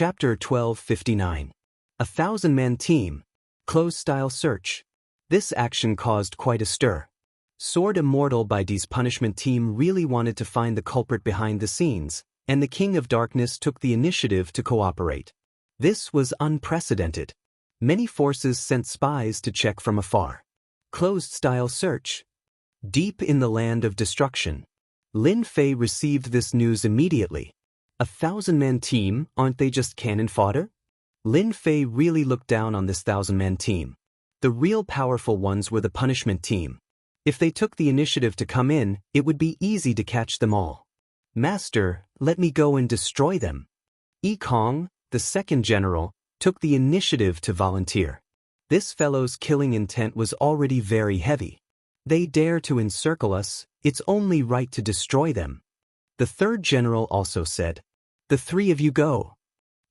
Chapter 1259. 1,000-man team. Close-style search. This action caused quite a stir. Sword Immortal by D's punishment team really wanted to find the culprit behind the scenes, and the King of Darkness took the initiative to cooperate. This was unprecedented. Many forces sent spies to check from afar. Closed-style search. Deep in the land of destruction. Lin Fei received this news immediately. 1,000-man team, aren't they just cannon fodder? Lin Fei really looked down on this 1,000-man team. The real powerful ones were the punishment team. If they took the initiative to come in, it would be easy to catch them all. Master, let me go and destroy them. Yi Kong, the second general, took the initiative to volunteer. This fellow's killing intent was already very heavy. They dare to encircle us, it's only right to destroy them. The third general also said, "The three of you go."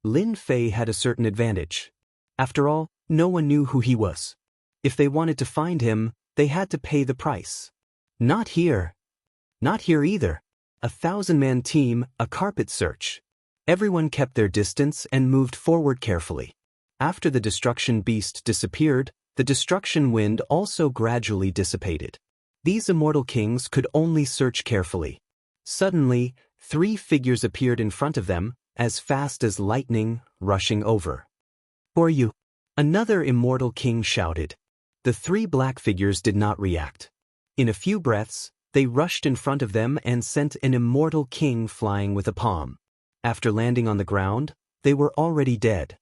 Lin Fei had a certain advantage. After all, no one knew who he was. If they wanted to find him, they had to pay the price. Not here. Not here either. 1,000-man team, a carpet search. Everyone kept their distance and moved forward carefully. After the destruction beast disappeared, the destruction wind also gradually dissipated. These immortal kings could only search carefully. Suddenly, 3 figures appeared in front of them, as fast as lightning, rushing over. "Who are you?" Another immortal king shouted. The 3 black figures did not react. In a few breaths, they rushed in front of them and sent an immortal king flying with a palm. After landing on the ground, they were already dead.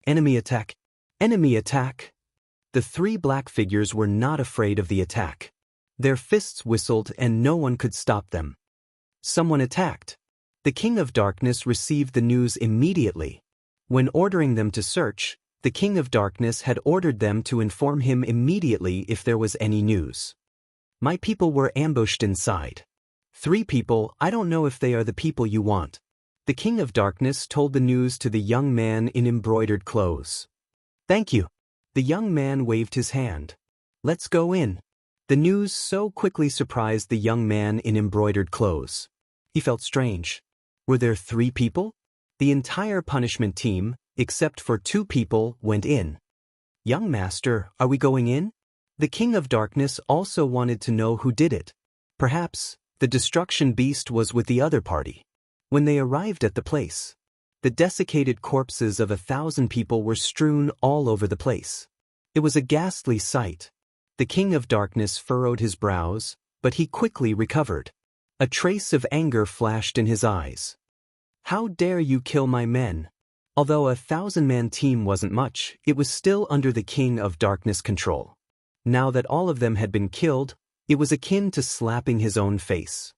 Enemy attack! Enemy attack! The 3 black figures were not afraid of the attack. Their fists whistled and no one could stop them. Someone attacked. The King of Darkness received the news immediately. When ordering them to search, the King of Darkness had ordered them to inform him immediately if there was any news. "My people were ambushed inside. 3 people, I don't know if they are the people you want." The King of Darkness told the news to the young man in embroidered clothes. "Thank you." The young man waved his hand. "Let's go in." The news so quickly surprised the young man in embroidered clothes. He felt strange. Were there 3 people? The entire punishment team, except for 2 people, went in. "Young master, are we going in?" The King of Darkness also wanted to know who did it. Perhaps the destruction beast was with the other party. When they arrived at the place, the desiccated corpses of 1,000 people were strewn all over the place. It was a ghastly sight. The King of Darkness furrowed his brows, but he quickly recovered. A trace of anger flashed in his eyes. "How dare you kill my men?" Although 1,000-man team wasn't much, it was still under the King of Darkness control. Now that all of them had been killed, it was akin to slapping his own face.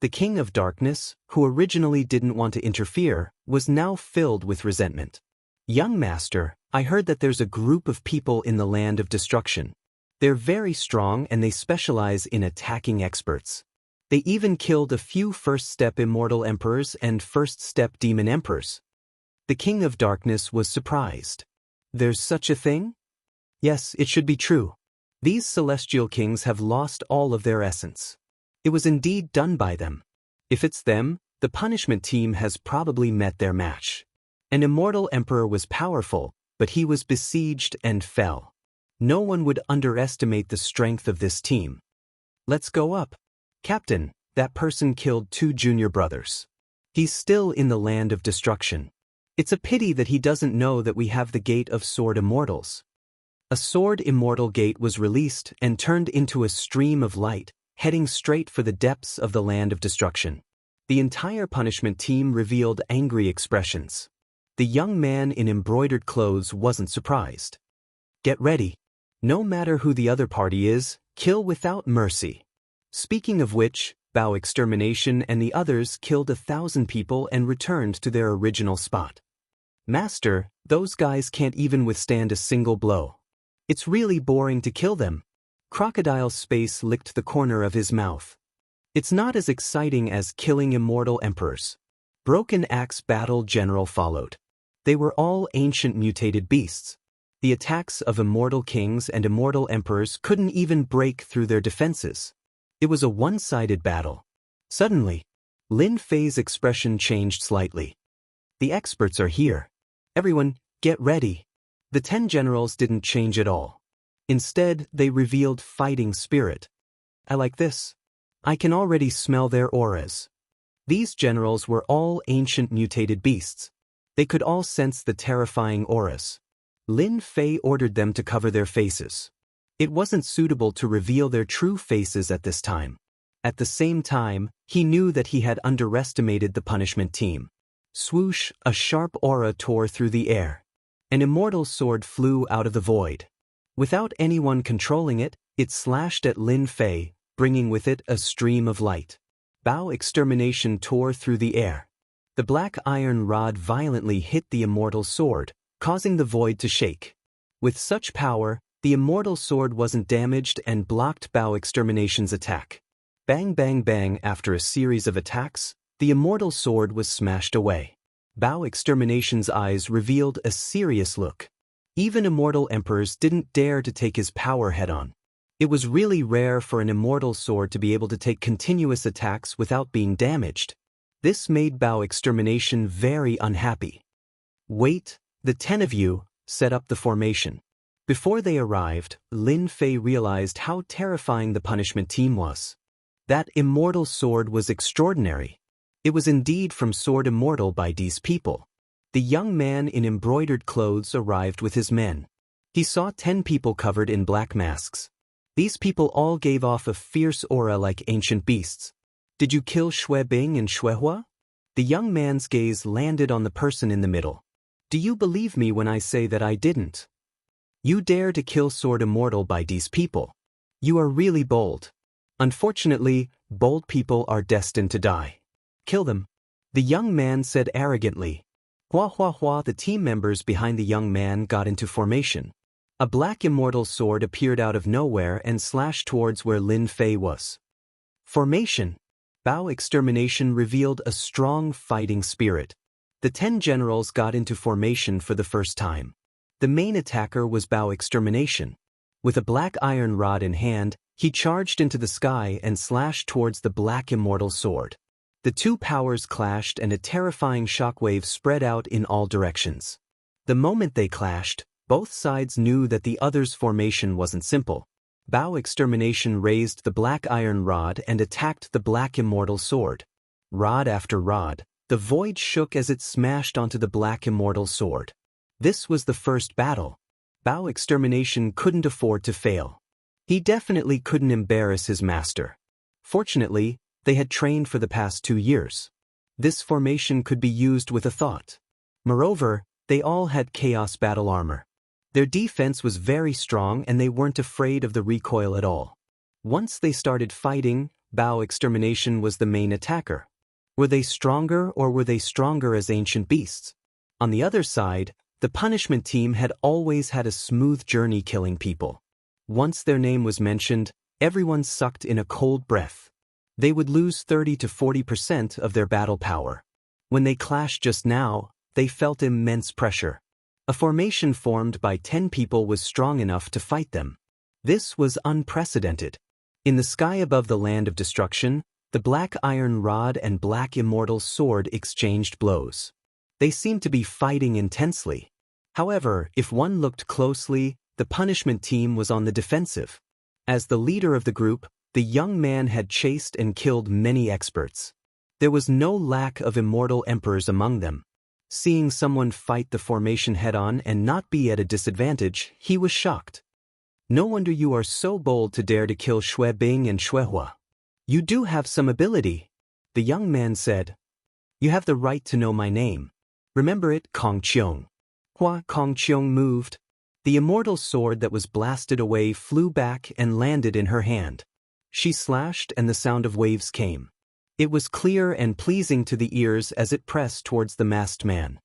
The King of Darkness, who originally didn't want to interfere, was now filled with resentment. "Young master, I heard that there's a group of people in the land of destruction. They're very strong and they specialize in attacking experts. They even killed a few first-step immortal emperors and first-step demon emperors." The King of Darkness was surprised. "There's such a thing?" "Yes, it should be true. These celestial kings have lost all of their essence. It was indeed done by them. If it's them, the punishment team has probably met their match. An immortal emperor was powerful, but he was besieged and fell. No one would underestimate the strength of this team. Let's go up. Captain, that person killed 2 junior brothers. He's still in the land of destruction. It's a pity that he doesn't know that we have the Gate of Sword Immortals." A Sword Immortal gate was released and turned into a stream of light, heading straight for the depths of the land of destruction. The entire punishment team revealed angry expressions. The young man in embroidered clothes wasn't surprised. "Get ready. No matter who the other party is, kill without mercy." Speaking of which, Bao Extermination and the others killed 1,000 people and returned to their original spot. "Master, those guys can't even withstand a single blow. It's really boring to kill them." Crocodile's Space licked the corner of his mouth. "It's not as exciting as killing immortal emperors." Broken Axe Battle General followed. They were all ancient mutated beasts. The attacks of immortal kings and immortal emperors couldn't even break through their defenses. It was a one-sided battle. Suddenly, Lin Fei's expression changed slightly. "The experts are here. Everyone, get ready. The 10 generals didn't change at all. Instead, they revealed fighting spirit. I like this. I can already smell their auras. These generals were all ancient mutated beasts. They could all sense the terrifying auras. Lin Fei ordered them to cover their faces. It wasn't suitable to reveal their true faces at this time. At the same time, he knew that he had underestimated the punishment team. Swoosh, a sharp aura tore through the air. An immortal sword flew out of the void. Without anyone controlling it, it slashed at Lin Fei, bringing with it a stream of light. Bao extermination tore through the air. The black iron rod violently hit the immortal sword, causing the void to shake. With such power, the immortal sword wasn't damaged and blocked Bao extermination's attack. Bang bang bang. After a series of attacks, the immortal sword was smashed away. Bao extermination's eyes revealed a serious look. Even immortal emperors didn't dare to take his power head-on. It was really rare for an immortal sword to be able to take continuous attacks without being damaged. This made Bao extermination very unhappy. Wait, the 10 of you, set up the formation. Before they arrived, Lin Fei realized how terrifying the punishment team was. That immortal sword was extraordinary. It was indeed from Sword Immortal by these people. The young man in embroidered clothes arrived with his men. He saw 10 people covered in black masks. These people all gave off a fierce aura like ancient beasts. Did you kill Xue Bing and Xue Hua? The young man's gaze landed on the person in the middle. Do you believe me when I say that I didn't? You dare to kill Sword Immortal by these people. You are really bold. Unfortunately, bold people are destined to die. Kill them. The young man said arrogantly. Hua hua hua. The team members behind the young man got into formation. A black immortal sword appeared out of nowhere and slashed towards where Lin Fei was. Formation. Bao extermination revealed a strong fighting spirit. The 10 generals got into formation for the first time. The main attacker was Bao extermination. With a black iron rod in hand, he charged into the sky and slashed towards the black immortal sword. The two powers clashed and a terrifying shockwave spread out in all directions. The moment they clashed, both sides knew that the other's formation wasn't simple. Bao extermination raised the black iron rod and attacked the black immortal sword. Rod after rod, the void shook as it smashed onto the black immortal sword. This was the first battle. Bao extermination couldn't afford to fail. He definitely couldn't embarrass his master. Fortunately, they had trained for the past 2 years. This formation could be used with a thought. Moreover, they all had chaos battle armor. Their defense was very strong and they weren't afraid of the recoil at all. Once they started fighting, Bao extermination was the main attacker. Were they stronger or were they stronger as ancient beasts? On the other side, the punishment team had always had a smooth journey killing people. Once their name was mentioned, everyone sucked in a cold breath. They would lose 30 to 40% of their battle power. When they clashed just now, they felt immense pressure. A formation formed by 10 people was strong enough to fight them. This was unprecedented. In the sky above the land of destruction, the black iron rod and black immortal sword exchanged blows. They seemed to be fighting intensely. However, if one looked closely, the punishment team was on the defensive. As the leader of the group, the young man had chased and killed many experts. There was no lack of immortal emperors among them. Seeing someone fight the formation head-on and not be at a disadvantage, he was shocked. No wonder you are so bold to dare to kill Xue Bing and Xue Hua. You do have some ability, the young man said. You have the right to know my name. Remember it, Kong Qiong. Hua Kong Qiong moved. The immortal sword that was blasted away flew back and landed in her hand. She slashed and the sound of waves came. It was clear and pleasing to the ears as it pressed towards the masked man.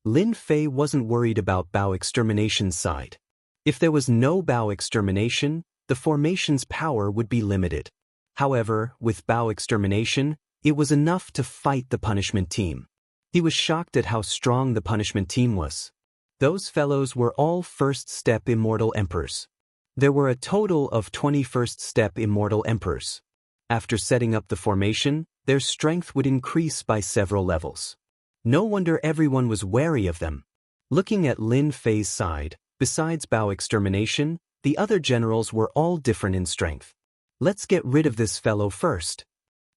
Lin Fei wasn't worried about Bao extermination's side. If there was no Bao extermination, the formation's power would be limited. However, with Bao extermination, it was enough to fight the punishment team. He was shocked at how strong the punishment team was. Those fellows were all first-step immortal emperors. There were a total of 20 first-step immortal emperors. After setting up the formation, their strength would increase by several levels. No wonder everyone was wary of them. Looking at Lin Fei's side, besides Bao extermination, the other generals were all different in strength. Let's get rid of this fellow first.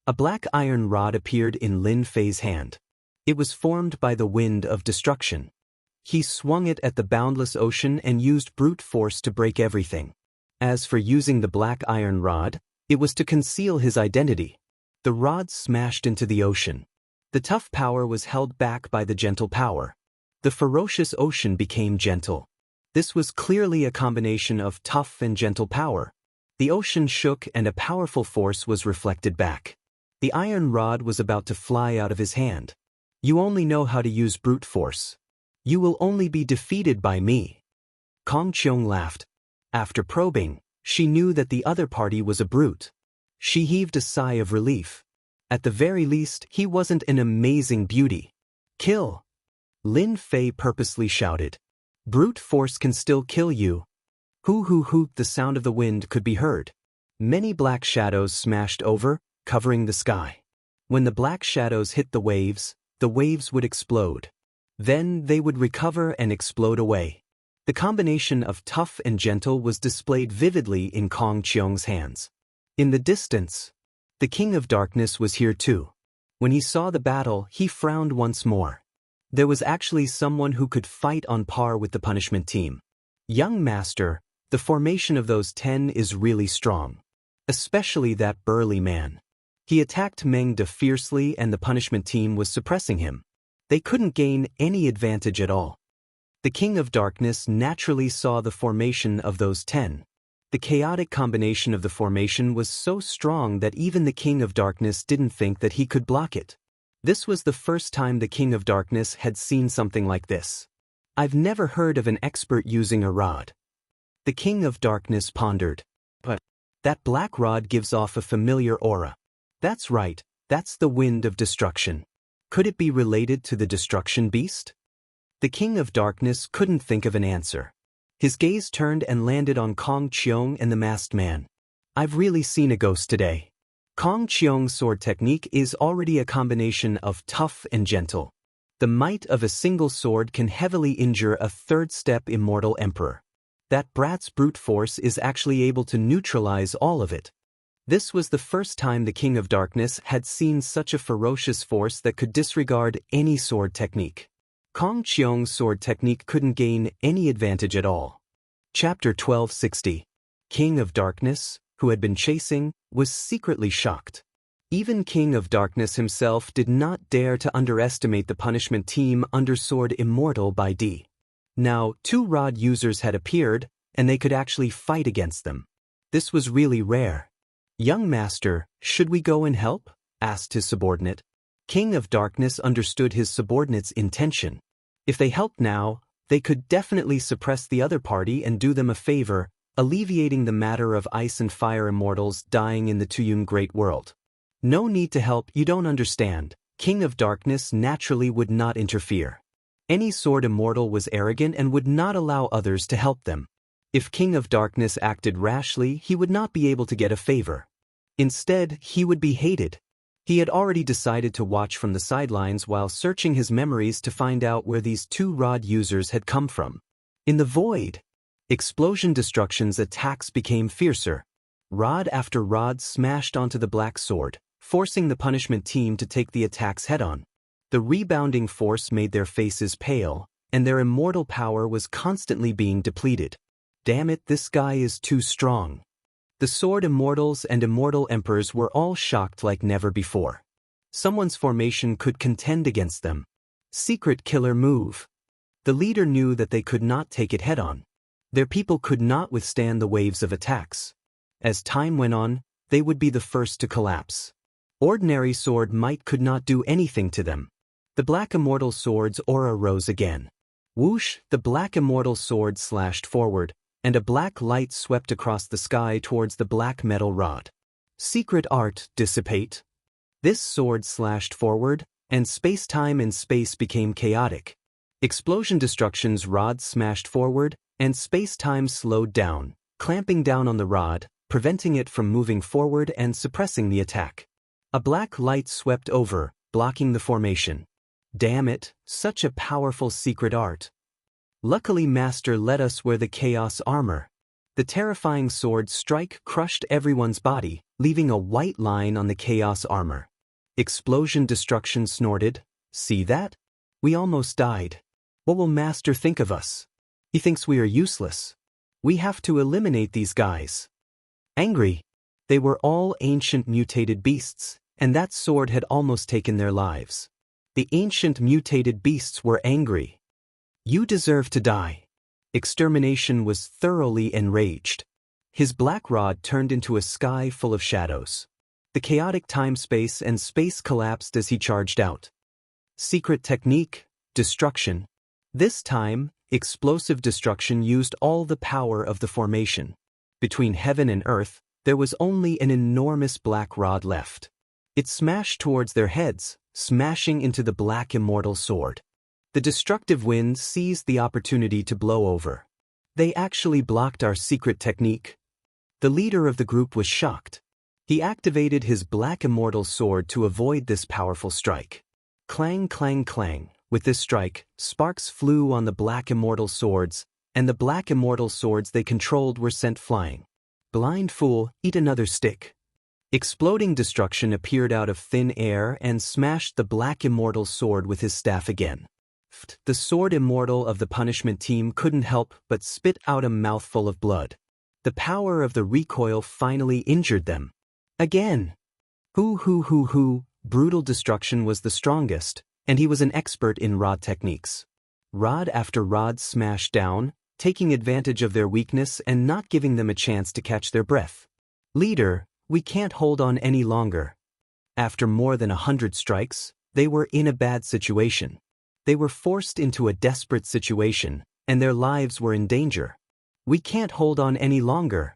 A black iron rod appeared in Lin Fei's hand. It was formed by the wind of destruction. He swung it at the boundless ocean and used brute force to break everything. As for using the black iron rod, it was to conceal his identity. The rod smashed into the ocean. The tough power was held back by the gentle power. The ferocious ocean became gentle. This was clearly a combination of tough and gentle power. The ocean shook and a powerful force was reflected back. The iron rod was about to fly out of his hand. You only know how to use brute force. You will only be defeated by me. Kong Qiong laughed. After probing, she knew that the other party was a brute. She heaved a sigh of relief. At the very least, he wasn't an amazing beauty. Kill! Lin Fei purposely shouted. Brute force can still kill you. Hoo hoo hoo, the sound of the wind could be heard. Many black shadows smashed over, covering the sky. When the black shadows hit the waves would explode. Then they would recover and explode away. The combination of tough and gentle was displayed vividly in Kong Qiong's hands. In the distance, the King of Darkness was here too. When he saw the battle, he frowned once more. There was actually someone who could fight on par with the punishment team. Young Master, the formation of those 10 is really strong. Especially that burly man. He attacked Meng De fiercely and the punishment team was suppressing him. They couldn't gain any advantage at all. The King of Darkness naturally saw the formation of those 10. The chaotic combination of the formation was so strong that even the King of Darkness didn't think that he could block it. This was the first time the King of Darkness had seen something like this. I've never heard of an expert using a rod. The King of Darkness pondered. But that black rod gives off a familiar aura. That's right, that's the wind of destruction. Could it be related to the destruction beast? The King of Darkness couldn't think of an answer. His gaze turned and landed on Kong Qiong and the masked man. I've really seen a ghost today. Kong Qiong's sword technique is already a combination of tough and gentle. The might of a single sword can heavily injure a third-step immortal emperor. That brat's brute force is actually able to neutralize all of it. This was the first time the King of Darkness had seen such a ferocious force that could disregard any sword technique. Kong Qiong's sword technique couldn't gain any advantage at all. Chapter 1260. King of Darkness, who had been chasing, was secretly shocked. Even King of Darkness himself did not dare to underestimate the punishment team under sword Immortal by D. Now, 2 rod users had appeared, and they could actually fight against them. This was really rare. Young Master, should we go and help? Asked his subordinate. King of Darkness understood his subordinate's intention. If they helped now, they could definitely suppress the other party and do them a favor, alleviating the matter of ice and fire immortals dying in the Tuyun Great World. No need to help, you don't understand. King of Darkness naturally would not interfere. Any sword immortal was arrogant and would not allow others to help them. If King of Darkness acted rashly, he would not be able to get a favor. Instead, he would be hated. He had already decided to watch from the sidelines while searching his memories to find out where these 2 rod users had come from. In the void, Explosion Destruction's attacks became fiercer. Rod after rod smashed onto the black sword, forcing the punishment team to take the attacks head-on. The rebounding force made their faces pale, and their immortal power was constantly being depleted. Damn it, this guy is too strong. The sword immortals and immortal emperors were all shocked like never before. Someone's formation could contend against them. Secret killer move. The leader knew that they could not take it head-on. Their people could not withstand the waves of attacks. As time went on, they would be the first to collapse. Ordinary sword might could not do anything to them. The black immortal sword's aura rose again. Whoosh, the black immortal sword slashed forward, and a black light swept across the sky towards the black metal rod. Secret art, dissipate. This sword slashed forward, and space-time and space became chaotic. Explosion Destruction's rod smashed forward, and space-time slowed down, clamping down on the rod, preventing it from moving forward and suppressing the attack. A black light swept over, blocking the formation. Damn it, such a powerful secret art. Luckily Master let us wear the chaos armor. The terrifying sword strike crushed everyone's body, leaving a white line on the chaos armor. Explosion destruction snorted. See that? We almost died. What will Master think of us? He thinks we are useless. We have to eliminate these guys. Angry. They were all ancient mutated beasts, and that sword had almost taken their lives. The ancient mutated beasts were angry. You deserve to die. Extermination was thoroughly enraged. His black rod turned into a sky full of shadows. The chaotic time-space and space collapsed as he charged out. Secret technique, destruction. This time, explosive destruction used all the power of the formation. Between heaven and earth, there was only an enormous black rod left. It smashed towards their heads, smashing into the black immortal sword. The destructive wind seized the opportunity to blow over. They actually blocked our secret technique. The leader of the group was shocked. He activated his black immortal sword to avoid this powerful strike. Clang, clang, clang. With this strike, sparks flew on the black immortal swords, and the black immortal swords they controlled were sent flying. Blind fool, eat another stick. Exploding destruction appeared out of thin air and smashed the black immortal sword with his staff again. The sword immortal of the punishment team couldn't help but spit out a mouthful of blood. The power of the recoil finally injured them. Again. Brutal destruction was the strongest, and he was an expert in rod techniques. Rod after rod smashed down, taking advantage of their weakness and not giving them a chance to catch their breath. Leader, we can't hold on any longer. After more than 100 strikes, they were in a bad situation. They were forced into a desperate situation, and their lives were in danger. We can't hold on any longer.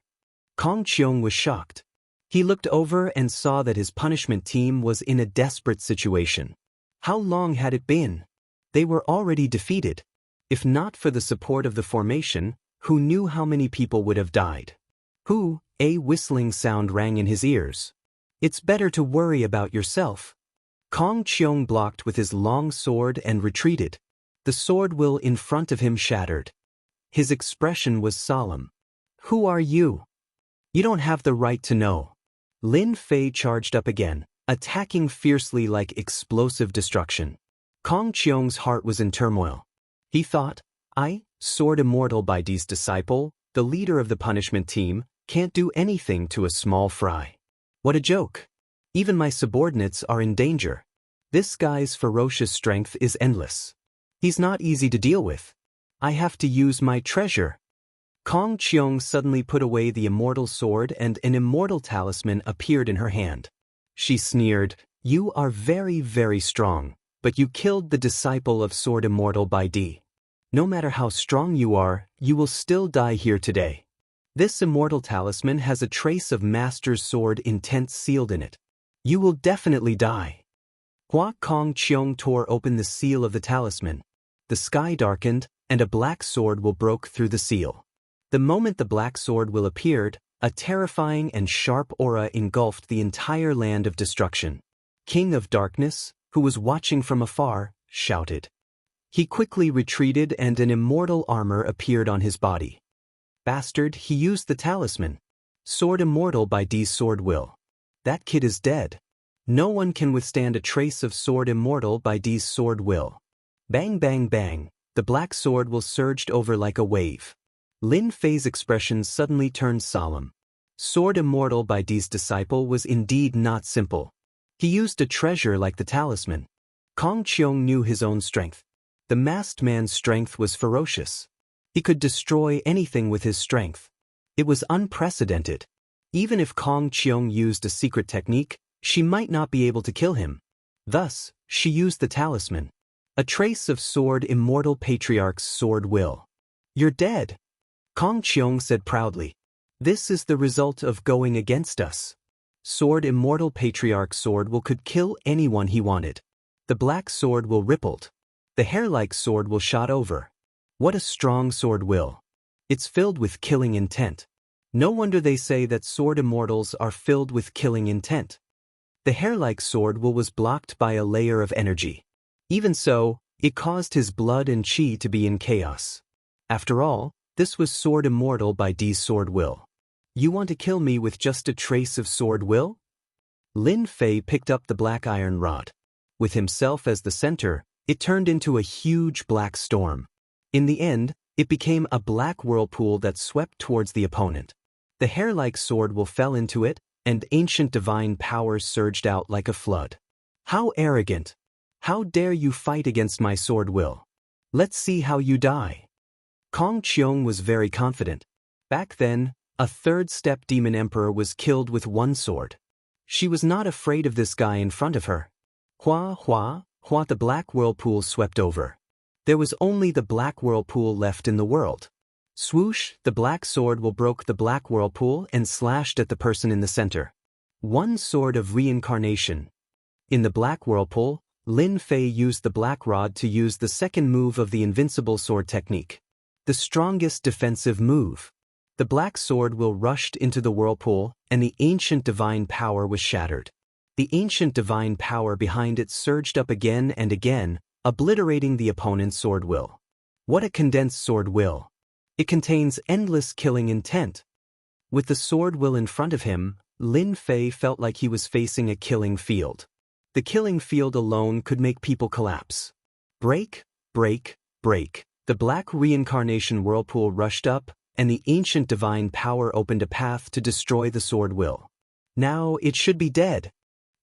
Kong Qiong was shocked. He looked over and saw that his punishment team was in a desperate situation. How long had it been? They were already defeated. If not for the support of the formation, who knew how many people would have died? A whistling sound rang in his ears. It's better to worry about yourself. Kong Qiong blocked with his long sword and retreated. The sword will in front of him shattered. His expression was solemn. Who are you? You don't have the right to know. Lin Fei charged up again, attacking fiercely like explosive destruction. Kong Qiong's heart was in turmoil. He thought, Sword Immortal by D's disciple, the leader of the punishment team, can't do anything to a small fry. What a joke. Even my subordinates are in danger. This guy's ferocious strength is endless. He's not easy to deal with. I have to use my treasure. Kong Qiong suddenly put away the immortal sword and an immortal talisman appeared in her hand. She sneered, You are very, very strong, but you killed the disciple of Sword Immortal by D. No matter how strong you are, you will still die here today. This immortal talisman has a trace of Master's sword intent sealed in it. You will definitely die. Hua Kong Qiong tore open the seal of the talisman. The sky darkened, and a black sword will broke through the seal. The moment the black sword will appeared, a terrifying and sharp aura engulfed the entire land of destruction. King of Darkness, who was watching from afar, shouted. He quickly retreated and an immortal armor appeared on his body. Bastard, he used the talisman. Sword Immortal by D's sword will. That kid is dead. No one can withstand a trace of Sword Immortal by D's sword will. Bang bang bang, the black sword will surged over like a wave. Lin Fei's expression suddenly turned solemn. Sword Immortal by D's disciple was indeed not simple. He used a treasure like the talisman. Kong Qiong knew his own strength. The masked man's strength was ferocious. He could destroy anything with his strength. It was unprecedented. Even if Kong Qiong used a secret technique, she might not be able to kill him. Thus, she used the talisman. A trace of Sword Immortal Patriarch's sword will. You're dead. Kong Qiong said proudly. This is the result of going against us. Sword Immortal Patriarch's sword will could kill anyone he wanted. The black sword will rippled. The hair-like sword will shot over. What a strong sword will. It's filled with killing intent. No wonder they say that sword immortals are filled with killing intent. The hair-like sword will was blocked by a layer of energy. Even so, it caused his blood and chi to be in chaos. After all, this was Sword Immortal by D's Sword Will. You want to kill me with just a trace of sword will? Lin Fei picked up the black iron rod. With himself as the center, it turned into a huge black storm. In the end, it became a black whirlpool that swept towards the opponent. The hair-like sword will fell into it, and ancient divine power surged out like a flood. How arrogant! How dare you fight against my sword will? Let's see how you die. Kong Qiong was very confident. Back then, a third-step demon emperor was killed with one sword. She was not afraid of this guy in front of her. Hua, hua, hua, the black whirlpool swept over. There was only the black whirlpool left in the world. Swoosh, the black sword will broke the black whirlpool and slashed at the person in the center. One sword of reincarnation. In the black whirlpool, Lin Fei used the black rod to use the second move of the invincible sword technique. The strongest defensive move. The black sword will rushed into the whirlpool, and the ancient divine power was shattered. The ancient divine power behind it surged up again and again, obliterating the opponent's sword will. What a condensed sword will! It contains endless killing intent. With the sword will in front of him, Lin Fei felt like he was facing a killing field. The killing field alone could make people collapse. Break, break, break. The black reincarnation whirlpool rushed up, and the ancient divine power opened a path to destroy the sword will. Now it should be dead.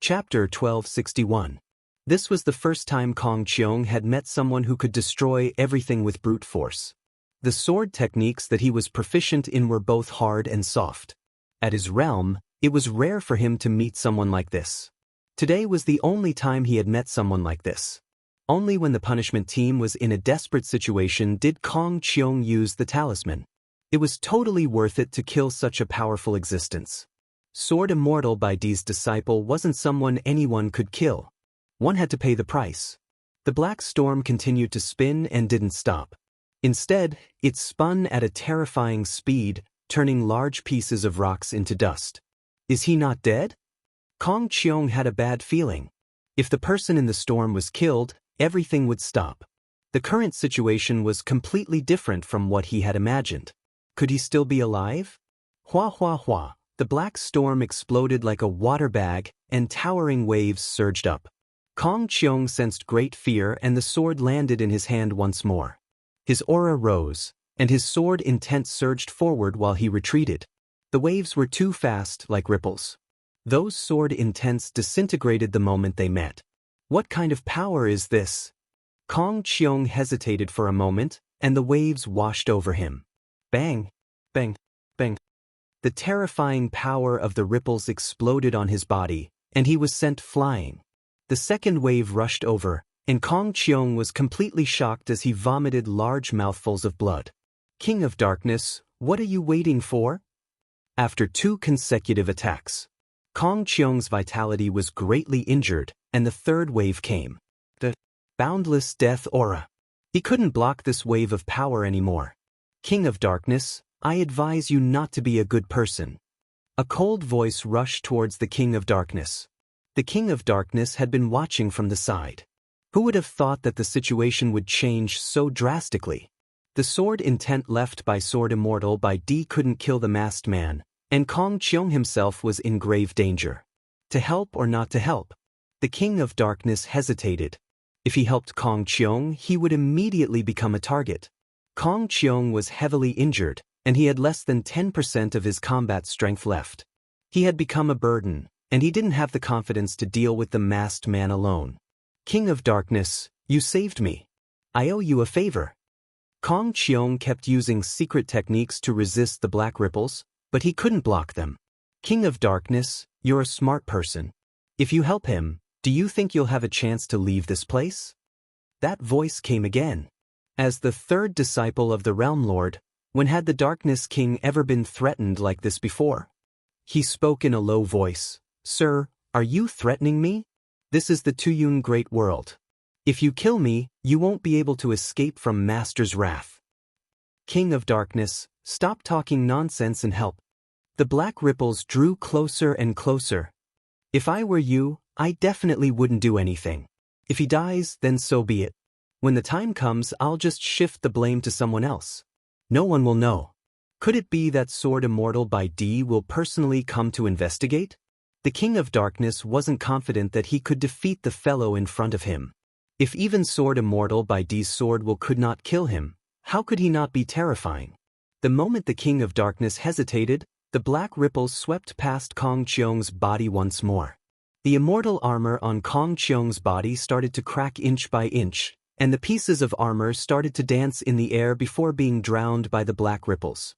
Chapter 1261. This was the first time Kong Qiong had met someone who could destroy everything with brute force. The sword techniques that he was proficient in were both hard and soft. At his realm, it was rare for him to meet someone like this. Today was the only time he had met someone like this. Only when the punishment team was in a desperate situation did Kong Qiong use the talisman. It was totally worth it to kill such a powerful existence. Sword Immortal by D's disciple wasn't someone anyone could kill. One had to pay the price. The black storm continued to spin and didn't stop. Instead, it spun at a terrifying speed, turning large pieces of rocks into dust. Is he not dead? Kong Qiong had a bad feeling. If the person in the storm was killed, everything would stop. The current situation was completely different from what he had imagined. Could he still be alive? Hua hua hua, the black storm exploded like a water bag, and towering waves surged up. Kong Qiong sensed great fear, and the sword landed in his hand once more. His aura rose, and his sword intent surged forward while he retreated. The waves were too fast, like ripples. Those sword intents disintegrated the moment they met. What kind of power is this? Kong Qiong hesitated for a moment, and the waves washed over him. Bang! Bang! Bang! The terrifying power of the ripples exploded on his body, and he was sent flying. The second wave rushed over, and Kong Qiong was completely shocked as he vomited large mouthfuls of blood. King of Darkness, what are you waiting for? After 2 consecutive attacks, Kong Qiong's vitality was greatly injured, and the third wave came. The boundless death aura. He couldn't block this wave of power anymore. King of Darkness, I advise you not to be a good person. A cold voice rushed towards the King of Darkness. The King of Darkness had been watching from the side. Who would have thought that the situation would change so drastically? The sword intent left by Sword Immortal by D couldn't kill the masked man, and Kong Qiong himself was in grave danger. To help or not to help? The King of Darkness hesitated. If he helped Kong Qiong, he would immediately become a target. Kong Qiong was heavily injured, and he had less than 10% of his combat strength left. He had become a burden, and he didn't have the confidence to deal with the masked man alone. King of Darkness, you saved me. I owe you a favor. Kong Qiong kept using secret techniques to resist the black ripples, but he couldn't block them. King of Darkness, you're a smart person. If you help him, do you think you'll have a chance to leave this place? That voice came again. As the third disciple of the Realm Lord, when had the Darkness King ever been threatened like this before? He spoke in a low voice. Sir, are you threatening me? This is the Tuyun Great World. If you kill me, you won't be able to escape from Master's wrath. King of Darkness, stop talking nonsense and help. The black ripples drew closer and closer. If I were you, I definitely wouldn't do anything. If he dies, then so be it. When the time comes, I'll just shift the blame to someone else. No one will know. Could it be that Sword Immortal by D will personally come to investigate? The King of Darkness wasn't confident that he could defeat the fellow in front of him. If even Sword Immortal by D's sword will could not kill him, how could he not be terrifying? The moment the King of Darkness hesitated, the black ripples swept past Kong Qiong's body once more. The immortal armor on Kong Qiong's body started to crack inch by inch, and the pieces of armor started to dance in the air before being drowned by the black ripples.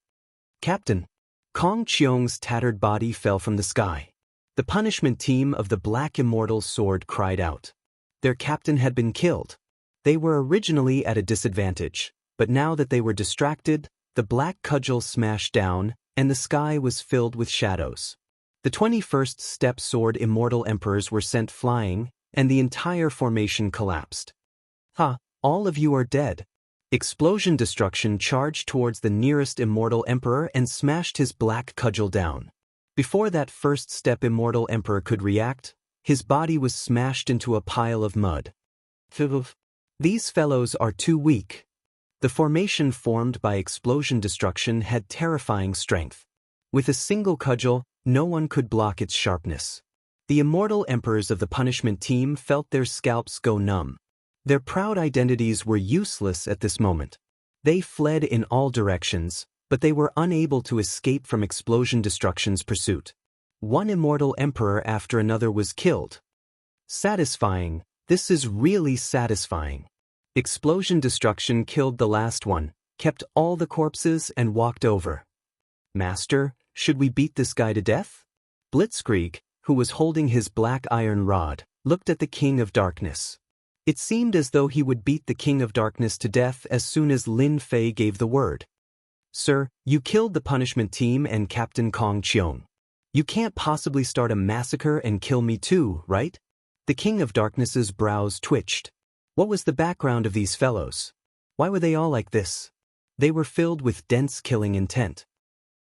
Captain! Kong Qiong's tattered body fell from the sky. The punishment team of the Black Immortal Sword cried out. Their captain had been killed. They were originally at a disadvantage, but now that they were distracted, the black cudgel smashed down, and the sky was filled with shadows. The 21st Step Sword Immortal Emperors were sent flying, and the entire formation collapsed. Ha! All of you are dead. Explosion Destruction charged towards the nearest Immortal Emperor and smashed his black cudgel down. Before that first step Immortal Emperor could react, his body was smashed into a pile of mud. These fellows are too weak. The formation formed by Explosion Destruction had terrifying strength. With a single cudgel, no one could block its sharpness. The Immortal Emperors of the punishment team felt their scalps go numb. Their proud identities were useless at this moment. They fled in all directions, but they were unable to escape from Explosion Destruction's pursuit. One Immortal Emperor after another was killed. Satisfying, this is really satisfying. Explosion Destruction killed the last one, kept all the corpses and walked over. Master, should we beat this guy to death? Blitzkrieg, who was holding his black iron rod, looked at the King of Darkness. It seemed as though he would beat the King of Darkness to death as soon as Lin Fei gave the word. Sir, you killed the punishment team and Captain Kong Qiong. You can't possibly start a massacre and kill me too, right? The King of Darkness's brows twitched. What was the background of these fellows? Why were they all like this? They were filled with dense killing intent.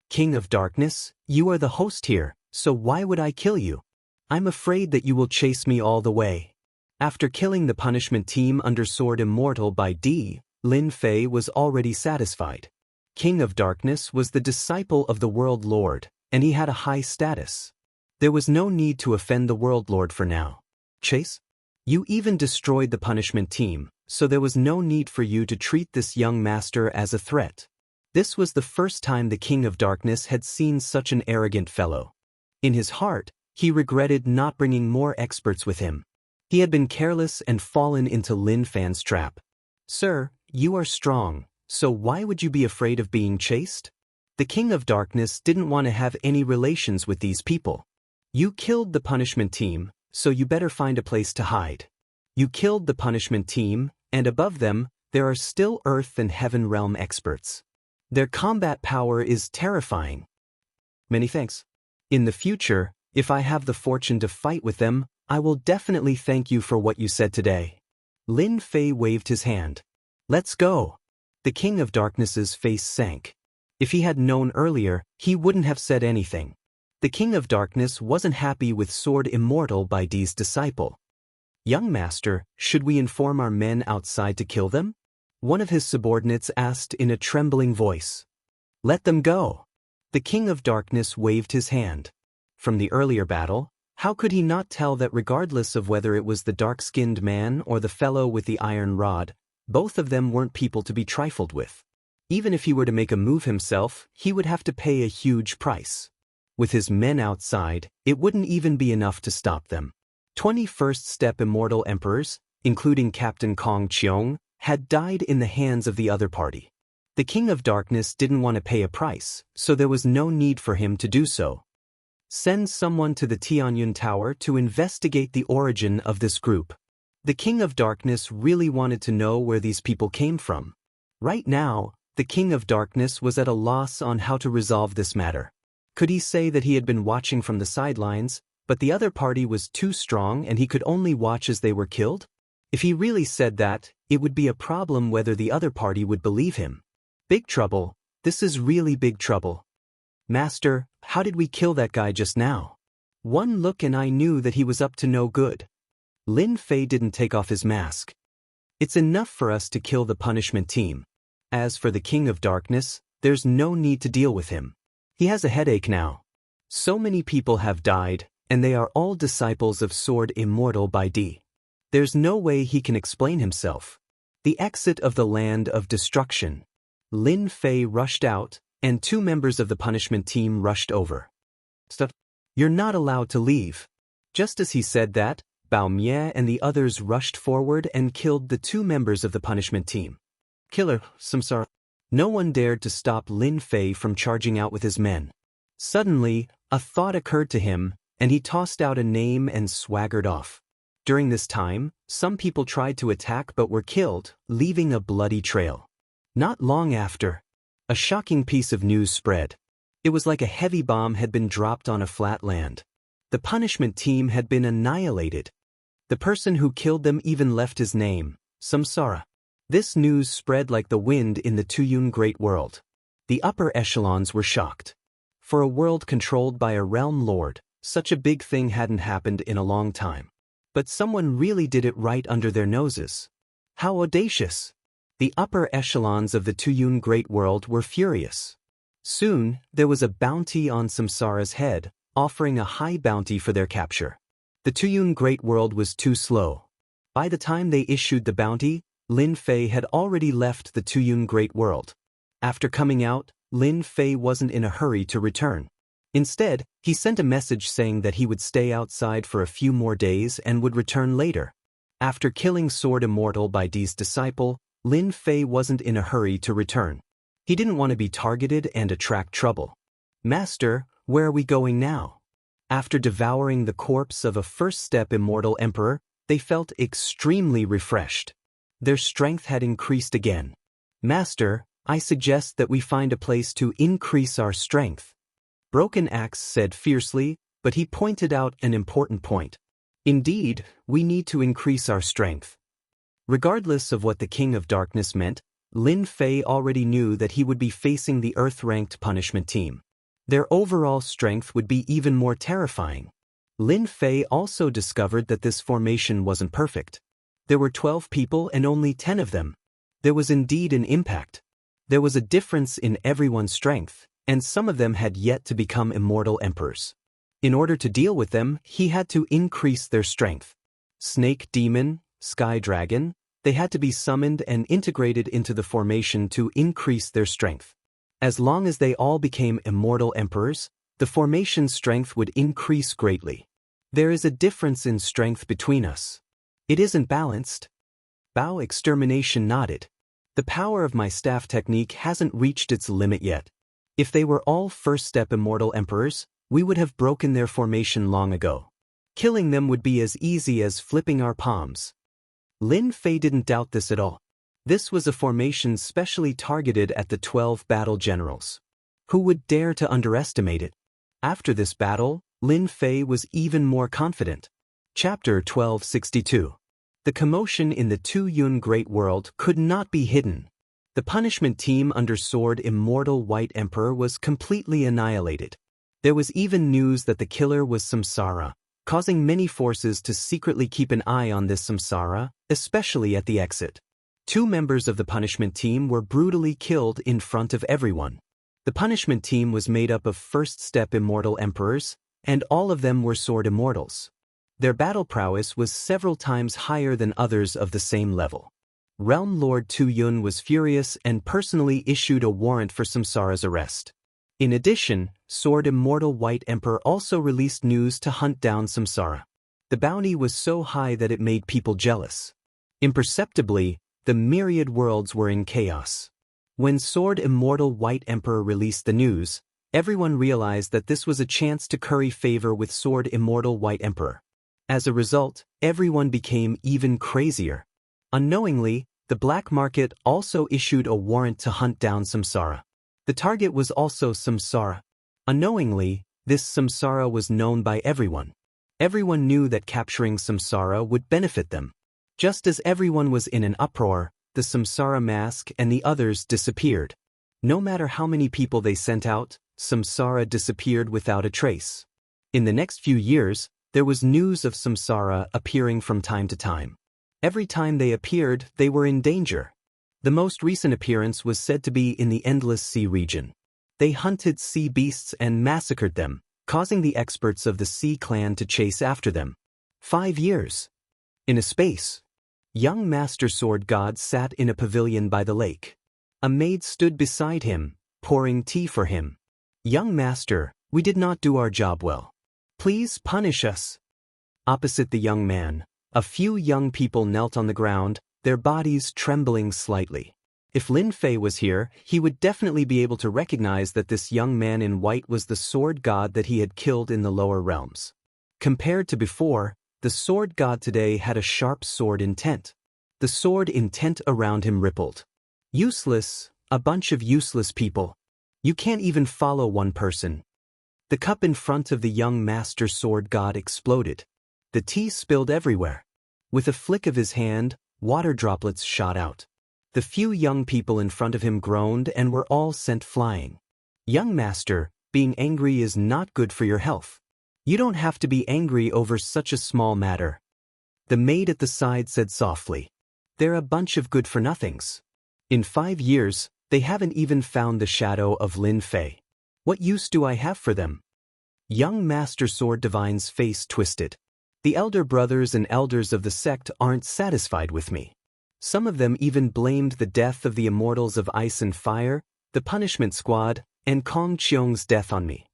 King of Darkness, you are the host here, so why would I kill you? I'm afraid that you will chase me all the way. After killing the punishment team under Sword Immortal by D, Lin Fei was already satisfied. King of Darkness was the disciple of the World Lord, and he had a high status. There was no need to offend the World Lord for now. Chase? You even destroyed the punishment team, so there was no need for you to treat this young master as a threat. This was the first time the King of Darkness had seen such an arrogant fellow. In his heart, he regretted not bringing more experts with him. He had been careless and fallen into Lin Fan's trap. Sir, you are strong, so why would you be afraid of being chased? The King of Darkness didn't want to have any relations with these people. You killed the punishment team, so you better find a place to hide. You killed the punishment team, and above them, there are still Earth and Heaven Realm experts. Their combat power is terrifying. Many thanks. In the future, if I have the fortune to fight with them, I will definitely thank you for what you said today. Lin Fei waved his hand. Let's go. The King of Darkness's face sank. If he had known earlier, he wouldn't have said anything. The King of Darkness wasn't happy with Sword Immortal by D's disciple. Young master, should we inform our men outside to kill them? One of his subordinates asked in a trembling voice. Let them go. The King of Darkness waved his hand. From the earlier battle, how could he not tell that regardless of whether it was the dark-skinned man or the fellow with the iron rod, both of them weren't people to be trifled with. Even if he were to make a move himself, he would have to pay a huge price. With his men outside, it wouldn't even be enough to stop them. 21st Step Immortal Emperors, including Captain Kong Qiong, had died in the hands of the other party. The King of Darkness didn't want to pay a price, so there was no need for him to do so. Send someone to the Tianyun Tower to investigate the origin of this group. The King of Darkness really wanted to know where these people came from. Right now, the King of Darkness was at a loss on how to resolve this matter. Could he say that he had been watching from the sidelines, but the other party was too strong and he could only watch as they were killed? If he really said that, it would be a problem whether the other party would believe him. Big trouble. This is really big trouble. Master, how did we kill that guy just now? One look and I knew that he was up to no good. Lin Fei didn't take off his mask. It's enough for us to kill the punishment team. As for the King of Darkness, there's no need to deal with him. He has a headache now. So many people have died, and they are all disciples of Sword Immortal by D. There's no way he can explain himself. The exit of the land of destruction. Lin Fei rushed out, and 2 members of the punishment team rushed over. Stop. You're not allowed to leave. Just as he said that, Bao Mie and the others rushed forward and killed the 2 members of the punishment team. Killer, Samsara. No one dared to stop Lin Fei from charging out with his men. Suddenly, a thought occurred to him, and he tossed out a name and swaggered off. During this time, some people tried to attack but were killed, leaving a bloody trail. Not long after, a shocking piece of news spread. It was like a heavy bomb had been dropped on a flat land. The punishment team had been annihilated. The person who killed them even left his name, Samsara. This news spread like the wind in the Tuyun Great World. The upper echelons were shocked. For a world controlled by a realm lord, such a big thing hadn't happened in a long time. But someone really did it right under their noses. How audacious! The upper echelons of the Tuyun Great World were furious. Soon, there was a bounty on Samsara's head, offering a high bounty for their capture. The Tuyun Great World was too slow. By the time they issued the bounty, Lin Fei had already left the Tuyun Great World. After coming out, Lin Fei wasn't in a hurry to return. Instead, he sent a message saying that he would stay outside for a few more days and would return later. After killing Sword Immortal by D's disciple, Lin Fei wasn't in a hurry to return. He didn't want to be targeted and attract trouble. Master, where are we going now? After devouring the corpse of a first-step immortal emperor, they felt extremely refreshed. Their strength had increased again. Master, I suggest that we find a place to increase our strength. Broken Axe said fiercely, but he pointed out an important point. Indeed, we need to increase our strength. Regardless of what the King of Darkness meant, Lin Fei already knew that he would be facing the Earth-ranked punishment team. Their overall strength would be even more terrifying. Lin Fei also discovered that this formation wasn't perfect. There were 12 people and only 10 of them. There was indeed an impact. There was a difference in everyone's strength, and some of them had yet to become immortal emperors. In order to deal with them, he had to increase their strength. Snake Demon, Sky Dragon, they had to be summoned and integrated into the formation to increase their strength. As long as they all became immortal emperors, the formation's strength would increase greatly. There is a difference in strength between us. It isn't balanced. Bao Extermination nodded. The power of my staff technique hasn't reached its limit yet. If they were all first-step immortal emperors, we would have broken their formation long ago. Killing them would be as easy as flipping our palms. Lin Fei didn't doubt this at all. This was a formation specially targeted at the 12 battle generals. Who would dare to underestimate it? After this battle, Lin Fei was even more confident. Chapter 1262. The commotion in the Tuyun Great World could not be hidden. The punishment team under Sword Immortal White Emperor was completely annihilated. There was even news that the killer was Samsara, causing many forces to secretly keep an eye on this Samsara, especially at the exit. 2 members of the punishment team were brutally killed in front of everyone. The punishment team was made up of first-step immortal emperors, and all of them were sword immortals. Their battle prowess was several times higher than others of the same level. Realm Lord Tuyun was furious and personally issued a warrant for Samsara's arrest. In addition, Sword Immortal White Emperor also released news to hunt down Samsara. The bounty was so high that it made people jealous. Imperceptibly, the myriad worlds were in chaos. When Sword Immortal White Emperor released the news, everyone realized that this was a chance to curry favor with Sword Immortal White Emperor. As a result, everyone became even crazier. Unknowingly, the black market also issued a warrant to hunt down Samsara. The target was also Samsara. Unknowingly, this Samsara was known by everyone. Everyone knew that capturing Samsara would benefit them. Just as everyone was in an uproar, the Samsara mask and the others disappeared. No matter how many people they sent out, Samsara disappeared without a trace. In the next few years, there was news of Samsara appearing from time to time. Every time they appeared, they were in danger. The most recent appearance was said to be in the Endless Sea region. They hunted sea beasts and massacred them, causing the experts of the Sea Clan to chase after them. 5 years. In a space. Young Master Sword God sat in a pavilion by the lake. A maid stood beside him, pouring tea for him. Young Master, we did not do our job well. Please punish us. Opposite the young man, a few young people knelt on the ground, their bodies trembling slightly. If Lin Fei was here, he would definitely be able to recognize that this young man in white was the sword god that he had killed in the lower realms. Compared to before, the sword god today had a sharp sword intent. The sword intent around him rippled. Useless, a bunch of useless people. You can't even follow one person. The cup in front of the young master sword god exploded. The tea spilled everywhere. With a flick of his hand, water droplets shot out. The few young people in front of him groaned and were all sent flying. Young master, being angry is not good for your health. You don't have to be angry over such a small matter. The maid at the side said softly. They're a bunch of good-for-nothings. In 5 years, they haven't even found the shadow of Lin Fei. What use do I have for them? Young Master Sword Divine's face twisted. The elder brothers and elders of the sect aren't satisfied with me. Some of them even blamed the death of the Immortals of Ice and Fire, the Punishment Squad, and Kong Qiong's death on me.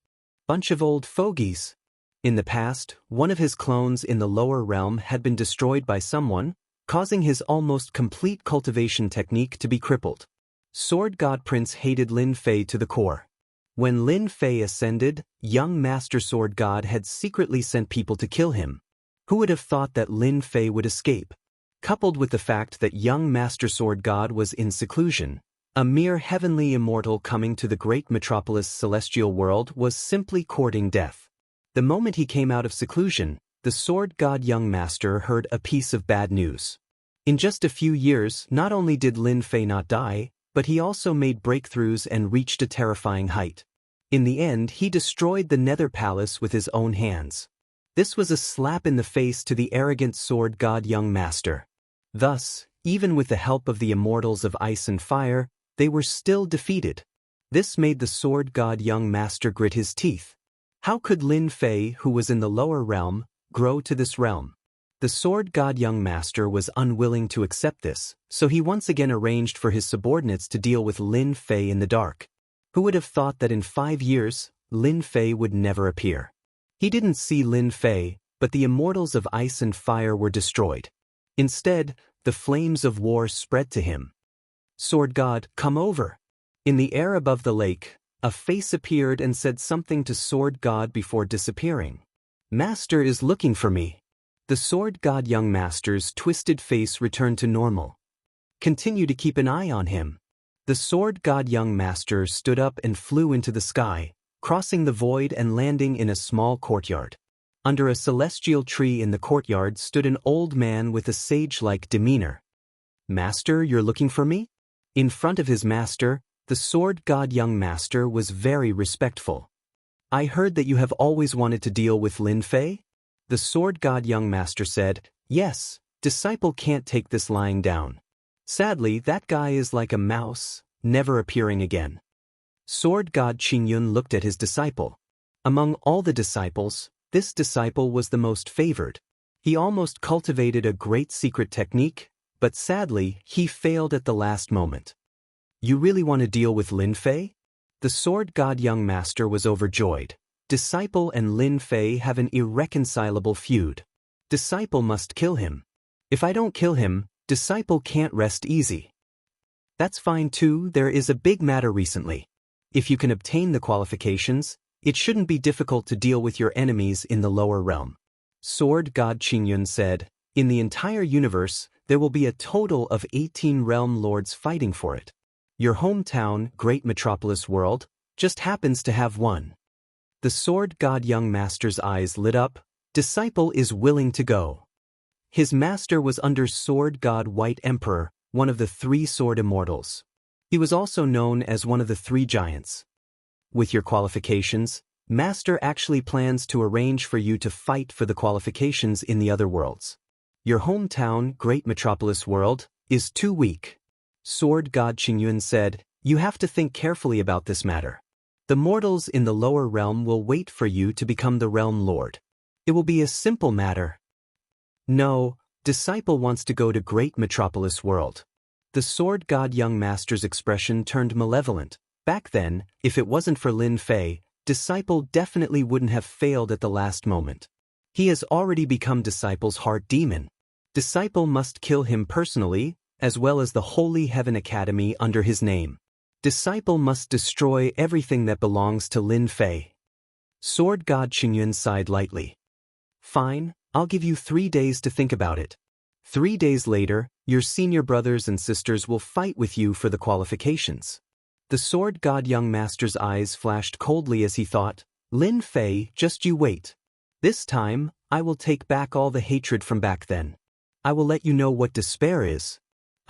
Bunch of old fogies. In the past, one of his clones in the lower realm had been destroyed by someone, causing his almost complete cultivation technique to be crippled. Sword God Prince hated Lin Fei to the core. When Lin Fei ascended, young Master Sword God had secretly sent people to kill him. Who would have thought that Lin Fei would escape? Coupled with the fact that young Master Sword God was in seclusion, a mere heavenly immortal coming to the great metropolis celestial world was simply courting death. The moment he came out of seclusion, the Sword God young master heard a piece of bad news. In just a few years, not only did Lin Fei not die, but he also made breakthroughs and reached a terrifying height. In the end, he destroyed the Nether Palace with his own hands. This was a slap in the face to the arrogant Sword God young master. Thus, even with the help of the Immortals of Ice and Fire, they were still defeated. This made the Sword God young master grit his teeth. How could Lin Fei, who was in the lower realm, grow to this realm? The Sword God young master was unwilling to accept this, so he once again arranged for his subordinates to deal with Lin Fei in the dark. Who would have thought that in 5 years, Lin Fei would never appear? He didn't see Lin Fei, but the Immortals of Ice and Fire were destroyed. Instead, the flames of war spread to him. Sword God, come over. In the air above the lake, a face appeared and said something to Sword God before disappearing. Master is looking for me. The Sword God young master's twisted face returned to normal. Continue to keep an eye on him. The Sword God young master stood up and flew into the sky, crossing the void and landing in a small courtyard. Under a celestial tree in the courtyard stood an old man with a sage-like demeanor. Master, you're looking for me? In front of his master, the Sword God young master was very respectful. I heard that you have always wanted to deal with Lin Fei? The Sword God young master said, yes, disciple can't take this lying down. Sadly, that guy is like a mouse, never appearing again. Sword God Qingyun looked at his disciple. Among all the disciples, this disciple was the most favored. He almost cultivated a great secret technique, but sadly, he failed at the last moment. You really want to deal with Lin Fei? The Sword God young master was overjoyed. Disciple and Lin Fei have an irreconcilable feud. Disciple must kill him. If I don't kill him, disciple can't rest easy. That's fine too, there is a big matter recently. If you can obtain the qualifications, it shouldn't be difficult to deal with your enemies in the lower realm. Sword God Qingyun said, in the entire universe, there will be a total of 18 realm lords fighting for it. Your hometown, great metropolis world, just happens to have one. The Sword God young master's eyes lit up. Disciple is willing to go. His master was under Sword God White Emperor, one of the 3 sword immortals. He was also known as one of the 3 giants. With your qualifications, Master actually plans to arrange for you to fight for the qualifications in the other worlds. Your hometown, great metropolis world, is too weak. Sword God Qingyun said, "You have to think carefully about this matter. The mortals in the lower realm will wait for you to become the realm lord. It will be a simple matter." "No, disciple wants to go to great metropolis world." The sword god young master's expression turned malevolent. Back then, if it wasn't for Lin Fei, disciple definitely wouldn't have failed at the last moment. He has already become disciple's heart demon. Disciple must kill him personally, as well as the Holy Heaven Academy under his name. Disciple must destroy everything that belongs to Lin Fei. Sword God Qingyun sighed lightly. "Fine, I'll give you 3 days to think about it. 3 days later, your senior brothers and sisters will fight with you for the qualifications." The sword god young master's eyes flashed coldly as he thought, "Lin Fei, just you wait. This time, I will take back all the hatred from back then. I will let you know what despair is.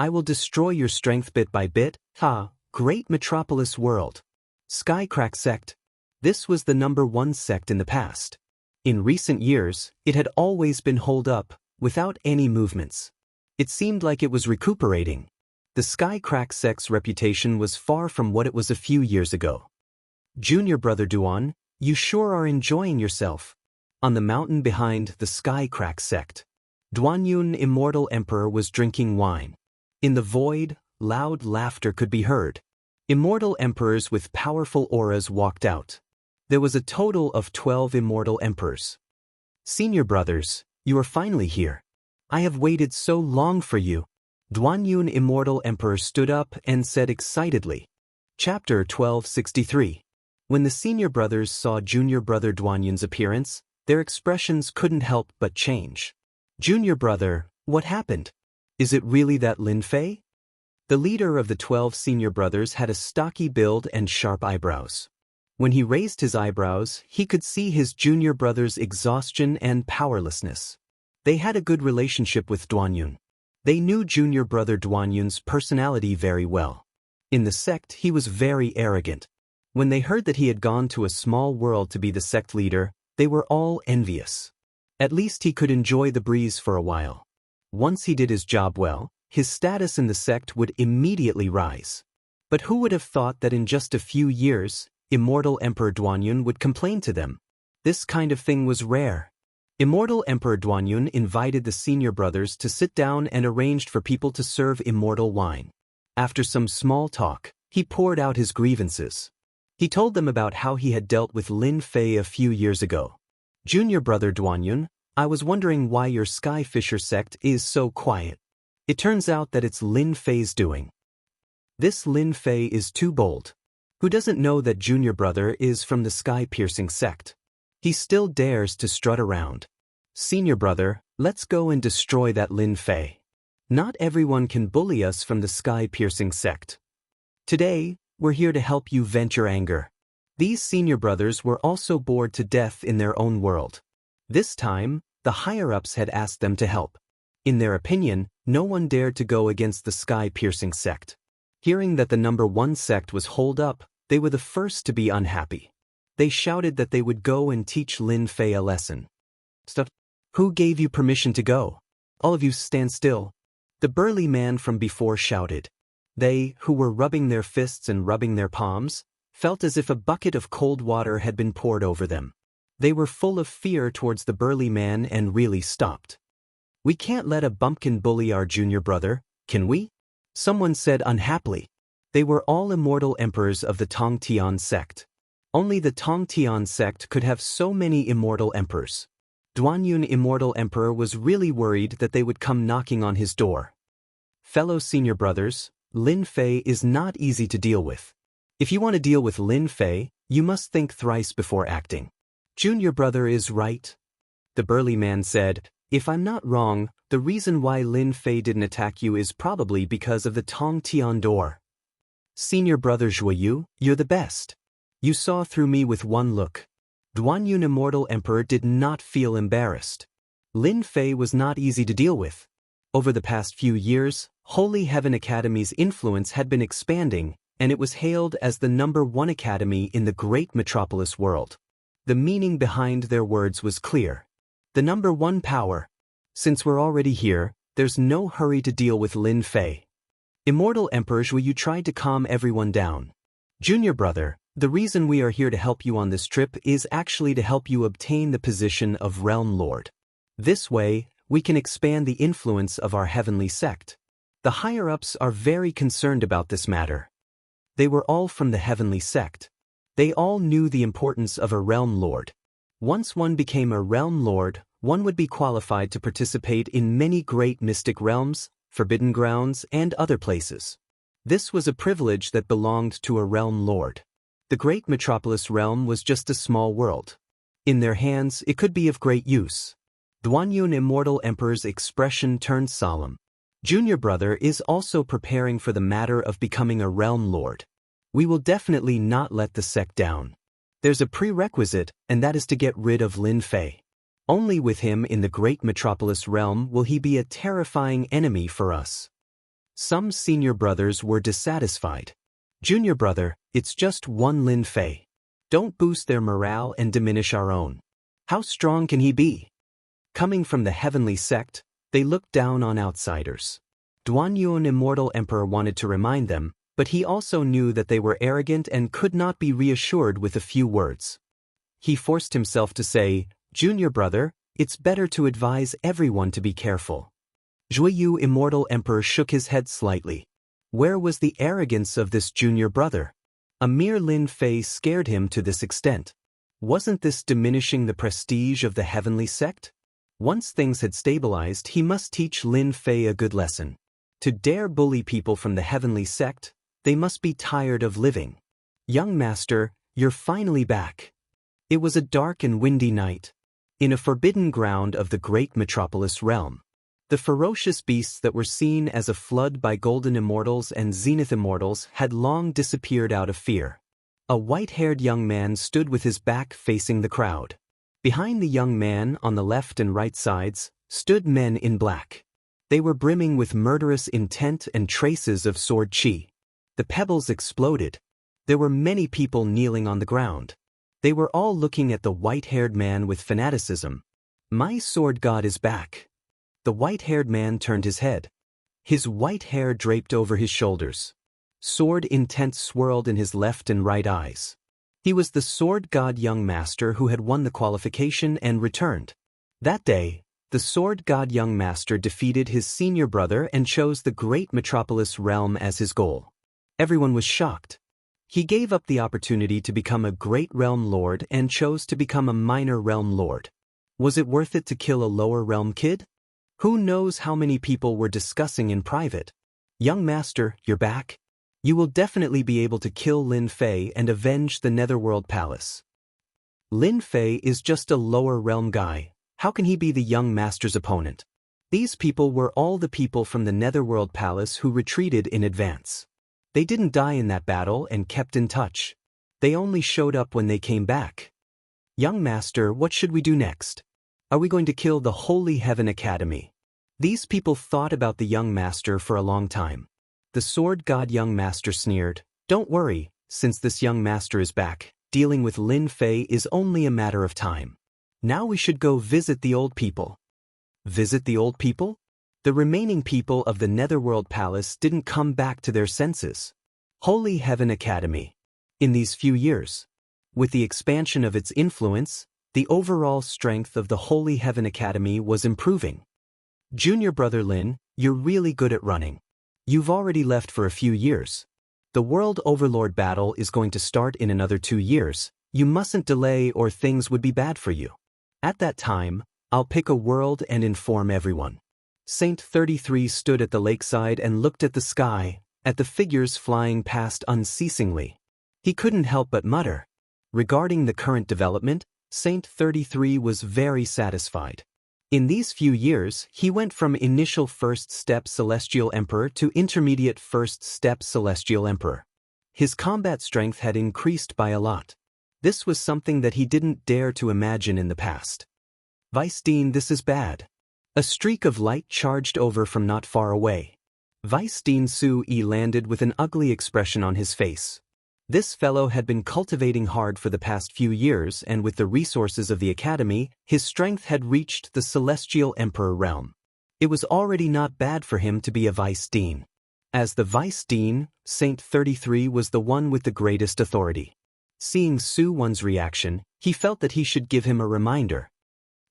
I will destroy your strength bit by bit." Great metropolis world. Skycrack sect. This was the #1 sect in the past. In recent years, it had always been holed up, without any movements. It seemed like it was recuperating. The Skycrack sect's reputation was far from what it was a few years ago. "Junior brother Duan, you sure are enjoying yourself." On the mountain behind the Skycrack sect, Duanyun Immortal Emperor was drinking wine. In the void, loud laughter could be heard. Immortal emperors with powerful auras walked out. There was a total of 12 immortal emperors. "Senior brothers, you are finally here. I have waited so long for you." Duanyun Immortal Emperor stood up and said excitedly. Chapter 1263. When the senior brothers saw junior brother Duanyun's appearance, their expressions couldn't help but change. "Junior brother, what happened? Is it really that Lin Fei?" The leader of the 12 senior brothers had a stocky build and sharp eyebrows. When he raised his eyebrows, he could see his junior brother's exhaustion and powerlessness. They had a good relationship with Duanyun. They knew junior brother Duanyun's personality very well. In the sect, he was very arrogant. When they heard that he had gone to a small world to be the sect leader, they were all envious. At least he could enjoy the breeze for a while. Once he did his job well, his status in the sect would immediately rise. But who would have thought that in just a few years, Immortal Emperor Duanyun would complain to them? This kind of thing was rare. Immortal Emperor Duanyun invited the senior brothers to sit down and arranged for people to serve immortal wine. After some small talk, he poured out his grievances. He told them about how he had dealt with Lin Fei a few years ago. "Junior brother Duanyun, I was wondering why your Sky Fisher sect is so quiet. It turns out that it's Lin Fei's doing. This Lin Fei is too bold. Who doesn't know that junior brother is from the sky-piercing sect? He still dares to strut around. Senior brother, let's go and destroy that Lin Fei. Not everyone can bully us from the sky-piercing sect. Today, we're here to help you vent your anger." These senior brothers were also bored to death in their own world. This time, the higher-ups had asked them to help. In their opinion, no one dared to go against the sky-piercing sect. Hearing that the #1 sect was holed up, they were the first to be unhappy. They shouted that they would go and teach Lin Fei a lesson. "Stuff. Who gave you permission to go? All of you stand still." The burly man from before shouted. They, who were rubbing their fists and rubbing their palms, felt as if a bucket of cold water had been poured over them. They were full of fear towards the burly man and really stopped. "We can't let a bumpkin bully our junior brother, can we?" Someone said unhappily. They were all immortal emperors of the Tongtian sect. Only the Tongtian sect could have so many immortal emperors. Duanyun Immortal Emperor was really worried that they would come knocking on his door. "Fellow senior brothers, Lin Fei is not easy to deal with. If you want to deal with Lin Fei, you must think thrice before acting." "Junior brother is right," the burly man said. "If I'm not wrong, the reason why Lin Fei didn't attack you is probably because of the Tongtian door. Senior brother Zhuoyu, you're the best. You saw through me with one look." Duanyun Immortal Emperor did not feel embarrassed. Lin Fei was not easy to deal with. Over the past few years, Holy Heaven Academy's influence had been expanding, and it was hailed as the #1 academy in the great metropolis world. The meaning behind their words was clear. The #1 power. Since we're already here, there's no hurry to deal with Lin Fei. Immortal Emperor Yu tried to calm everyone down. Junior brother, the reason we are here to help you on this trip is actually to help you obtain the position of Realm Lord. This way, we can expand the influence of our heavenly sect. The higher-ups are very concerned about this matter. They were all from the heavenly sect. They all knew the importance of a Realm Lord. Once one became a Realm Lord, one would be qualified to participate in many great mystic realms, forbidden grounds, and other places. This was a privilege that belonged to a Realm Lord. The great metropolis realm was just a small world. In their hands, it could be of great use. Duanyun Immortal Emperor's expression turned solemn. Junior brother is also preparing for the matter of becoming a Realm Lord. We will definitely not let the sect down. There's a prerequisite, and that is to get rid of Lin Fei. Only with him in the great metropolis realm will he be a terrifying enemy for us. Some senior brothers were dissatisfied. Junior brother, it's just one Lin Fei. Don't boost their morale and diminish our own. How strong can he be? Coming from the heavenly sect, they looked down on outsiders. Duanyun Immortal Emperor wanted to remind them, but he also knew that they were arrogant and could not be reassured with a few words. He forced himself to say, Junior brother, it's better to advise everyone to be careful. Zhuyu Immortal Emperor shook his head slightly. Where was the arrogance of this junior brother? A mere Lin Fei scared him to this extent. Wasn't this diminishing the prestige of the heavenly sect? Once things had stabilized, he must teach Lin Fei a good lesson. To dare bully people from the heavenly sect, they must be tired of living. Young master, you're finally back. It was a dark and windy night. In a forbidden ground of the great metropolis realm. The ferocious beasts that were seen as a flood by golden immortals and zenith immortals had long disappeared out of fear. A white-haired young man stood with his back facing the crowd. Behind the young man, on the left and right sides, stood men in black. They were brimming with murderous intent and traces of sword chi. The pebbles exploded. There were many people kneeling on the ground. They were all looking at the white-haired man with fanaticism. My sword god is back. The white-haired man turned his head. His white hair draped over his shoulders. Sword intent swirled in his left and right eyes. He was the sword god young master who had won the qualification and returned. That day, the sword god young master defeated his senior brother and chose the great metropolis realm as his goal. Everyone was shocked. He gave up the opportunity to become a great realm lord and chose to become a minor realm lord. Was it worth it to kill a lower realm kid? Who knows how many people were discussing in private. Young master, you're back. You will definitely be able to kill Lin Fei and avenge the Netherworld Palace. Lin Fei is just a lower realm guy. How can he be the young master's opponent? These people were all the people from the Netherworld Palace who retreated in advance. They didn't die in that battle and kept in touch. They only showed up when they came back. Young master, what should we do next? Are we going to kill the Holy Heaven Academy? These people thought about the young master for a long time. The sword god young master sneered, Don't worry, since this young master is back, dealing with Lin Fei is only a matter of time. Now we should go visit the old people. Visit the old people? The remaining people of the Netherworld Palace didn't come back to their senses. Holy Heaven Academy. In these few years, with the expansion of its influence, the overall strength of the Holy Heaven Academy was improving. Junior brother Lin, you're really good at running. You've already left for a few years. The World Overlord battle is going to start in another 2 years. You mustn't delay or things would be bad for you. At that time, I'll pick a world and inform everyone. Saint 33 stood at the lakeside and looked at the sky, at the figures flying past unceasingly. He couldn't help but mutter. Regarding the current development, Saint 33 was very satisfied. In these few years, he went from initial first step Celestial Emperor to intermediate first step Celestial Emperor. His combat strength had increased by a lot. This was something that he didn't dare to imagine in the past. Vice Dean, this is bad. A streak of light charged over from not far away. Vice Dean Su-yi landed with an ugly expression on his face. This fellow had been cultivating hard for the past few years, and with the resources of the academy, his strength had reached the Celestial Emperor realm. It was already not bad for him to be a vice dean. As the Vice Dean, Saint 33 was the one with the greatest authority. Seeing Su Wan's reaction, he felt that he should give him a reminder.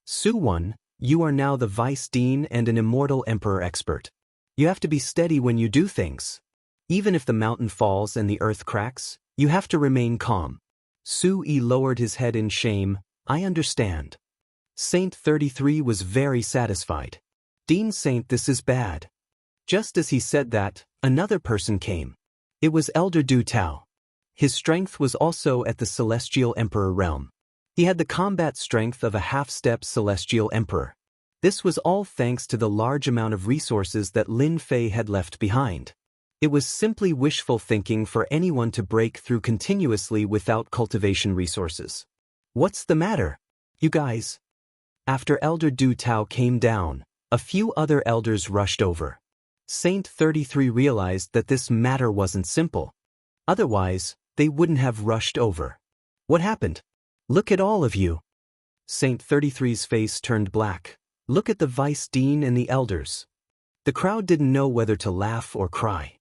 Su Wan, you are now the Vice Dean and an Immortal Emperor expert. You have to be steady when you do things. Even if the mountain falls and the earth cracks, you have to remain calm. Su Yi lowered his head in shame. I understand. Saint 33 was very satisfied. Dean Saint, this is bad. Just as he said that, another person came. It was Elder Du Tao. His strength was also at the Celestial Emperor realm. He had the combat strength of a half-step Celestial Emperor. This was all thanks to the large amount of resources that Lin Fei had left behind. It was simply wishful thinking for anyone to break through continuously without cultivation resources. What's the matter, you guys? After Elder Du Tao came down, a few other elders rushed over. Saint 33 realized that this matter wasn't simple. Otherwise, they wouldn't have rushed over. What happened? Look at all of you. Saint 33's face turned black. Look at the Vice Dean and the elders. The crowd didn't know whether to laugh or cry.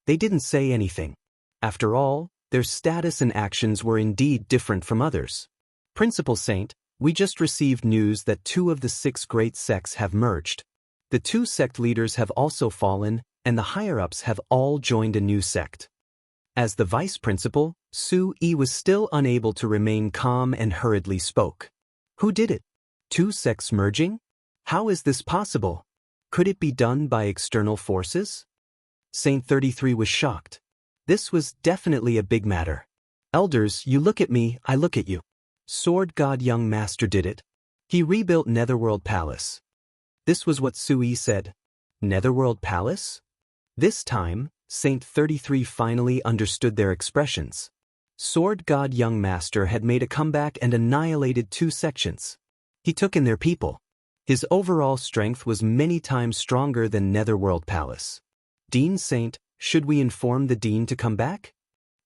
They didn't say anything. After all, their status and actions were indeed different from others. Principal Saint, we just received news that 2 of the 6 great sects have merged. The 2 sect leaders have also fallen, and the higher-ups have all joined a new sect. As the vice principal, Su Yi was still unable to remain calm and hurriedly spoke. Who did it? 2 sects merging? How is this possible? Could it be done by external forces? Saint 33 was shocked. This was definitely a big matter. Elders, you look at me, I look at you. Sword God Young Master did it. He rebuilt Netherworld Palace. This was what Su Yi said. Netherworld Palace? This time, Saint 33 finally understood their expressions. Sword God Young Master had made a comeback and annihilated 2 sections. He took in their people. His overall strength was many times stronger than Netherworld Palace. Dean Saint, should we inform the Dean to come back?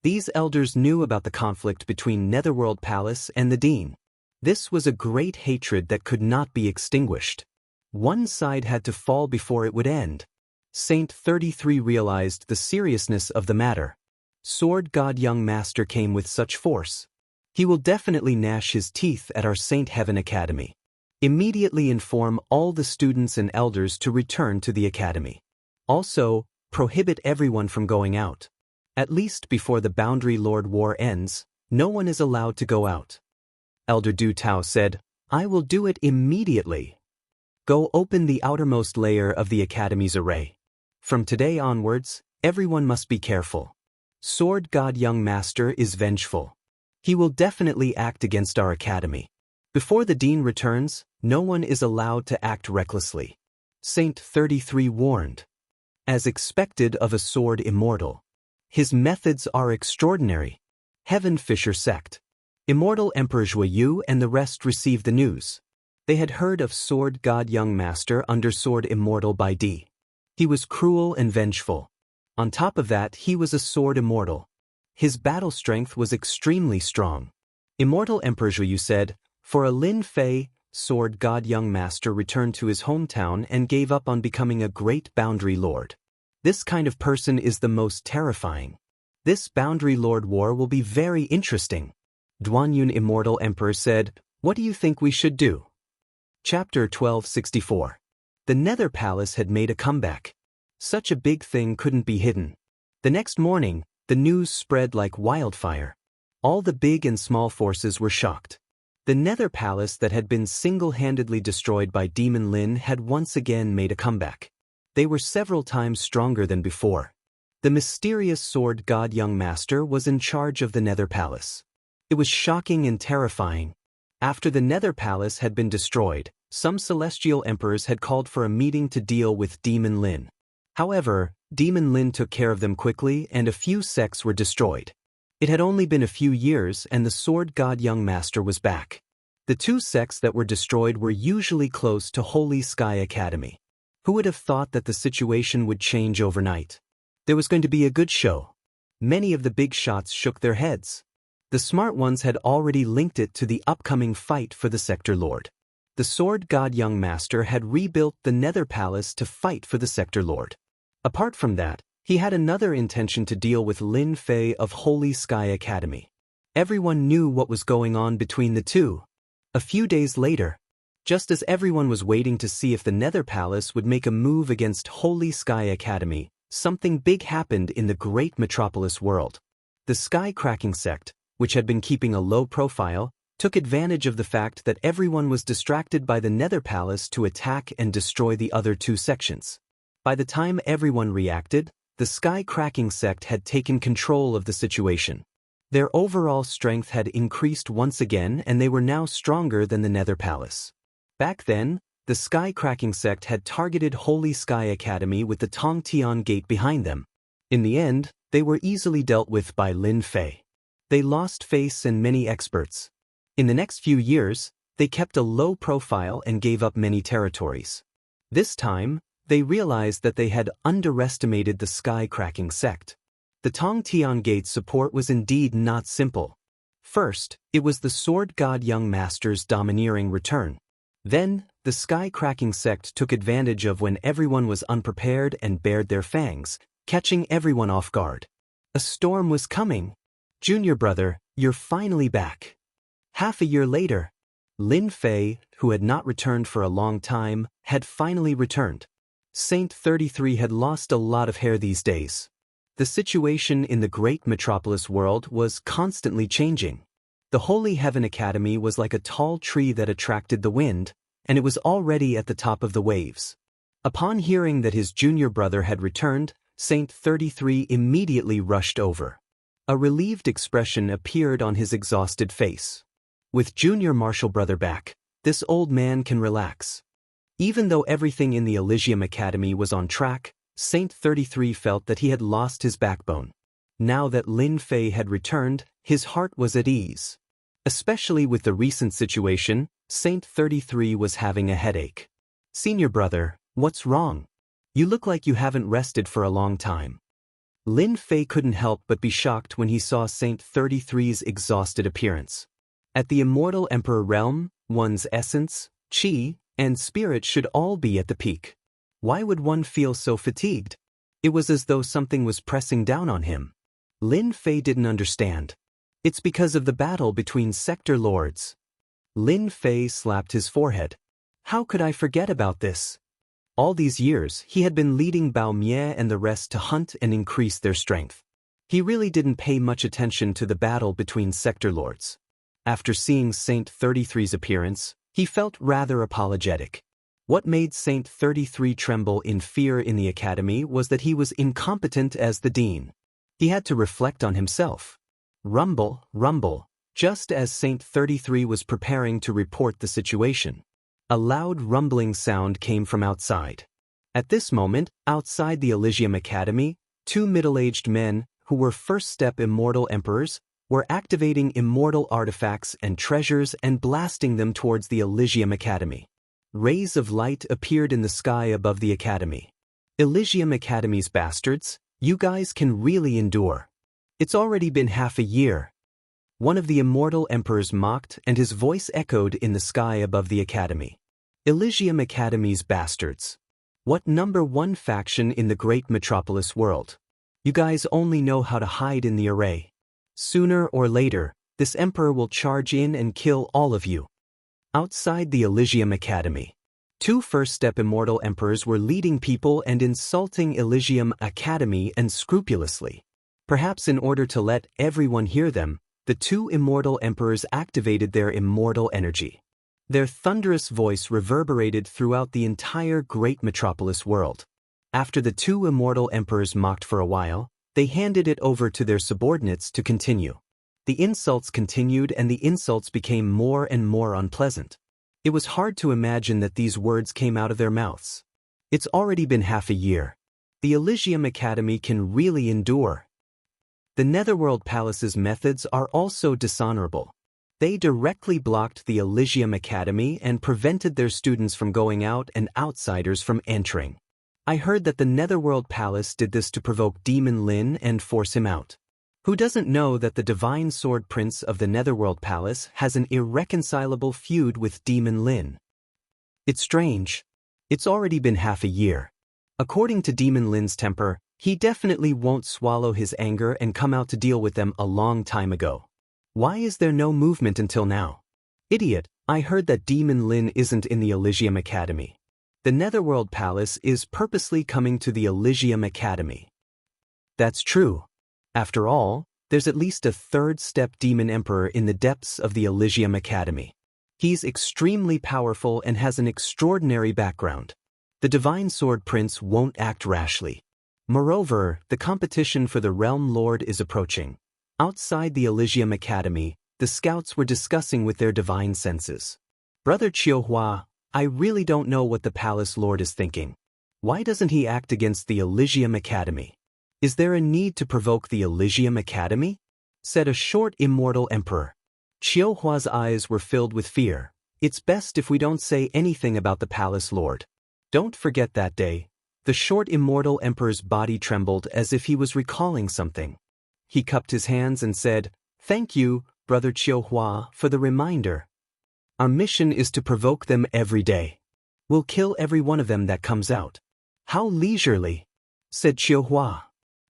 These elders knew about the conflict between Netherworld Palace and the Dean. This was a great hatred that could not be extinguished. One side had to fall before it would end. Saint 33 realized the seriousness of the matter. Sword God Young Master came with such force. He will definitely gnash his teeth at our Saint Heaven Academy. Immediately inform all the students and elders to return to the academy. Also, prohibit everyone from going out. At least before the Boundary Lord War ends, no one is allowed to go out. Elder Du Tao said, I will do it immediately. Go open the outermost layer of the academy's array. From today onwards, everyone must be careful. Sword God Young Master is vengeful. He will definitely act against our academy. Before the Dean returns, no one is allowed to act recklessly. Saint 33 warned. As expected of a sword immortal. His methods are extraordinary. Heaven Fisher Sect. Immortal Emperor Zhuyu and the rest received the news. They had heard of Sword God Young Master under Sword Immortal by D. He was cruel and vengeful. On top of that, he was a sword immortal. His battle strength was extremely strong. Immortal Emperor Zhuyu said, for a Lin Fei, Sword God Young Master returned to his hometown and gave up on becoming a great Boundary Lord. This kind of person is the most terrifying. This Boundary Lord War will be very interesting. Duanyun Immortal Emperor said, what do you think we should do? Chapter 1264. The Nether Palace had made a comeback. Such a big thing couldn't be hidden. The next morning, the news spread like wildfire. All the big and small forces were shocked. The Nether Palace that had been single-handedly destroyed by Demon Lin had once again made a comeback. They were several times stronger than before. The mysterious Sword God Young Master was in charge of the Nether Palace. It was shocking and terrifying. After the Nether Palace had been destroyed, some celestial emperors had called for a meeting to deal with Demon Lin. However, Demon Lin took care of them quickly and a few sects were destroyed. It had only been a few years and the Sword God Young Master was back. The 2 sects that were destroyed were usually close to Holy Sky Academy. Who would have thought that the situation would change overnight? There was going to be a good show. Many of the big shots shook their heads. The smart ones had already linked it to the upcoming fight for the Sector Lord. The Sword God Young Master had rebuilt the Nether Palace to fight for the Sector Lord. Apart from that, He had another intention to deal with Lin Fei of Holy Sky Academy. Everyone knew what was going on between the two. A few days later, just as everyone was waiting to see if the Nether Palace would make a move against Holy Sky Academy, something big happened in the great metropolis world. The Sky-cracking sect, which had been keeping a low profile, took advantage of the fact that everyone was distracted by the Nether Palace to attack and destroy the other two sections. By the time everyone reacted, the Sky-cracking sect had taken control of the situation. Their overall strength had increased once again, and they were now stronger than the Nether Palace. Back then, the Sky-cracking sect had targeted Holy Sky Academy with the Tongtian Gate behind them. In the end, they were easily dealt with by Lin Fei. They lost face and many experts. In the next few years, they kept a low profile and gave up many territories. This time, they realized that they had underestimated the Sky-cracking sect. The Tongtian Gate support was indeed not simple. First, it was the Sword God Young Master's domineering return. Then, the Sky-cracking sect took advantage of when everyone was unprepared and bared their fangs, catching everyone off guard. A storm was coming. Junior brother, you're finally back. Half a year later, Lin Fei, who had not returned for a long time, had finally returned. Saint 33 had lost a lot of hair these days. The situation in the great metropolis world was constantly changing. The Holy Heaven Academy was like a tall tree that attracted the wind, and it was already at the top of the waves. Upon hearing that his junior brother had returned, Saint 33 immediately rushed over. A relieved expression appeared on his exhausted face. With junior martial brother back, this old man can relax. Even though everything in the Elysium Academy was on track, Saint 33 felt that he had lost his backbone. Now that Lin Fei had returned, his heart was at ease. Especially with the recent situation, Saint 33 was having a headache. Senior brother, what's wrong? You look like you haven't rested for a long time. Lin Fei couldn't help but be shocked when he saw Saint 33's exhausted appearance. At the Immortal Emperor realm, one's essence, qi, and spirit should all be at the peak. Why would one feel so fatigued? It was as though something was pressing down on him. Lin Fei didn't understand. It's because of the battle between sector lords. Lin Fei slapped his forehead. How could I forget about this? All these years, he had been leading Bao Mie and the rest to hunt and increase their strength. He really didn't pay much attention to the battle between sector lords. After seeing Saint 33's appearance, he felt rather apologetic. What made Saint 33 tremble in fear in the academy was that he was incompetent as the dean. He had to reflect on himself. Rumble, rumble, just as Saint 33 was preparing to report the situation. A loud rumbling sound came from outside. At this moment, outside the Elysium Academy, two middle-aged men, who were first-step immortal emperors, were activating immortal artifacts and treasures and blasting them towards the Elysium Academy. Rays of light appeared in the sky above the academy. Elysium Academy's bastards, you guys can really endure. It's already been half a year. One of the immortal emperors mocked, and his voice echoed in the sky above the academy. Elysium Academy's bastards. What number one faction in the great metropolis world? You guys only know how to hide in the array. Sooner or later, this emperor will charge in and kill all of you. Outside the Elysium Academy, two first-step immortal emperors were leading people and insulting Elysium Academy unscrupulously. Perhaps in order to let everyone hear them, the two immortal emperors activated their immortal energy. Their thunderous voice reverberated throughout the entire great metropolis world. After the two immortal emperors mocked for a while, they handed it over to their subordinates to continue. The insults continued, and the insults became more and more unpleasant. It was hard to imagine that these words came out of their mouths. It's already been half a year. The Elysium Academy can really endure. The Netherworld Palace's methods are also dishonorable. They directly blocked the Elysium Academy and prevented their students from going out and outsiders from entering. I heard that the Netherworld Palace did this to provoke Demon Lin and force him out. Who doesn't know that the Divine Sword Prince of the Netherworld Palace has an irreconcilable feud with Demon Lin? It's strange. It's already been half a year. According to Demon Lin's temper, He definitely won't swallow his anger and come out to deal with them a long time ago. Why is there no movement until now? Idiot, I heard that Demon Lin isn't in the Elysium Academy. The Netherworld Palace is purposely coming to the Elysium Academy. That's true. After all, there's at least a third-step demon emperor in the depths of the Elysium Academy. He's extremely powerful and has an extraordinary background. The Divine Sword Prince won't act rashly. Moreover, the competition for the Realm Lord is approaching. Outside the Elysium Academy, the scouts were discussing with their divine senses. Brother Qiuhua, I really don't know what the Palace Lord is thinking. Why doesn't he act against the Elysium Academy? Is there a need to provoke the Elysium Academy? Said a short immortal emperor. Qiuhua's eyes were filled with fear. It's best if we don't say anything about the Palace Lord. Don't forget that day. The short immortal emperor's body trembled as if he was recalling something. He cupped his hands and said, "Thank you, Brother Qiuhua, for the reminder. Our mission is to provoke them every day. We'll kill every one of them that comes out." "How leisurely," said Qiuhua.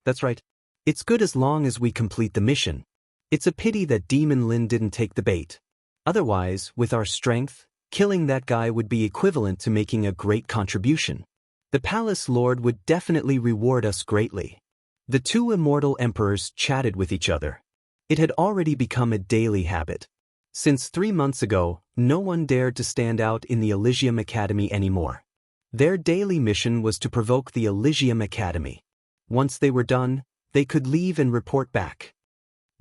"That's right. It's good as long as we complete the mission. It's a pity that Demon Lin didn't take the bait. Otherwise, with our strength, killing that guy would be equivalent to making a great contribution. The Palace Lord would definitely reward us greatly." The two immortal emperors chatted with each other. It had already become a daily habit. Since 3 months ago, no one dared to stand out in the Elysium Academy anymore. Their daily mission was to provoke the Elysium Academy. Once they were done, they could leave and report back.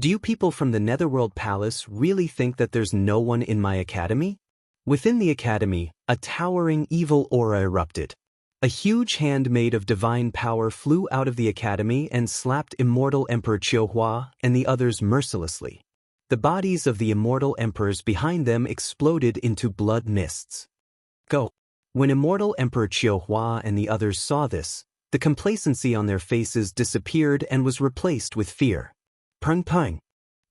Do you people from the Netherworld Palace really think that there's no one in my academy? Within the academy, a towering evil aura erupted. A huge hand made of divine power flew out of the academy and slapped Immortal Emperor Qiuhua and the others mercilessly. The bodies of the immortal emperors behind them exploded into blood mists. Go. When Immortal Emperor Qiuhua and the others saw this, the complacency on their faces disappeared and was replaced with fear. Peng Peng.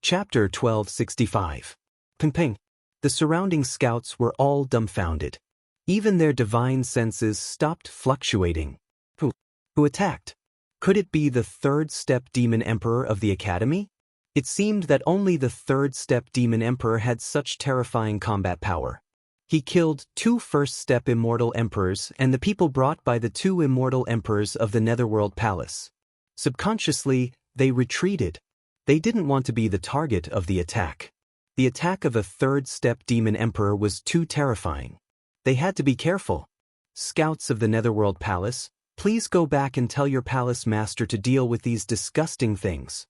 Chapter 1265. Peng Peng. The surrounding scouts were all dumbfounded. Even their divine senses stopped fluctuating. Who attacked? Could it be the third-step demon emperor of the academy? It seemed that only the third-step demon emperor had such terrifying combat power. He killed 2 first-step immortal emperors and the people brought by the 2 immortal emperors of the Netherworld Palace. Subconsciously, they retreated. They didn't want to be the target of the attack. The attack of a third-step demon emperor was too terrifying. They had to be careful. Scouts of the Netherworld Palace, please go back and tell your palace master to deal with these disgusting things.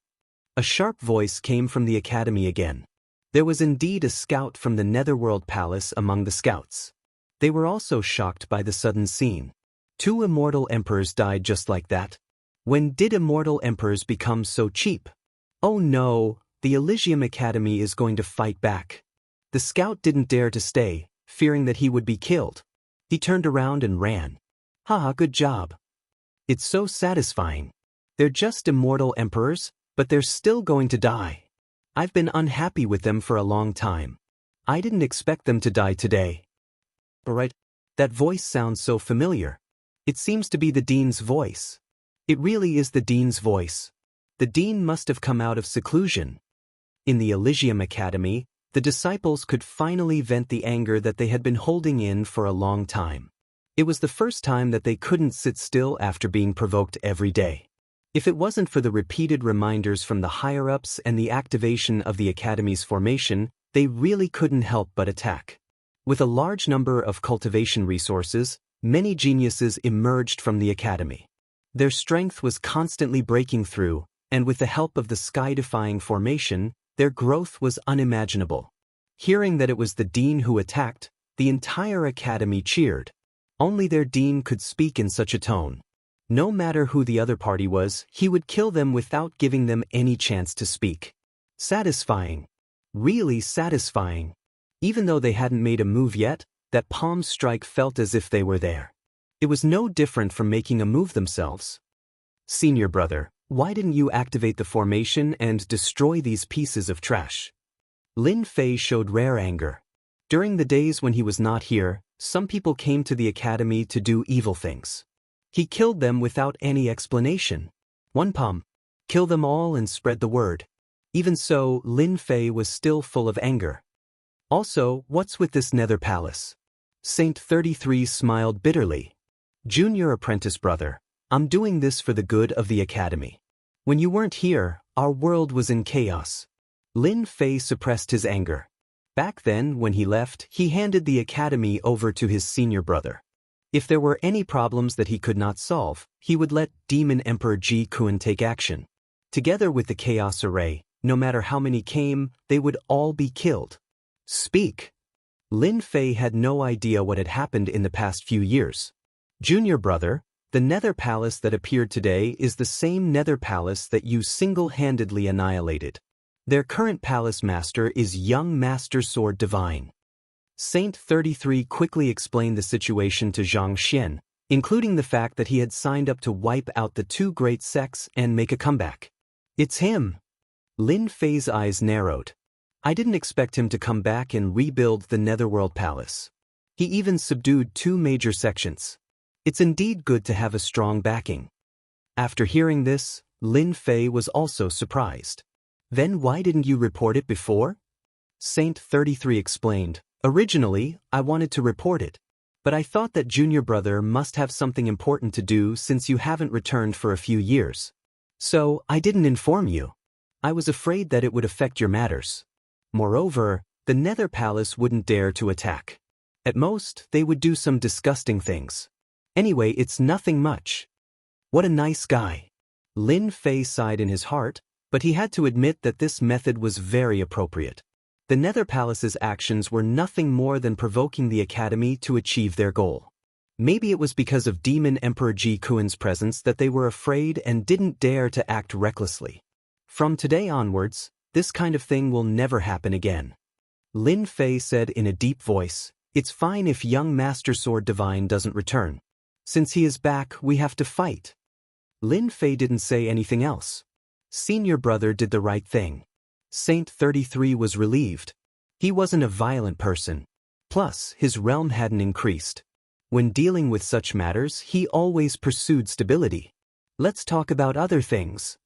A sharp voice came from the academy again. There was indeed a scout from the Netherworld Palace among the scouts. They were also shocked by the sudden scene. 2 immortal emperors died just like that. When did immortal emperors become so cheap? Oh no, the Elysium Academy is going to fight back. The scout didn't dare to stay, fearing that he would be killed. He turned around and ran. Haha, good job. It's so satisfying. They're just immortal emperors, but they're still going to die. I've been unhappy with them for a long time. I didn't expect them to die today. Alright, that voice sounds so familiar. It seems to be the dean's voice. It really is the dean's voice. The dean must have come out of seclusion. In the Elysium Academy, the disciples could finally vent the anger that they had been holding in for a long time. It was the first time that they couldn't sit still after being provoked every day. If it wasn't for the repeated reminders from the higher-ups and the activation of the Academy's formation, they really couldn't help but attack. With a large number of cultivation resources, many geniuses emerged from the Academy. Their strength was constantly breaking through, and with the help of the sky-defying formation, their growth was unimaginable. Hearing that it was the dean who attacked, the entire academy cheered. Only their dean could speak in such a tone. No matter who the other party was, he would kill them without giving them any chance to speak. Satisfying. Really satisfying. Even though they hadn't made a move yet, that palm strike felt as if they were there. It was no different from making a move themselves. Senior brother, why didn't you activate the formation and destroy these pieces of trash? Lin Fei showed rare anger. During the days when he was not here, some people came to the academy to do evil things. He killed them without any explanation. One palm. Kill them all and spread the word. Even so, Lin Fei was still full of anger. Also, what's with this nether palace? Saint 33 smiled bitterly. Junior apprentice brother, I'm doing this for the good of the academy. When you weren't here, our world was in chaos. Lin Fei suppressed his anger. Back then, when he left, he handed the academy over to his senior brother. If there were any problems that he could not solve, he would let Demon Emperor Ji Kun take action. Together with the Chaos Array, no matter how many came, they would all be killed. Speak. Lin Fei had no idea what had happened in the past few years. Junior brother, the Nether Palace that appeared today is the same Nether Palace that you single-handedly annihilated. Their current palace master is young Master Sword Divine. Saint 33 quickly explained the situation to Zhang Xian, including the fact that he had signed up to wipe out the two great sects and make a comeback. It's him. Lin Fei's eyes narrowed. I didn't expect him to come back and rebuild the Netherworld Palace. He even subdued two major sections. It's indeed good to have a strong backing. After hearing this, Lin Fei was also surprised. Then why didn't you report it before? Saint 33 explained. Originally, I wanted to report it. But I thought that junior brother must have something important to do since you haven't returned for a few years. So, I didn't inform you. I was afraid that it would affect your matters. Moreover, the Nether Palace wouldn't dare to attack. At most, they would do some disgusting things. Anyway, it's nothing much. What a nice guy. Lin Fei sighed in his heart, but he had to admit that this method was very appropriate. The Nether Palace's actions were nothing more than provoking the Academy to achieve their goal. Maybe it was because of Demon Emperor Ji Kun's presence that they were afraid and didn't dare to act recklessly. From today onwards, this kind of thing will never happen again. Lin Fei said in a deep voice, it's fine if young Master Sword Divine doesn't return. Since he is back, we have to fight. Lin Fei didn't say anything else. Senior brother did the right thing. Saint 33 was relieved. He wasn't a violent person. Plus, his realm hadn't increased. When dealing with such matters, he always pursued stability. Let's talk about other things.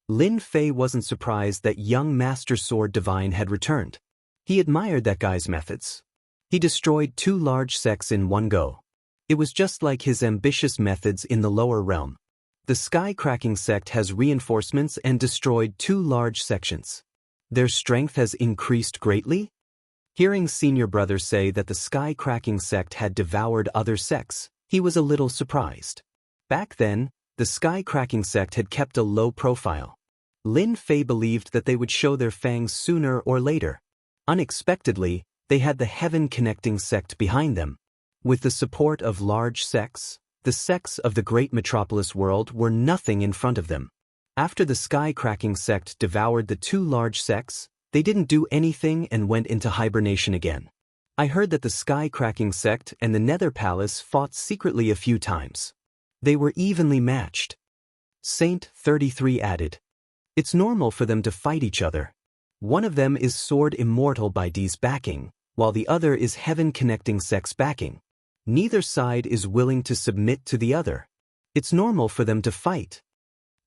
Lin Fei wasn't surprised that young Master Sword Divine had returned. He admired that guy's methods. He destroyed two large sects in one go. It was just like his ambitious methods in the lower realm. The Sky-Cracking sect has reinforcements and destroyed two large sections. Their strength has increased greatly? Hearing senior brother say that the Sky-Cracking sect had devoured other sects, he was a little surprised. Back then, the Sky-Cracking sect had kept a low profile. Lin Fei believed that they would show their fangs sooner or later. Unexpectedly, they had the Heaven-Connecting sect behind them. With the support of large sects, the sects of the great metropolis world were nothing in front of them. After the Sky-Cracking sect devoured the two large sects, they didn't do anything and went into hibernation again. I heard that the Sky-Cracking sect and the Nether Palace fought secretly a few times. They were evenly matched. Saint 33 added. It's normal for them to fight each other. One of them is Sword Immortal by D's backing, while the other is Heaven-Connecting sect's backing. Neither side is willing to submit to the other. It's normal for them to fight.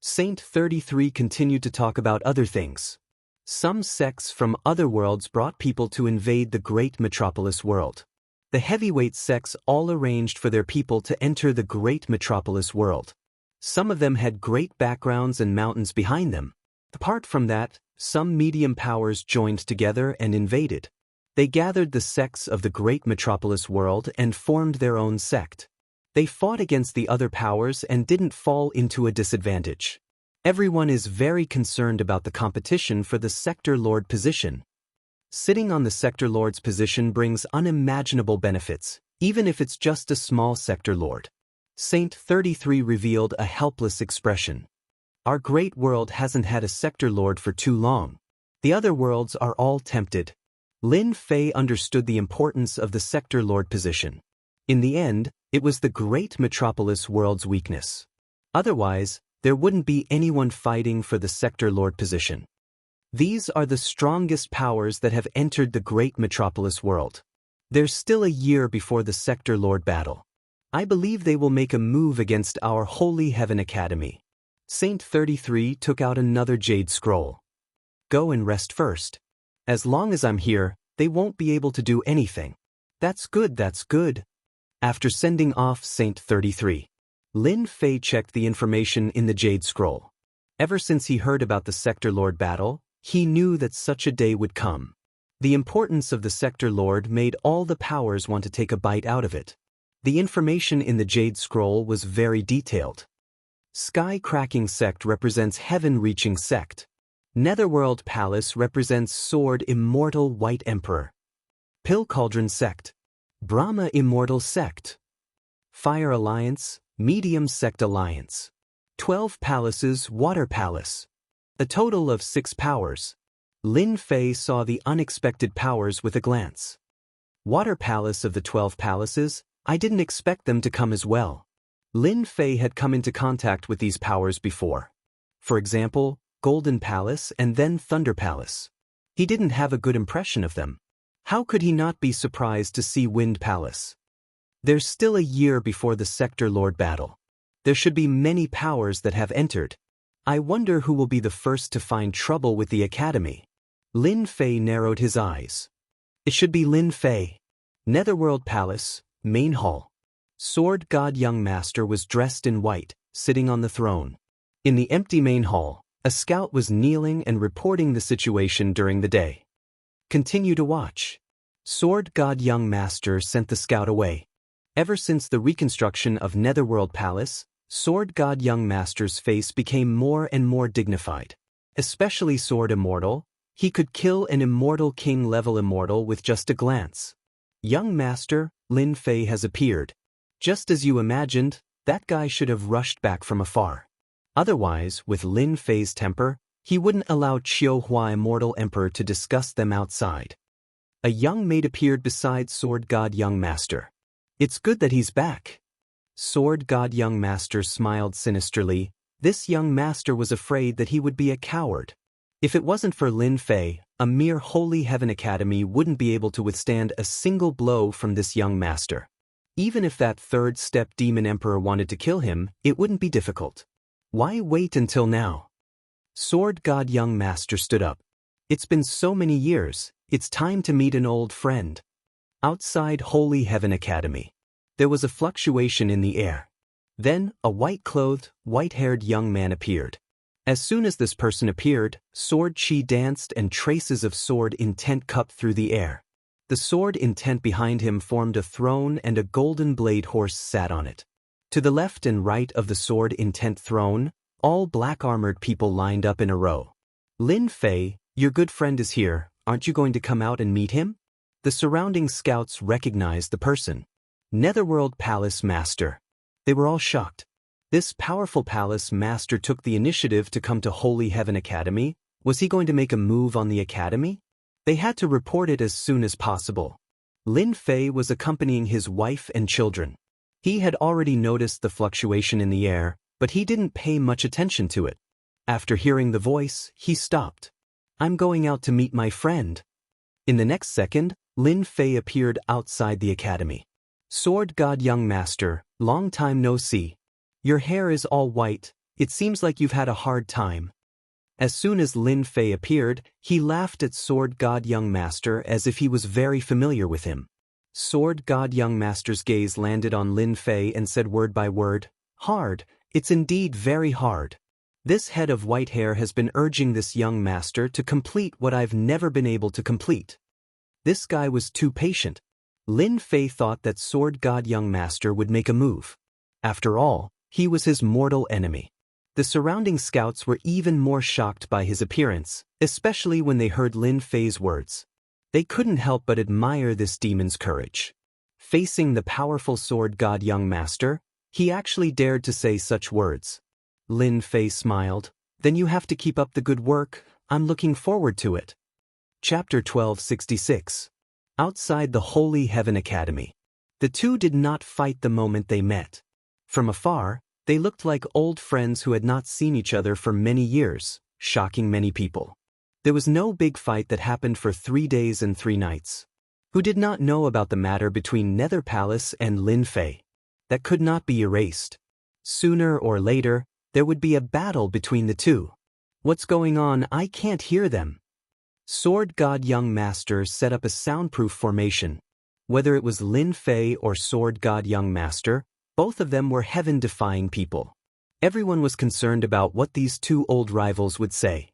Saint 33 continued to talk about other things. Some sects from other worlds brought people to invade the great metropolis world. The heavyweight sects all arranged for their people to enter the great metropolis world. Some of them had great backgrounds and mountains behind them. Apart from that, some medium powers joined together and invaded. They gathered the sects of the great metropolis world and formed their own sect. They fought against the other powers and didn't fall into a disadvantage. Everyone is very concerned about the competition for the Sector Lord position. Sitting on the Sector Lord's position brings unimaginable benefits, even if it's just a small Sector Lord. Saint 33 revealed a helpless expression. Our great world hasn't had a Sector Lord for too long. The other worlds are all tempted. Lin Fei understood the importance of the Sector Lord position. In the end, it was the great metropolis world's weakness. Otherwise, there wouldn't be anyone fighting for the Sector Lord position. These are the strongest powers that have entered the great metropolis world. There's still a year before the Sector Lord battle. I believe they will make a move against our Holy Heaven Academy. Saint 33 took out another jade scroll. Go and rest first. As long as I'm here, they won't be able to do anything. That's good, that's good. After sending off Saint 33, Lin Fei checked the information in the jade scroll. Ever since he heard about the Sector Lord battle, he knew that such a day would come. The importance of the Sector Lord made all the powers want to take a bite out of it. The information in the jade scroll was very detailed. Sky-cracking sect represents heaven-reaching sect. Netherworld Palace represents sword immortal white emperor. Pill Cauldron sect. Brahma immortal sect. Fire Alliance, medium sect alliance. 12 palaces water palace. A total of 6 powers. Lin Fei saw the unexpected powers with a glance. Water palace of the 12 palaces, I didn't expect them to come as well. Lin Fei had come into contact with these powers before. For example, Golden Palace and then Thunder Palace. He didn't have a good impression of them. How could he not be surprised to see Wind Palace? There's still a year before the Sector Lord battle. There should be many powers that have entered. I wonder who will be the first to find trouble with the academy. Lin Fei narrowed his eyes. It should be Lin Fei. Netherworld Palace, main hall. Sword God Young Master was dressed in white, sitting on the throne. In the empty main hall, a scout was kneeling and reporting the situation during the day. Continue to watch. Sword God Young Master sent the scout away. Ever since the reconstruction of Netherworld Palace, Sword God Young Master's face became more and more dignified. Especially Sword Immortal, he could kill an immortal king-level immortal with just a glance. Young Master, Lin Fei has appeared. Just as you imagined, that guy should have rushed back from afar. Otherwise, with Lin Fei's temper, he wouldn't allow Qiuhua Immortal Emperor to discuss them outside. A young maid appeared beside Sword God Young Master. It's good that he's back. Sword God Young Master smiled sinisterly. This young master was afraid that he would be a coward. If it wasn't for Lin Fei, a mere Holy Heaven Academy wouldn't be able to withstand a single blow from this young master. Even if that third-step demon emperor wanted to kill him, it wouldn't be difficult. Why wait until now? Sword God Young Master stood up. It's been so many years, it's time to meet an old friend. Outside Holy Heaven Academy, there was a fluctuation in the air. Then, a white-clothed, white-haired young man appeared. As soon as this person appeared, sword chi danced and traces of sword intent cupped through the air. The sword intent behind him formed a throne and a golden blade horse sat on it. To the left and right of the sword intent throne, all black-armored people lined up in a row. Lin Fei, your good friend is here, aren't you going to come out and meet him? The surrounding scouts recognized the person. Netherworld Palace Master. They were all shocked. This powerful palace master took the initiative to come to Holy Heaven Academy. Was he going to make a move on the academy? They had to report it as soon as possible. Lin Fei was accompanying his wife and children. He had already noticed the fluctuation in the air, but he didn't pay much attention to it. After hearing the voice, he stopped. I'm going out to meet my friend. In the next second, Lin Fei appeared outside the academy. Sword God Young Master, long time no see. Your hair is all white, it seems like you've had a hard time. As soon as Lin Fei appeared, he laughed at Sword God Young Master as if he was very familiar with him. Sword God Young Master's gaze landed on Lin Fei and said word by word, hard, it's indeed very hard. This head of white hair has been urging this young master to complete what I've never been able to complete. This guy was too patient. Lin Fei thought that Sword God Young Master would make a move. After all, he was his mortal enemy. The surrounding scouts were even more shocked by his appearance, especially when they heard Lin Fei's words. They couldn't help but admire this demon's courage. Facing the powerful Sword God Young Master, he actually dared to say such words. Lin Fei smiled. Then you have to keep up the good work, I'm looking forward to it. Chapter 1266. Outside the Holy Heaven Academy. The two did not fight the moment they met. From afar, they looked like old friends who had not seen each other for many years, shocking many people. There was no big fight that happened for 3 days and 3 nights. Who did not know about the matter between Nether Palace and Lin Fei? that could not be erased. Sooner or later, there would be a battle between the two. What's going on? I can't hear them. Sword God Young Master set up a soundproof formation. Whether it was Lin Fei or Sword God Young Master, both of them were heaven-defying people. Everyone was concerned about what these two old rivals would say.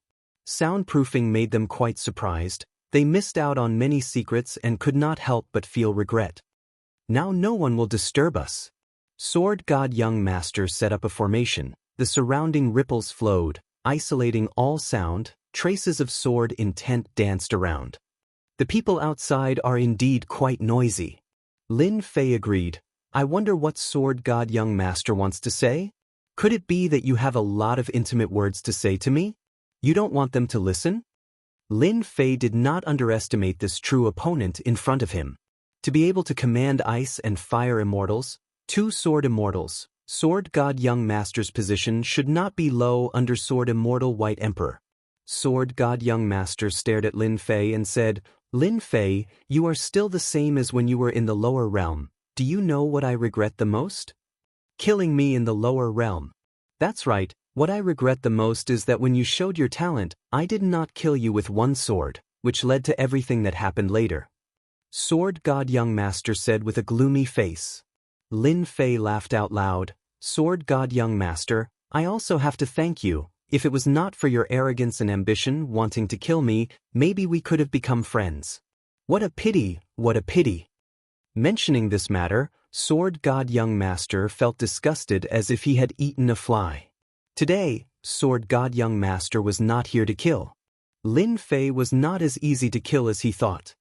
Soundproofing made them quite surprised. They missed out on many secrets and could not help but feel regret. Now no one will disturb us. Sword God Young Master set up a formation. The surrounding ripples flowed, isolating all sound. Traces of sword intent danced around. The people outside are indeed quite noisy. Lin Fei agreed. I wonder what Sword God Young Master wants to say? Could it be that you have a lot of intimate words to say to me? You don't want them to listen? Lin Fei did not underestimate this true opponent in front of him. To be able to command ice and fire immortals, two sword immortals, Sword God Young Master's position should not be low under Sword Immortal White Emperor. Sword God Young Master stared at Lin Fei and said, Lin Fei, you are still the same as when you were in the lower realm. Do you know what I regret the most? Killing me in the lower realm. That's right, what I regret the most is that when you showed your talent, I did not kill you with one sword, which led to everything that happened later. Sword God Young Master said with a gloomy face. Lin Fei laughed out loud. Sword God Young Master, I also have to thank you. If it was not for your arrogance and ambition wanting to kill me, maybe we could have become friends. What a pity, what a pity. Mentioning this matter, Sword God Young Master felt disgusted as if he had eaten a fly. Today, Sword God Young Master was not here to kill. Lin Fei was not as easy to kill as he thought.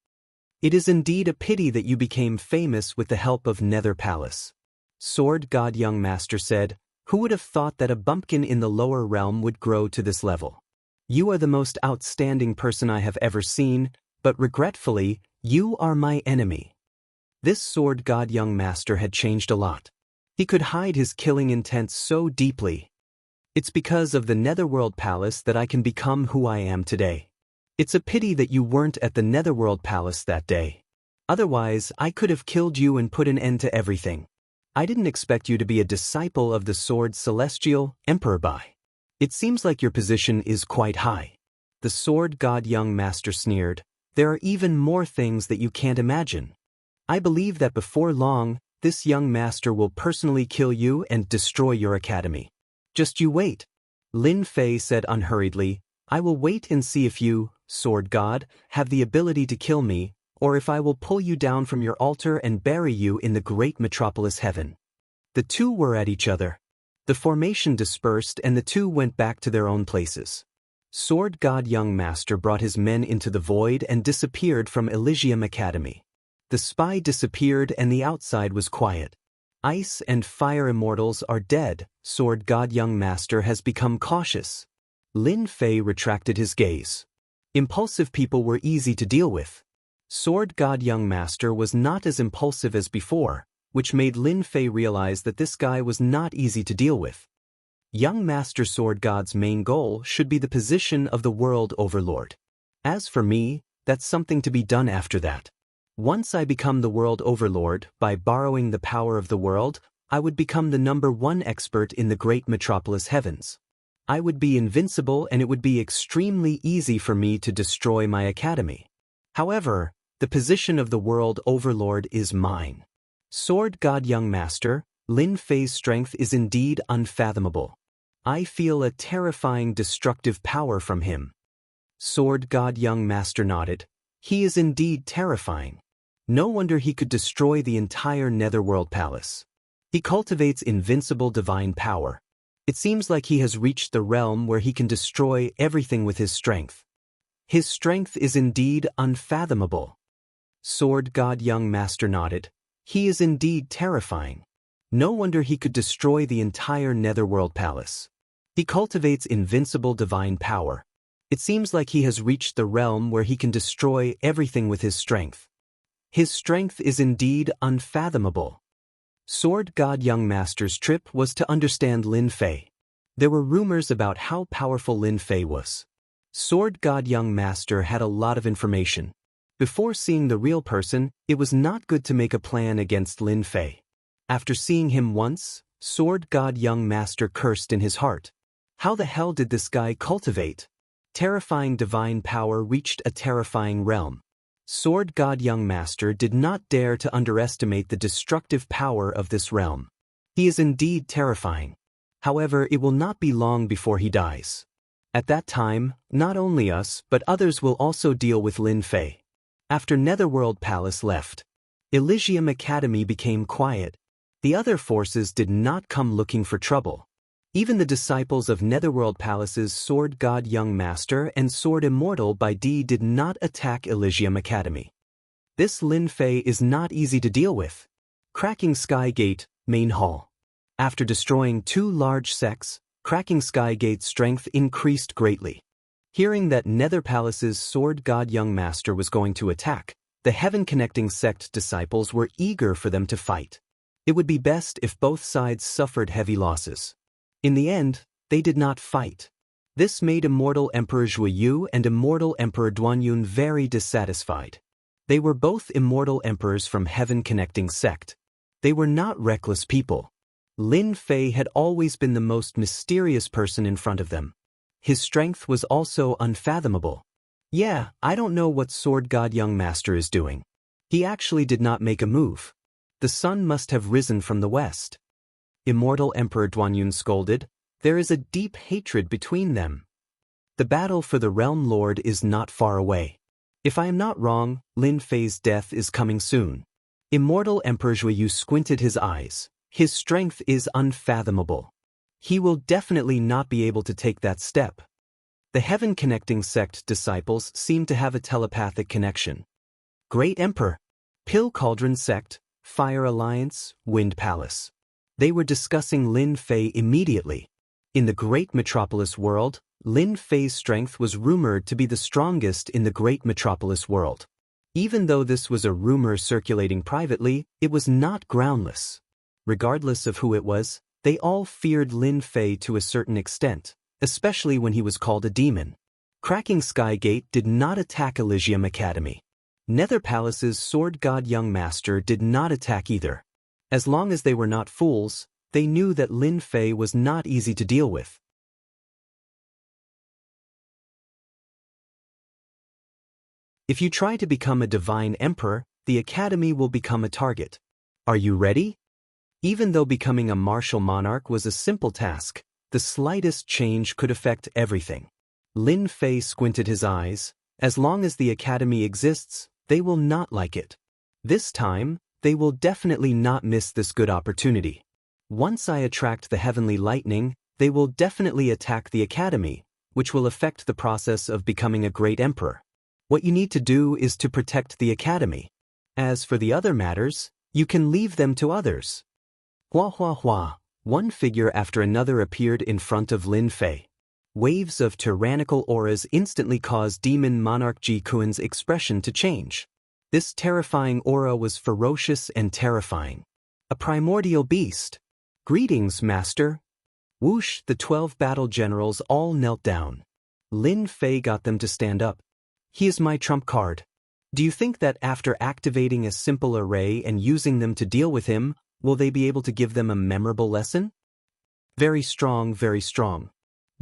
It is indeed a pity that you became famous with the help of Nether Palace. Sword God Young Master said, who would have thought that a bumpkin in the lower realm would grow to this level? You are the most outstanding person I have ever seen, but regretfully, you are my enemy. This Sword God Young Master had changed a lot. He could hide his killing intent so deeply. It's because of the Netherworld Palace that I can become who I am today. It's a pity that you weren't at the Netherworld Palace that day. Otherwise, I could have killed you and put an end to everything. I didn't expect you to be a disciple of the Sword Celestial Emperor by. It seems like your position is quite high. The Sword God Young Master sneered. There are even more things that you can't imagine. I believe that before long, this young master will personally kill you and destroy your academy. Just you wait. Lin Fei said unhurriedly, I will wait and see if you, Sword God, have the ability to kill me, or if I will pull you down from your altar and bury you in the great metropolis heaven. The two were at each other. The formation dispersed and the two went back to their own places. Sword God Young Master brought his men into the void and disappeared from Elysium Academy. The spy disappeared and the outside was quiet. Ice and fire immortals are dead. Sword God Young Master has become cautious. Lin Fei retracted his gaze. Impulsive people were easy to deal with. Sword God Young Master was not as impulsive as before, which made Lin Fei realize that this guy was not easy to deal with. Young Master Sword God's main goal should be the position of the World Overlord. As for me, that's something to be done after that. Once I become the World Overlord, by borrowing the power of the world, I would become the #1 expert in the great metropolis heavens. I would be invincible and it would be extremely easy for me to destroy my academy. However, the position of the World Overlord is mine. Sword God Young Master, Lin Fei's strength is indeed unfathomable. I feel a terrifying destructive power from him. Sword God Young Master nodded. He is indeed terrifying. No wonder he could destroy the entire Netherworld Palace. He cultivates invincible divine power. It seems like he has reached the realm where he can destroy everything with his strength. His strength is indeed unfathomable. Sword God Young Master nodded. He is indeed terrifying. No wonder he could destroy the entire Netherworld Palace. He cultivates invincible divine power. It seems like he has reached the realm where he can destroy everything with his strength. His strength is indeed unfathomable. Sword God Young Master's trip was to understand Lin Fei. There were rumors about how powerful Lin Fei was. Sword God Young Master had a lot of information. Before seeing the real person, it was not good to make a plan against Lin Fei. After seeing him once, Sword God Young Master cursed in his heart. How the hell did this guy cultivate? Terrifying divine power reached a terrifying realm. Sword God Young Master did not dare to underestimate the destructive power of this realm. He is indeed terrifying. However, it will not be long before he dies. At that time, not only us but others will also deal with Lin Fei. After Netherworld Palace left, Elysium Academy became quiet. The other forces did not come looking for trouble. Even the disciples of Netherworld Palace's Sword God Young Master and Sword Immortal by D did not attack Elysium Academy. This Lin Fei is not easy to deal with. Cracking Sky Gate, Main Hall. After destroying 2 large sects, Cracking Sky Gate's strength increased greatly. Hearing that Nether Palace's Sword God Young Master was going to attack, the Heaven Connecting Sect disciples were eager for them to fight. It would be best if both sides suffered heavy losses. In the end, they did not fight. This made Immortal Emperor Zhuyu and Immortal Emperor Duanyun very dissatisfied. They were both Immortal Emperors from Heaven Connecting Sect. They were not reckless people. Lin Fei had always been the most mysterious person in front of them. His strength was also unfathomable. Yeah, I don't know what Sword God Young Master is doing. He actually did not make a move. The sun must have risen from the west. Immortal Emperor Duanyun scolded, there is a deep hatred between them. The battle for the Realm Lord is not far away. If I am not wrong, Lin Fei's death is coming soon. Immortal Emperor Zhuyu squinted his eyes. His strength is unfathomable. He will definitely not be able to take that step. The Heaven Connecting Sect disciples seem to have a telepathic connection. Great Emperor, Pill Cauldron Sect, Fire Alliance, Wind Palace. They were discussing Lin Fei immediately. In the Great Metropolis world, Lin Fei's strength was rumored to be the strongest in the Great Metropolis world. Even though this was a rumor circulating privately, it was not groundless. Regardless of who it was, they all feared Lin Fei to a certain extent, especially when he was called a demon. Cracking Sky Gate did not attack Elysium Academy. Nether Palace's Sword God Young Master did not attack either. As long as they were not fools, they knew that Lin Fei was not easy to deal with. If you try to become a divine emperor, the academy will become a target. Are you ready? Even though becoming a martial monarch was a simple task, the slightest change could affect everything. Lin Fei squinted his eyes. As long as the academy exists, they will not like it. This time, they will definitely not miss this good opportunity. Once I attract the heavenly lightning, they will definitely attack the academy, which will affect the process of becoming a great emperor. What you need to do is to protect the academy. As for the other matters, you can leave them to others. Hua hua hua. One figure after another appeared in front of Lin Fei. Waves of tyrannical auras instantly caused Demon Monarch Ji Kuen's expression to change. This terrifying aura was ferocious and terrifying. A primordial beast. Greetings, Master. Whoosh, the 12 battle generals all knelt down. Lin Fei got them to stand up. He is my trump card. Do you think that after activating a simple array and using them to deal with him, will they be able to give them a memorable lesson? Very strong, very strong.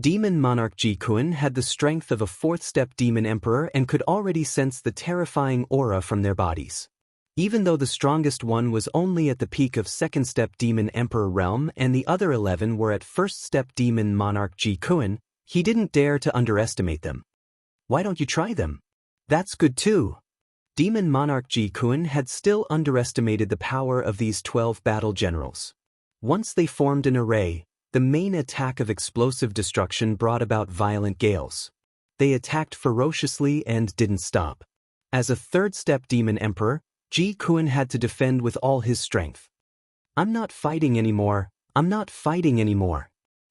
Demon Monarch Ji Kuen had the strength of a 4th-step demon emperor and could already sense the terrifying aura from their bodies. Even though the strongest one was only at the peak of 2nd-step demon emperor realm and the other 11 were at 1st-step demon monarch Ji Kuen, he didn't dare to underestimate them. Why don't you try them? That's good too. Demon Monarch Ji Kuen had still underestimated the power of these 12 battle generals. Once they formed an array, the main attack of explosive destruction brought about violent gales. They attacked ferociously and didn't stop. As a 3rd-step demon emperor, Ji Kuen had to defend with all his strength. I'm not fighting anymore. I'm not fighting anymore.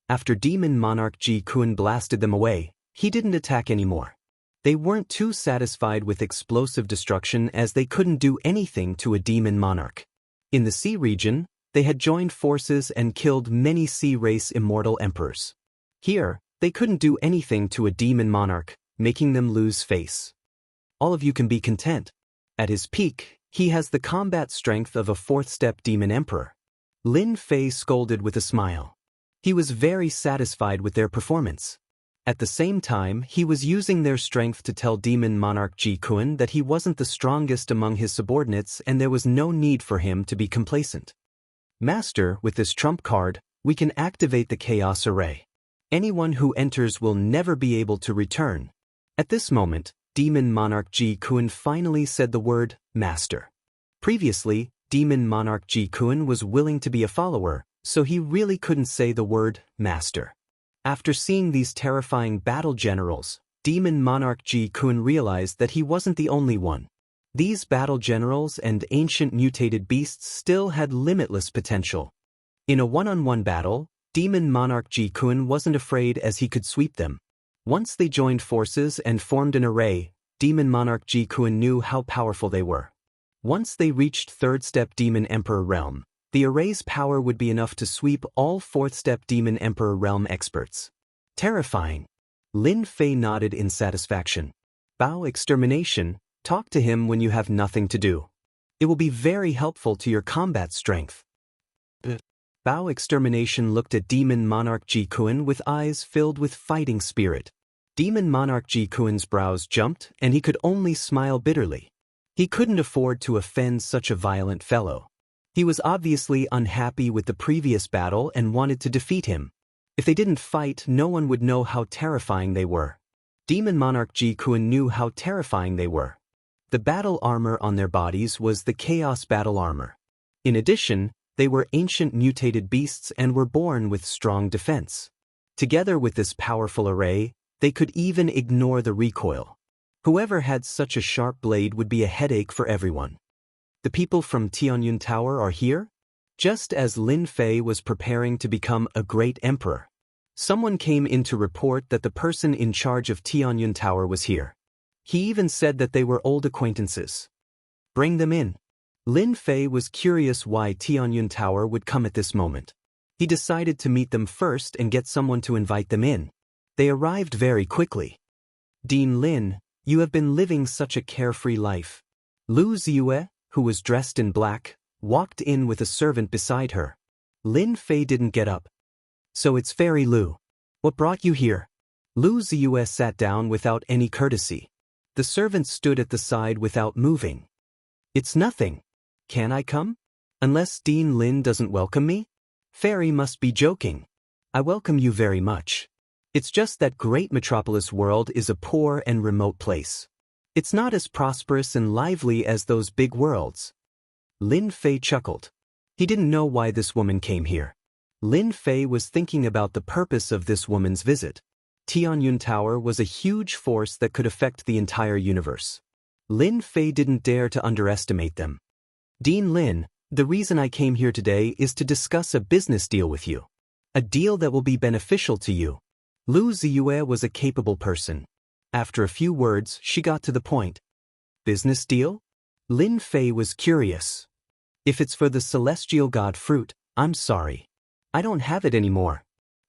After Demon Monarch Ji Kuen blasted them away, he didn't attack anymore. They weren't too satisfied with explosive destruction as they couldn't do anything to a demon monarch. In the sea region, they had joined forces and killed many sea race immortal emperors. Here, they couldn't do anything to a demon monarch, making them lose face. All of you can be content. At his peak, he has the combat strength of a 4th-step demon emperor. Lin Fei scolded with a smile. He was very satisfied with their performance. At the same time, he was using their strength to tell Demon Monarch Ji Kun that he wasn't the strongest among his subordinates and there was no need for him to be complacent. Master, with this trump card, we can activate the Chaos Array. Anyone who enters will never be able to return. At this moment, Demon Monarch Ji Kun finally said the word, Master. Previously, Demon Monarch Ji Kun was willing to be a follower, so he really couldn't say the word, Master. After seeing these terrifying battle generals, Demon Monarch Ji Kun realized that he wasn't the only one. These battle generals and ancient mutated beasts still had limitless potential. In a one-on-one battle, Demon Monarch Ji Kun wasn't afraid as he could sweep them. Once they joined forces and formed an array, Demon Monarch Ji Kun knew how powerful they were. Once they reached third-step Demon Emperor Realm, the array's power would be enough to sweep all fourth-step Demon Emperor Realm experts. Terrifying. Lin Fei nodded in satisfaction. Bao Extermination, talk to him when you have nothing to do. It will be very helpful to your combat strength. Bao Extermination looked at Demon Monarch Ji Kun with eyes filled with fighting spirit. Demon Monarch Ji Kun's brows jumped and he could only smile bitterly. He couldn't afford to offend such a violent fellow. He was obviously unhappy with the previous battle and wanted to defeat him. If they didn't fight, no one would know how terrifying they were. Demon Monarch Ji Kun knew how terrifying they were. The battle armor on their bodies was the Chaos Battle Armor. In addition, they were ancient mutated beasts and were born with strong defense. Together with this powerful array, they could even ignore the recoil. Whoever had such a sharp blade would be a headache for everyone. The people from Tianyun Tower are here? Just as Lin Fei was preparing to become a great emperor, someone came in to report that the person in charge of Tianyun Tower was here. He even said that they were old acquaintances. Bring them in. Lin Fei was curious why Tianyun Tower would come at this moment. He decided to meet them first and get someone to invite them in. They arrived very quickly. Dean Lin, you have been living such a carefree life. Lu Ziyue, who was dressed in black, walked in with a servant beside her. Lin Fei didn't get up. So it's Fairy Lu. What brought you here? Lu Ziyue sat down without any courtesy. The servant stood at the side without moving. It's nothing. Can I come? Unless Dean Lin doesn't welcome me? Fairy must be joking. I welcome you very much. It's just that Great Metropolis World is a poor and remote place. It's not as prosperous and lively as those big worlds. Lin Fei chuckled. He didn't know why this woman came here. Lin Fei was thinking about the purpose of this woman's visit. Tianyun Tower was a huge force that could affect the entire universe. Lin Fei didn't dare to underestimate them. Dean Lin, the reason I came here today is to discuss a business deal with you. A deal that will be beneficial to you. Lu Ziyue was a capable person. After a few words, she got to the point. Business deal? Lin Fei was curious. If it's for the celestial god fruit, I'm sorry. I don't have it anymore.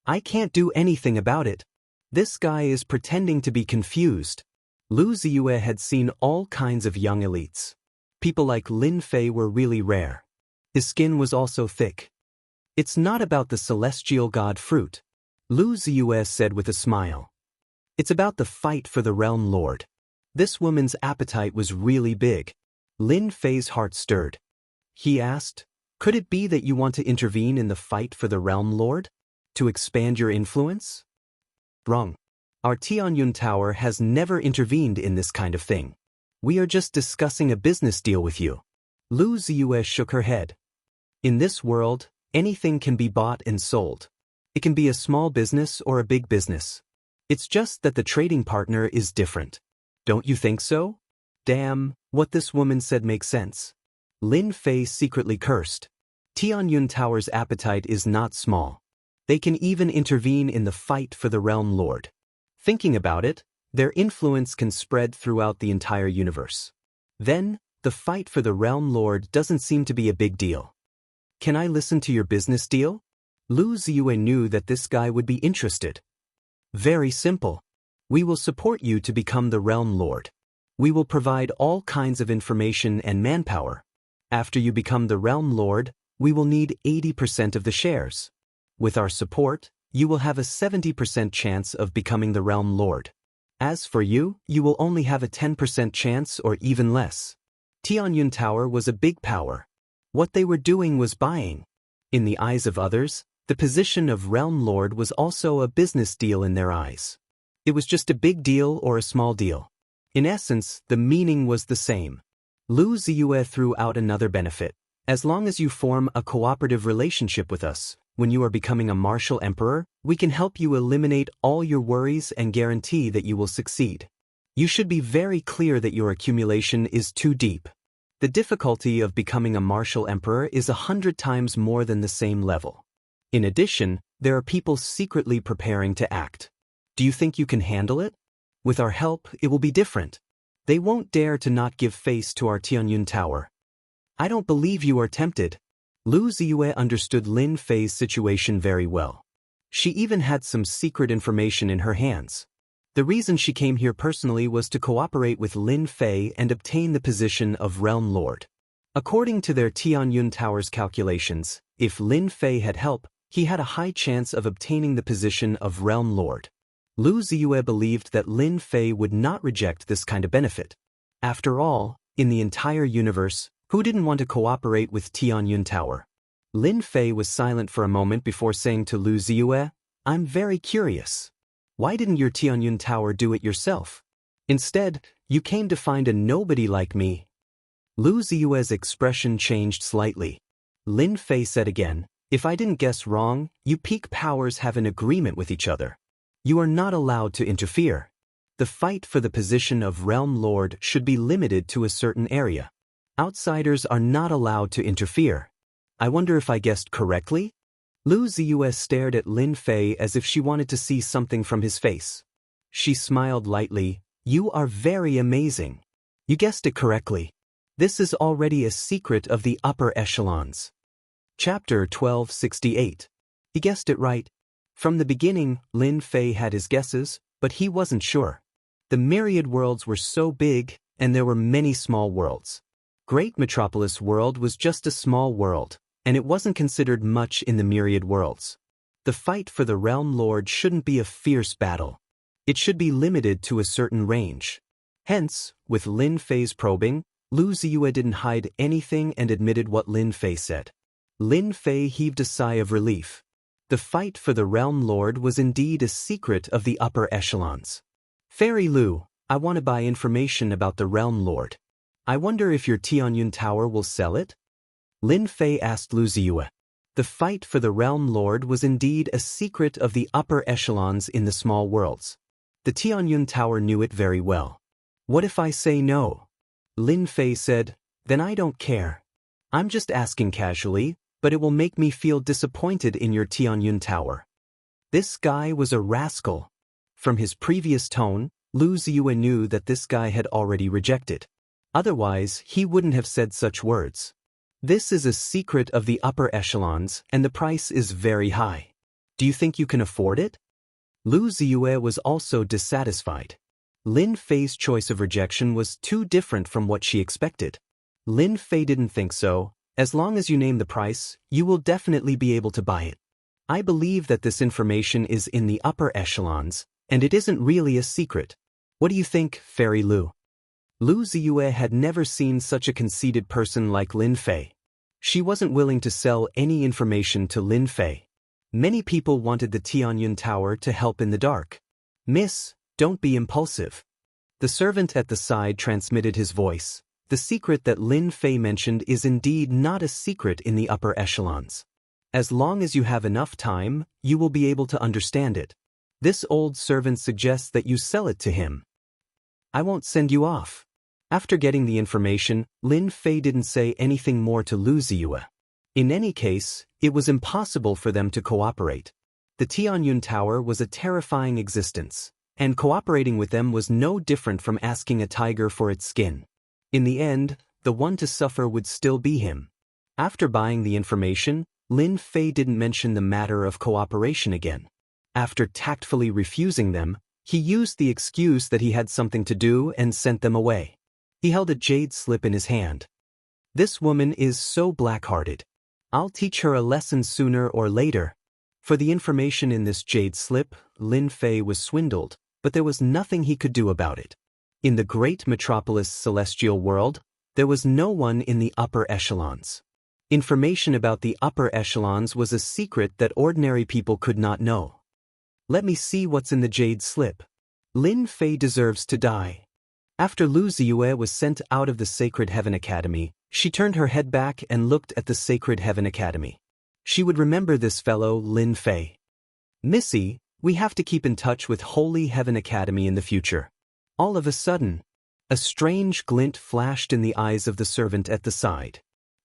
I can't do anything about it. This guy is pretending to be confused. Lu Ziyue had seen all kinds of young elites. People like Lin Fei were really rare. His skin was also thick. It's not about the celestial god fruit, Lu Ziyue said with a smile. It's about the fight for the Realm Lord. This woman's appetite was really big. Lin Fei's heart stirred. He asked, could it be that you want to intervene in the fight for the Realm Lord? To expand your influence? Wrong. Our Tianyun Tower has never intervened in this kind of thing. We are just discussing a business deal with you. Lu Ziyue shook her head. In this world, anything can be bought and sold. It can be a small business or a big business. It's just that the trading partner is different. Don't you think so? Damn, what this woman said makes sense. Lin Fei secretly cursed. Tianyun Tower's appetite is not small. They can even intervene in the fight for the Realm Lord. Thinking about it, their influence can spread throughout the entire universe. Then, the fight for the Realm Lord doesn't seem to be a big deal. Can I listen to your business deal? Lu Ziyue knew that this guy would be interested. Very simple. We will support you to become the Realm Lord. We will provide all kinds of information and manpower. After you become the Realm Lord, we will need 80% of the shares. With our support, you will have a 70% chance of becoming the Realm Lord. As for you, you will only have a 10% chance or even less. Tianyun Tower was a big power. What they were doing was buying. In the eyes of others, the position of Realm Lord was also a business deal in their eyes. It was just a big deal or a small deal. In essence, the meaning was the same. Lu Ziyue threw out another benefit. As long as you form a cooperative relationship with us, when you are becoming a martial emperor, we can help you eliminate all your worries and guarantee that you will succeed. You should be very clear that your accumulation is too deep. The difficulty of becoming a martial emperor is 100 times more than the same level. In addition, there are people secretly preparing to act. Do you think you can handle it? With our help, it will be different. They won't dare to not give face to our Tianyun Tower. I don't believe you are tempted. Lu Ziyue understood Lin Fei's situation very well. She even had some secret information in her hands. The reason she came here personally was to cooperate with Lin Fei and obtain the position of Realm Lord. According to their Tianyun Tower's calculations, if Lin Fei had help, he had a high chance of obtaining the position of Realm Lord. Lu Ziyue believed that Lin Fei would not reject this kind of benefit. After all, in the entire universe, who didn't want to cooperate with Tianyun Tower? Lin Fei was silent for a moment before saying to Lu Ziyue, "I'm very curious. Why didn't your Tianyun Tower do it yourself? Instead, you came to find a nobody like me." Lu Ziyue's expression changed slightly. Lin Fei said again, "If I didn't guess wrong, you peak powers have an agreement with each other. You are not allowed to interfere. The fight for the position of Realm Lord should be limited to a certain area. Outsiders are not allowed to interfere. I wonder if I guessed correctly?" Lu Ziyue stared at Lin Fei as if she wanted to see something from his face. She smiled lightly. "You are very amazing. You guessed it correctly. This is already a secret of the upper echelons." Chapter 1268. He guessed it right. From the beginning, Lin Fei had his guesses, but he wasn't sure. The myriad worlds were so big, and there were many small worlds. Great Metropolis World was just a small world, and it wasn't considered much in the myriad worlds. The fight for the Realm Lord shouldn't be a fierce battle. It should be limited to a certain range. Hence, with Lin Fei's probing, Lu Ziyue didn't hide anything and admitted what Lin Fei said. Lin Fei heaved a sigh of relief. The fight for the Realm Lord was indeed a secret of the upper echelons. "Fairy Lu, I want to buy information about the Realm Lord. I wonder if your Tianyun Tower will sell it?" Lin Fei asked Lu Ziyue. The fight for the Realm Lord was indeed a secret of the upper echelons in the small worlds. The Tianyun Tower knew it very well. "What if I say no?" Lin Fei said, "Then I don't care. I'm just asking casually, but it will make me feel disappointed in your Tianyun Tower." This guy was a rascal. From his previous tone, Lu Ziyue knew that this guy had already rejected. Otherwise, he wouldn't have said such words. This is a secret of the upper echelons, and the price is very high. Do you think you can afford it? Lu Ziyue was also dissatisfied. Lin Fei's choice of rejection was too different from what she expected. Lin Fei didn't think so. "As long as you name the price, you will definitely be able to buy it. I believe that this information is in the upper echelons, and it isn't really a secret. What do you think, Fairy Lu?" Lu Ziyue had never seen such a conceited person like Lin Fei. She wasn't willing to sell any information to Lin Fei. Many people wanted the Tianyun Tower to help in the dark. "Miss, don't be impulsive." The servant at the side transmitted his voice. The secret that Lin Fei mentioned is indeed not a secret in the upper echelons. As long as you have enough time, you will be able to understand it. This old servant suggests that you sell it to him. "I won't send you off." After getting the information, Lin Fei didn't say anything more to Lu Ziyue. In any case, it was impossible for them to cooperate. The Tianyun Tower was a terrifying existence, and cooperating with them was no different from asking a tiger for its skin. In the end, the one to suffer would still be him. After buying the information, Lin Fei didn't mention the matter of cooperation again. After tactfully refusing them, he used the excuse that he had something to do and sent them away. He held a jade slip in his hand. "This woman is so black-hearted. I'll teach her a lesson sooner or later. For the information in this jade slip, Lin Fei was swindled, but there was nothing he could do about it. In the great metropolis celestial world, there was no one in the upper echelons. Information about the upper echelons was a secret that ordinary people could not know. Let me see what's in the jade slip. Lin Fei deserves to die. After Lu Ziyue was sent out of the Sacred Heaven Academy, she turned her head back and looked at the Sacred Heaven Academy. She would remember this fellow, Lin Fei. Missy, we have to keep in touch with Holy Heaven Academy in the future. All of a sudden, a strange glint flashed in the eyes of the servant at the side.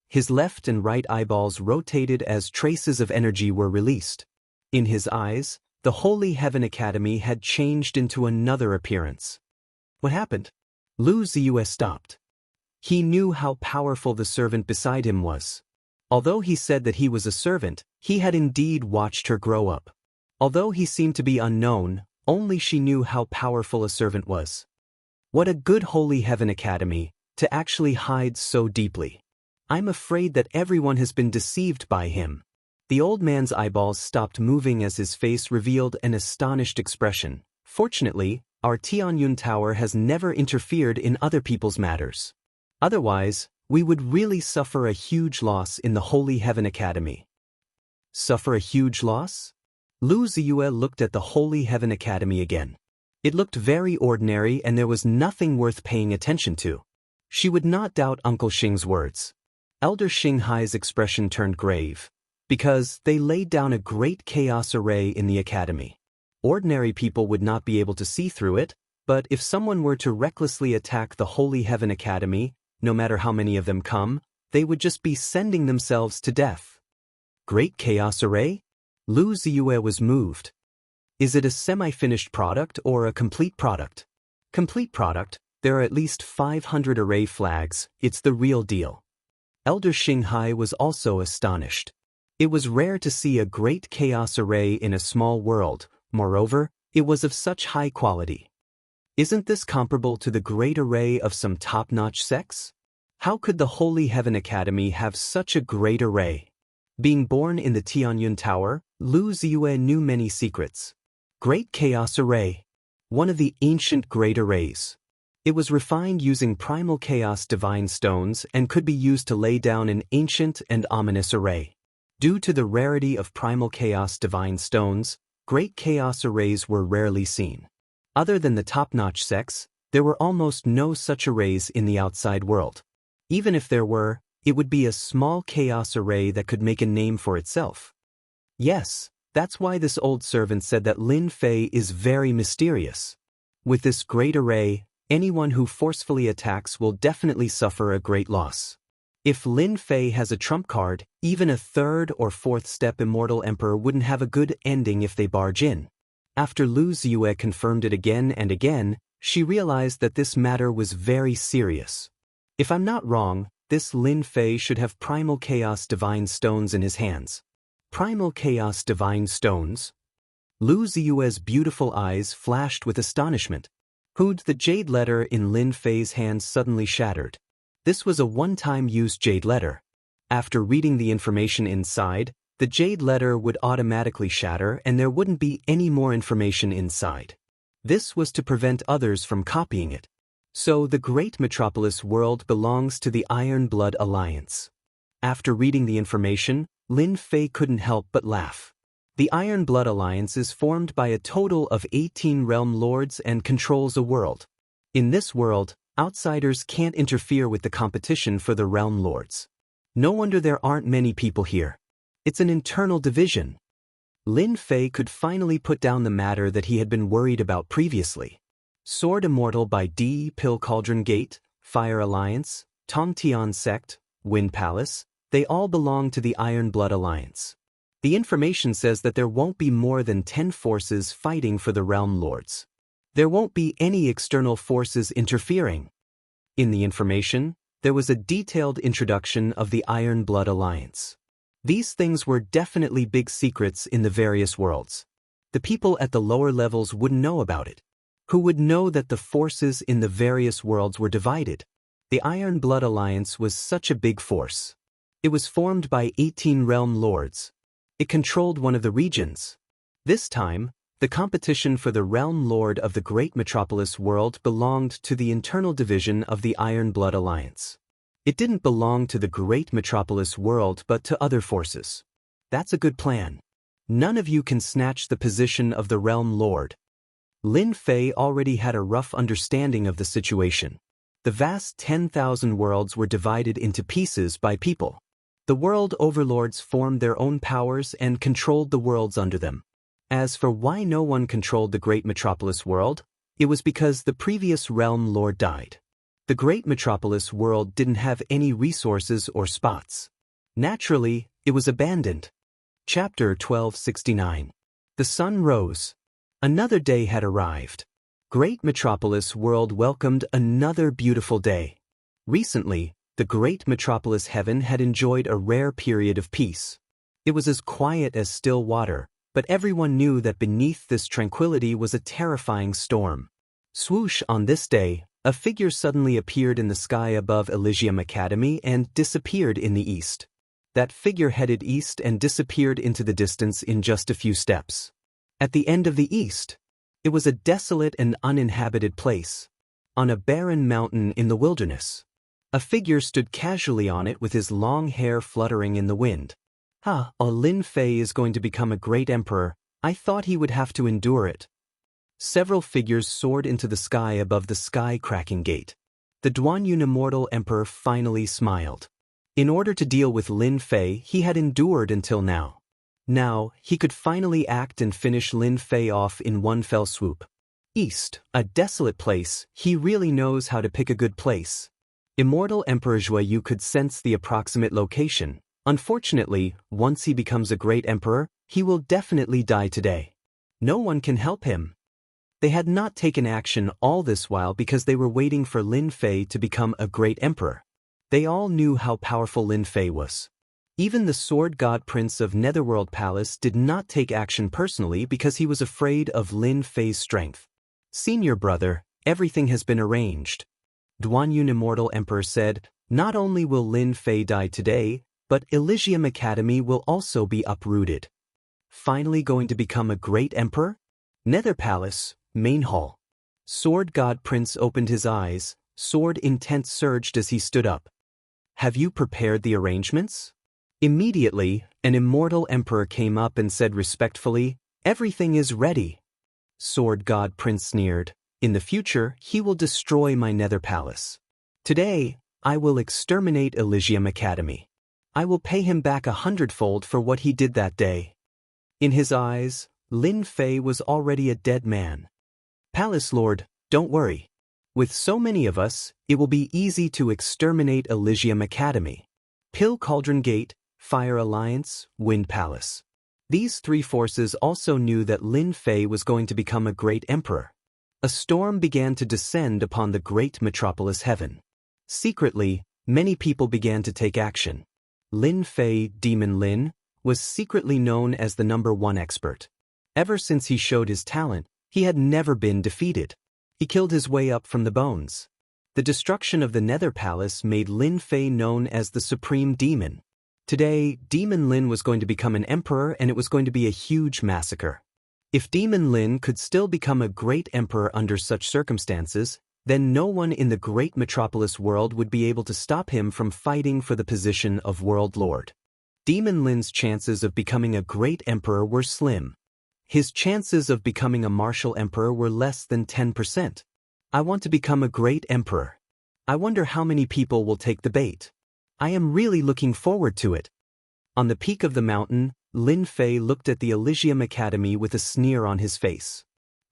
His left and right eyeballs rotated as traces of energy were released. In his eyes, the Holy Heaven Academy had changed into another appearance. What happened? Lu Ziyue stopped. He knew how powerful the servant beside him was. Although he said that he was a servant, he had indeed watched her grow up. Although he seemed to be unknown, only she knew how powerful a servant was. What a good Holy Heaven Academy, to actually hide so deeply. I'm afraid that everyone has been deceived by him. The old man's eyeballs stopped moving as his face revealed an astonished expression. Fortunately, our Tianyun Tower has never interfered in other people's matters. Otherwise, we would really suffer a huge loss in the Holy Heaven Academy. Suffer a huge loss? Lu Ziyue looked at the Holy Heaven Academy again. It looked very ordinary and there was nothing worth paying attention to. She would not doubt Uncle Xing's words. Elder Xinghai's expression turned grave, because they laid down a great chaos array in the academy. Ordinary people would not be able to see through it, but if someone were to recklessly attack the Holy Heaven Academy, no matter how many of them come, they would just be sending themselves to death. Great chaos array? Lu Ziyue was moved. Is it a semi-finished product or a complete product? Complete product, there are at least 500 array flags, it's the real deal. Elder Xinghai was also astonished. It was rare to see a great chaos array in a small world, moreover, it was of such high quality. Isn't this comparable to the great array of some top-notch sects? How could the Holy Heaven Academy have such a great array? Being born in the Tianyun Tower, Lu Ziyue knew many secrets. Great Chaos Array. One of the ancient great arrays. It was refined using primal chaos divine stones and could be used to lay down an ancient and ominous array. Due to the rarity of primal chaos divine stones, great chaos arrays were rarely seen. Other than the top-notch sects, there were almost no such arrays in the outside world. Even if there were, it would be a small chaos array that could make a name for itself. Yes, that's why this old servant said that Lin Fei is very mysterious. With this great array, anyone who forcefully attacks will definitely suffer a great loss. If Lin Fei has a trump card, even a third or fourth step immortal emperor wouldn't have a good ending if they barge in. After Lu Ziyue confirmed it again and again, she realized that this matter was very serious. If I'm not wrong, this Lin Fei should have primal chaos divine stones in his hands. Primal chaos divine stones? Lu Ziyue's beautiful eyes flashed with astonishment. The jade letter in Lin Fei's hands suddenly shattered. This was a one-time use jade letter. After reading the information inside, the jade letter would automatically shatter and there wouldn't be any more information inside. This was to prevent others from copying it. So the great metropolis world belongs to the Iron Blood Alliance. After reading the information, Lin Fei couldn't help but laugh. The Iron Blood Alliance is formed by a total of 18 realm lords and controls a world. In this world, outsiders can't interfere with the competition for the realm lords. No wonder there aren't many people here. It's an internal division. Lin Fei could finally put down the matter that he had been worried about previously. Sword Immortal by D. Pill Cauldron Gate, Fire Alliance, Tongtian Sect, Wind Palace, they all belong to the Iron Blood Alliance. The information says that there won't be more than 10 forces fighting for the Realm Lords. There won't be any external forces interfering. In the information, there was a detailed introduction of the Iron Blood Alliance. These things were definitely big secrets in the various worlds. The people at the lower levels wouldn't know about it. Who would know that the forces in the various worlds were divided? The Iron Blood Alliance was such a big force. It was formed by 18 realm lords. It controlled one of the regions. This time, the competition for the realm lord of the great metropolis world belonged to the internal division of the Iron Blood Alliance. It didn't belong to the great metropolis world but to other forces. That's a good plan. None of you can snatch the position of the realm lord. Lin Fei already had a rough understanding of the situation. The vast 10,000 worlds were divided into pieces by people. The world overlords formed their own powers and controlled the worlds under them. As for why no one controlled the great metropolis world, it was because the previous realm lord died. The great metropolis world didn't have any resources or spots. Naturally, it was abandoned. Chapter 1269. The sun rose. Another day had arrived. Great metropolis world welcomed another beautiful day. Recently, the great metropolis heaven had enjoyed a rare period of peace. It was as quiet as still water, but everyone knew that beneath this tranquility was a terrifying storm. Swoosh, on this day, a figure suddenly appeared in the sky above Elysium Academy and disappeared in the east. That figure headed east and disappeared into the distance in just a few steps. At the end of the east, it was a desolate and uninhabited place. On a barren mountain in the wilderness, a figure stood casually on it with his long hair fluttering in the wind. Lin Fei is going to become a great emperor. I thought he would have to endure it. Several figures soared into the sky above the sky-cracking gate. The Duanyun Immortal Emperor finally smiled. In order to deal with Lin Fei, he had endured until now. Now, he could finally act and finish Lin Fei off in one fell swoop. East, a desolate place, he really knows how to pick a good place. Immortal Emperor Zhuyu could sense the approximate location. Unfortunately, once he becomes a great emperor, he will definitely die today. No one can help him. They had not taken action all this while because they were waiting for Lin Fei to become a great emperor. They all knew how powerful Lin Fei was. Even the Sword God Prince of Netherworld Palace did not take action personally because he was afraid of Lin Fei's strength. Senior brother, everything has been arranged. Duanyun Immortal Emperor said, not only will Lin Fei die today, but Elysium Academy will also be uprooted. Finally going to become a great emperor? Nether Palace, Main Hall. Sword God Prince opened his eyes, sword intent surged as he stood up. Have you prepared the arrangements? Immediately, an immortal emperor came up and said respectfully, everything is ready. Sword God Prince sneered, in the future he will destroy my nether palace. Today, I will exterminate Elysium Academy. I will pay him back 100-fold for what he did that day. In his eyes, Lin Fei was already a dead man. Palace Lord, don't worry. With so many of us, it will be easy to exterminate Elysium Academy. Pill Cauldron Gate, Fire Alliance, Wind Palace. These three forces also knew that Lin Fei was going to become a great emperor. A storm began to descend upon the great metropolis heaven. Secretly, many people began to take action. Lin Fei, Demon Lin, was secretly known as the #1 expert. Ever since he showed his talent, he had never been defeated. He killed his way up from the bones. The destruction of the Nether Palace made Lin Fei known as the Supreme Demon. Today, Demon Lin was going to become an emperor and it was going to be a huge massacre. If Demon Lin could still become a great emperor under such circumstances, then no one in the great metropolis world would be able to stop him from fighting for the position of World Lord. Demon Lin's chances of becoming a great emperor were slim. His chances of becoming a martial emperor were less than 10%. I want to become a great emperor. I wonder how many people will take the bait. I am really looking forward to it. On the peak of the mountain, Lin Fei looked at the Elysium Academy with a sneer on his face.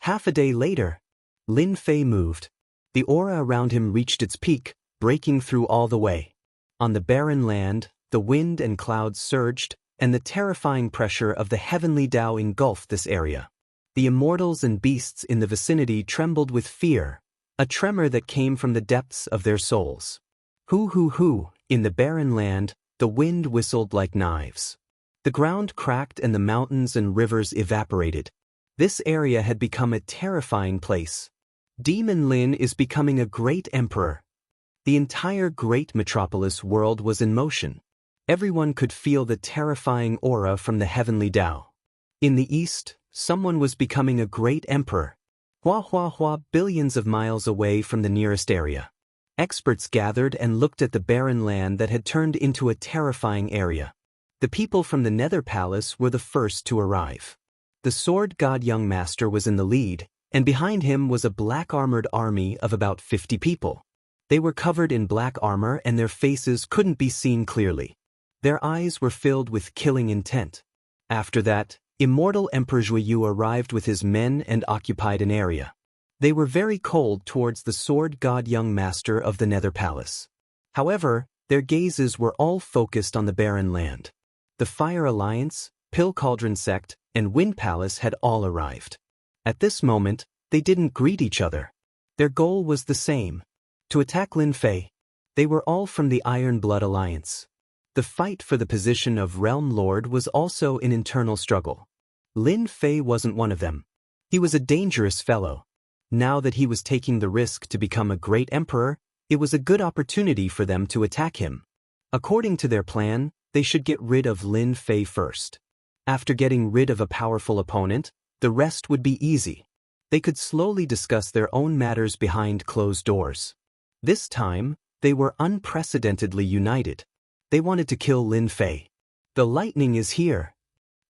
Half a day later, Lin Fei moved. The aura around him reached its peak, breaking through all the way. On the barren land, the wind and clouds surged, and the terrifying pressure of the heavenly Tao engulfed this area. The immortals and beasts in the vicinity trembled with fear, a tremor that came from the depths of their souls. Hoo! In the barren land, the wind whistled like knives. The ground cracked and the mountains and rivers evaporated. This area had become a terrifying place. Demon Lin is becoming a great emperor. The entire great metropolis world was in motion. Everyone could feel the terrifying aura from the heavenly Tao. In the east, someone was becoming a great emperor. Billions of miles away from the nearest area. Experts gathered and looked at the barren land that had turned into a terrifying area. The people from the Nether Palace were the first to arrive. The sword god young master was in the lead, and behind him was a black-armored army of about 50 people. They were covered in black armor and their faces couldn't be seen clearly. Their eyes were filled with killing intent. After that, Immortal Emperor Zhuyu arrived with his men and occupied an area. They were very cold towards the sword god young master of the Nether Palace. However, their gazes were all focused on the barren land. The Fire Alliance, Pill Cauldron Sect, and Wind Palace had all arrived. At this moment, they didn't greet each other. Their goal was the same: to attack Lin Fei. They were all from the Iron Blood Alliance. The fight for the position of Realm Lord was also an internal struggle. Lin Fei wasn't one of them. He was a dangerous fellow. Now that he was taking the risk to become a great emperor, it was a good opportunity for them to attack him. According to their plan, they should get rid of Lin Fei first. After getting rid of a powerful opponent, the rest would be easy. They could slowly discuss their own matters behind closed doors. This time, they were unprecedentedly united. They wanted to kill Lin Fei. The lightning is here.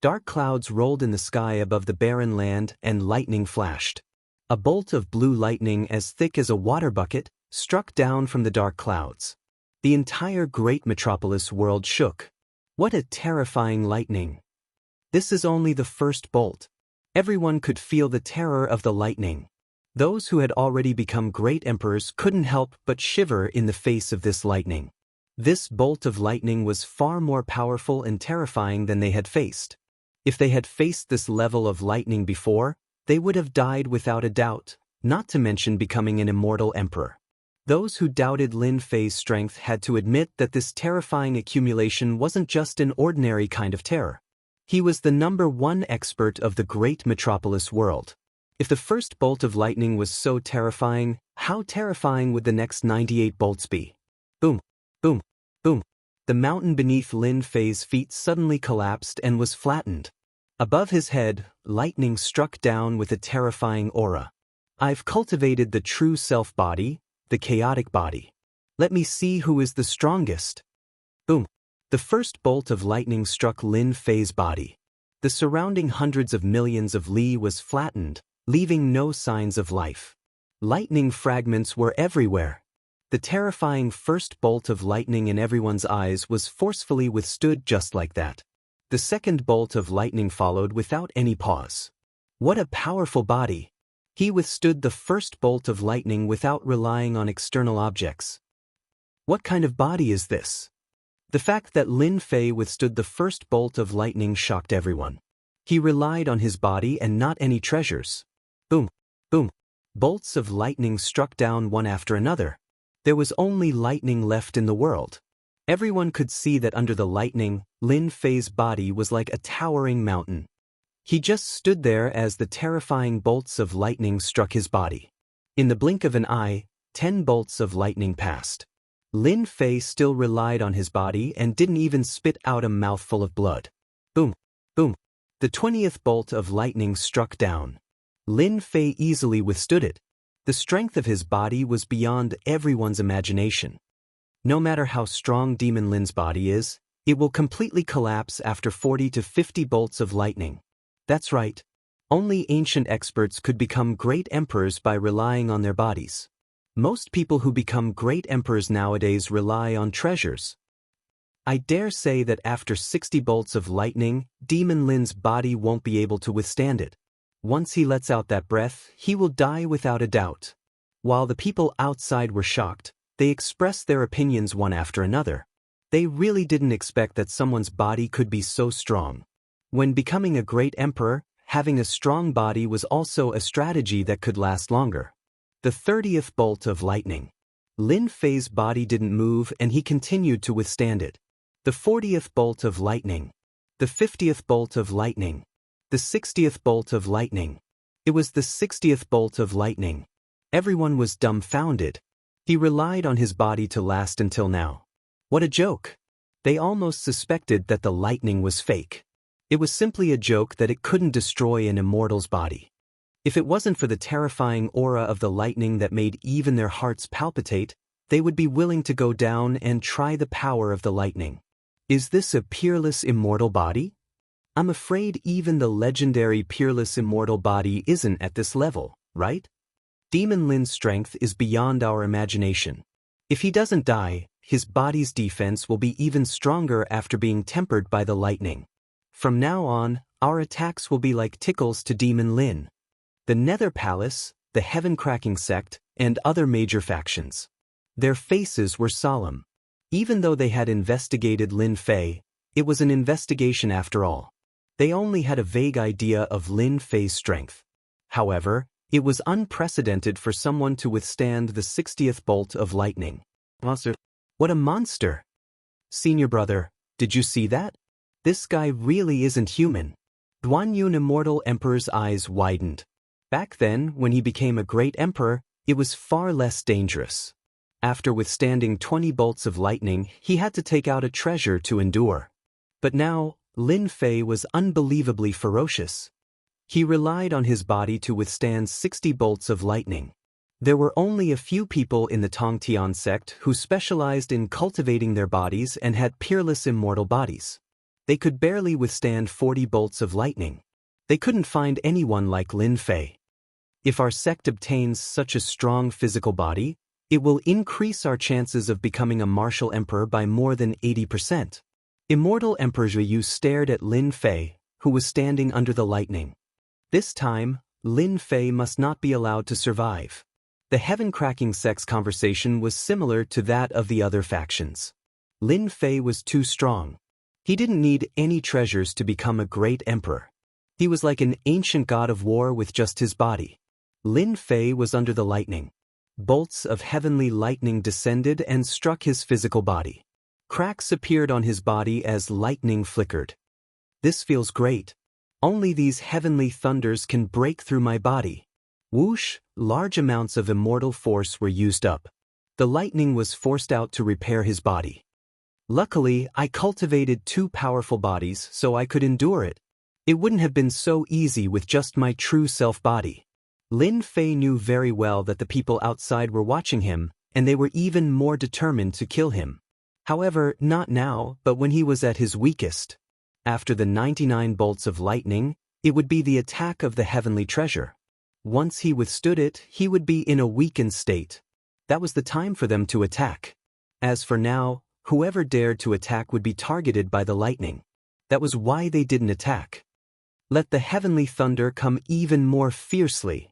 Dark clouds rolled in the sky above the barren land and lightning flashed. A bolt of blue lightning as thick as a water bucket struck down from the dark clouds. The entire great metropolis world shook. What a terrifying lightning! This is only the first bolt. Everyone could feel the terror of the lightning. Those who had already become great emperors couldn't help but shiver in the face of this lightning. This bolt of lightning was far more powerful and terrifying than they had faced. If they had faced this level of lightning before, they would have died without a doubt, not to mention becoming an immortal emperor. Those who doubted Lin Fei's strength had to admit that this terrifying accumulation wasn't just an ordinary kind of terror. He was the #1 expert of the great metropolis world. If the first bolt of lightning was so terrifying, how terrifying would the next 98 bolts be? Boom, boom, boom. The mountain beneath Lin Fei's feet suddenly collapsed and was flattened. Above his head, lightning struck down with a terrifying aura. I've cultivated the true self-body, the chaotic body. Let me see who is the strongest. Boom. The first bolt of lightning struck Lin Fei's body. The surrounding hundreds of millions of li was flattened, leaving no signs of life. Lightning fragments were everywhere. The terrifying first bolt of lightning in everyone's eyes was forcefully withstood just like that. The second bolt of lightning followed without any pause. What a powerful body! He withstood the first bolt of lightning without relying on external objects. What kind of body is this? The fact that Lin Fei withstood the first bolt of lightning shocked everyone. He relied on his body and not any treasures. Boom, boom. Bolts of lightning struck down one after another. There was only lightning left in the world. Everyone could see that under the lightning, Lin Fei's body was like a towering mountain. He just stood there as the terrifying bolts of lightning struck his body. In the blink of an eye, 10 bolts of lightning passed. Lin Fei still relied on his body and didn't even spit out a mouthful of blood. Boom, boom. The 20th bolt of lightning struck down. Lin Fei easily withstood it. The strength of his body was beyond everyone's imagination. No matter how strong Demon Lin's body is, it will completely collapse after 40 to 50 bolts of lightning. That's right. Only ancient experts could become great emperors by relying on their bodies. Most people who become great emperors nowadays rely on treasures. I dare say that after 60 bolts of lightning, Demon Lin's body won't be able to withstand it. Once he lets out that breath, he will die without a doubt. While the people outside were shocked, they expressed their opinions one after another. They really didn't expect that someone's body could be so strong. When becoming a great emperor, having a strong body was also a strategy that could last longer. The 30th bolt of lightning. Lin Fei's body didn't move and he continued to withstand it. The 40th bolt of lightning. The 50th bolt of lightning. The 60th bolt of lightning. It was the 60th bolt of lightning. Everyone was dumbfounded. He relied on his body to last until now. What a joke! They almost suspected that the lightning was fake. It was simply a joke that it couldn't destroy an immortal's body. If it wasn't for the terrifying aura of the lightning that made even their hearts palpitate, they would be willing to go down and try the power of the lightning. Is this a peerless immortal body? I'm afraid even the legendary peerless immortal body isn't at this level, right? Demon Lin's strength is beyond our imagination. If he doesn't die, his body's defense will be even stronger after being tempered by the lightning. From now on, our attacks will be like tickles to Demon Lin. The Nether Palace, the Heaven-Cracking Sect, and other major factions. Their faces were solemn. Even though they had investigated Lin Fei, it was an investigation after all. They only had a vague idea of Lin Fei's strength. However, it was unprecedented for someone to withstand the 60th bolt of lightning. Monster. What a monster! Senior brother, did you see that? This guy really isn't human. Duanyun Immortal Emperor's eyes widened. Back then, when he became a great emperor, it was far less dangerous. After withstanding 20 bolts of lightning, he had to take out a treasure to endure. But now, Lin Fei was unbelievably ferocious. He relied on his body to withstand 60 bolts of lightning. There were only a few people in the Tongtian sect who specialized in cultivating their bodies and had peerless immortal bodies. They could barely withstand 40 bolts of lightning. They couldn't find anyone like Lin Fei. If our sect obtains such a strong physical body, it will increase our chances of becoming a martial emperor by more than 80%. Immortal Emperor Zhuyu stared at Lin Fei, who was standing under the lightning. This time, Lin Fei must not be allowed to survive. The Heaven-Cracking Sect's conversation was similar to that of the other factions. Lin Fei was too strong. He didn't need any treasures to become a great emperor. He was like an ancient god of war with just his body. Lin Fei was under the lightning. Bolts of heavenly lightning descended and struck his physical body. Cracks appeared on his body as lightning flickered. This feels great. Only these heavenly thunders can break through my body. Whoosh, large amounts of immortal force were used up. The lightning was forced out to repair his body. Luckily, I cultivated 2 powerful bodies so I could endure it. It wouldn't have been so easy with just my true self body. Lin Fei knew very well that the people outside were watching him, and they were even more determined to kill him. However, not now, but when he was at his weakest. After the 99 bolts of lightning, it would be the attack of the heavenly treasure. Once he withstood it, he would be in a weakened state. That was the time for them to attack. As for now, whoever dared to attack would be targeted by the lightning. That was why they didn't attack. Let the heavenly thunder come even more fiercely.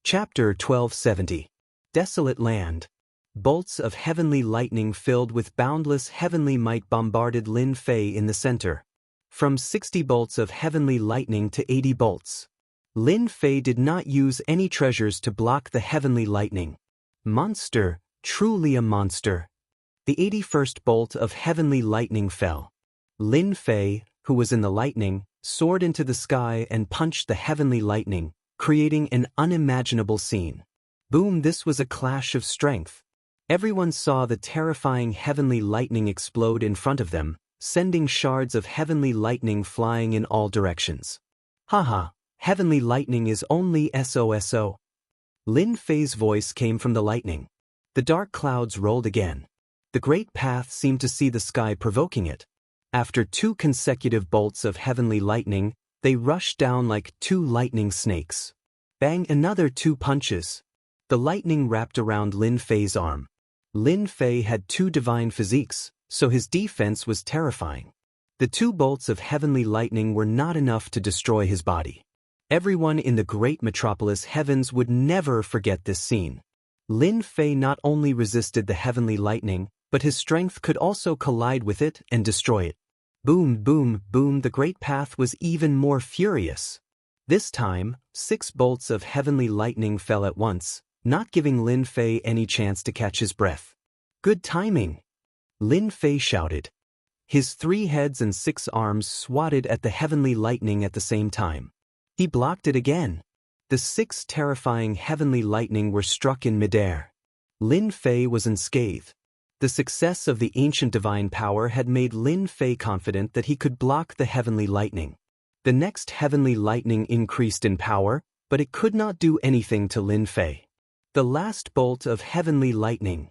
Chapter 1270. Desolate Land. Bolts of heavenly lightning filled with boundless heavenly might bombarded Lin Fei in the center. From 60 bolts of heavenly lightning to 80 bolts. Lin Fei did not use any treasures to block the heavenly lightning. Monster, truly a monster. The 81st bolt of heavenly lightning fell. Lin Fei, who was in the lightning, soared into the sky and punched the heavenly lightning, creating an unimaginable scene. Boom! This was a clash of strength. Everyone saw the terrifying heavenly lightning explode in front of them, sending shards of heavenly lightning flying in all directions. Haha, heavenly lightning is only SOSO. Lin Fei's voice came from the lightning. The dark clouds rolled again. The great path seemed to see the sky provoking it. After 2 consecutive bolts of heavenly lightning, they rushed down like 2 lightning snakes. Bang! Another 2 punches. The lightning wrapped around Lin Fei's arm. Lin Fei had 2 divine physiques, so his defense was terrifying. The 2 bolts of heavenly lightning were not enough to destroy his body. Everyone in the great metropolis heavens would never forget this scene. Lin Fei not only resisted the heavenly lightning, but his strength could also collide with it and destroy it. Boom, boom, boom! The great path was even more furious. This time, 6 bolts of heavenly lightning fell at once, not giving Lin Fei any chance to catch his breath. Good timing! Lin Fei shouted. His 3 heads and 6 arms swatted at the heavenly lightning at the same time. He blocked it again. The 6 terrifying heavenly lightning were struck in midair. Lin Fei was unscathed. The success of the ancient divine power had made Lin Fei confident that he could block the heavenly lightning. The next heavenly lightning increased in power, but it could not do anything to Lin Fei. The last bolt of heavenly lightning.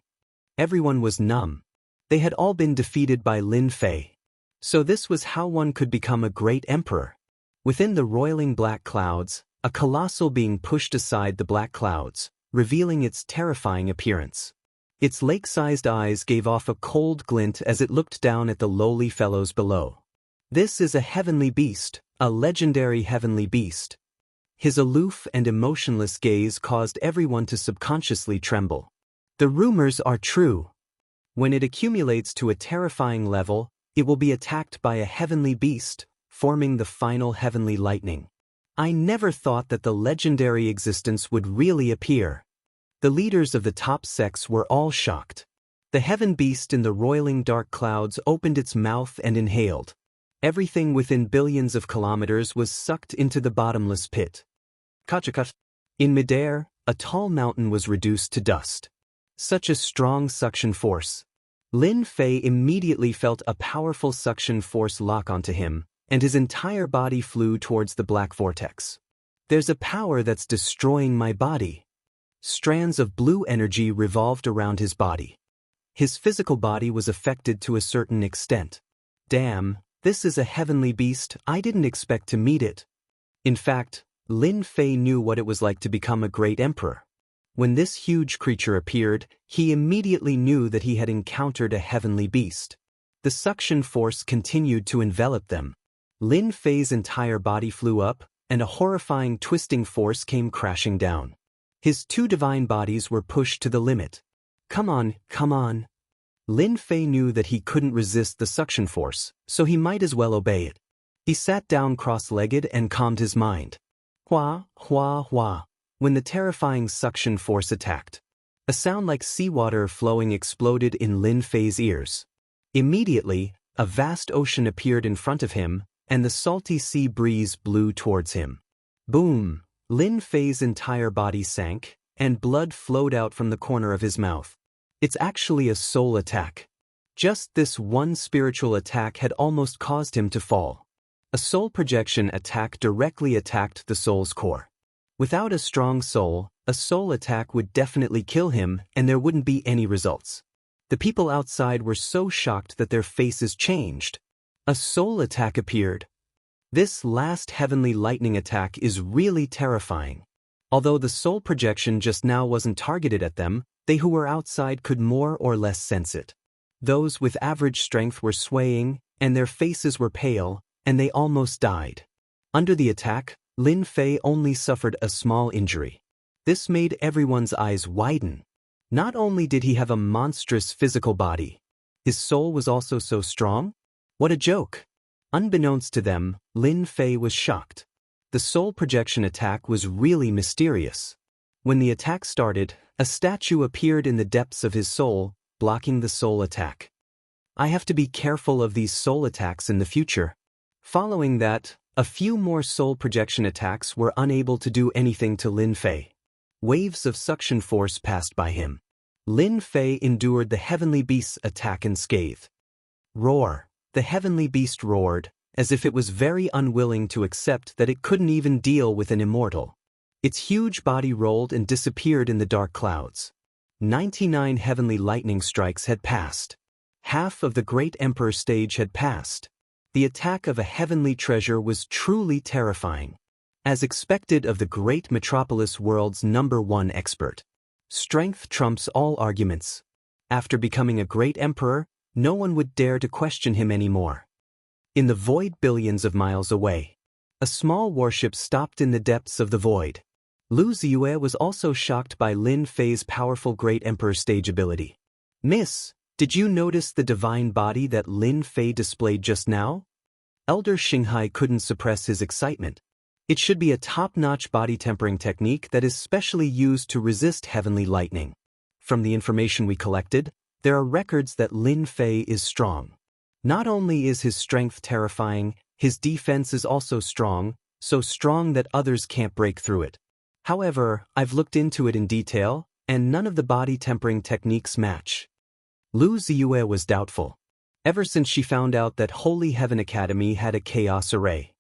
Everyone was numb. They had all been defeated by Lin Fei. So this was how one could become a great emperor. Within the roiling black clouds, a colossal being pushed aside the black clouds, revealing its terrifying appearance. Its lake-sized eyes gave off a cold glint as it looked down at the lowly fellows below. This is a heavenly beast, a legendary heavenly beast. His aloof and emotionless gaze caused everyone to subconsciously tremble. The rumors are true. When it accumulates to a terrifying level, it will be attacked by a heavenly beast, forming the final heavenly lightning. I never thought that the legendary existence would really appear. The leaders of the top sects were all shocked. The heaven beast in the roiling dark clouds opened its mouth and inhaled. Everything within billions of kilometers was sucked into the bottomless pit. Kachakat. In midair, a tall mountain was reduced to dust. Such a strong suction force. Lin Fei immediately felt a powerful suction force lock onto him, and his entire body flew towards the black vortex. There's a power that's destroying my body. Strands of blue energy revolved around his body. His physical body was affected to a certain extent. Damn, this is a heavenly beast. I didn't expect to meet it. In fact, Lin Fei knew what it was like to become a great emperor. When this huge creature appeared, he immediately knew that he had encountered a heavenly beast. The suction force continued to envelop them. Lin Fei's entire body flew up, and a horrifying twisting force came crashing down. His two divine bodies were pushed to the limit. Come on, come on. Lin Fei knew that he couldn't resist the suction force, so he might as well obey it. He sat down cross-legged and calmed his mind. Hua, hua, hua. When the terrifying suction force attacked, a sound like seawater flowing exploded in Lin Fei's ears. Immediately, a vast ocean appeared in front of him, and the salty sea breeze blew towards him. Boom! Lin Fei's entire body sank, and blood flowed out from the corner of his mouth. It's actually a soul attack. Just this one spiritual attack had almost caused him to fall. A soul projection attack directly attacked the soul's core. Without a strong soul, a soul attack would definitely kill him, and there wouldn't be any results. The people outside were so shocked that their faces changed. A soul attack appeared. This last heavenly lightning attack is really terrifying. Although the soul projection just now wasn't targeted at them, they who were outside could more or less sense it. Those with average strength were swaying, and their faces were pale, and they almost died. Under the attack, Lin Fei only suffered a small injury. This made everyone's eyes widen. Not only did he have a monstrous physical body, his soul was also so strong. What a joke! Unbeknownst to them, Lin Fei was shocked. The soul projection attack was really mysterious. When the attack started, a statue appeared in the depths of his soul, blocking the soul attack. I have to be careful of these soul attacks in the future. Following that, a few more soul projection attacks were unable to do anything to Lin Fei. Waves of suction force passed by him. Lin Fei endured the heavenly beast's attack unscathed. Roar! The heavenly beast roared, as if it was very unwilling to accept that it couldn't even deal with an immortal. Its huge body rolled and disappeared in the dark clouds. 99 heavenly lightning strikes had passed. Half of the great emperor stage had passed. The attack of a heavenly treasure was truly terrifying. As expected of the great metropolis world's #1 expert. Strength trumps all arguments. After becoming a great emperor, no one would dare to question him anymore. In the void billions of miles away, a small warship stopped in the depths of the void. Lu Ziyue was also shocked by Lin Fei's powerful great emperor stage ability. Miss, did you notice the divine body that Lin Fei displayed just now? Elder Xinghai couldn't suppress his excitement. It should be a top-notch body tempering technique that is specially used to resist heavenly lightning. From the information we collected, there are records that Lin Fei is strong. Not only is his strength terrifying, his defense is also strong, so strong that others can't break through it. However, I've looked into it in detail, and none of the body tempering techniques match. Lu Ziyue was doubtful. Ever since she found out that Holy Heaven Academy had a chaos array,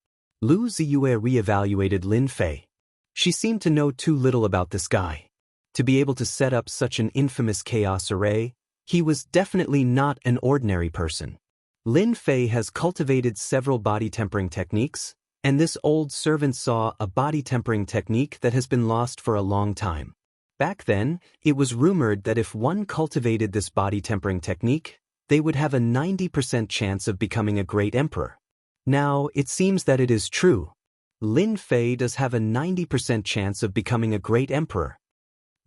Lu Ziyue reevaluated Lin Fei. She seemed to know too little about this guy. To be able to set up such an infamous chaos array, he was definitely not an ordinary person. Lin Fei has cultivated several body tempering techniques, and this old servant saw a body tempering technique that has been lost for a long time. Back then, it was rumored that if one cultivated this body tempering technique, they would have a 90% chance of becoming a great emperor. Now, it seems that it is true. Lin Fei does have a 90% chance of becoming a great emperor.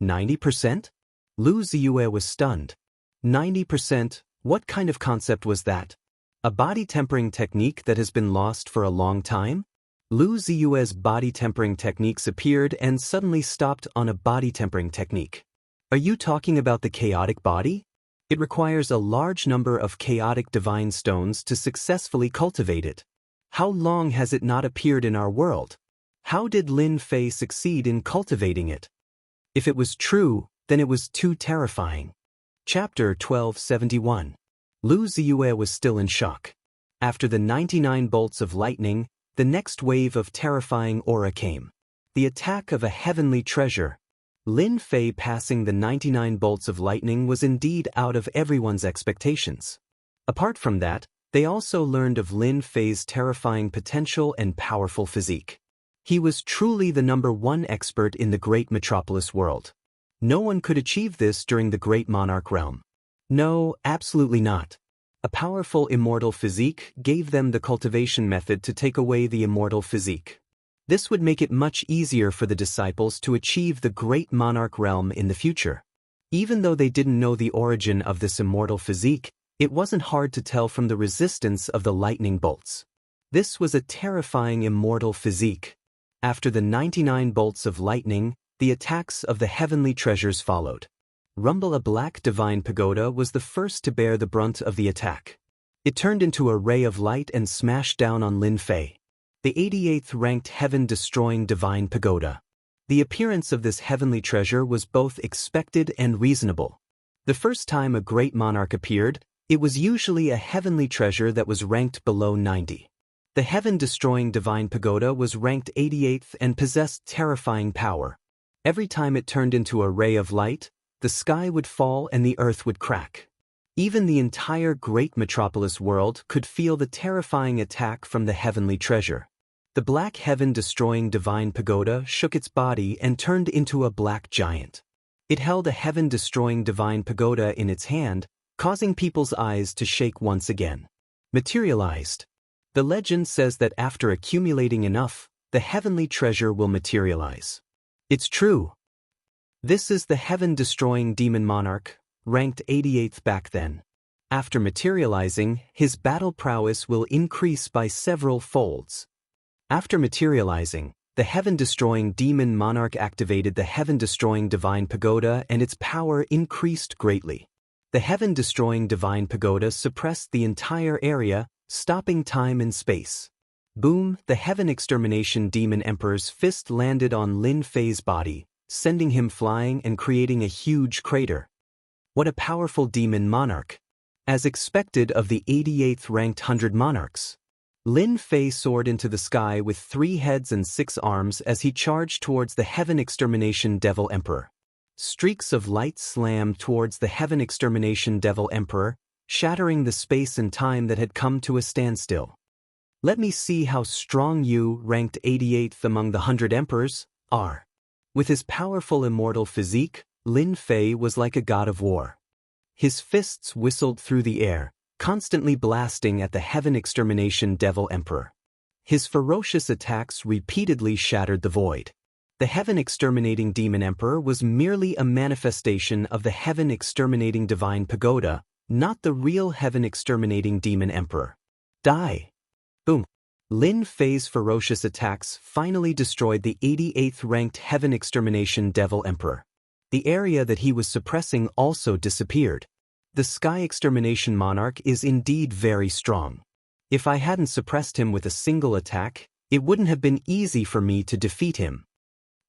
90%? Lu Ziyue was stunned. 90%? What kind of concept was that? A body tempering technique that has been lost for a long time? Lu Ziyue's body tempering techniques appeared and suddenly stopped on a body tempering technique. Are you talking about the chaotic body? It requires a large number of chaotic divine stones to successfully cultivate it. How long has it not appeared in our world? How did Lin Fei succeed in cultivating it? If it was true, then it was too terrifying. Chapter 1271. Lu Ziyue was still in shock. After the 99 bolts of lightning, the next wave of terrifying aura came. The attack of a heavenly treasure. Lin Fei passing the 99 bolts of lightning was indeed out of everyone's expectations. Apart from that, they also learned of Lin Fei's terrifying potential and powerful physique. He was truly the #1 expert in the great metropolis world. No one could achieve this during the great monarch realm. No, absolutely not. A powerful immortal physique gave them the cultivation method to take away the immortal physique. This would make it much easier for the disciples to achieve the great monarch realm in the future. Even though they didn't know the origin of this immortal physique, it wasn't hard to tell from the resistance of the lightning bolts. This was a terrifying immortal physique. After the 99 bolts of lightning, the attacks of the heavenly treasures followed. Rumble, a black divine pagoda, was the first to bear the brunt of the attack. It turned into a ray of light and smashed down on Lin Fei. The 88th ranked heaven-destroying divine pagoda. The appearance of this heavenly treasure was both expected and reasonable. The first time a great monarch appeared, it was usually a heavenly treasure that was ranked below 90. The heaven-destroying divine pagoda was ranked 88th and possessed terrifying power. Every time it turned into a ray of light, the sky would fall and the earth would crack. Even the entire great metropolis world could feel the terrifying attack from the heavenly treasure. The black heaven-destroying divine pagoda shook its body and turned into a black giant. It held a heaven-destroying divine pagoda in its hand, causing people's eyes to shake once again. Materialized. The legend says that after accumulating enough, the heavenly treasure will materialize. It's true. This is the heaven-destroying demon monarch, ranked 88th back then. After materializing, his battle prowess will increase by several folds. After materializing, the heaven-destroying demon monarch activated the heaven-destroying divine pagoda and its power increased greatly. The heaven-destroying divine pagoda suppressed the entire area, stopping time and space. Boom, the heaven extermination demon emperor's fist landed on Lin Fei's body, sending him flying and creating a huge crater. What a powerful demon monarch! As expected of the 88th ranked 100 monarchs. Lin Fei soared into the sky with 3 heads and 6 arms as he charged towards the heaven extermination devil emperor. Streaks of light slammed towards the heaven extermination devil emperor, shattering the space and time that had come to a standstill. Let me see how strong you, ranked 88th among the 100 emperors, are. With his powerful immortal physique, Lin Fei was like a god of war. His fists whistled through the air, constantly blasting at the heaven extermination devil emperor. His ferocious attacks repeatedly shattered the void. The heaven exterminating demon emperor was merely a manifestation of the heaven exterminating divine pagoda, not the real heaven exterminating demon emperor. Die! Boom! Lin Fei's ferocious attacks finally destroyed the 88th ranked heaven extermination devil emperor. The area that he was suppressing also disappeared. The sky extermination monarch is indeed very strong. If I hadn't suppressed him with a single attack, it wouldn't have been easy for me to defeat him.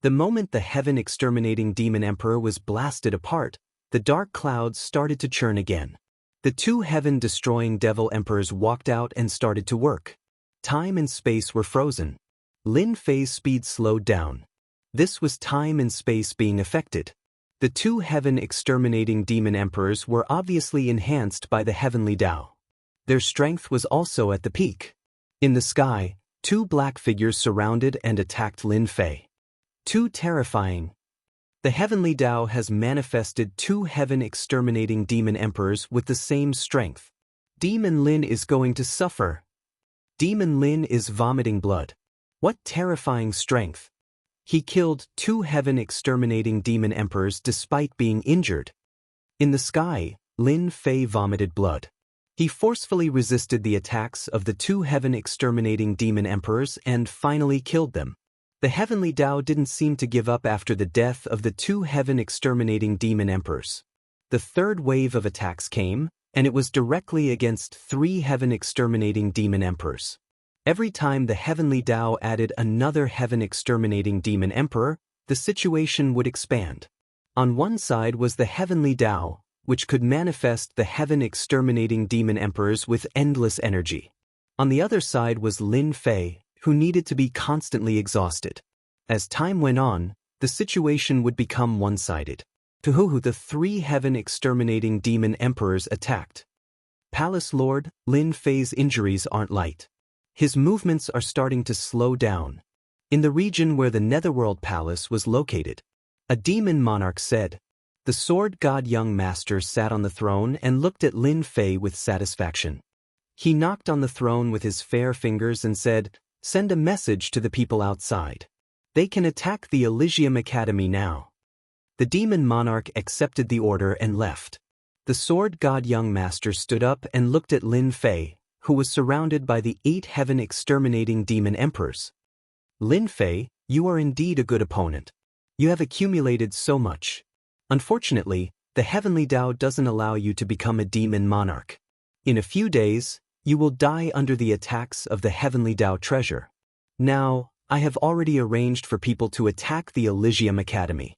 The moment the heaven exterminating demon emperor was blasted apart, the dark clouds started to churn again. The two heaven-destroying devil emperors walked out and started to work. Time and space were frozen. Lin Fei's speed slowed down. This was time and space being affected. The two heaven-exterminating demon emperors were obviously enhanced by the heavenly Dao. Their strength was also at the peak. In the sky, two black figures surrounded and attacked Lin Fei. Too terrifying. The heavenly Dao has manifested two heaven-exterminating demon emperors with the same strength. Demon Lin is going to suffer. Demon Lin is vomiting blood. What terrifying strength! He killed two heaven-exterminating demon emperors despite being injured. In the sky, Lin Fei vomited blood. He forcefully resisted the attacks of the two heaven-exterminating demon emperors and finally killed them. The heavenly Dao didn't seem to give up after the death of the two heaven-exterminating demon emperors. The third wave of attacks came, and it was directly against three heaven-exterminating demon emperors. Every time the heavenly Dao added another heaven-exterminating demon emperor, the situation would expand. On one side was the heavenly Dao, which could manifest the heaven-exterminating demon emperors with endless energy. On the other side was Lin Fei, who needed to be constantly exhausted. As time went on, the situation would become one-sided. The three heaven-exterminating demon emperors attacked. Palace Lord, Lin Fei's injuries aren't light. His movements are starting to slow down. In the region where the Netherworld Palace was located, a demon monarch said. The sword god young master sat on the throne and looked at Lin Fei with satisfaction. He knocked on the throne with his fair fingers and said, "Send a message to the people outside. They can attack the Elysium Academy now." The demon monarch accepted the order and left. The sword god young master stood up and looked at Lin Fei, who was surrounded by the 8 heaven-exterminating demon emperors. "Lin Fei, you are indeed a good opponent. You have accumulated so much. Unfortunately, the heavenly Dao doesn't allow you to become a demon monarch. In a few days, you will die under the attacks of the heavenly Dao treasure. Now, I have already arranged for people to attack the Elysium Academy.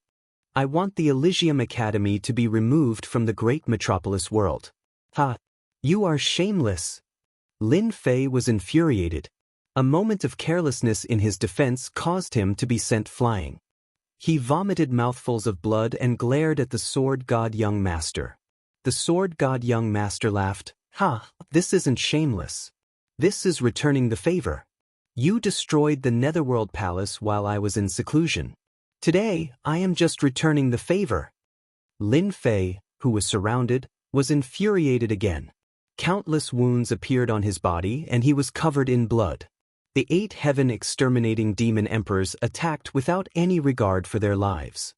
I want the Elysium Academy to be removed from the great metropolis world." "Ha! You are shameless!" Lin Fei was infuriated. A moment of carelessness in his defense caused him to be sent flying. He vomited mouthfuls of blood and glared at the sword god young master. The sword god young master laughed. "Ha, this isn't shameless. This is returning the favor. You destroyed the Netherworld Palace while I was in seclusion. Today, I am just returning the favor." Lin Fei, who was surrounded, was infuriated again. Countless wounds appeared on his body and he was covered in blood. The 8 heaven-exterminating demon emperors attacked without any regard for their lives.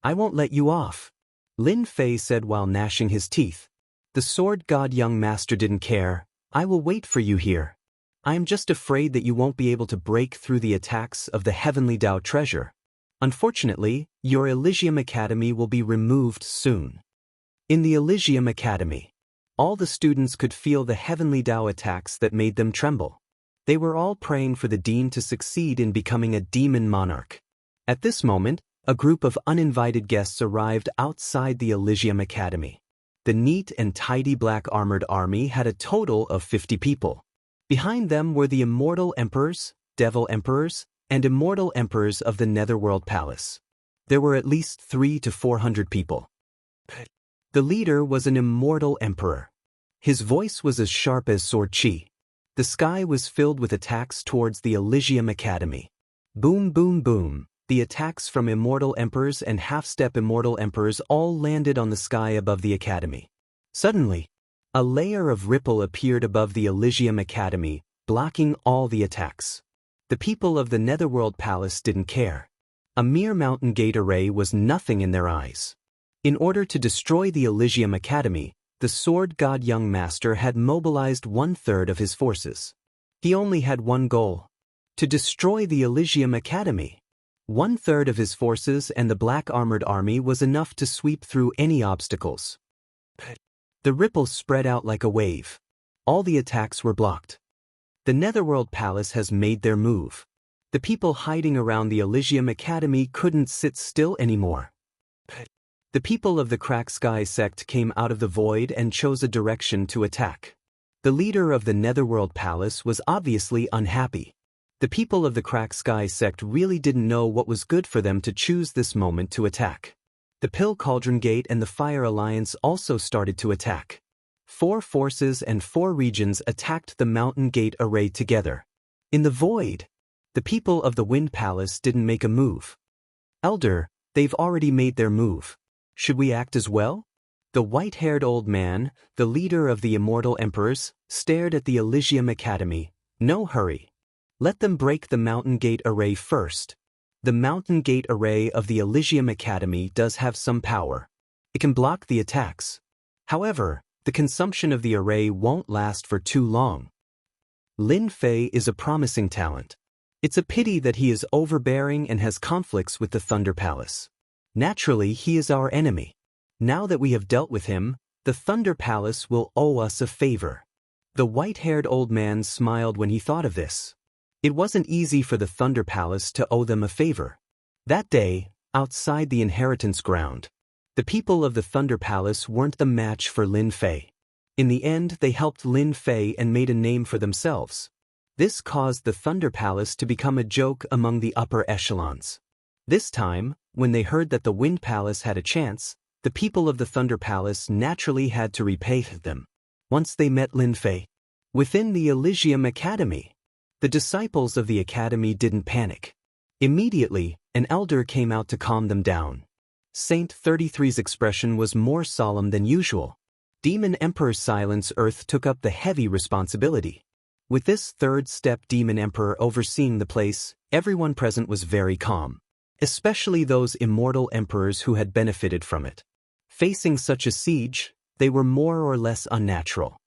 "I won't let you off," Lin Fei said while gnashing his teeth. The sword god young master didn't care. "I will wait for you here. I am just afraid that you won't be able to break through the attacks of the heavenly Dao treasure. Unfortunately, your Elysium Academy will be removed soon." In the Elysium Academy, all the students could feel the heavenly Dao attacks that made them tremble. They were all praying for the dean to succeed in becoming a demon monarch. At this moment, a group of uninvited guests arrived outside the Elysium Academy. The neat and tidy black armored army had a total of 50 people. Behind them were the immortal emperors, devil emperors, and immortal emperors of the Netherworld Palace. There were at least 300 to 400 people. The leader was an immortal emperor. His voice was as sharp as sword chi. The sky was filled with attacks towards the Elysium Academy. Boom, boom, boom. The attacks from immortal emperors and half-step immortal emperors all landed on the sky above the academy. Suddenly, a layer of ripple appeared above the Elysium Academy, blocking all the attacks. The people of the Netherworld Palace didn't care. A mere mountain gate array was nothing in their eyes. In order to destroy the Elysium Academy, the sword god young master had mobilized 1/3 of his forces. He only had one goal: to destroy the Elysium Academy. 1/3 of his forces and the black armored army was enough to sweep through any obstacles. The ripple spread out like a wave. All the attacks were blocked. The Netherworld Palace has made their move. The people hiding around the Elysium Academy couldn't sit still anymore. The people of the Crack Sky sect came out of the void and chose a direction to attack. The leader of the Netherworld Palace was obviously unhappy. The people of the Crack Sky sect really didn't know what was good for them to choose this moment to attack. The Pill Cauldron Gate and the Fire Alliance also started to attack. 4 forces and 4 regions attacked the Mountain Gate array together. In the void, the people of the Wind Palace didn't make a move. Elder, they've already made their move. Should we act as well? The white-haired old man, the leader of the Immortal Emperors, stared at the Elysium Academy. No hurry. Let them break the Mountain Gate array first. The Mountain Gate array of the Elysium Academy does have some power. It can block the attacks. However, the consumption of the array won't last for too long. Lin Fei is a promising talent. It's a pity that he is overbearing and has conflicts with the Thunder Palace. Naturally, he is our enemy. Now that we have dealt with him, the Thunder Palace will owe us a favor. The white-haired old man smiled when he thought of this. It wasn't easy for the Thunder Palace to owe them a favor. That day, outside the inheritance ground, the people of the Thunder Palace weren't the match for Lin Fei. In the end, they helped Lin Fei and made a name for themselves. This caused the Thunder Palace to become a joke among the upper echelons. This time, when they heard that the Wind Palace had a chance, the people of the Thunder Palace naturally had to repay them. Once they met Lin Fei within the Elysium Academy, the disciples of the academy didn't panic. Immediately, an elder came out to calm them down. Saint 33's expression was more solemn than usual. Demon Emperor Silence Earth took up the heavy responsibility. With this third step Demon Emperor overseeing the place, everyone present was very calm, especially those immortal emperors who had benefited from it. Facing such a siege, they were more or less unnatural.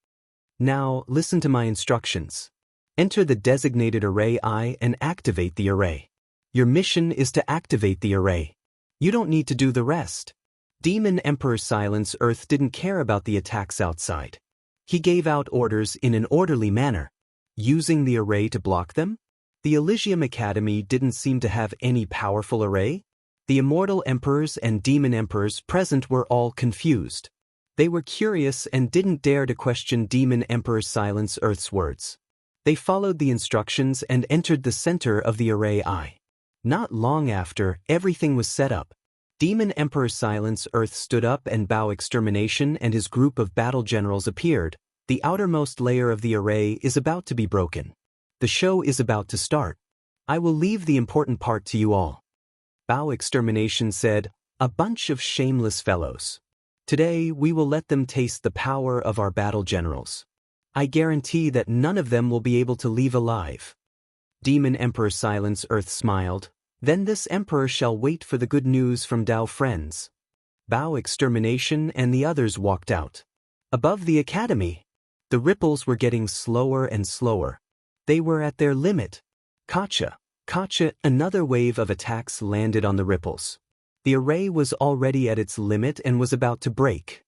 Now, listen to my instructions. Enter the designated array I and activate the array. Your mission is to activate the array. You don't need to do the rest. Demon Emperor Silence Earth didn't care about the attacks outside. He gave out orders in an orderly manner. Using the array to block them? The Elysium Academy didn't seem to have any powerful array. The Immortal Emperors and Demon Emperors present were all confused. They were curious and didn't dare to question Demon Emperor Silence Earth's words. They followed the instructions and entered the center of the array I. Not long after, everything was set up. Demon Emperor Silence Earth stood up and Bao Extermination and his group of battle generals appeared. The outermost layer of the array is about to be broken. The show is about to start. I will leave the important part to you all. Bao Extermination said, "A bunch of shameless fellows. Today we will let them taste the power of our battle generals. I guarantee that none of them will be able to leave alive." Demon Emperor Silence Earth smiled. Then this emperor shall wait for the good news from Dao friends. Bao Extermination and the others walked out. Above the academy, the ripples were getting slower and slower. They were at their limit. Kacha, another wave of attacks landed on the ripples. The array was already at its limit and was about to break.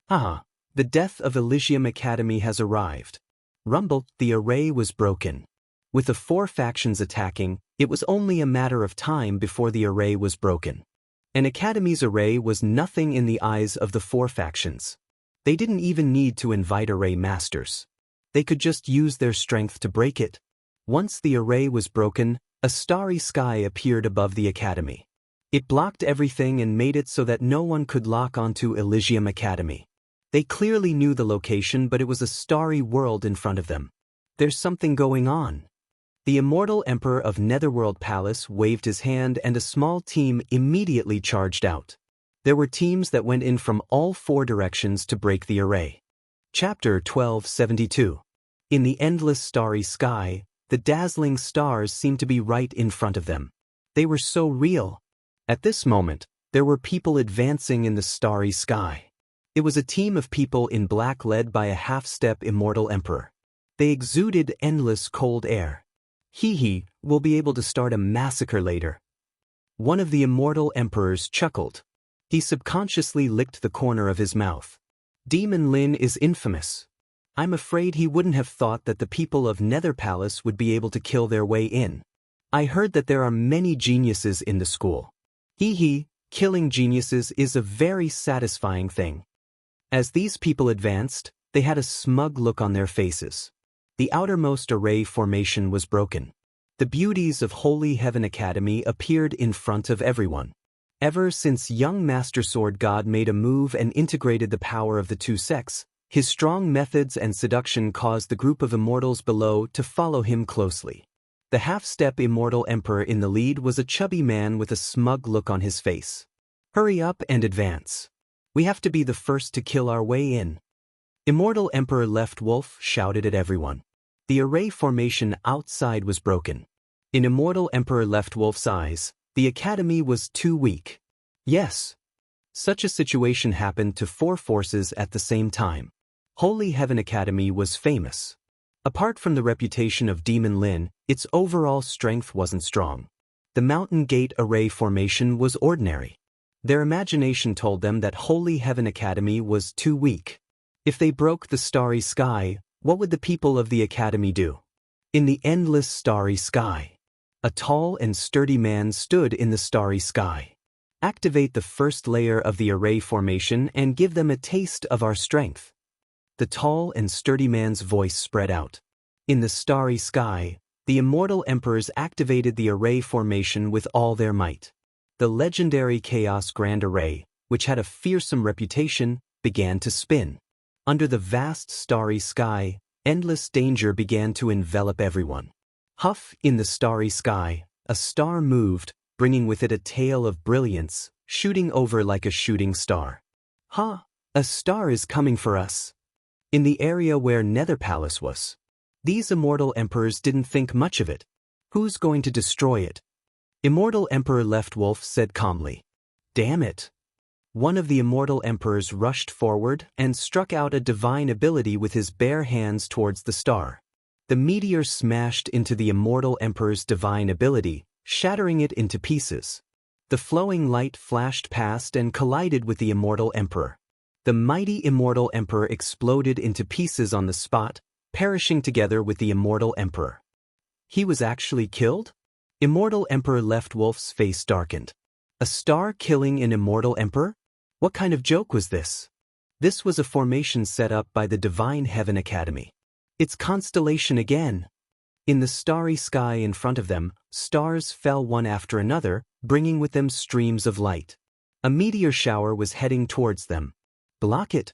The death of Elysium Academy has arrived. Rumble, the array was broken. With the 4 factions attacking, it was only a matter of time before the array was broken. An academy's array was nothing in the eyes of the 4 factions. They didn't even need to invite array masters. They could just use their strength to break it. Once the array was broken, a starry sky appeared above the academy. It blocked everything and made it so that no one could lock onto Elysium Academy. They clearly knew the location, but it was a starry world in front of them. There's something going on. The Immortal Emperor of Netherworld Palace waved his hand and a small team immediately charged out. There were teams that went in from all 4 directions to break the array. Chapter 1272. In the endless starry sky, the dazzling stars seemed to be right in front of them. They were so real. At this moment, there were people advancing in the starry sky. It was a team of people in black led by a half-step Immortal Emperor. They exuded endless cold air. We'll be able to start a massacre later. One of the Immortal Emperors chuckled. He subconsciously licked the corner of his mouth. Demon Lin is infamous. I'm afraid he wouldn't have thought that the people of Nether Palace would be able to kill their way in. I heard that there are many geniuses in the school. Killing geniuses is a very satisfying thing. As these people advanced, they had a smug look on their faces. The outermost array formation was broken. The beauties of Holy Heaven Academy appeared in front of everyone. Ever since young Master Sword God made a move and integrated the power of the two sects, his strong methods and seduction caused the group of immortals below to follow him closely. The half-step Immortal Emperor in the lead was a chubby man with a smug look on his face. Hurry up and advance. We have to be the first to kill our way in. Immortal Emperor Left Wolf shouted at everyone. The array formation outside was broken. In Immortal Emperor Left Wolf's eyes, the academy was too weak. Yes. Such a situation happened to 4 forces at the same time. Holy Heaven Academy was famous. Apart from the reputation of Demon Lin, its overall strength wasn't strong. The Mountain Gate array formation was ordinary. Their imagination told them that Holy Heaven Academy was too weak. If they broke the starry sky, what would the people of the academy do? In the endless starry sky, a tall and sturdy man stood in the starry sky. Activate the first layer of the array formation and give them a taste of our strength. The tall and sturdy man's voice spread out. In the starry sky, the Immortal Emperors activated the array formation with all their might. The legendary Chaos Grand Array, which had a fearsome reputation, began to spin. Under the vast starry sky, endless danger began to envelop everyone. Huff, in the starry sky, a star moved, bringing with it a tail of brilliance, shooting over like a shooting star. Ha! A star is coming for us. In the area where Nether Palace was. These Immortal Emperors didn't think much of it. Who's going to destroy it? Immortal Emperor Left Wolf said calmly. Damn it. One of the Immortal Emperors rushed forward and struck out a divine ability with his bare hands towards the star. The meteor smashed into the Immortal Emperor's divine ability, shattering it into pieces. The flowing light flashed past and collided with the Immortal Emperor. The mighty Immortal Emperor exploded into pieces on the spot, perishing together with the Immortal Emperor. He was actually killed? Immortal Emperor Left Wolf's face darkened. A star killing an Immortal Emperor? What kind of joke was this? This was a formation set up by the Divine Heaven Academy. It's constellation again. In the starry sky in front of them, stars fell one after another, bringing with them streams of light. A meteor shower was heading towards them. Block it.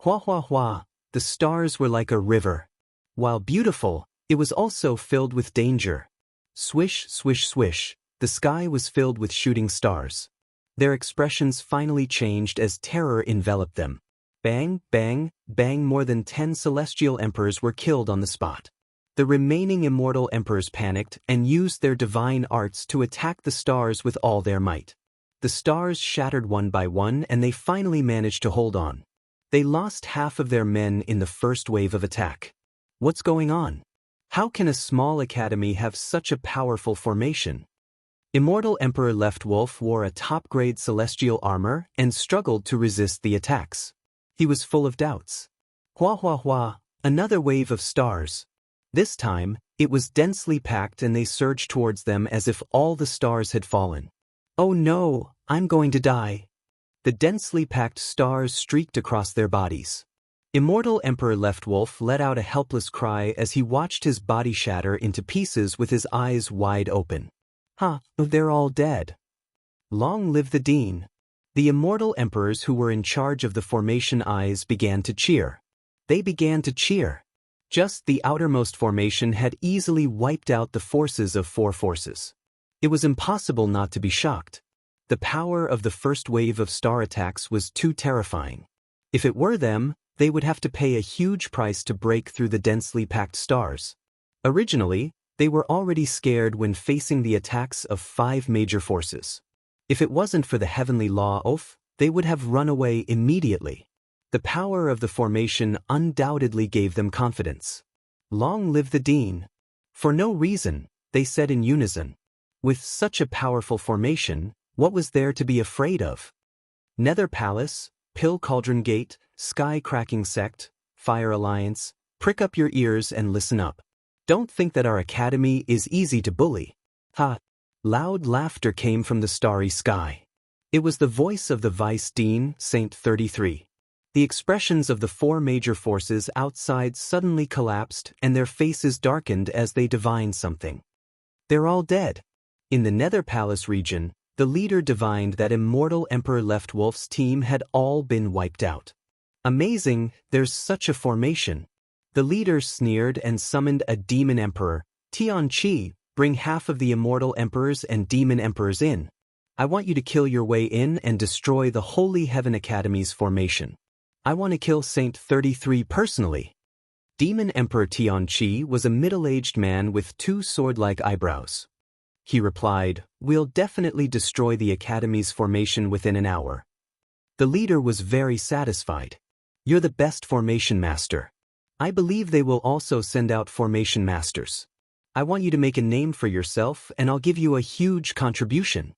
Hua hua hua, the stars were like a river. While beautiful, it was also filled with danger. Swish, swish, swish, the sky was filled with shooting stars. Their expressions finally changed as terror enveloped them. Bang, bang, bang, more than 10 celestial emperors were killed on the spot. The remaining Immortal Emperors panicked and used their divine arts to attack the stars with all their might. The stars shattered one by one and they finally managed to hold on. They lost half of their men in the first wave of attack. What's going on? How can a small academy have such a powerful formation? Immortal Emperor Left Wolf wore a top-grade celestial armor and struggled to resist the attacks. He was full of doubts. Hua hua hua, another wave of stars. This time, it was densely packed and they surged towards them as if all the stars had fallen. Oh no, I'm going to die. The densely packed stars streaked across their bodies. Immortal Emperor Left Wolf let out a helpless cry as he watched his body shatter into pieces with his eyes wide open. They're all dead. Long live the Dean. The Immortal Emperors who were in charge of the formation eyes began to cheer. They began to cheer. Just the outermost formation had easily wiped out the forces of 4 forces. It was impossible not to be shocked. The power of the first wave of star attacks was too terrifying. If it were them, they would have to pay a huge price to break through the densely packed stars. Originally, they were already scared when facing the attacks of 5 major forces. If it wasn't for the heavenly law oath, they would have run away immediately. The power of the formation undoubtedly gave them confidence. Long live the Dean. For no reason, they said in unison. With such a powerful formation, what was there to be afraid of? Nether Palace, Pill Cauldron Gate, Sky Cracking Sect, Fire Alliance, prick up your ears and listen up. Don't think that our academy is easy to bully. Ha! Loud laughter came from the starry sky. It was the voice of the Vice Dean, Saint 33. The expressions of the four major forces outside suddenly collapsed and their faces darkened as they divined something. They're all dead. In the Nether Palace region, the leader divined that Immortal Emperor Left Wolf's team had all been wiped out. Amazing, there's such a formation. The leader sneered and summoned a demon emperor. Tian Qi, bring half of the immortal emperors and demon emperors in. I want you to kill your way in and destroy the Holy Heaven Academy's formation. I want to kill Saint 33 personally. Demon Emperor Tian Qi was a middle-aged man with two sword-like eyebrows. He replied, "We'll definitely destroy the Academy's formation within an hour." The leader was very satisfied. "You're the best formation master. I believe they will also send out formation masters. I want you to make a name for yourself and I'll give you a huge contribution."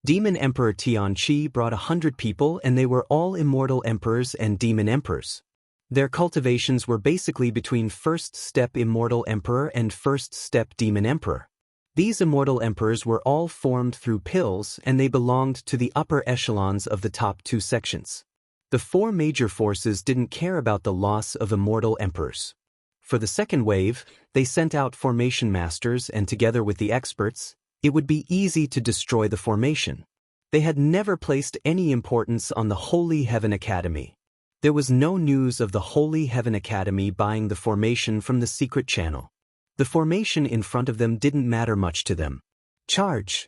Demon Emperor Tian Qi brought 100 people and they were all immortal emperors and demon emperors. Their cultivations were basically between first step immortal emperor and first step demon emperor. These immortal emperors were all formed through pills and they belonged to the upper echelons of the top two sections. The four major forces didn't care about the loss of immortal emperors. For the second wave, they sent out formation masters and together with the experts, it would be easy to destroy the formation. They had never placed any importance on the Holy Heaven Academy. There was no news of the Holy Heaven Academy buying the formation from the secret channel. The formation in front of them didn't matter much to them. Charge!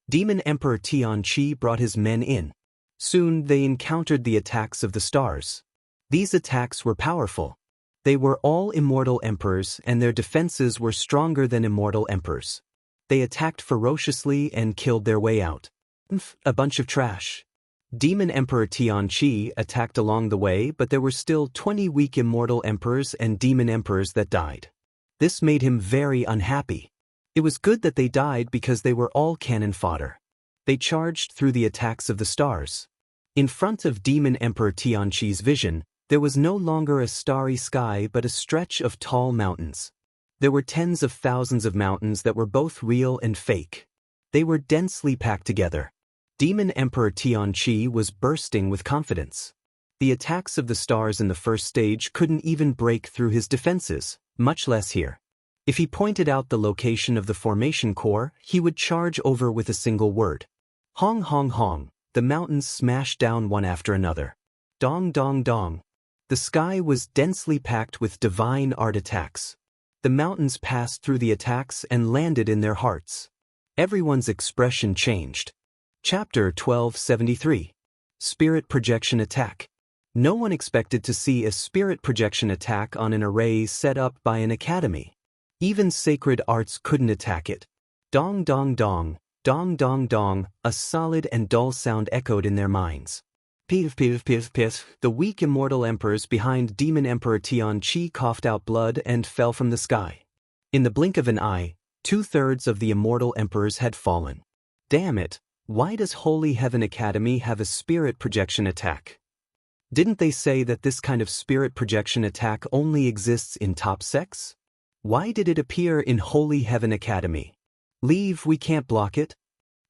Demon Emperor Tian Qi brought his men in. Soon they encountered the attacks of the stars. These attacks were powerful. They were all immortal emperors and their defenses were stronger than immortal emperors. They attacked ferociously and killed their way out. A bunch of trash. Demon Emperor Tian Qi attacked along the way, but there were still 20 weak immortal emperors and demon emperors that died. This made him very unhappy. It was good that they died because they were all cannon fodder. They charged through the attacks of the stars. In front of Demon Emperor Tian Qi's vision, there was no longer a starry sky but a stretch of tall mountains. There were tens of thousands of mountains that were both real and fake. They were densely packed together. Demon Emperor Tian Qi was bursting with confidence. The attacks of the stars in the first stage couldn't even break through his defenses, much less here. If he pointed out the location of the formation core, he would charge over with a single word. Hong hong hong, the mountains smashed down one after another. Dong dong dong. The sky was densely packed with divine art attacks. The mountains passed through the attacks and landed in their hearts. Everyone's expression changed. Chapter 1273. Spirit Projection Attack. No one expected to see a spirit projection attack on an array set up by an academy. Even sacred arts couldn't attack it. Dong dong dong, dong dong dong, a solid and dull sound echoed in their minds. Piff piff piff piff, the weak immortal emperors behind Demon Emperor Tian Qi coughed out blood and fell from the sky. In the blink of an eye, 2/3 of the immortal emperors had fallen. Damn it, why does Holy Heaven Academy have a spirit projection attack? Didn't they say that this kind of spirit projection attack only exists in top sects? Why did it appear in Holy Heaven Academy? Leave, we can't block it.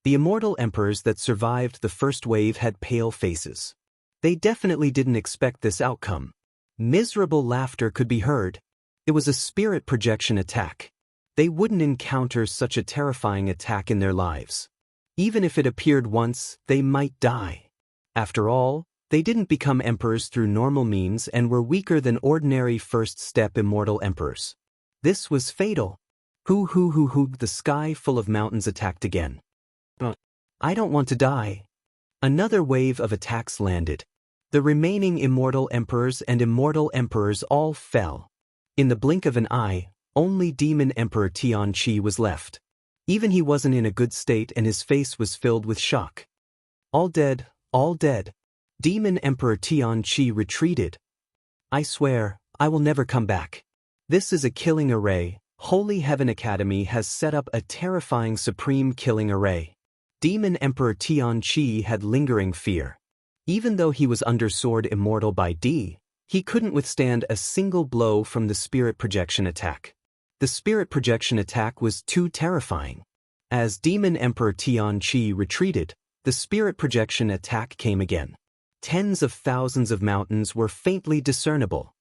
The immortal emperors that survived the first wave had pale faces. They definitely didn't expect this outcome. Miserable laughter could be heard. It was a spirit projection attack. They wouldn't encounter such a terrifying attack in their lives. Even if it appeared once, they might die. After all, they didn't become emperors through normal means and were weaker than ordinary first-step immortal emperors. This was fatal. Hoo, the sky full of mountains attacked again. I don't want to die. Another wave of attacks landed. The remaining immortal emperors and immortal emperors all fell. In the blink of an eye, only Demon Emperor Tian Qi was left. Even he wasn't in a good state and his face was filled with shock. All dead, all dead. Demon Emperor Tian Qi retreated. I swear, I will never come back. This is a killing array. Holy Heaven Academy has set up a terrifying supreme killing array. Demon Emperor Tian Qi had lingering fear. Even though he was under sword immortal by D, he couldn't withstand a single blow from the spirit projection attack. The spirit projection attack was too terrifying. As Demon Emperor Tian Qi retreated, The spirit projection attack came again. Tens of thousands of mountains were faintly discernible.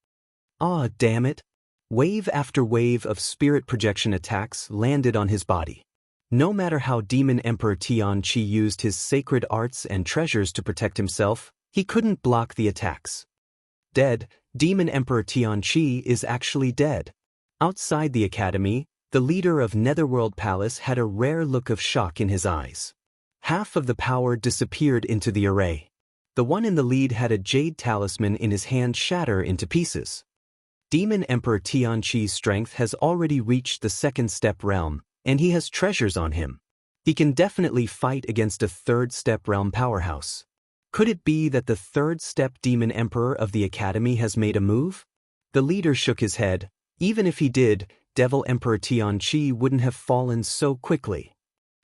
Ah, damn it! Wave after wave of spirit projection attacks landed on his body. No matter how Demon Emperor Tianqi used his sacred arts and treasures to protect himself, he couldn't block the attacks. Dead, Demon Emperor Tianqi is actually dead. Outside the academy, the leader of Netherworld Palace had a rare look of shock in his eyes. Half of the power disappeared into the array. The one in the lead had a jade talisman in his hand shatter into pieces. Demon Emperor Tianqi's strength has already reached the second step realm, and he has treasures on him. He can definitely fight against a third step realm powerhouse. Could it be that the third step Demon Emperor of the Academy has made a move? The leader shook his head. Even if he did, Devil Emperor Tianqi wouldn't have fallen so quickly.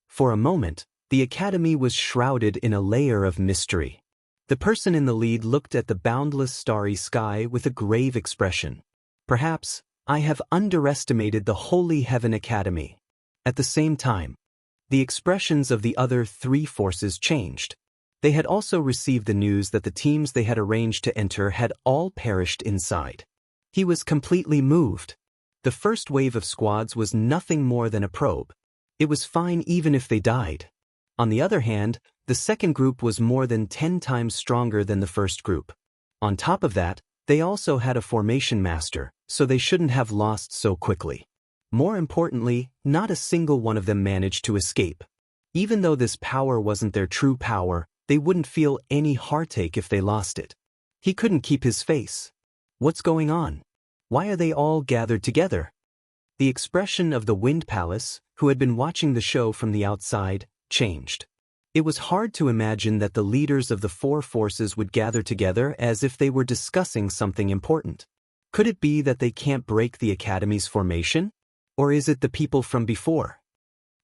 For a moment, the Academy was shrouded in a layer of mystery. The person in the lead looked at the boundless starry sky with a grave expression. Perhaps, I have underestimated the Holy Heaven Academy. At the same time, the expressions of the other three forces changed. They had also received the news that the teams they had arranged to enter had all perished inside. He was completely moved. The first wave of squads was nothing more than a probe. It was fine even if they died. On the other hand, the second group was more than 10 times stronger than the first group. On top of that, they also had a formation master, so they shouldn't have lost so quickly. More importantly, not a single one of them managed to escape. Even though this power wasn't their true power, they wouldn't feel any heartache if they lost it. He couldn't keep his face. What's going on? Why are they all gathered together? The expression of the Wind Palace, who had been watching the show from the outside, changed. It was hard to imagine that the leaders of the four forces would gather together as if they were discussing something important. Could it be that they can't break the Academy's formation? Or is it the people from before?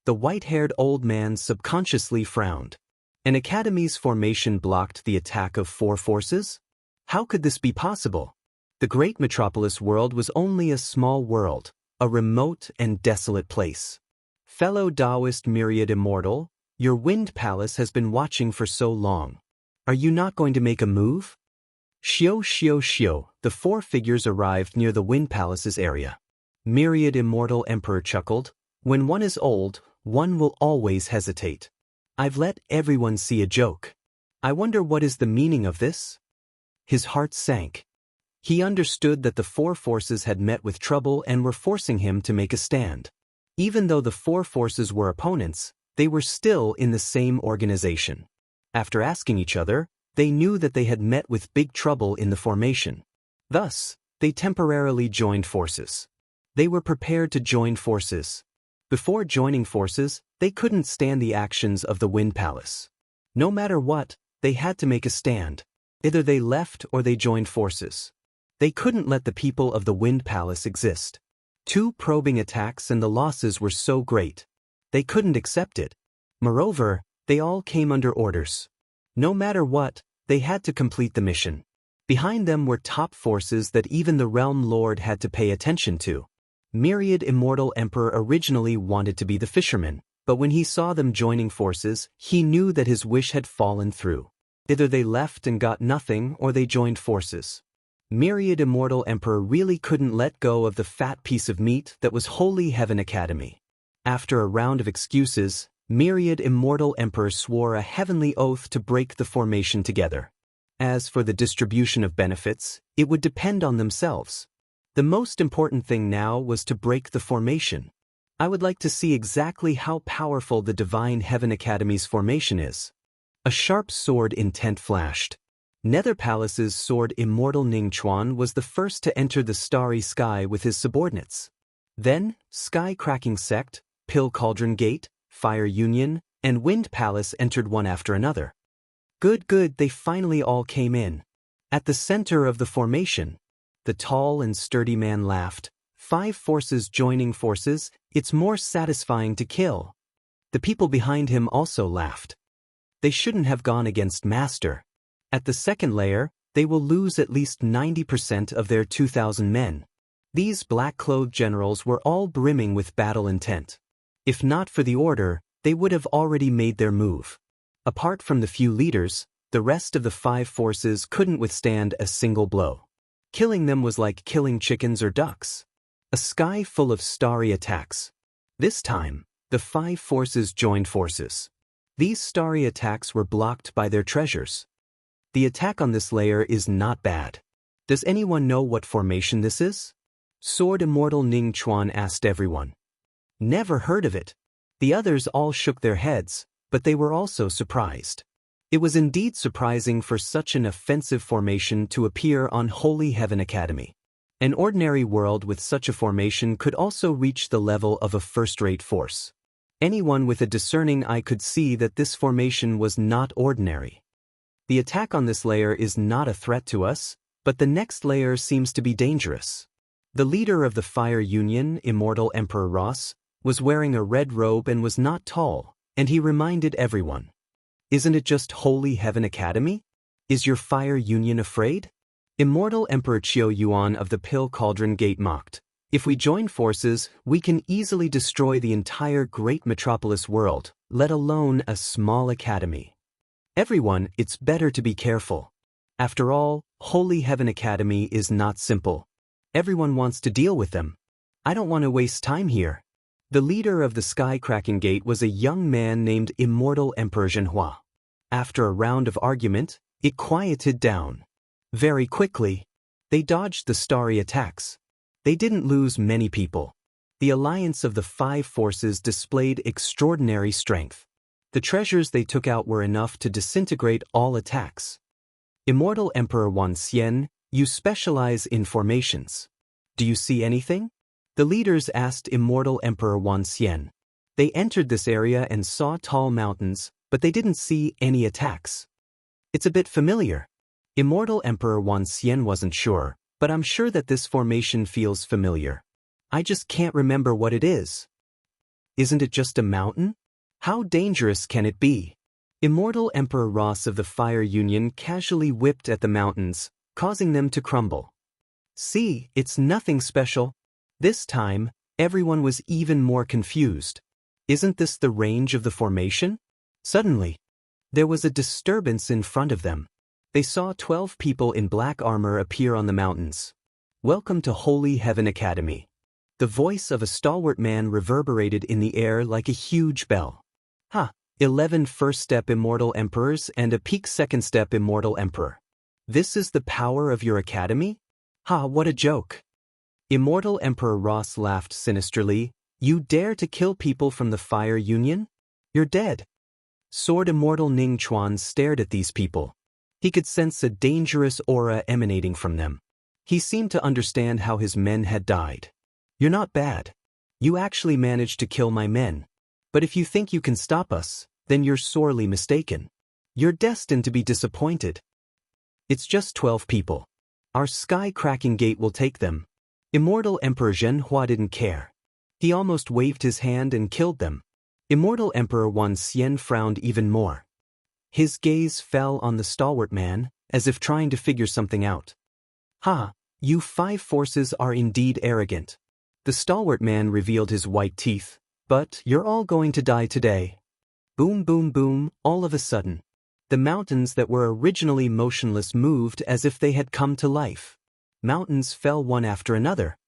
The white-haired old man subconsciously frowned. An Academy's formation blocked the attack of four forces? How could this be possible? The great metropolis world was only a small world, a remote and desolate place. Fellow Daoist myriad Immortal, your Wind Palace has been watching for so long. Are you not going to make a move? Xiao, the four figures arrived near the Wind Palace's area. Myriad Immortal Emperor chuckled, when one is old, one will always hesitate. I've let everyone see a joke. I wonder what is the meaning of this? His heart sank. He understood that the four forces had met with trouble and were forcing him to make a stand. Even though the four forces were opponents, they were still in the same organization. After asking each other, they knew that they had met with big trouble in the formation. Thus, they temporarily joined forces. They were prepared to join forces. Before joining forces, they couldn't stand the actions of the Wind Palace. No matter what, they had to make a stand. Either they left or they joined forces. They couldn't let the people of the Wind Palace exist. 2 probing attacks and the losses were so great. They couldn't accept it. Moreover, they all came under orders. No matter what, they had to complete the mission. Behind them were top forces that even the Realm Lord had to pay attention to. Myriad Immortal Emperor originally wanted to be the fisherman, but when he saw them joining forces, he knew that his wish had fallen through. Either they left and got nothing or they joined forces. Myriad Immortal Emperor really couldn't let go of the fat piece of meat that was Holy Heaven Academy. After a round of excuses, Myriad Immortal Emperor swore a heavenly oath to break the formation together. As for the distribution of benefits, it would depend on themselves. The most important thing now was to break the formation. I would like to see exactly how powerful the Divine Heaven Academy's formation is. A sharp sword intent flashed. Nether Palace's sword Immortal Ningchuan was the first to enter the starry sky with his subordinates. Then, Sky Cracking Sect, Pill Cauldron Gate, Fire Union, and Wind Palace entered one after another. Good, they finally all came in. At the center of the formation, the tall and sturdy man laughed. 5 forces joining forces, it's more satisfying to kill. The people behind him also laughed. They shouldn't have gone against Master. At the second layer, they will lose at least 90% of their 2,000 men. These black-clothed generals were all brimming with battle intent. If not for the order, they would have already made their move. Apart from the few leaders, the rest of the 5 forces couldn't withstand a single blow. Killing them was like killing chickens or ducks. A sky full of starry attacks. This time, the 5 forces joined forces. These starry attacks were blocked by their treasures. The attack on this layer is not bad. Does anyone know what formation this is? Sword Immortal Ning Chuan asked everyone. Never heard of it. The others all shook their heads, but they were also surprised. It was indeed surprising for such an offensive formation to appear on Holy Heaven Academy. An ordinary world with such a formation could also reach the level of a first-rate force. Anyone with a discerning eye could see that this formation was not ordinary. The attack on this layer is not a threat to us, but the next layer seems to be dangerous. The leader of the Fire Union, Immortal Emperor Ross, was wearing a red robe and was not tall, and he reminded everyone. Isn't it just Holy Heaven Academy? Is your Fire Union afraid? Immortal Emperor Qiu Yuan of the Pill Cauldron Gate mocked. If we join forces, we can easily destroy the entire great metropolis world, let alone a small academy. Everyone, it's better to be careful. After all, Holy Heaven Academy is not simple. Everyone wants to deal with them. I don't want to waste time here. The leader of the Sky-Cracking Gate was a young man named Immortal Emperor Xianxia. After a round of argument, it quieted down. Very quickly, they dodged the starry attacks. They didn't lose many people. The alliance of the 5 forces displayed extraordinary strength. The treasures they took out were enough to disintegrate all attacks. Immortal Emperor Wang Lin, you specialize in formations. Do you see anything? The leaders asked Immortal Emperor Wang Lin. They entered this area and saw tall mountains, but they didn't see any attacks. It's a bit familiar. Immortal Emperor Wang Lin wasn't sure, but I'm sure that this formation feels familiar. I just can't remember what it is. Isn't it just a mountain? How dangerous can it be? Immortal Emperor Ross of the Fire Union casually whipped at the mountains, causing them to crumble. See, it's nothing special. This time, everyone was even more confused. Isn't this the range of the formation? Suddenly, there was a disturbance in front of them. They saw 12 people in black armor appear on the mountains. Welcome to Holy Heaven Academy. The voice of a stalwart man reverberated in the air like a huge bell. 11 first-step Immortal Emperors and a peak second-step Immortal Emperor. This is the power of your academy? What a joke. Immortal Emperor Ross laughed sinisterly. You dare to kill people from the Fire Union? You're dead. Sword Immortal Ning Chuan stared at these people. He could sense a dangerous aura emanating from them. He seemed to understand how his men had died. You're not bad. You actually managed to kill my men. But if you think you can stop us, then you're sorely mistaken. You're destined to be disappointed. It's just 12 people. Our Sky-Cracking Gate will take them. Immortal Emperor Xianxia didn't care. He almost waved his hand and killed them. Immortal Emperor Wang Lin frowned even more. His gaze fell on the stalwart man, as if trying to figure something out. You 5 forces are indeed arrogant. The stalwart man revealed his white teeth. But you're all going to die today. Boom, boom, boom, all of a sudden. The mountains that were originally motionless moved as if they had come to life. Mountains fell one after another.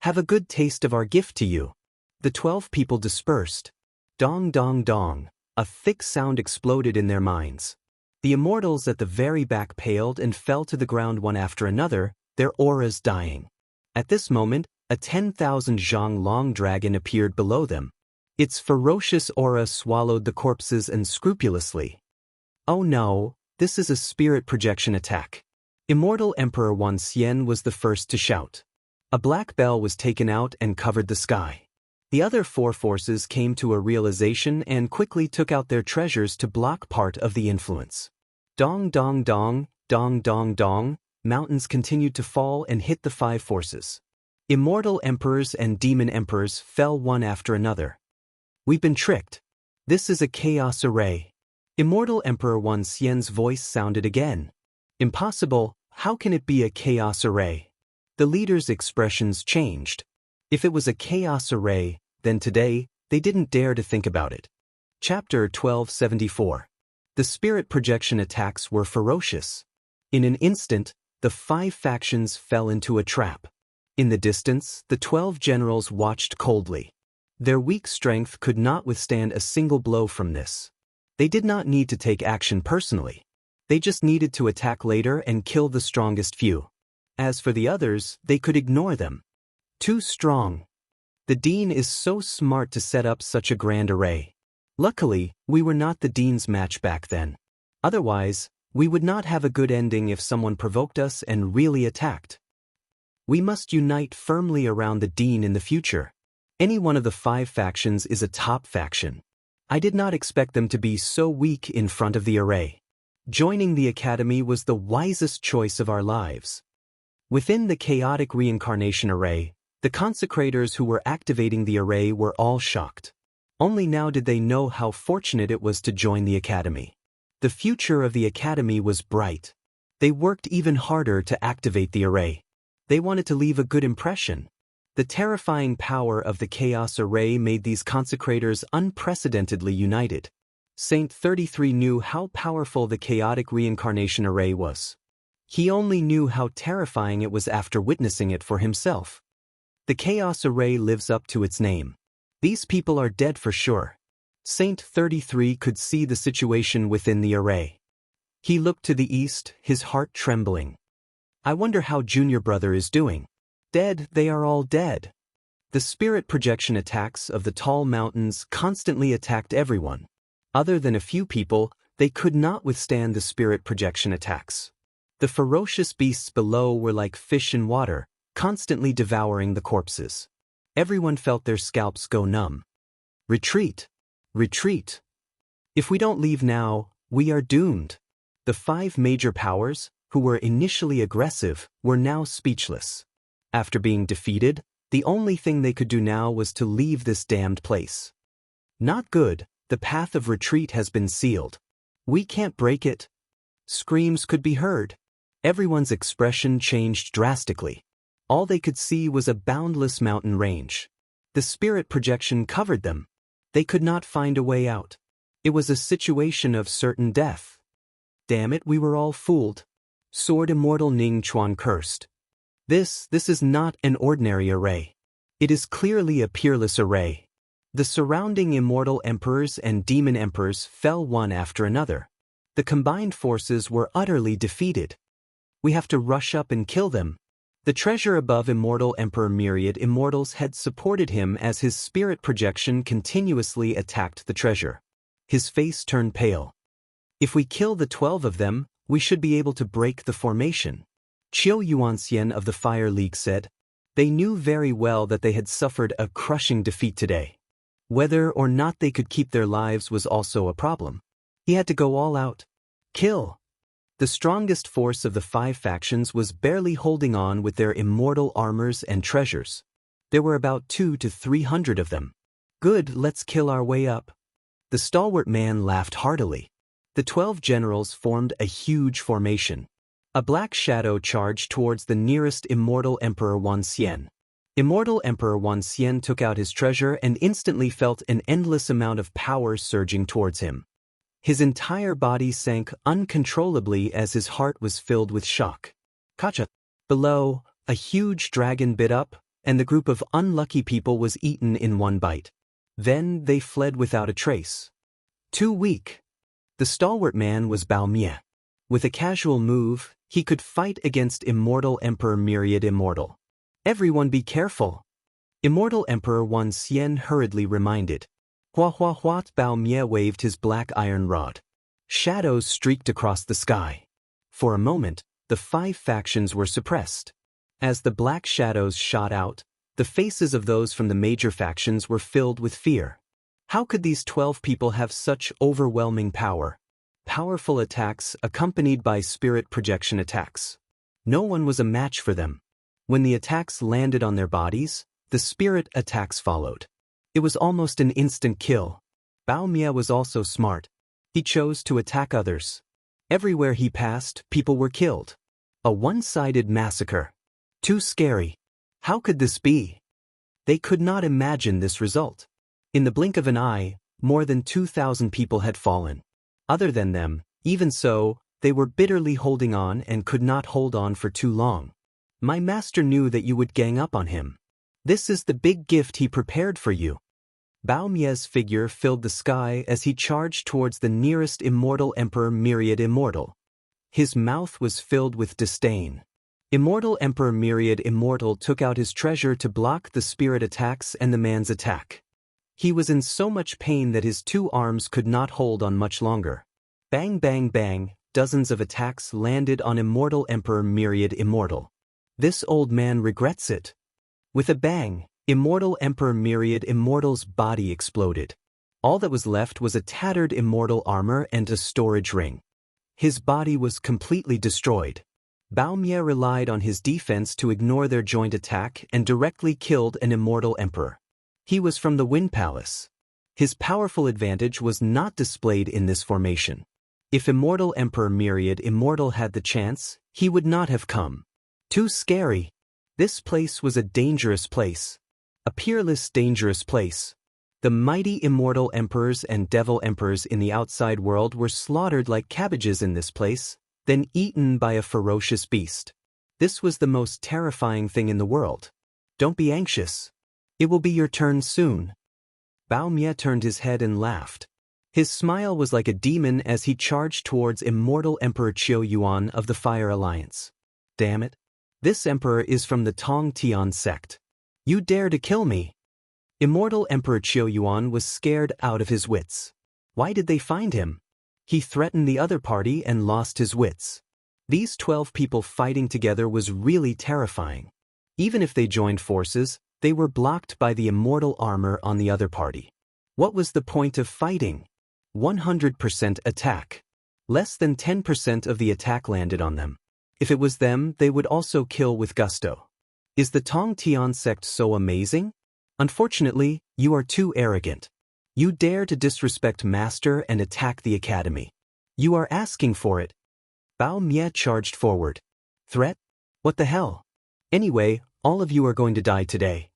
Have a good taste of our gift to you. The 12 people dispersed. Dong, dong, dong. A thick sound exploded in their minds. The immortals at the very back paled and fell to the ground one after another, their auras dying. At this moment, a 10,000 zhang long dragon appeared below them. Its ferocious aura swallowed the corpses unscrupulously. Oh no, this is a spirit projection attack. Immortal Emperor Wang Lin was the first to shout. A black bell was taken out and covered the sky. The other 4 forces came to a realization and quickly took out their treasures to block part of the influence. Dong, dong, dong, dong, dong, dong, mountains continued to fall and hit the 5 forces. Immortal Emperors and Demon Emperors fell one after another. We've been tricked. This is a chaos array. Immortal Emperor Wang Lin's voice sounded again. Impossible, how can it be a chaos array? The leaders' expressions changed. If it was a chaos array, then today, they didn't dare to think about it. Chapter 1274. The spirit projection attacks were ferocious. In an instant, the 5 factions fell into a trap. In the distance, the 12 generals watched coldly. Their weak strength could not withstand a single blow from this. They did not need to take action personally. They just needed to attack later and kill the strongest few. As for the others, they could ignore them. Too strong. The Dean is so smart to set up such a grand array. Luckily, we were not the Dean's match back then. Otherwise, we would not have a good ending if someone provoked us and really attacked. We must unite firmly around the Dean in the future. Any one of the 5 factions is a top faction. I did not expect them to be so weak in front of the array. Joining the academy was the wisest choice of our lives. Within the chaotic reincarnation array, the consecrators who were activating the array were all shocked. Only now did they know how fortunate it was to join the academy. The future of the academy was bright. They worked even harder to activate the array. They wanted to leave a good impression. The terrifying power of the Chaos Array made these consecrators unprecedentedly united. Saint 33 knew how powerful the chaotic reincarnation array was. He only knew how terrifying it was after witnessing it for himself. The Chaos Array lives up to its name. These people are dead for sure. Saint 33 could see the situation within the array. He looked to the east, his heart trembling. I wonder how Junior Brother is doing. Dead, they are all dead. The spirit projection attacks of the tall mountains constantly attacked everyone. Other than a few people, they could not withstand the spirit projection attacks. The ferocious beasts below were like fish in water, constantly devouring the corpses. Everyone felt their scalps go numb. Retreat! Retreat! If we don't leave now, we are doomed. The 5 major powers, who were initially aggressive, were now speechless. After being defeated, the only thing they could do now was to leave this damned place. Not good, the path of retreat has been sealed. We can't break it. Screams could be heard. Everyone's expression changed drastically. All they could see was a boundless mountain range. The spirit projection covered them. They could not find a way out. It was a situation of certain death. Damn it, we were all fooled. Sword Immortal Ning Chuan cursed. This is not an ordinary array. It is clearly a peerless array. The surrounding immortal emperors and demon emperors fell one after another. The combined forces were utterly defeated. We have to rush up and kill them. The treasure above Immortal Emperor Myriad Immortals had supported him as his spirit projection continuously attacked the treasure. His face turned pale. If we kill the 12 of them, we should be able to break the formation. Qiu Yuanxian of the Fire League said. They knew very well that they had suffered a crushing defeat today. Whether or not they could keep their lives was also a problem. He had to go all out. Kill. The strongest force of the 5 factions was barely holding on with their immortal armors and treasures. There were about 200 to 300 of them. Good, let's kill our way up. The stalwart man laughed heartily. The 12 generals formed a huge formation. A black shadow charged towards the nearest immortal Emperor Wan Xian. Immortal Emperor Wan Xian took out his treasure and instantly felt an endless amount of power surging towards him. His entire body sank uncontrollably as his heart was filled with shock. Kacha. Below, a huge dragon bit up, and the group of unlucky people was eaten in one bite. Then they fled without a trace. Too weak. The stalwart man was Bao Mie. With a casual move, he could fight against Immortal Emperor Myriad Immortal. Everyone be careful. Immortal Emperor Wan Xian hurriedly reminded. Hua hua hua. Bao Mie waved his black iron rod. Shadows streaked across the sky. For a moment, the 5 factions were suppressed. As the black shadows shot out, the faces of those from the major factions were filled with fear. How could these 12 people have such overwhelming power? Powerful attacks accompanied by spirit projection attacks. No one was a match for them. When the attacks landed on their bodies, the spirit attacks followed. It was almost an instant kill. Bao Mie was also smart. He chose to attack others. Everywhere he passed, people were killed. A one-sided massacre. Too scary. How could this be? They could not imagine this result. In the blink of an eye, more than 2,000 people had fallen. other than them. Even so, they were bitterly holding on and could not hold on for too long. My master knew that you would gang up on him. This is the big gift he prepared for you. Bao Mie's figure filled the sky as he charged towards the nearest immortal emperor Myriad Immortal. His mouth was filled with disdain. Immortal Emperor Myriad Immortal took out his treasure to block the spirit attacks and the man's attack. He was in so much pain that his two arms could not hold on much longer. Bang bang bang, dozens of attacks landed on Immortal Emperor Myriad Immortal. This old man regrets it. With a bang, Immortal Emperor Myriad Immortal's body exploded. All that was left was a tattered immortal armor and a storage ring. His body was completely destroyed. Bao Mie relied on his defense to ignore their joint attack and directly killed an immortal emperor. He was from the Wind Palace. His powerful advantage was not displayed in this formation. If Immortal Emperor Myriad Immortal had the chance, he would not have come. Too scary. This place was a dangerous place. A peerless, dangerous place. The mighty immortal emperors and devil emperors in the outside world were slaughtered like cabbages in this place, then eaten by a ferocious beast. This was the most terrifying thing in the world. Don't be anxious. It will be your turn soon. Bao Mie turned his head and laughed. His smile was like a demon as he charged towards Immortal Emperor Qiu Yuan of the Fire Alliance. Damn it. This emperor is from the Tong Tian sect. You dare to kill me? Immortal Emperor Qiu Yuan was scared out of his wits. Why did they find him? He threatened the other party and lost his wits. These 12 people fighting together was really terrifying. Even if they joined forces, they were blocked by the immortal armor on the other party. What was the point of fighting? 100% attack. Less than 10% of the attack landed on them. If it was them, they would also kill with gusto. Is the Tong Tian sect so amazing? Unfortunately, you are too arrogant. You dare to disrespect Master and attack the academy. You are asking for it. Bao Mie charged forward. Threat? What the hell? Anyway, all of you are going to die today.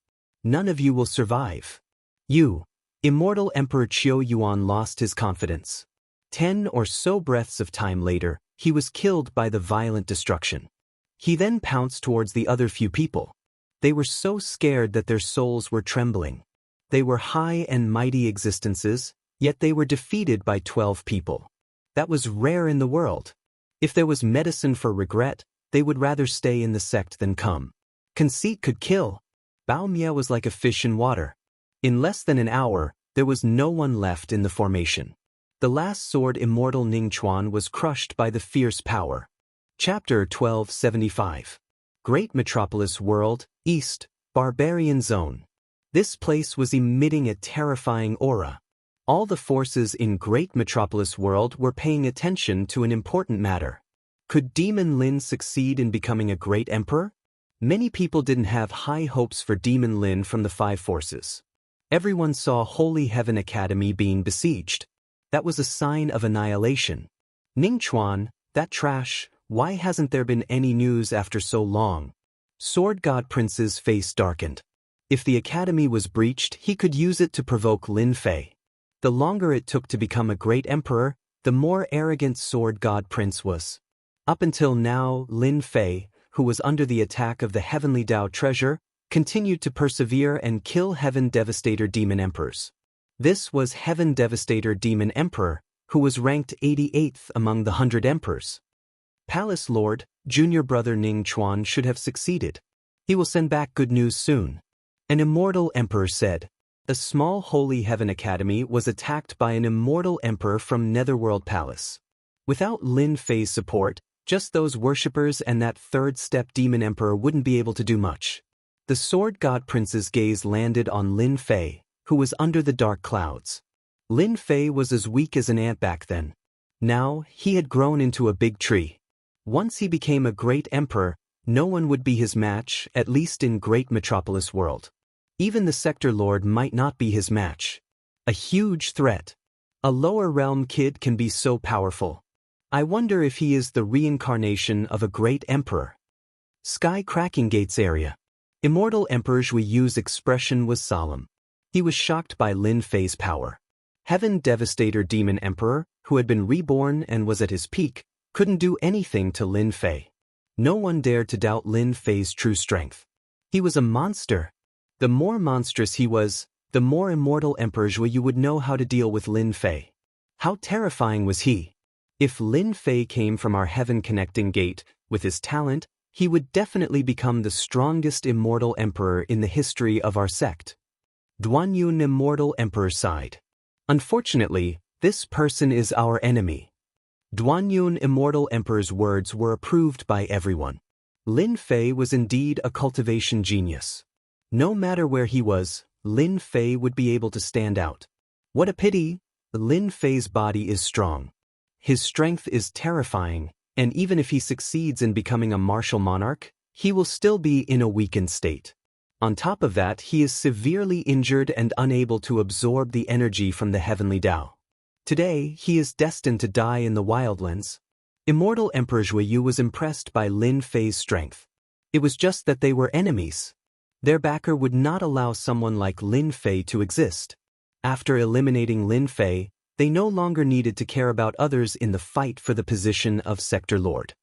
None of you will survive. You. Immortal Emperor Qiu Yuan lost his confidence. 10 or so breaths of time later, he was killed by the violent destruction. He then pounced towards the other few people. They were so scared that their souls were trembling. They were high and mighty existences, yet they were defeated by 12 people. That was rare in the world. If there was medicine for regret, they would rather stay in the sect than come. Conceit could kill. Bao Mie was like a fish in water. In less than an hour, there was no one left in the formation. The last sword immortal Ning Chuan was crushed by the fierce power. Chapter 1275. Great Metropolis World, East, Barbarian Zone. This place was emitting a terrifying aura. All the forces in Great Metropolis World were paying attention to an important matter. Could Demon Lin succeed in becoming a great emperor? Many people didn't have high hopes for Demon Lin from the five forces. Everyone saw Holy Heaven Academy being besieged. That was a sign of annihilation. Ning Chuan, that trash, why hasn't there been any news after so long? Sword God Prince's face darkened. If the academy was breached, he could use it to provoke Lin Fei. The longer it took to become a great emperor, the more arrogant Sword God Prince was. Up until now, Lin Fei, who was under the attack of the Heavenly Dao treasure, continued to persevere and kill Heaven Devastator Demon Emperors. This was Heaven Devastator Demon Emperor, who was ranked 88th among the 100 emperors. Palace Lord, junior brother Ning Chuan should have succeeded. He will send back good news soon. An immortal emperor said. A small Holy Heaven Academy was attacked by an immortal emperor from Netherworld Palace. Without Lin Fei's support, just those worshippers and that third-step demon emperor wouldn't be able to do much. The Sword God Prince's gaze landed on Lin Fei, who was under the dark clouds. Lin Fei was as weak as an ant back then. Now, he had grown into a big tree. Once he became a great emperor, no one would be his match, at least in Great Metropolis World. Even the Sector Lord might not be his match. A huge threat. A lower realm kid can be so powerful. I wonder if he is the reincarnation of a great emperor. Sky Cracking Gates area. Immortal Emperor Zhui Yu's expression was solemn. He was shocked by Lin Fei's power. Heaven Devastator Demon Emperor, who who had been reborn and was at his peak, couldn't do anything to Lin Fei. No one dared to doubt Lin Fei's true strength. He was a monster. The more monstrous he was, the more immortal Emperor Zhuyu would know how to deal with Lin Fei. How terrifying was he? If Lin Fei came from our heaven-connecting gate, with his talent, he would definitely become the strongest immortal emperor in the history of our sect. Duanyun Immortal Emperor sighed. Unfortunately, this person is our enemy. Duanyun Immortal Emperor's words were approved by everyone. Lin Fei was indeed a cultivation genius. No matter where he was, Lin Fei would be able to stand out. What a pity! Lin Fei's body is strong. His strength is terrifying, and even if he succeeds in becoming a martial monarch, he will still be in a weakened state. On top of that, he is severely injured and unable to absorb the energy from the heavenly Tao. Today, he is destined to die in the wildlands. Immortal Emperor Zhuyu was impressed by Lin Fei's strength. It was just that they were enemies. Their backer would not allow someone like Lin Fei to exist. After eliminating Lin Fei, they no longer needed to care about others in the fight for the position of Sector Lord.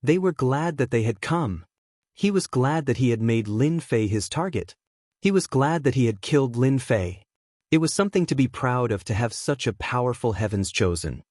They were glad that they had come. He was glad that he had made Lin Fei his target. He was glad that he had killed Lin Fei. It was something to be proud of to have such a powerful heavens chosen.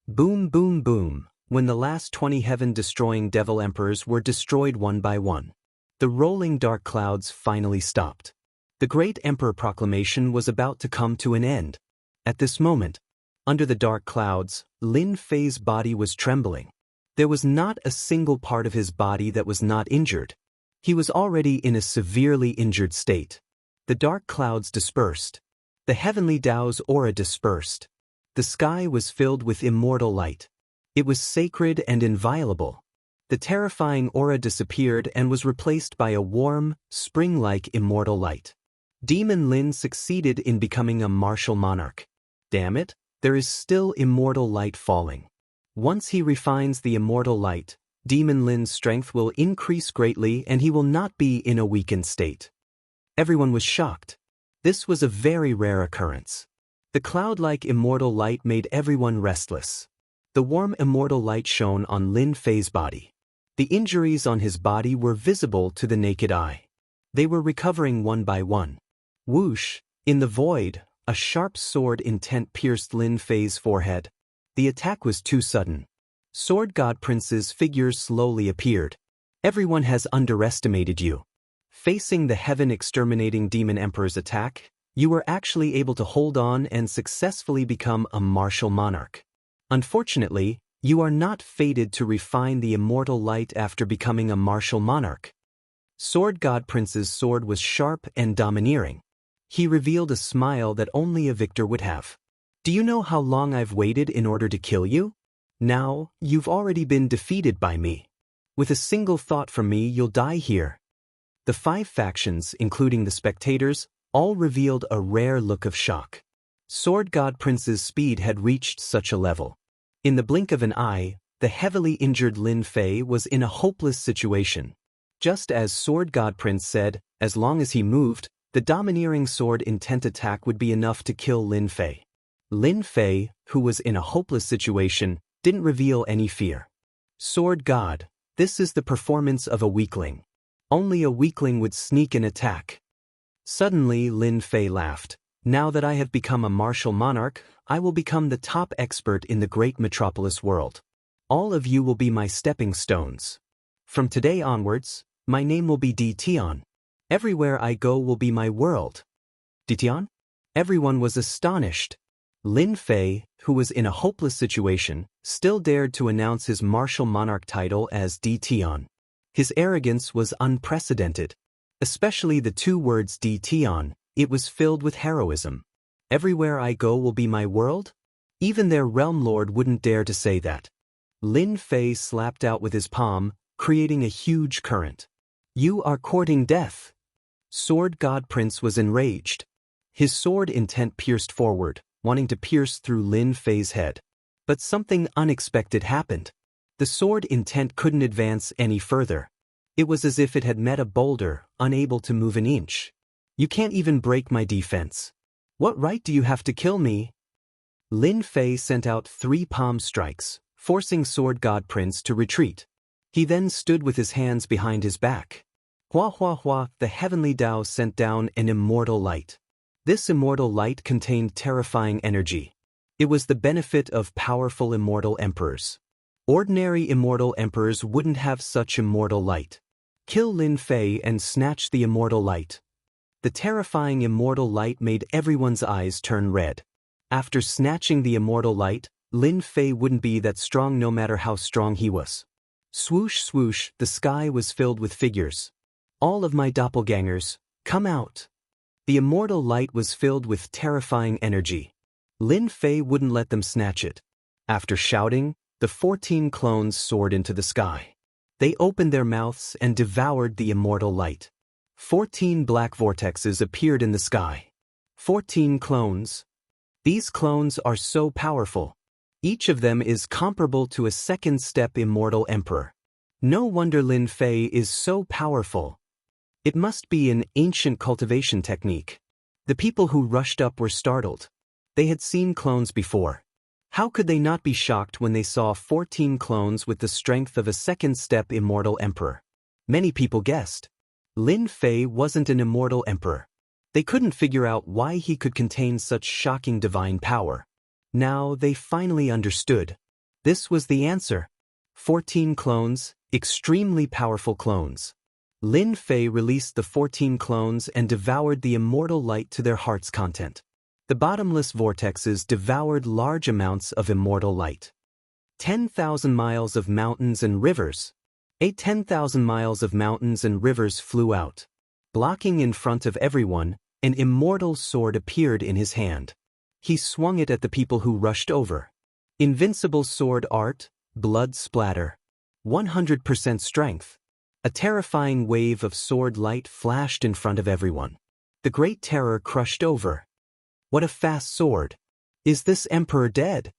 Boom, boom, boom, when the last 20 heaven-destroying devil emperors were destroyed one by one. The rolling dark clouds finally stopped. The great emperor proclamation was about to come to an end. At this moment, under the dark clouds, Lin Fei's body was trembling. There was not a single part of his body that was not injured. He was already in a severely injured state. The dark clouds dispersed. The heavenly Tao's aura dispersed. The sky was filled with immortal light. It was sacred and inviolable. The terrifying aura disappeared and was replaced by a warm, spring-like immortal light. Demon Lin succeeded in becoming a martial monarch. Damn it, there is still immortal light falling. Once he refines the immortal light, Demon Lin's strength will increase greatly and he will not be in a weakened state. Everyone was shocked. This was a very rare occurrence. The cloud-like immortal light made everyone restless. The warm immortal light shone on Lin Fei's body. The injuries on his body were visible to the naked eye. They were recovering one by one. Whoosh! In the void, a sharp sword intent pierced Lin Fei's forehead. The attack was too sudden. Sword God Prince's figures slowly appeared. Everyone has underestimated you. Facing the heaven-exterminating Demon Emperor's attack, you were actually able to hold on and successfully become a martial monarch. Unfortunately, you are not fated to refine the immortal light after becoming a martial monarch. Sword God Prince's sword was sharp and domineering. He revealed a smile that only a victor would have. Do you know how long I've waited in order to kill you? Now, you've already been defeated by me. With a single thought from me, you'll die here. The 5 factions, including the spectators, all revealed a rare look of shock. Sword God Prince's speed had reached such a level. In the blink of an eye, the heavily injured Lin Fei was in a hopeless situation. Just as Sword God Prince said, as long as he moved, the domineering sword intent attack would be enough to kill Lin Fei. Lin Fei, who was in a hopeless situation, didn't reveal any fear. Sword God, this is the performance of a weakling. Only a weakling would sneak an attack. Suddenly Lin Fei laughed. Now that I have become a martial monarch, I will become the top expert in the great metropolis world. All of you will be my stepping stones. From today onwards, my name will be Dition. Everywhere I go will be my world. Dition? Everyone was astonished. Lin Fei, who was in a hopeless situation, still dared to announce his martial monarch title as Dition. His arrogance was unprecedented. Especially the 2 words Dition, it was filled with heroism. Everywhere I go will be my world? Even their realm lord wouldn't dare to say that. Lin Fei slapped out with his palm, creating a huge current. You are courting death. Sword God Prince was enraged. His sword intent pierced forward, wanting to pierce through Lin Fei's head. But something unexpected happened. The sword intent couldn't advance any further. It was as if it had met a boulder, unable to move an inch. You can't even break my defense. What right do you have to kill me? Lin Fei sent out 3 palm strikes, forcing Sword God Prince to retreat. He then stood with his hands behind his back. Hua hua hua, the heavenly Tao sent down an immortal light. This immortal light contained terrifying energy. It was the benefit of powerful immortal emperors. Ordinary immortal emperors wouldn't have such immortal light. Kill Lin Fei and snatch the immortal light. The terrifying immortal light made everyone's eyes turn red. After snatching the immortal light, Lin Fei wouldn't be that strong no matter how strong he was. Swoosh swoosh, the sky was filled with figures. All of my doppelgangers, come out. The immortal light was filled with terrifying energy. Lin Fei wouldn't let them snatch it. After shouting, the 14 clones soared into the sky. They opened their mouths and devoured the immortal light. 14 black vortexes appeared in the sky. 14 clones. These clones are so powerful. Each of them is comparable to a second-step immortal emperor. No wonder Lin Fei is so powerful. It must be an ancient cultivation technique. The people who rushed up were startled. They had seen clones before. How could they not be shocked when they saw 14 clones with the strength of a second-step immortal emperor? Many people guessed. Lin Fei wasn't an immortal emperor. They couldn't figure out why he could contain such shocking divine power. Now they finally understood. This was the answer. 14 clones, extremely powerful clones. Lin Fei released the 14 clones and devoured the immortal light to their heart's content. The bottomless vortexes devoured large amounts of immortal light. 10,000 miles of mountains and rivers. 10,000 miles of mountains and rivers flew out. Blocking in front of everyone, an immortal sword appeared in his hand. He swung it at the people who rushed over. Invincible sword art, blood splatter. 100% strength. A terrifying wave of sword light flashed in front of everyone. The great terror crushed over. What a fast sword. Is this emperor dead?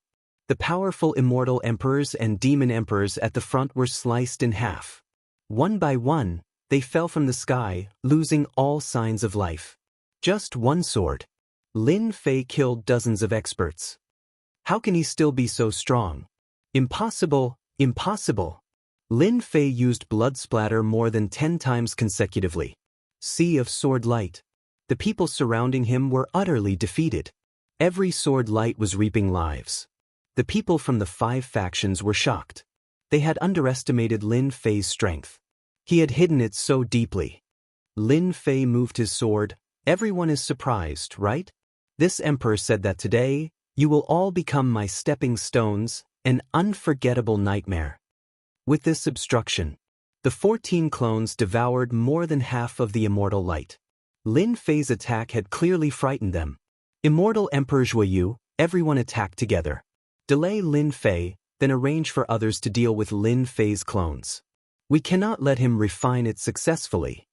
The powerful immortal emperors and demon emperors at the front were sliced in half. One by one, they fell from the sky, losing all signs of life. Just one sword. Lin Fei killed dozens of experts. How can he still be so strong? Impossible, impossible. Lin Fei used blood splatter more than 10 times consecutively. Sea of sword light. The people surrounding him were utterly defeated. Every sword light was reaping lives. The people from the 5 factions were shocked. They had underestimated Lin Fei's strength. He had hidden it so deeply. Lin Fei moved his sword. Everyone is surprised, right? This emperor said that today, you will all become my stepping stones, an unforgettable nightmare. With this obstruction, the 14 clones devoured more than half of the immortal light. Lin Fei's attack had clearly frightened them. Immortal Emperor Zhuyu, everyone attacked together. Delay Lin Fei, then arrange for others to deal with Lin Fei's clones. We cannot let him refine it successfully.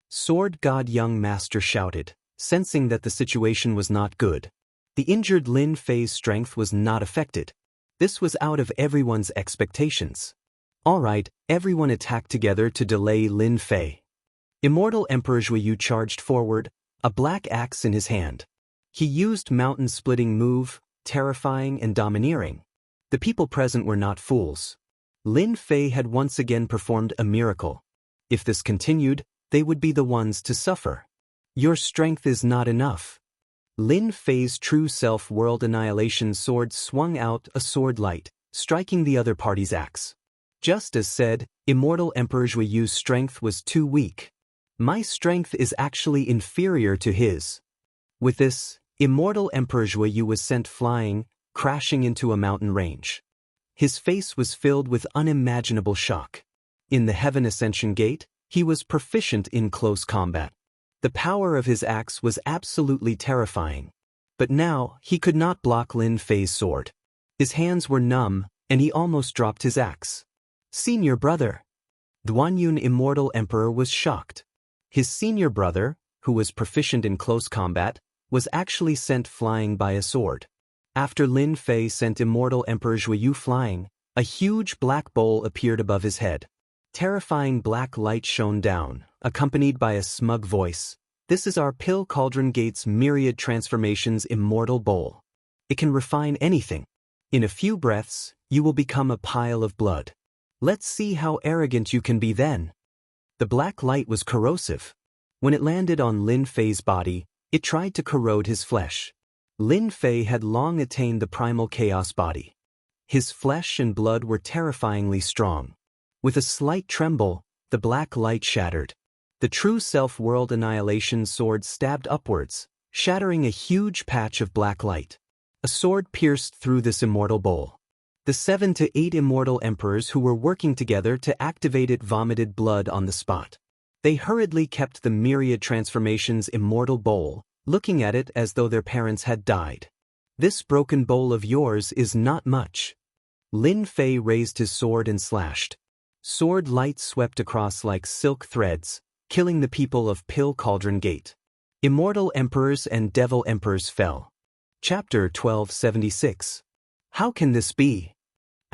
Sword God Young Master shouted, sensing that the situation was not good. The injured Lin Fei's strength was not affected. This was out of everyone's expectations. Alright, everyone attacked together to delay Lin Fei. Immortal Emperor Zhuyu charged forward, a black axe in his hand. He used mountain-splitting move, terrifying and domineering. The people present were not fools. Lin Fei had once again performed a miracle. If this continued, they would be the ones to suffer. Your strength is not enough. Lin Fei's true self-world annihilation sword swung out a sword light, striking the other party's axe. Just as said, Immortal Emperor Zhuyu's strength was too weak. My strength is actually inferior to his. With this, Immortal Emperor Zhuyu was sent flying, crashing into a mountain range. His face was filled with unimaginable shock. In the Heaven Ascension Gate, he was proficient in close combat. The power of his axe was absolutely terrifying. But now, he could not block Lin Fei's sword. His hands were numb, and he almost dropped his axe. Senior brother. Duanyun Immortal Emperor was shocked. His senior brother, who was proficient in close combat, was actually sent flying by a sword. After Lin Fei sent Immortal Emperor Zhuyu flying, a huge black bowl appeared above his head. Terrifying black light shone down, accompanied by a smug voice. This is our Pill Cauldron Gate's myriad transformations immortal bowl. It can refine anything. In a few breaths, you will become a pile of blood. Let's see how arrogant you can be then. The black light was corrosive. When it landed on Lin Fei's body, it tried to corrode his flesh. Lin Fei had long attained the primal chaos body. His flesh and blood were terrifyingly strong. With a slight tremble, the black light shattered. The true self-world annihilation sword stabbed upwards, shattering a huge patch of black light. A sword pierced through this immortal bowl. The 7 to 8 immortal emperors who were working together to activate it vomited blood on the spot. They hurriedly kept the myriad transformations immortal bowl, looking at it as though their parents had died. This broken bowl of yours is not much. Lin Fei raised his sword and slashed. Sword light swept across like silk threads, killing the people of Pill Cauldron Gate. Immortal emperors and devil emperors fell. Chapter 1276. How can this be?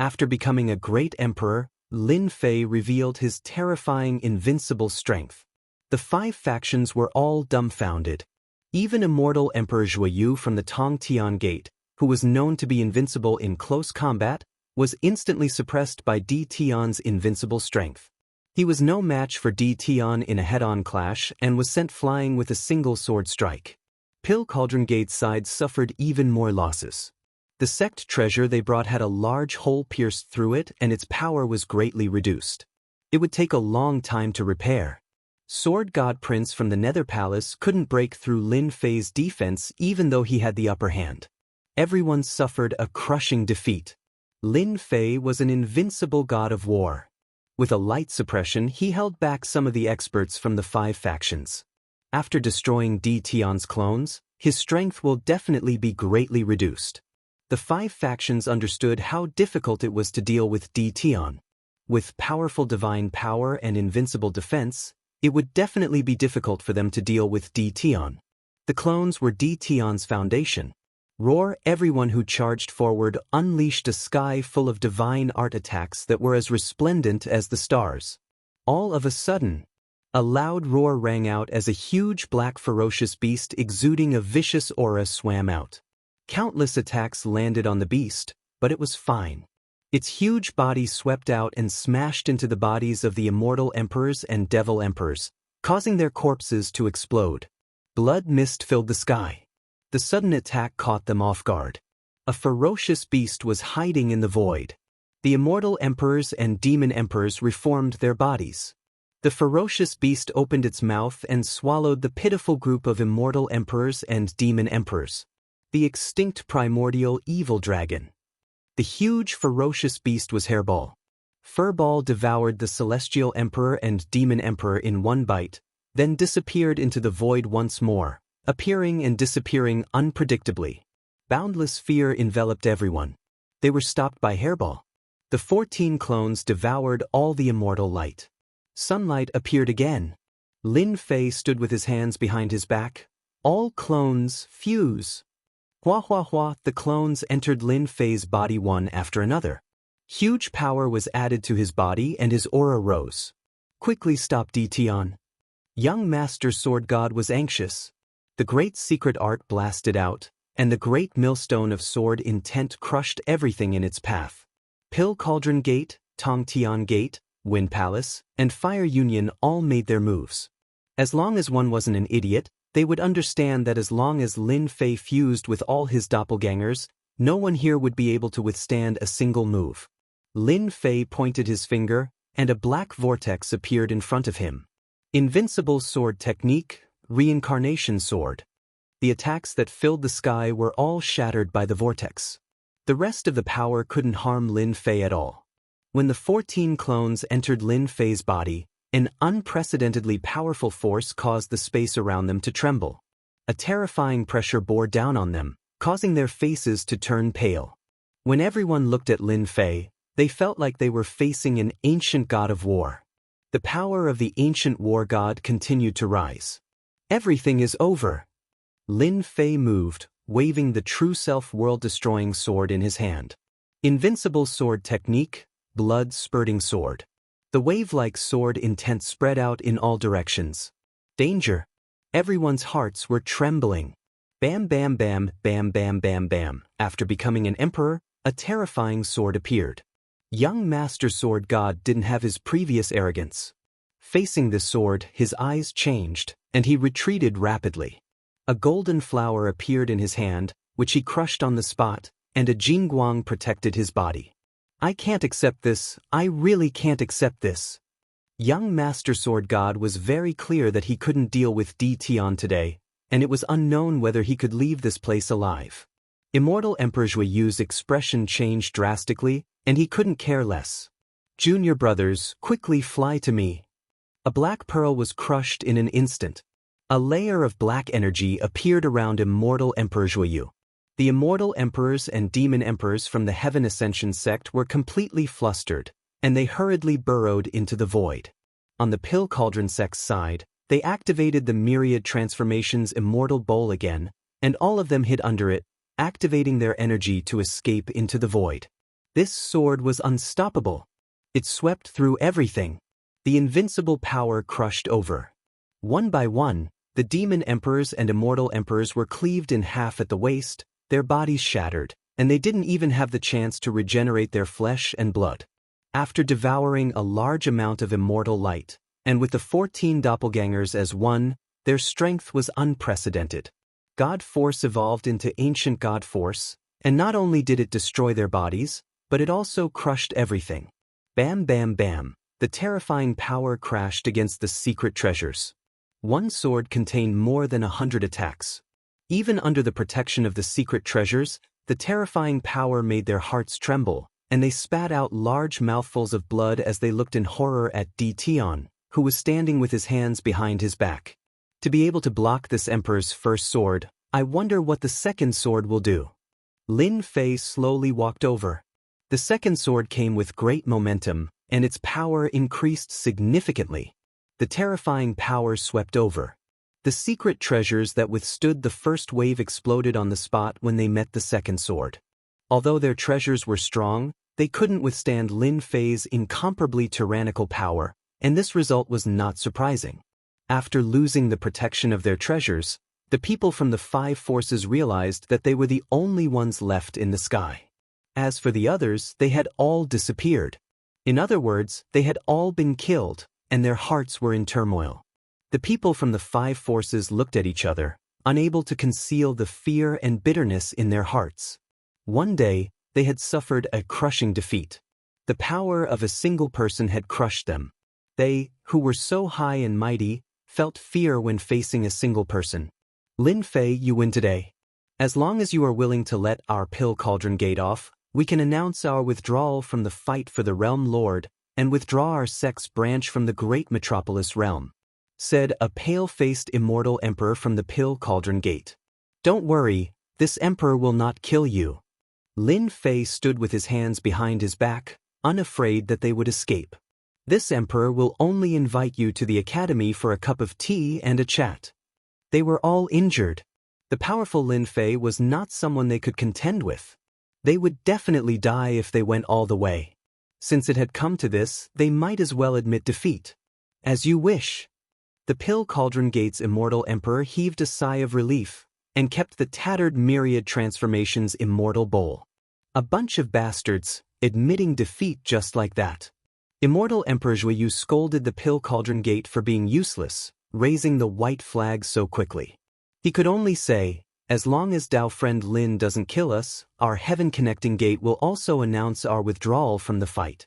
After becoming a great emperor, Lin Fei revealed his terrifying invincible strength. The 5 factions were all dumbfounded. Even immortal Emperor Zhuyu from the Tongtian Gate, who was known to be invincible in close combat, was instantly suppressed by Di Tian's invincible strength. He was no match for Di Tian in a head-on clash and was sent flying with a single sword strike. Pill Cauldron Gate's side suffered even more losses. The sect treasure they brought had a large hole pierced through it and its power was greatly reduced. It would take a long time to repair. Sword God Prince from the Nether Palace couldn't break through Lin Fei's defense even though he had the upper hand. Everyone suffered a crushing defeat. Lin Fei was an invincible god of war. With a light suppression, he held back some of the experts from the 5 factions. After destroying Di Tian's clones, his strength will definitely be greatly reduced. The 5 factions understood how difficult it was to deal with Di Tian. With powerful divine power and invincible defense, it would definitely be difficult for them to deal with Di Tian. The clones were Di Tian's foundation. Roar! Everyone who charged forward unleashed a sky full of divine art attacks that were as resplendent as the stars. All of a sudden, a loud roar rang out as a huge black ferocious beast exuding a vicious aura swam out. Countless attacks landed on the beast, but it was fine. Its huge body swept out and smashed into the bodies of the immortal emperors and devil emperors, causing their corpses to explode. Blood mist filled the sky. The sudden attack caught them off guard. A ferocious beast was hiding in the void. The immortal emperors and demon emperors reformed their bodies. The ferocious beast opened its mouth and swallowed the pitiful group of immortal emperors and demon emperors. The extinct primordial evil dragon. The huge ferocious beast was Hairball. Furball devoured the celestial emperor and demon emperor in one bite, then disappeared into the void once more, appearing and disappearing unpredictably. Boundless fear enveloped everyone. They were stopped by Hairball. The 14 clones devoured all the immortal light. Sunlight appeared again. Lin Fei stood with his hands behind his back. All clones fuse. Hua hua hua, the clones entered Lin Fei's body one after another. Huge power was added to his body and his aura rose. Quickly stop Di Tian. Young Master Sword God was anxious. The great secret art blasted out, and the great millstone of sword intent crushed everything in its path. Pill Cauldron Gate, Tongtian Gate, Wind Palace, and Fire Union all made their moves. As long as one wasn't an idiot, they would understand that as long as Lin Fei fused with all his doppelgangers, no one here would be able to withstand a single move. Lin Fei pointed his finger, and a black vortex appeared in front of him. Invincible sword technique, reincarnation sword. The attacks that filled the sky were all shattered by the vortex. The rest of the power couldn't harm Lin Fei at all. When the 14 clones entered Lin Fei's body, an unprecedentedly powerful force caused the space around them to tremble. A terrifying pressure bore down on them, causing their faces to turn pale. When everyone looked at Lin Fei, they felt like they were facing an ancient god of war. The power of the ancient war god continued to rise. Everything is over. Lin Fei moved, waving the true self world-destroying sword in his hand. Invincible sword technique, blood-spurting sword. The wave-like sword intent spread out in all directions. Danger! Everyone's hearts were trembling. Bam bam bam bam bam bam bam. After becoming an emperor, a terrifying sword appeared. Young Master Sword God didn't have his previous arrogance. Facing the sword, his eyes changed, and he retreated rapidly. A golden flower appeared in his hand, which he crushed on the spot, and a jingguang protected his body. I can't accept this, I really can't accept this. Young Master Sword God was very clear that he couldn't deal with Tian today, and it was unknown whether he could leave this place alive. Immortal Emperor Zhuiyu's expression changed drastically, and he couldn't care less. Junior brothers, quickly fly to me. A black pearl was crushed in an instant. A layer of black energy appeared around Immortal Emperor Zhuiyu. The Immortal Emperors and Demon Emperors from the Heaven Ascension sect were completely flustered, and they hurriedly burrowed into the void. On the Pill Cauldron sect's side, they activated the myriad transformations Immortal Bowl again, and all of them hid under it, activating their energy to escape into the void. This sword was unstoppable. It swept through everything. The invincible power crushed over. One by one, the Demon Emperors and Immortal Emperors were cleaved in half at the waist, their bodies shattered, and they didn't even have the chance to regenerate their flesh and blood. After devouring a large amount of immortal light, and with the 14 doppelgangers as one, their strength was unprecedented. God Force evolved into Ancient God Force, and not only did it destroy their bodies, but it also crushed everything. Bam bam bam, the terrifying power crashed against the secret treasures. One sword contained more than 100 attacks. Even under the protection of the secret treasures, the terrifying power made their hearts tremble, and they spat out large mouthfuls of blood as they looked in horror at Tian, who was standing with his hands behind his back. To be able to block this emperor's first sword, I wonder what the second sword will do. Lin Fei slowly walked over. The second sword came with great momentum, and its power increased significantly. The terrifying power swept over. The secret treasures that withstood the first wave exploded on the spot when they met the second sword. Although their treasures were strong, they couldn't withstand Lin Fei's incomparably tyrannical power, and this result was not surprising. After losing the protection of their treasures, the people from the 5 forces realized that they were the only ones left in the sky. As for the others, they had all disappeared. In other words, they had all been killed, and their hearts were in turmoil. The people from the 5 forces looked at each other, unable to conceal the fear and bitterness in their hearts. One day, they had suffered a crushing defeat. The power of a single person had crushed them. They, who were so high and mighty, felt fear when facing a single person. Lin Fei, you win today. As long as you are willing to let our Pill Cauldron gate off, we can announce our withdrawal from the fight for the Realm Lord and withdraw our sect's branch from the great metropolis realm, said a pale-faced immortal emperor from the Pill Cauldron gate. Don't worry, this emperor will not kill you. Lin Fei stood with his hands behind his back, unafraid that they would escape. This emperor will only invite you to the academy for a cup of tea and a chat. They were all injured. The powerful Lin Fei was not someone they could contend with. They would definitely die if they went all the way. Since it had come to this, they might as well admit defeat. As you wish. The Pill Cauldron Gate's immortal emperor heaved a sigh of relief, and kept the tattered myriad transformations immortal bowl. A bunch of bastards, admitting defeat just like that. Immortal Emperor Zhuiyu scolded the Pill Cauldron Gate for being useless, raising the white flag so quickly. He could only say, as long as Dao friend Lin doesn't kill us, our heaven-connecting gate will also announce our withdrawal from the fight.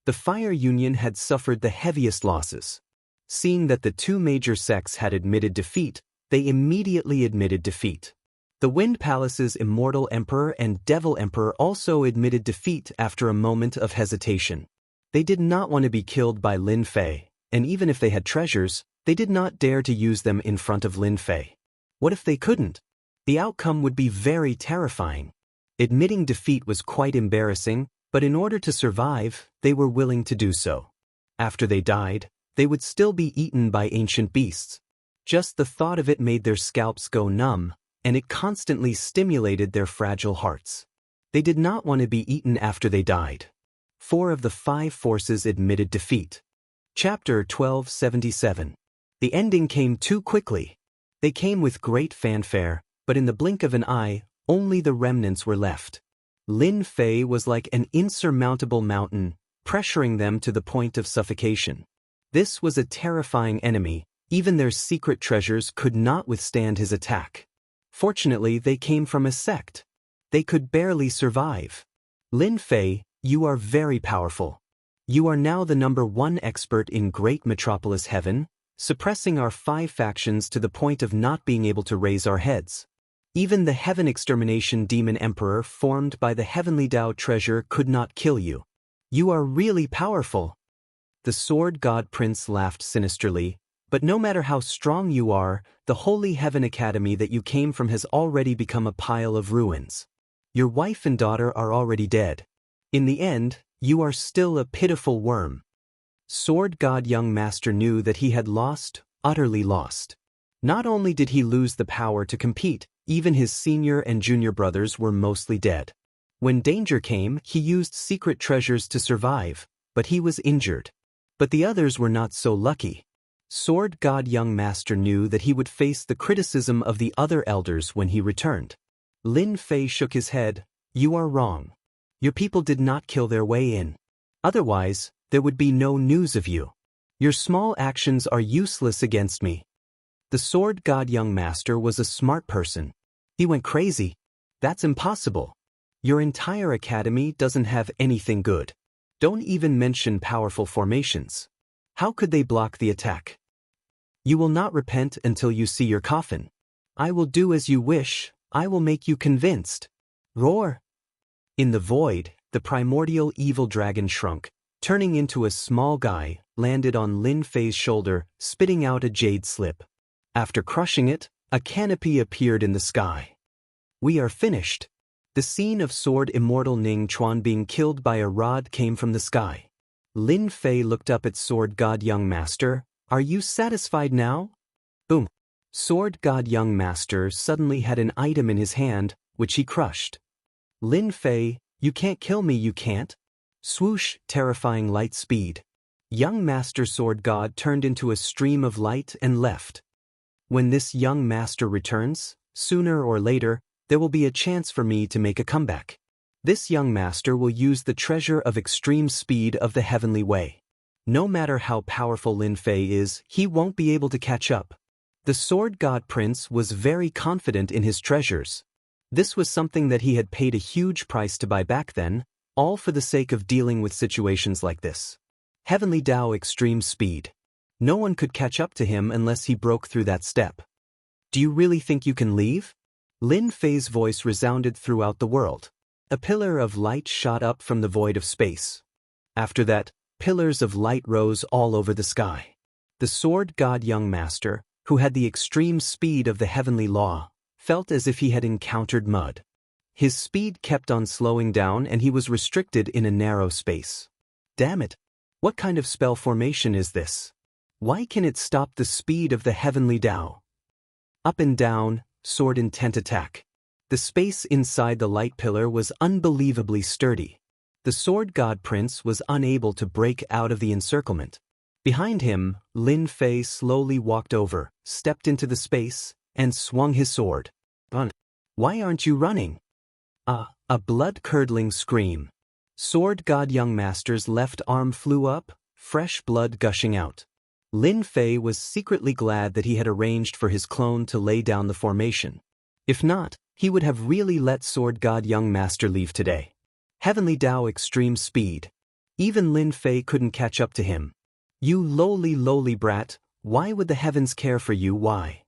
The Fire Union had suffered the heaviest losses. Seeing that the 2 major sects had admitted defeat, they immediately admitted defeat. The Wind Palace's Immortal Emperor and Devil Emperor also admitted defeat after a moment of hesitation. They did not want to be killed by Lin Fei, and even if they had treasures, they did not dare to use them in front of Lin Fei. What if they couldn't? The outcome would be very terrifying. Admitting defeat was quite embarrassing, but in order to survive, they were willing to do so. After they died, they would still be eaten by ancient beasts. Just the thought of it made their scalps go numb, and it constantly stimulated their fragile hearts. They did not want to be eaten after they died. 4 of the 5 forces admitted defeat. Chapter 1277. The ending came too quickly. They came with great fanfare, but in the blink of an eye, only the remnants were left. Lin Fei was like an insurmountable mountain, pressuring them to the point of suffocation. This was a terrifying enemy. Even their secret treasures could not withstand his attack. Fortunately, they came from a sect. They could barely survive. Lin Fei, you are very powerful. You are now the #1 expert in Great Metropolis Heaven, suppressing our 5 factions to the point of not being able to raise our heads. Even the Heaven Extermination Demon Emperor formed by the Heavenly Dao treasure could not kill you. You are really powerful. The Sword God Prince laughed sinisterly, but no matter how strong you are, the Holy Heaven Academy that you came from has already become a pile of ruins. Your wife and daughter are already dead. In the end, you are still a pitiful worm. Sword God Young Master knew that he had lost, utterly lost. Not only did he lose the power to compete, even his senior and junior brothers were mostly dead. When danger came, he used secret treasures to survive, but he was injured. But the others were not so lucky. Sword God Young Master knew that he would face the criticism of the other elders when he returned. Lin Fei shook his head. You are wrong. Your people did not kill their way in. Otherwise, there would be no news of you. Your small actions are useless against me. The Sword God Young Master was a smart person. He went crazy. That's impossible. Your entire academy doesn't have anything good. Don't even mention powerful formations. How could they block the attack? You will not repent until you see your coffin. I will do as you wish. I will make you convinced. Roar! In the void, the primordial evil dragon shrunk, turning into a small guy, landed on Lin Fei's shoulder, spitting out a jade slip. After crushing it, a canopy appeared in the sky. We are finished. The scene of Sword Immortal Ning Chuan being killed by a rod came from the sky. Lin Fei looked up at Sword God Young Master. Are you satisfied now? Boom. Sword God Young Master suddenly had an item in his hand, which he crushed. Lin Fei, you can't kill me, you can't. Swoosh, terrifying light speed. Young Master Sword God turned into a stream of light and left. When this young master returns, sooner or later, there will be a chance for me to make a comeback. This young master will use the treasure of extreme speed of the heavenly way. No matter how powerful Lin Fei is, he won't be able to catch up. The Sword God Prince was very confident in his treasures. This was something that he had paid a huge price to buy back then, all for the sake of dealing with situations like this. Heavenly Dao extreme speed. No one could catch up to him unless he broke through that step. Do you really think you can leave? Lin Fei's voice resounded throughout the world. A pillar of light shot up from the void of space. After that, pillars of light rose all over the sky. The Sword God Young Master, who had the extreme speed of the heavenly law, felt as if he had encountered mud. His speed kept on slowing down and he was restricted in a narrow space. Damn it! What kind of spell formation is this? Why can it stop the speed of the heavenly Dao? Up and down, sword intent attack. The space inside the light pillar was unbelievably sturdy. The Sword God Prince was unable to break out of the encirclement. Behind him, Lin Fei slowly walked over, stepped into the space, and swung his sword. Why aren't you running? A blood-curdling scream. Sword God Young Master's left arm flew up, fresh blood gushing out. Lin Fei was secretly glad that he had arranged for his clone to lay down the formation. If not, he would have really let Sword God Young Master leave today. Heavenly Dao extreme speed. Even Lin Fei couldn't catch up to him. You lowly brat, why would the heavens care for you, why?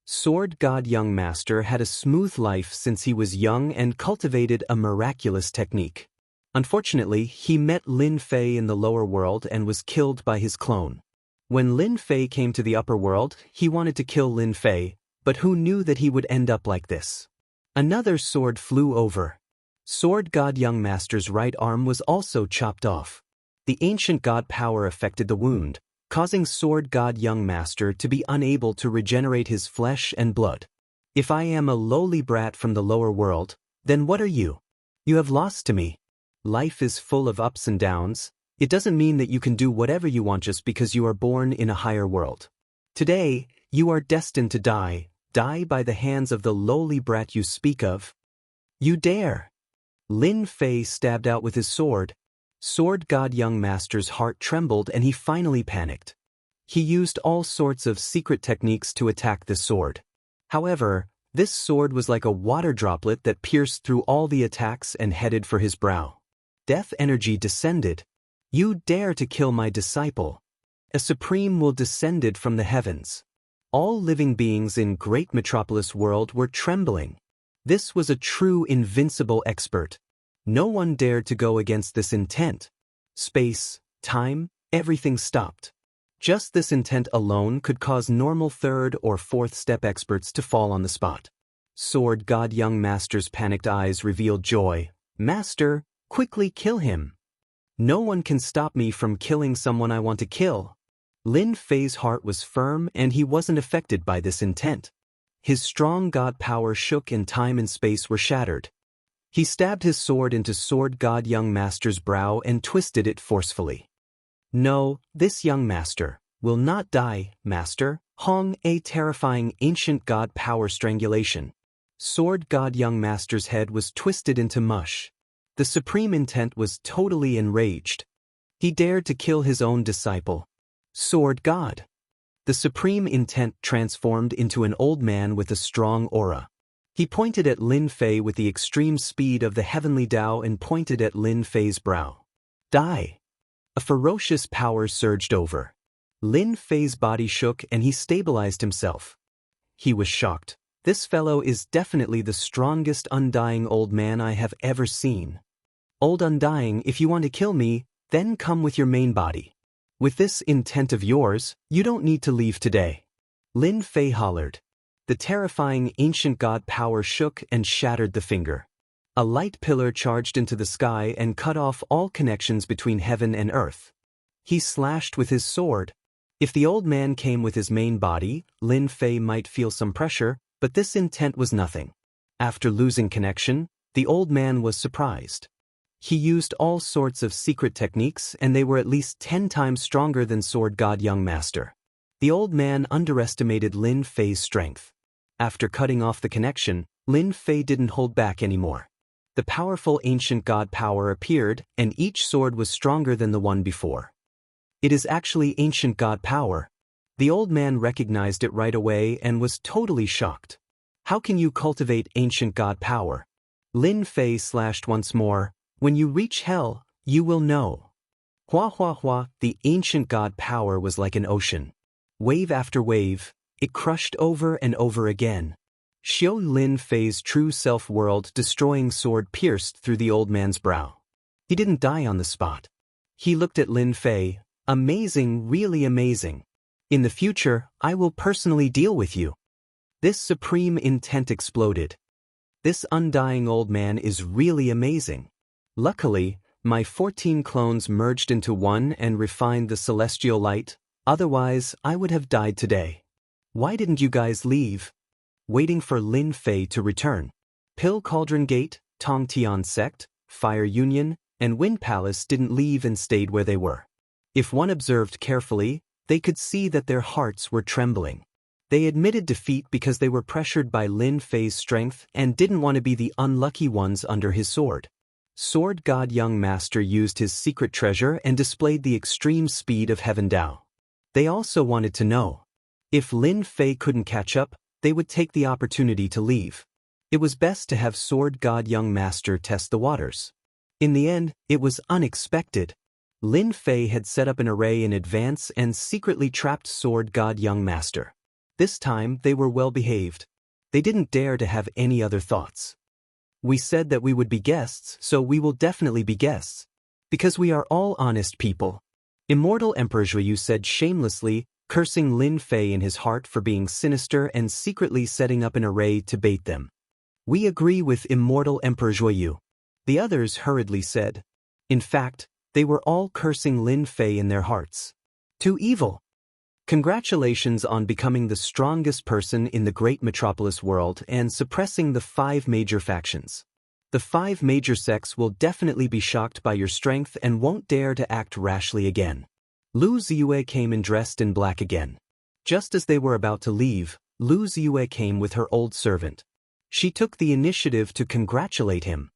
Sword God Young Master had a smooth life since he was young and cultivated a miraculous technique. Unfortunately, he met Lin Fei in the lower world and was killed by his clone. When Lin Fei came to the upper world, he wanted to kill Lin Fei, but who knew that he would end up like this? Another sword flew over. Sword God Young Master's right arm was also chopped off. The ancient god power affected the wound, causing Sword God Young Master to be unable to regenerate his flesh and blood. If I am a lowly brat from the lower world, then what are you? You have lost to me. Life is full of ups and downs. It doesn't mean that you can do whatever you want just because you are born in a higher world. Today, you are destined to die, die by the hands of the lowly brat you speak of? You dare! Lin Fei stabbed out with his sword. Sword God Young Master's heart trembled and he finally panicked. He used all sorts of secret techniques to attack the sword. However, this sword was like a water droplet that pierced through all the attacks and headed for his brow. Death energy descended. You dare to kill my disciple. A supreme will descended from the heavens. All living beings in great metropolis world were trembling. This was a true invincible expert. No one dared to go against this intent. Space, time, everything stopped. Just this intent alone could cause normal third or fourth step experts to fall on the spot. Sword God Young Master's panicked eyes revealed joy. Master, quickly kill him. No one can stop me from killing someone I want to kill. Lin Fei's heart was firm and he wasn't affected by this intent. His strong god power shook and time and space were shattered. He stabbed his sword into Sword God Young Master's brow and twisted it forcefully. No, this young master will not die, master. Hong, a terrifying ancient god power strangulation. Sword God Young Master's head was twisted into mush. The supreme intent was totally enraged. He dared to kill his own disciple. Sword God. The supreme intent transformed into an old man with a strong aura. He pointed at Lin Fei with the extreme speed of the heavenly Dao and pointed at Lin Fei's brow. Die. A ferocious power surged over. Lin Fei's body shook and he stabilized himself. He was shocked. This fellow is definitely the strongest undying old man I have ever seen. Old undying, if you want to kill me, then come with your main body. With this intent of yours, you don't need to leave today. Lin Fei hollered. The terrifying ancient god power shook and shattered the finger. A light pillar charged into the sky and cut off all connections between heaven and earth. He slashed with his sword. If the old man came with his main body, Lin Fei might feel some pressure, but this intent was nothing. After losing connection, the old man was surprised. He used all sorts of secret techniques and they were at least 10 times stronger than Sword God Young Master. The old man underestimated Lin Fei's strength. After cutting off the connection, Lin Fei didn't hold back anymore. The powerful ancient god power appeared, and each sword was stronger than the one before. It is actually ancient god power. The old man recognized it right away and was totally shocked. How can you cultivate ancient god power? Lin Fei slashed once more. When you reach hell, you will know. Hua hua hua, the ancient god power was like an ocean. Wave after wave, it crushed over and over again. Xiu Lin Fei's true self-world destroying sword pierced through the old man's brow. He didn't die on the spot. He looked at Lin Fei. Amazing, really amazing. In the future, I will personally deal with you. This supreme intent exploded. This undying old man is really amazing. Luckily, my 14 clones merged into one and refined the celestial light, otherwise I would have died today. Why didn't you guys leave? Waiting for Lin Fei to return. Pill Cauldron Gate, Tong Tian Sect, Fire Union, and Wind Palace didn't leave and stayed where they were. If one observed carefully, they could see that their hearts were trembling. They admitted defeat because they were pressured by Lin Fei's strength and didn't want to be the unlucky ones under his sword. Sword God Young Master used his secret treasure and displayed the extreme speed of Heaven Dao. They also wanted to know. If Lin Fei couldn't catch up, they would take the opportunity to leave. It was best to have Sword God Young Master test the waters. In the end, it was unexpected. Lin Fei had set up an array in advance and secretly trapped Sword God Young Master. This time, they were well behaved. They didn't dare to have any other thoughts. We said that we would be guests, so we will definitely be guests. Because we are all honest people. Immortal Emperor Zhuyu said shamelessly, cursing Lin Fei in his heart for being sinister and secretly setting up an array to bait them. We agree with Immortal Emperor Zhuyu. The others hurriedly said. In fact, they were all cursing Lin Fei in their hearts. Too evil. Congratulations on becoming the strongest person in the great metropolis world and suppressing the 5 major factions. The 5 major sects will definitely be shocked by your strength and won't dare to act rashly again. Lu Ziyue came in dressed in black again. Just as they were about to leave, Lu Ziyue came with her old servant. She took the initiative to congratulate him.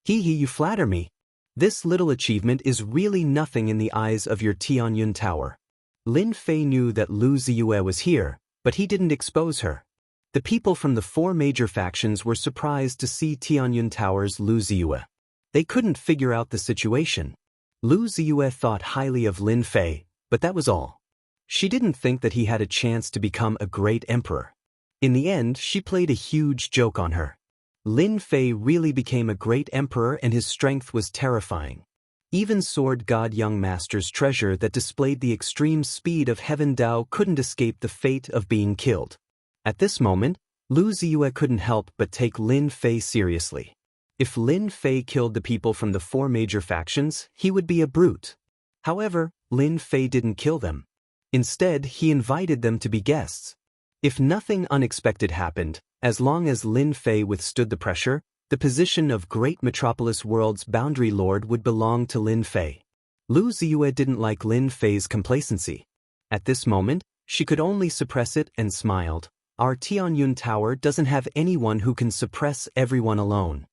He, you flatter me. This little achievement is really nothing in the eyes of your Tianyun Tower. Lin Fei knew that Lu Ziyue was here, but he didn't expose her. The people from the 4 major factions were surprised to see Tianyun Tower's Lu Ziyue. They couldn't figure out the situation. Lu Ziyue thought highly of Lin Fei, but that was all. She didn't think that he had a chance to become a great emperor. In the end, she played a huge joke on her. Lin Fei really became a great emperor and his strength was terrifying. Even Sword God Young Master's treasure that displayed the extreme speed of Heaven Dao couldn't escape the fate of being killed. At this moment, Lu Ziyue couldn't help but take Lin Fei seriously. If Lin Fei killed the people from the 4 major factions, he would be a brute. However, Lin Fei didn't kill them. Instead, he invited them to be guests. If nothing unexpected happened, as long as Lin Fei withstood the pressure, the position of Great Metropolis World's Boundary Lord would belong to Lin Fei. Lu Ziyue didn't like Lin Fei's complacency. At this moment, she could only suppress it and smiled. Our Tianyun Tower doesn't have anyone who can suppress everyone alone.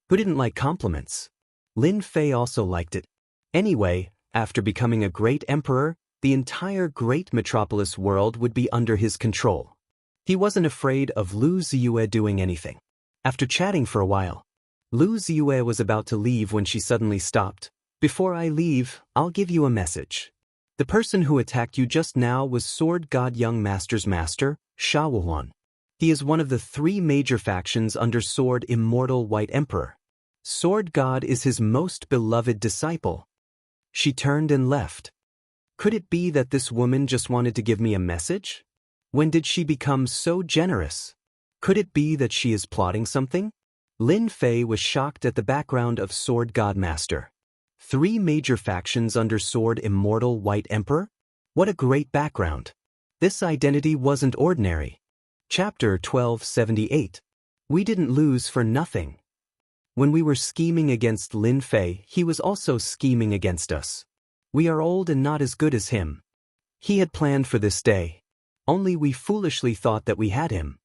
Who didn't like compliments? Lin Fei also liked it. Anyway, after becoming a great emperor, the entire Great Metropolis world would be under his control. He wasn't afraid of Lu Ziyue doing anything. After chatting for a while, Lu Ziyue was about to leave when she suddenly stopped. Before I leave, I'll give you a message. The person who attacked you just now was Sword God Young Master's master, Sha Wuhuan. He is one of the 3 major factions under Sword Immortal White Emperor. Sword God is his most beloved disciple. She turned and left. Could it be that this woman just wanted to give me a message? When did she become so generous? Could it be that she is plotting something? Lin Fei was shocked at the background of Sword God Master. 3 major factions under Sword Immortal White Emperor? What a great background. This identity wasn't ordinary. Chapter 1278. We didn't lose for nothing. When we were scheming against Lin Fei, he was also scheming against us. We are old and not as good as him. He had planned for this day. Only we foolishly thought that we had him.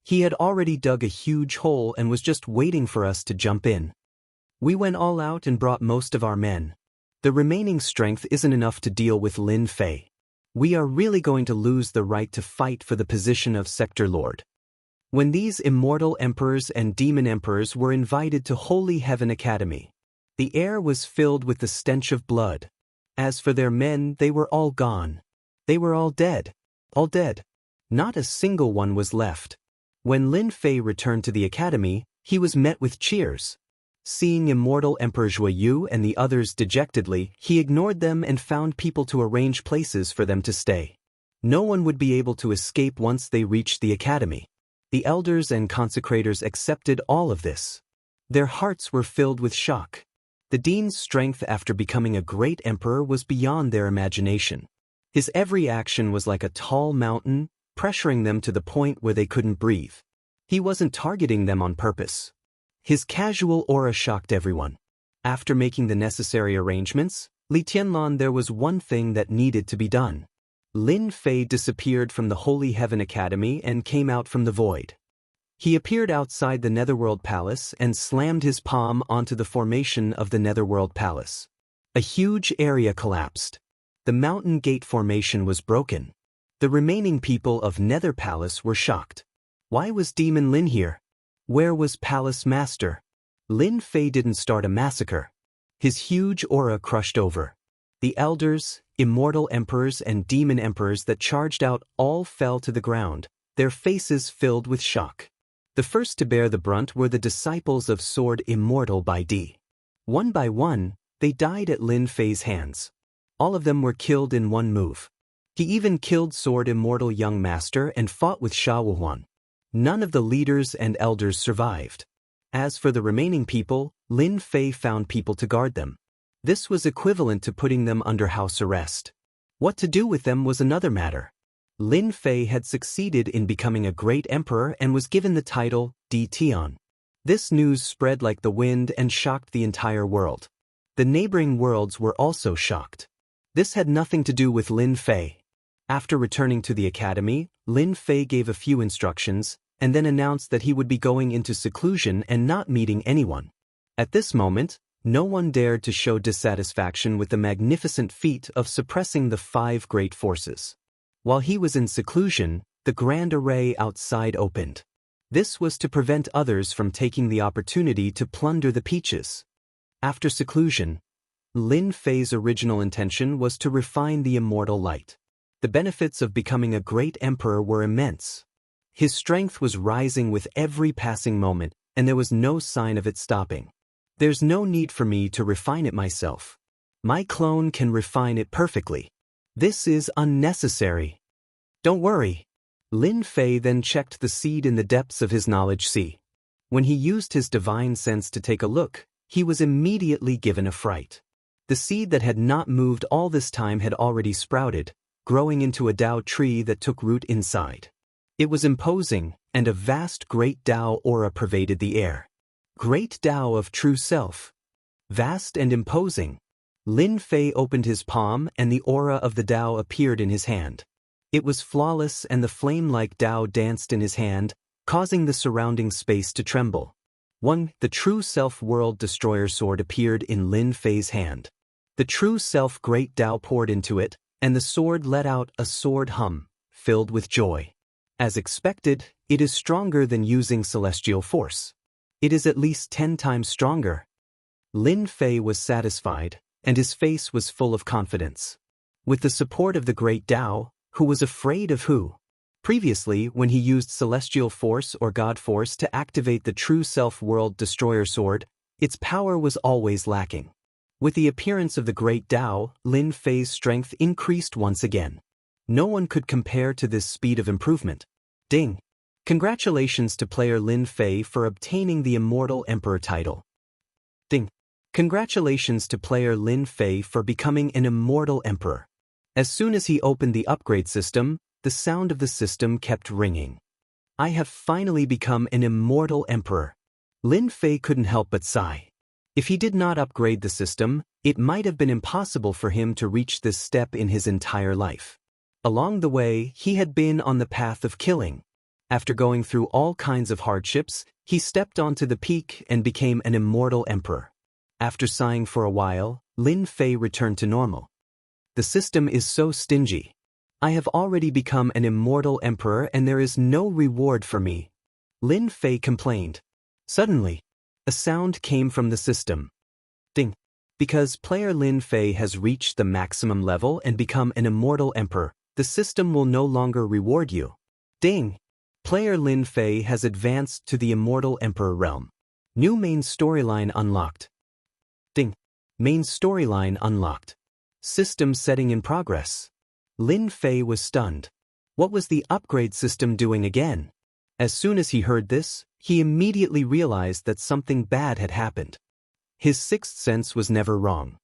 He had already dug a huge hole and was just waiting for us to jump in. We went all out and brought most of our men. The remaining strength isn't enough to deal with Lin Fei. We are really going to lose the right to fight for the position of Sector Lord. When these immortal emperors and demon emperors were invited to Holy Heaven Academy, the air was filled with the stench of blood. As for their men, they were all gone. They were all dead. All dead. Not a single one was left. When Lin Fei returned to the academy, he was met with cheers. Seeing Immortal Emperor Zhuoyu and the others dejectedly, he ignored them and found people to arrange places for them to stay. No one would be able to escape once they reached the academy. The elders and consecrators accepted all of this. Their hearts were filled with shock. The dean's strength after becoming a great emperor was beyond their imagination. His every action was like a tall mountain, pressuring them to the point where they couldn't breathe. He wasn't targeting them on purpose. His casual aura shocked everyone. After making the necessary arrangements, Li Tianlan, there was one thing that needed to be done. Lin Fei disappeared from the Holy Heaven Academy and came out from the void. He appeared outside the Netherworld Palace and slammed his palm onto the formation of the Netherworld Palace. A huge area collapsed. The Mountain Gate formation was broken. The remaining people of Nether Palace were shocked. Why was Demon Lin here? Where was Palace Master? Lin Fei didn't start a massacre. His huge aura crushed over. The elders, immortal emperors and demon emperors that charged out all fell to the ground, their faces filled with shock. The first to bear the brunt were the disciples of Sword Immortal by D. One by one, they died at Lin Fei's hands. All of them were killed in one move. He even killed Sword Immortal Young Master and fought with Sha Wuhuan. None of the leaders and elders survived. As for the remaining people, Lin Fei found people to guard them. This was equivalent to putting them under house arrest. What to do with them was another matter. Lin Fei had succeeded in becoming a great emperor and was given the title Di Tian. This news spread like the wind and shocked the entire world. The neighboring worlds were also shocked. This had nothing to do with Lin Fei. After returning to the academy, Lin Fei gave a few instructions, and then announced that he would be going into seclusion and not meeting anyone. At this moment, no one dared to show dissatisfaction with the magnificent feat of suppressing the 5 great forces. While he was in seclusion, the grand array outside opened. This was to prevent others from taking the opportunity to plunder the peaches. After seclusion, Lin Fei's original intention was to refine the immortal light. The benefits of becoming a great emperor were immense. His strength was rising with every passing moment, and there was no sign of it stopping. There's no need for me to refine it myself. My clone can refine it perfectly. This is unnecessary. Don't worry. Lin Fei then checked the seed in the depths of his knowledge sea. When he used his divine sense to take a look, he was immediately given a fright. The seed that had not moved all this time had already sprouted, growing into a Dao tree that took root inside. It was imposing, and a vast great Dao aura pervaded the air. Great Dao of true self. Vast and imposing. Lin Fei opened his palm and the aura of the Dao appeared in his hand. It was flawless and the flame-like Dao danced in his hand, causing the surrounding space to tremble. The true self-world destroyer sword appeared in Lin Fei's hand. The true self great Dao poured into it, and the sword let out a sword hum, filled with joy. As expected, it is stronger than using celestial force. It is at least 10 times stronger. Lin Fei was satisfied, and his face was full of confidence. With the support of the great Dao, who was afraid of who? Previously, when he used celestial force or god force to activate the true self-world destroyer sword, its power was always lacking. With the appearance of the great Dao, Lin Fei's strength increased once again. No one could compare to this speed of improvement. Ding! Congratulations to player Lin Fei for obtaining the Immortal Emperor title. Ding! Congratulations to player Lin Fei for becoming an Immortal Emperor. As soon as he opened the upgrade system, the sound of the system kept ringing. I have finally become an Immortal Emperor. Lin Fei couldn't help but sigh. If he did not upgrade the system, it might have been impossible for him to reach this step in his entire life. Along the way, he had been on the path of killing. After going through all kinds of hardships, he stepped onto the peak and became an Immortal Emperor. After sighing for a while, Lin Fei returned to normal. The system is so stingy. I have already become an Immortal Emperor and there is no reward for me. Lin Fei complained. Suddenly, a sound came from the system. Ding! Because player Lin Fei has reached the maximum level and become an Immortal Emperor, the system will no longer reward you. Ding! Player Lin Fei has advanced to the Immortal Emperor realm. New main storyline unlocked. Ding! Main storyline unlocked. System setting in progress. Lin Fei was stunned. What was the upgrade system doing again? As soon as he heard this, he immediately realized that something bad had happened. His sixth sense was never wrong.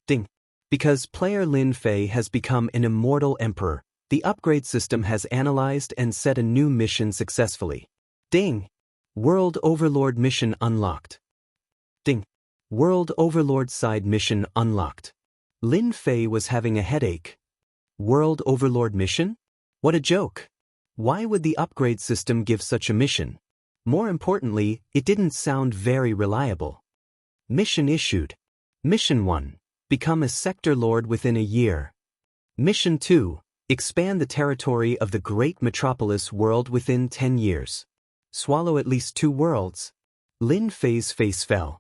Ding! Because player Lin Fei has become an Immortal Emperor, the upgrade system has analyzed and set a new mission successfully. Ding! World Overlord mission unlocked. Ding! World Overlord side mission unlocked. Lin Fei was having a headache. World Overlord mission? What a joke! Why would the upgrade system give such a mission? More importantly, it didn't sound very reliable. Mission issued. Mission 1. Become a sector lord within a year. Mission 2. Expand the territory of the great metropolis world within 10 years. Swallow at least 2 worlds. Lin Fei's face fell.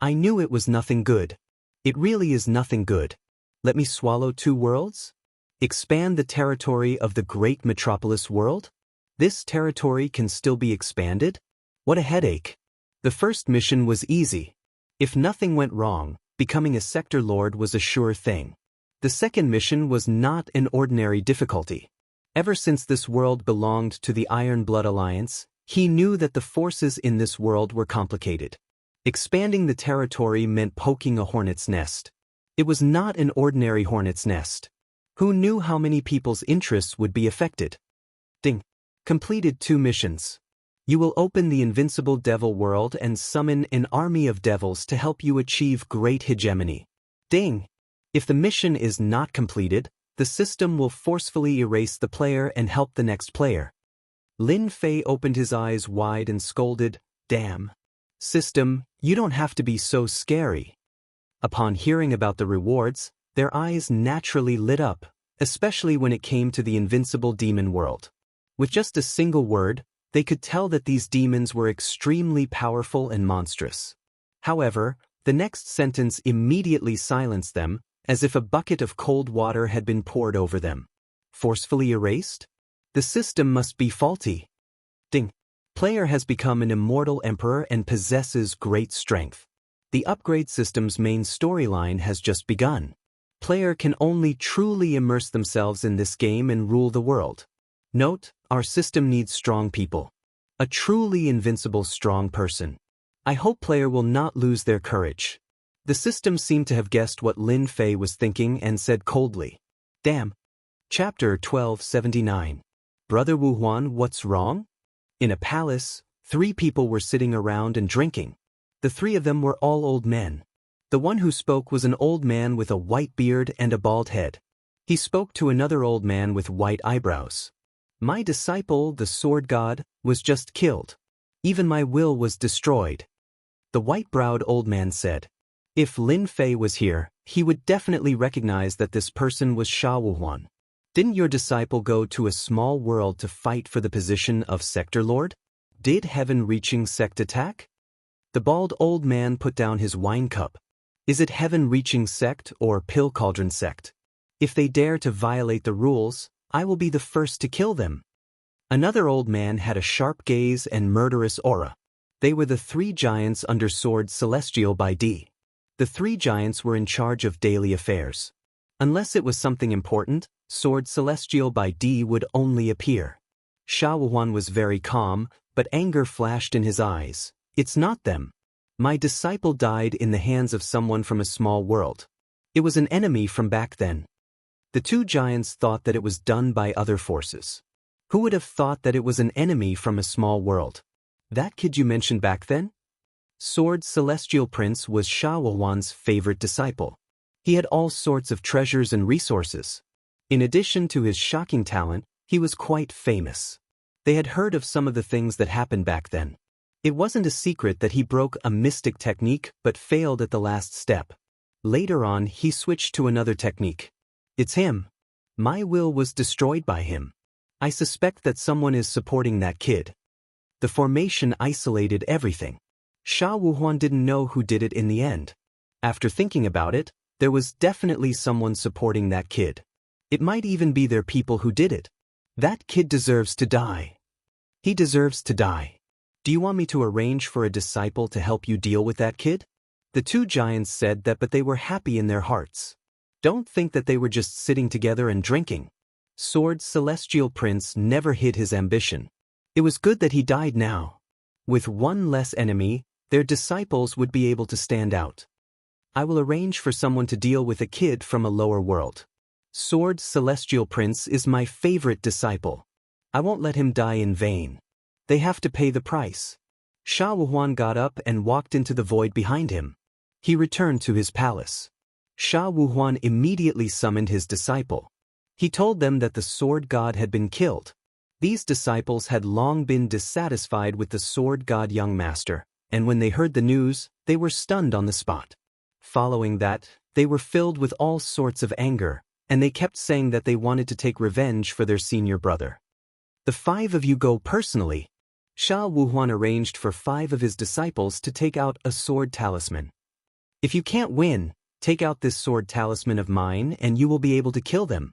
I knew it was nothing good. It really is nothing good. Let me swallow 2 worlds? Expand the territory of the great metropolis world? This territory can still be expanded? What a headache. The first mission was easy. If nothing went wrong, becoming a sector lord was a sure thing. The second mission was not an ordinary difficulty. Ever since this world belonged to the Iron Blood Alliance, he knew that the forces in this world were complicated. Expanding the territory meant poking a hornet's nest. It was not an ordinary hornet's nest. Who knew how many people's interests would be affected? Ding! Completed 2 missions. You will open the invincible devil world and summon an army of devils to help you achieve great hegemony. Ding! If the mission is not completed, The system will forcefully erase the player and help the next player. Lin Fei opened his eyes wide and scolded, "Damn. System, you don't have to be so scary." Upon hearing about the rewards, their eyes naturally lit up, especially when it came to the invincible demon world. With just a single word, they could tell that these demons were extremely powerful and monstrous. However, the next sentence immediately silenced them, as if a bucket of cold water had been poured over them. Forcefully erased? The system must be faulty. Ding. Player has become an immortal emperor and possesses great strength. The upgrade system's main storyline has just begun. Player can only truly immerse themselves in this game and rule the world. Note, our system needs strong people. A truly invincible strong person. I hope player will not lose their courage. The system seemed to have guessed what Lin Fei was thinking and said coldly, "Damn." Chapter 1279. Brother Wu Huan, what's wrong? In a palace, 3 people were sitting around and drinking. The 3 of them were all old men. The one who spoke was an old man with a white beard and a bald head. He spoke to another old man with white eyebrows. "My disciple, the sword god, was just killed. Even my will was destroyed." The white-browed old man said, "If Lin Fei was here, he would definitely recognize that this person was Sha Wuhuan. Didn't your disciple go to a small world to fight for the position of sector lord? Did heaven-reaching sect attack?" The bald old man put down his wine cup. "Is it heaven-reaching sect or pill cauldron sect? If they dare to violate the rules, I will be the first to kill them." Another old man had a sharp gaze and murderous aura. They were the 3 giants under Sword Celestial by D. The 3 giants were in charge of daily affairs. Unless it was something important, Sword Celestial by D would only appear. Sha Wuhuan was very calm, but anger flashed in his eyes. "It's not them. My disciple died in the hands of someone from a small world. It was an enemy from back then." The 2 giants thought that it was done by other forces. Who would have thought that it was an enemy from a small world? That kid you mentioned back then? Sword Celestial Prince was Sha Wuhuan's favorite disciple. He had all sorts of treasures and resources. In addition to his shocking talent, he was quite famous. They had heard of some of the things that happened back then. It wasn't a secret that he broke a mystic technique but failed at the last step. Later on, he switched to another technique. "It's him. My will was destroyed by him. I suspect that someone is supporting that kid." The formation isolated everything. Sha Wuhuan didn't know who did it in the end. After thinking about it, there was definitely someone supporting that kid. It might even be their people who did it. That kid deserves to die. He deserves to die. Do you want me to arrange for a disciple to help you deal with that kid? The 2 giants said that, but they were happy in their hearts. Don't think that they were just sitting together and drinking. Sword Celestial Prince never hid his ambition. It was good that he died now. With one less enemy, their disciples would be able to stand out. I will arrange for someone to deal with a kid from a lower world. Sword Celestial Prince is my favorite disciple. I won't let him die in vain. They have to pay the price. Sha Wuhuan got up and walked into the void behind him. He returned to his palace. Sha Wuhuan immediately summoned his disciple. He told them that the sword god had been killed. These disciples had long been dissatisfied with the sword god young master, and when they heard the news, they were stunned on the spot. Following that, they were filled with all sorts of anger, and they kept saying that they wanted to take revenge for their senior brother. "The 5 of you go personally." Sha Wuhuan arranged for 5 of his disciples to take out a sword talisman. "If you can't win, take out this sword talisman of mine and you will be able to kill them."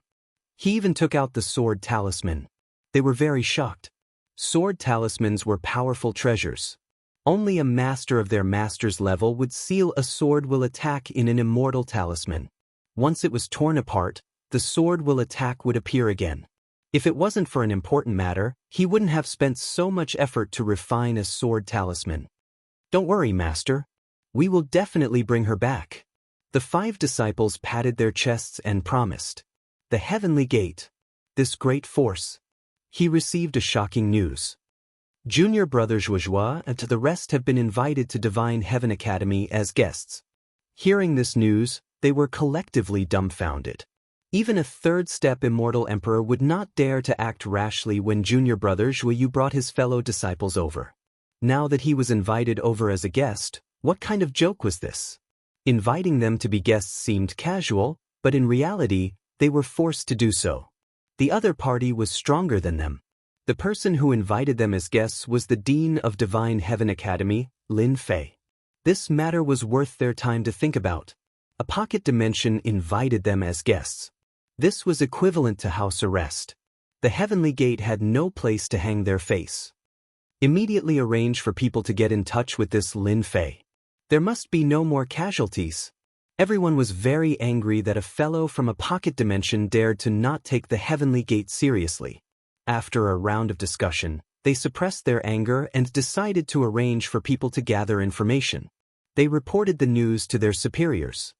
He even took out the sword talisman. They were very shocked. Sword talismans were powerful treasures. Only a master of their master's level would seal a sword will attack in an immortal talisman. Once it was torn apart, the sword will attack would appear again. If it wasn't for an important matter, he wouldn't have spent so much effort to refine a sword talisman. "Don't worry, master. We will definitely bring her back." The 5 disciples patted their chests and promised. The heavenly gate. This great force. He received a shocking news. Junior brother Zhuozhua and to the rest have been invited to Divine Heaven Academy as guests. Hearing this news, they were collectively dumbfounded. Even a third-step immortal emperor would not dare to act rashly when junior brother Zhuyu brought his fellow disciples over. Now that he was invited over as a guest, what kind of joke was this? Inviting them to be guests seemed casual, but in reality, they were forced to do so. The other party was stronger than them. The person who invited them as guests was the Dean of Divine Heaven Academy, Lin Fei. This matter was worth their time to think about. A pocket dimension invited them as guests. This was equivalent to house arrest. The Heavenly Gate had no place to hang their face. Immediately arrange for people to get in touch with this Lin Fei. There must be no more casualties. Everyone was very angry that a fellow from a pocket dimension dared to not take the Heavenly Gate seriously. After a round of discussion, they suppressed their anger and decided to arrange for people to gather information. They reported the news to their superiors.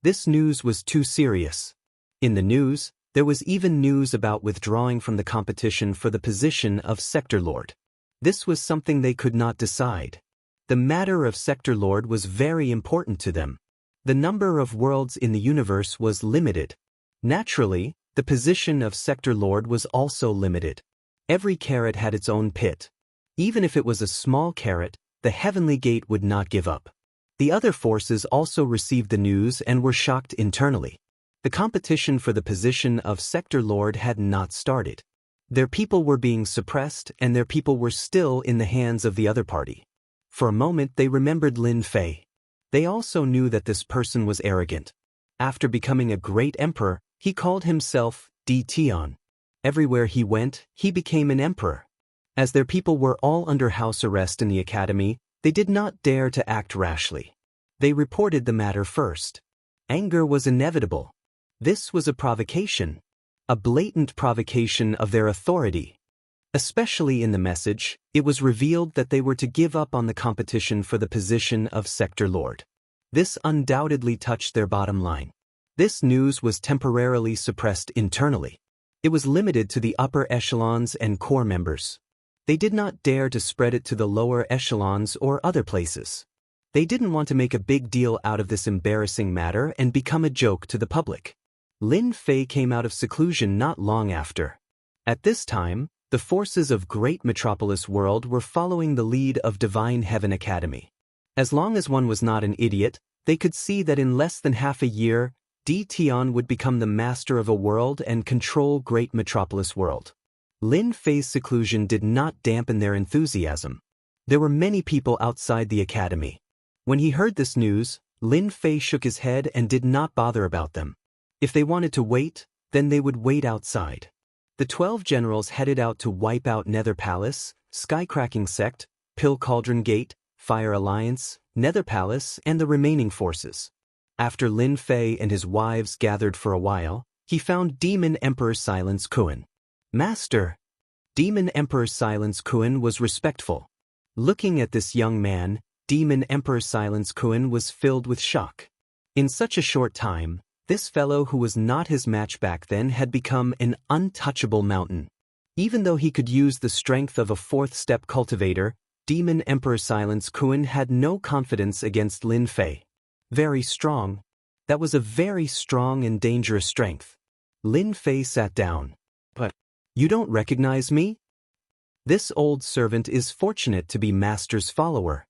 This news was too serious. In the news, there was even news about withdrawing from the competition for the position of Sector Lord. This was something they could not decide. The matter of Sector Lord was very important to them. The number of worlds in the universe was limited. Naturally, the position of Sector Lord was also limited. Every carrot had its own pit. Even if it was a small carrot, the Heavenly Gate would not give up. The other forces also received the news and were shocked internally. The competition for the position of Sector Lord had not started. Their people were being suppressed and their people were still in the hands of the other party. For a moment they remembered Lin Fei. They also knew that this person was arrogant. After becoming a great emperor, he called himself Di Tian. Everywhere he went, he became an emperor. As their people were all under house arrest in the academy, they did not dare to act rashly. They reported the matter first. Anger was inevitable. This was a provocation. A blatant provocation of their authority. Especially in the message, it was revealed that they were to give up on the competition for the position of Sector Lord. This undoubtedly touched their bottom line. This news was temporarily suppressed internally. It was limited to the upper echelons and core members. They did not dare to spread it to the lower echelons or other places. They didn't want to make a big deal out of this embarrassing matter and become a joke to the public. Lin Fei came out of seclusion not long after. At this time, the forces of Great Metropolis World were following the lead of Divine Heaven Academy. As long as one was not an idiot, they could see that in less than half a year, Di Tian would become the master of a world and control Great Metropolis World. Lin Fei's seclusion did not dampen their enthusiasm. There were many people outside the academy. When he heard this news, Lin Fei shook his head and did not bother about them. If they wanted to wait, then they would wait outside. The 12 generals headed out to wipe out Nether Palace, Skycracking Sect, Pill Cauldron Gate, Fire Alliance, Nether Palace, and the remaining forces. After Lin Fei and his wives gathered for a while, he found Demon Emperor Silence Kuan. Master! Demon Emperor Silence Kuan was respectful. Looking at this young man, Demon Emperor Silence Kuan was filled with shock. In such a short time, this fellow who was not his match back then had become an untouchable mountain. Even though he could use the strength of a fourth-step cultivator, Demon Emperor Silence Kuan had no confidence against Lin Fei. Very strong. That was a very strong and dangerous strength. Lin Fei sat down. But, you don't recognize me? This old servant is fortunate to be Master's follower.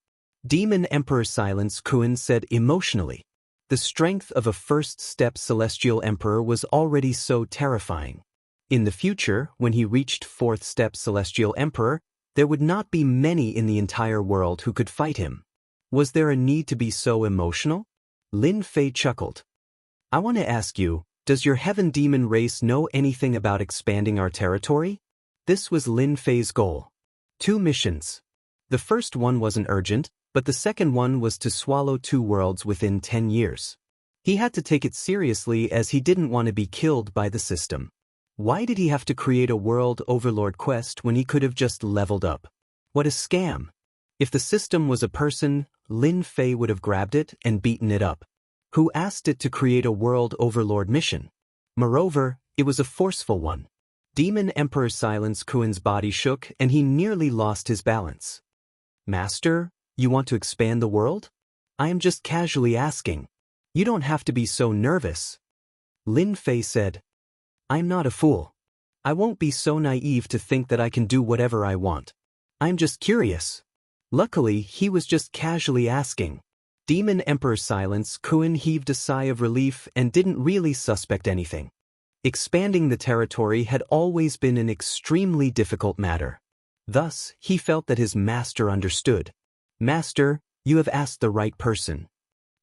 Demon Emperor Silence Kuan said emotionally. The strength of a first-step Celestial Emperor was already so terrifying. In the future, when he reached fourth-step Celestial Emperor, there would not be many in the entire world who could fight him. Was there a need to be so emotional? Lin Fei chuckled. I want to ask you, does your Heaven Demon race know anything about expanding our territory? This was Lin Fei's goal. 2 missions. The first one wasn't urgent, but the second one was to swallow 2 worlds within 10 years. He had to take it seriously as he didn't want to be killed by the system. Why did he have to create a world overlord quest when he could have just leveled up? What a scam! If the system was a person, Lin Fei would have grabbed it and beaten it up. Who asked it to create a world overlord mission? Moreover, it was a forceful one. Demon Emperor Silence Kuan's body shook and he nearly lost his balance. Master? You want to expand the world? I am just casually asking. You don't have to be so nervous. Lin Fei said, I'm not a fool. I won't be so naive to think that I can do whatever I want. I'm just curious. Luckily, he was just casually asking. Demon Emperor Silence Kuan heaved a sigh of relief and didn't really suspect anything. Expanding the territory had always been an extremely difficult matter. Thus, he felt that his master understood. Master, you have asked the right person.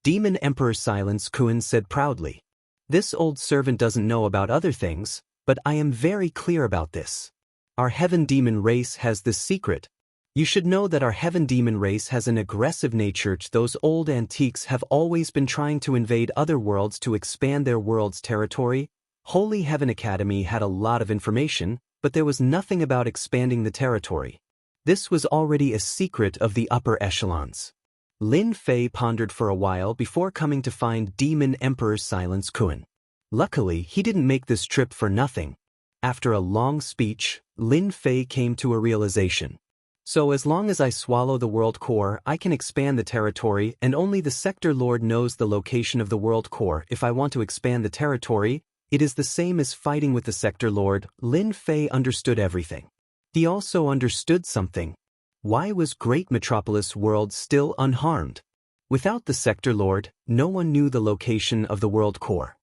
Demon Emperor Silence Kuan said proudly. This old servant doesn't know about other things, but I am very clear about this. Our heaven demon race has this secret. You should know that our heaven demon race has an aggressive nature. Those old antiques have always been trying to invade other worlds to expand their world's territory. Holy Heaven Academy had a lot of information, but there was nothing about expanding the territory. This was already a secret of the upper echelons. Lin Fei pondered for a while before coming to find Demon Emperor Silence Kuan. Luckily, he didn't make this trip for nothing. After a long speech, Lin Fei came to a realization. So as long as I swallow the world core, I can expand the territory, and only the sector lord knows the location of the world core. If I want to expand the territory, it is the same as fighting with the sector lord. Lin Fei understood everything. He also understood something. Why was Great Metropolis World still unharmed? Without the sector lord, no one knew the location of the world core.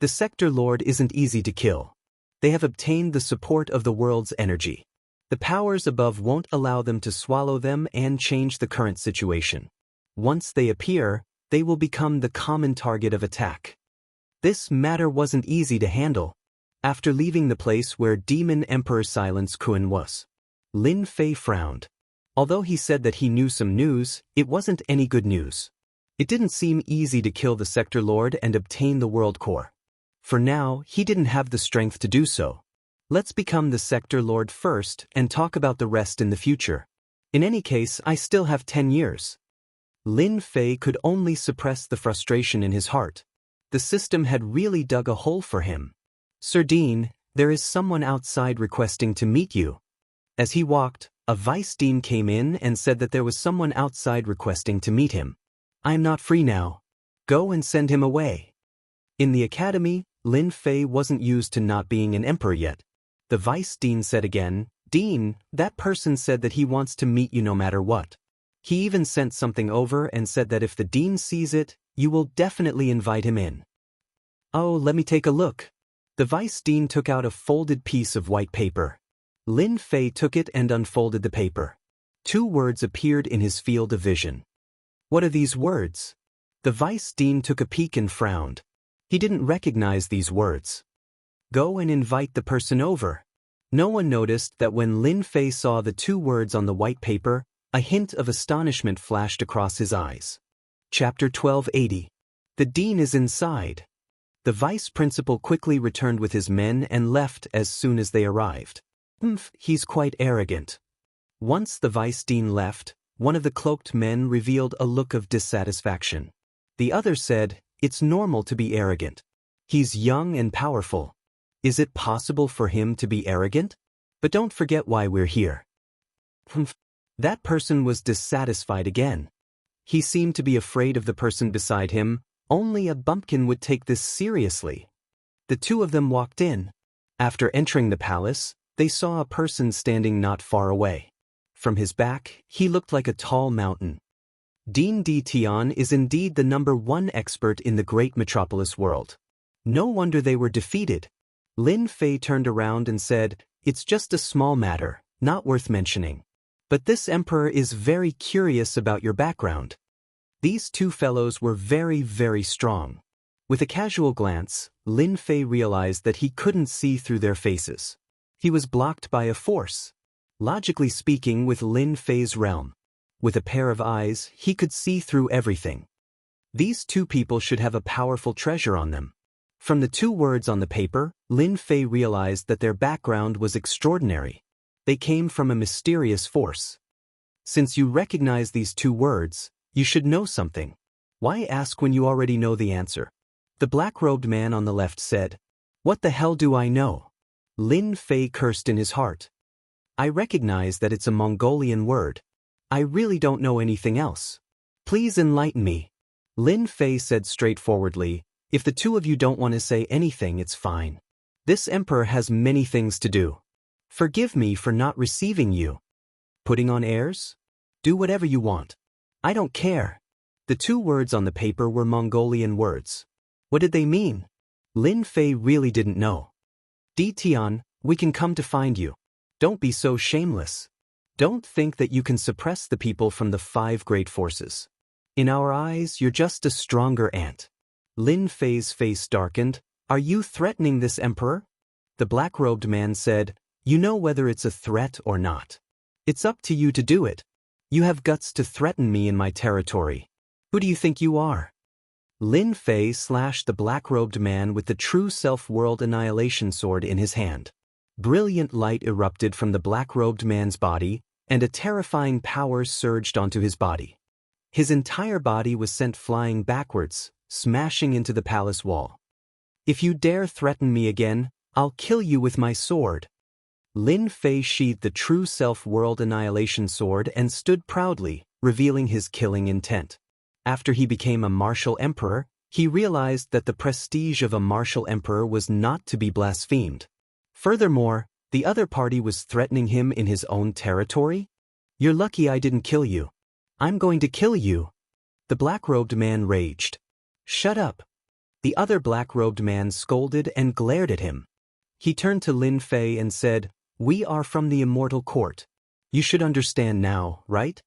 The sector lord isn't easy to kill. They have obtained the support of the world's energy. The powers above won't allow them to swallow them and change the current situation. Once they appear, they will become the common target of attack. This matter wasn't easy to handle. After leaving the place where Demon Emperor Silence Kuan was, Lin Fei frowned. Although he said that he knew some news, it wasn't any good news. It didn't seem easy to kill the sector lord and obtain the world core. For now, he didn't have the strength to do so. Let's become the sector lord first and talk about the rest in the future. In any case, I still have 10 years. Lin Fei could only suppress the frustration in his heart. The system had really dug a hole for him. Sir Dean, there is someone outside requesting to meet you. As he walked, a vice dean came in and said that there was someone outside requesting to meet him. I am not free now. Go and send him away. In the academy, Lin Fei wasn't used to not being an emperor yet. The vice dean said again, Dean, that person said that he wants to meet you no matter what. He even sent something over and said that if the dean sees it, you will definitely invite him in. Oh, let me take a look. The vice dean took out a folded piece of white paper. Lin Fei took it and unfolded the paper. 2 words appeared in his field of vision. What are these words? The vice dean took a peek and frowned. He didn't recognize these words. Go and invite the person over. No one noticed that when Lin Fei saw the 2 words on the white paper, a hint of astonishment flashed across his eyes. Chapter 1280. The dean is inside. The vice principal quickly returned with his men and left as soon as they arrived. He's quite arrogant. Once the vice dean left, one of the cloaked men revealed a look of dissatisfaction. The other said, it's normal to be arrogant. He's young and powerful. Is it possible for him to be arrogant? But don't forget why we're here. That person was dissatisfied again. He seemed to be afraid of the person beside him. Only a bumpkin would take this seriously. The 2 of them walked in. After entering the palace, they saw a person standing not far away. From his back, he looked like a tall mountain. Dean Di Tian is indeed the #1 expert in the great metropolis world. No wonder they were defeated. Lin Fei turned around and said, it's just a small matter, not worth mentioning. But this emperor is very curious about your background. These 2 fellows were very, very strong. With a casual glance, Lin Fei realized that he couldn't see through their faces. He was blocked by a force. Logically speaking, with Lin Fei's realm, with a pair of eyes, he could see through everything. These 2 people should have a powerful treasure on them. From the 2 words on the paper, Lin Fei realized that their background was extraordinary. They came from a mysterious force. Since you recognize these 2 words, you should know something. Why ask when you already know the answer? The black-robed man on the left said, what the hell do I know? Lin Fei cursed in his heart. I recognize that it's a Mongolian word. I really don't know anything else. Please enlighten me. Lin Fei said straightforwardly, if the 2 of you don't want to say anything, it's fine. This emperor has many things to do. Forgive me for not receiving you. Putting on airs? Do whatever you want. I don't care. The 2 words on the paper were Mongolian words. What did they mean? Lin Fei really didn't know. Di Tian, we can come to find you. Don't be so shameless. Don't think that you can suppress the people from the 5 great forces. In our eyes, you're just a stronger ant. Lin Fei's face darkened. Are you threatening this emperor? The black-robed man said, you know whether it's a threat or not. It's up to you to do it. You have guts to threaten me in my territory. Who do you think you are? Lin Fei slashed the black-robed man with the true self-world annihilation sword in his hand. Brilliant light erupted from the black-robed man's body, and a terrifying power surged onto his body. His entire body was sent flying backwards, smashing into the palace wall. If you dare threaten me again, I'll kill you with my sword. Lin Fei sheathed the true self-world annihilation sword and stood proudly, revealing his killing intent. After he became a martial emperor, he realized that the prestige of a martial emperor was not to be blasphemed. Furthermore, the other party was threatening him in his own territory? You're lucky I didn't kill you. I'm going to kill you. The black-robed man raged. Shut up. The other black-robed man scolded and glared at him. He turned to Lin Fei and said, we are from the Immortal Court. You should understand now, right?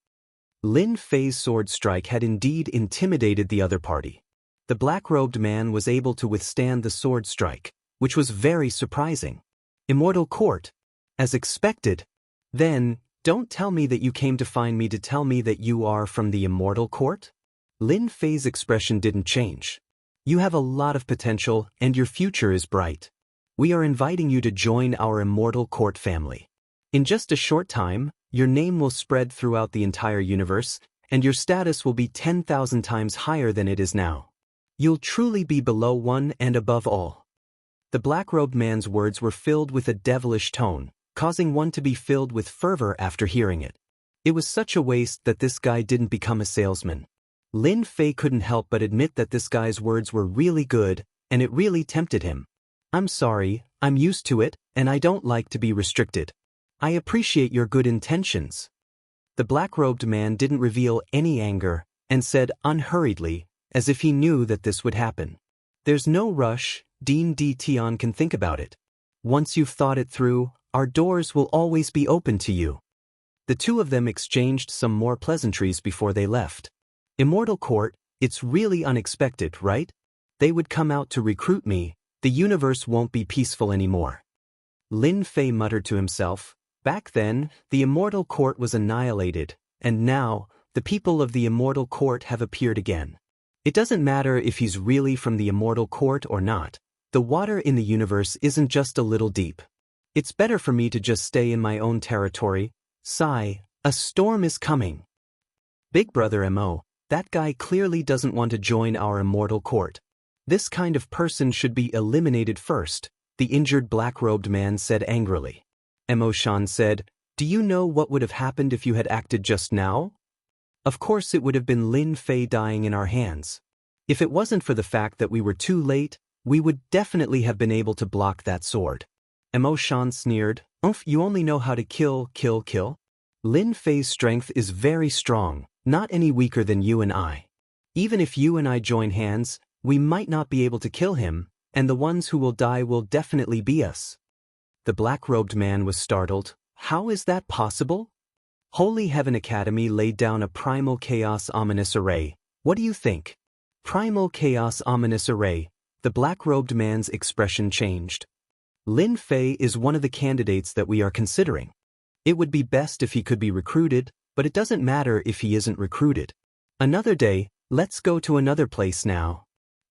Lin Fei's sword strike had indeed intimidated the other party. The black-robed man was able to withstand the sword strike, which was very surprising. Immortal Court. As expected. Then, don't tell me that you came to find me to tell me that you are from the Immortal Court? Lin Fei's expression didn't change. You have a lot of potential and your future is bright. We are inviting you to join our Immortal Court family. In just a short time, your name will spread throughout the entire universe, and your status will be 10,000 times higher than it is now. You'll truly be below one and above all. The black-robed man's words were filled with a devilish tone, causing one to be filled with fervor after hearing it. It was such a waste that this guy didn't become a salesman. Lin Fei couldn't help but admit that this guy's words were really good, and it really tempted him. I'm sorry, I'm used to it, and I don't like to be restricted. I appreciate your good intentions. The black-robed man didn't reveal any anger, and said unhurriedly, as if he knew that this would happen. There's no rush, Dean Di Tian can think about it. Once you've thought it through, our doors will always be open to you. The 2 of them exchanged some more pleasantries before they left. Immortal Court, it's really unexpected, right? They would come out to recruit me. The universe won't be peaceful anymore. Lin Fei muttered to himself. Back then, the Immortal Court was annihilated, and now, the people of the Immortal Court have appeared again. It doesn't matter if he's really from the Immortal Court or not. The water in the universe isn't just a little deep. It's better for me to just stay in my own territory. Sigh, a storm is coming. Big Brother Mo, that guy clearly doesn't want to join our Immortal Court. This kind of person should be eliminated first, the injured black-robed man said angrily. Mo Shan said, do you know what would have happened if you had acted just now? Of course it would have been Lin Fei dying in our hands. If it wasn't for the fact that we were too late, we would definitely have been able to block that sword. Mo Shan sneered, you only know how to kill. Lin Fei's strength is very strong, not any weaker than you and I. Even if you and I join hands, we might not be able to kill him, and the ones who will die will definitely be us. The black-robed man was startled. How is that possible? Holy Heaven Academy laid down a primal chaos ominous array. What do you think? Primal chaos ominous array. The black-robed man's expression changed. Lin Fei is one of the candidates that we are considering. It would be best if he could be recruited, but it doesn't matter if he isn't recruited. Another day, let's go to another place now.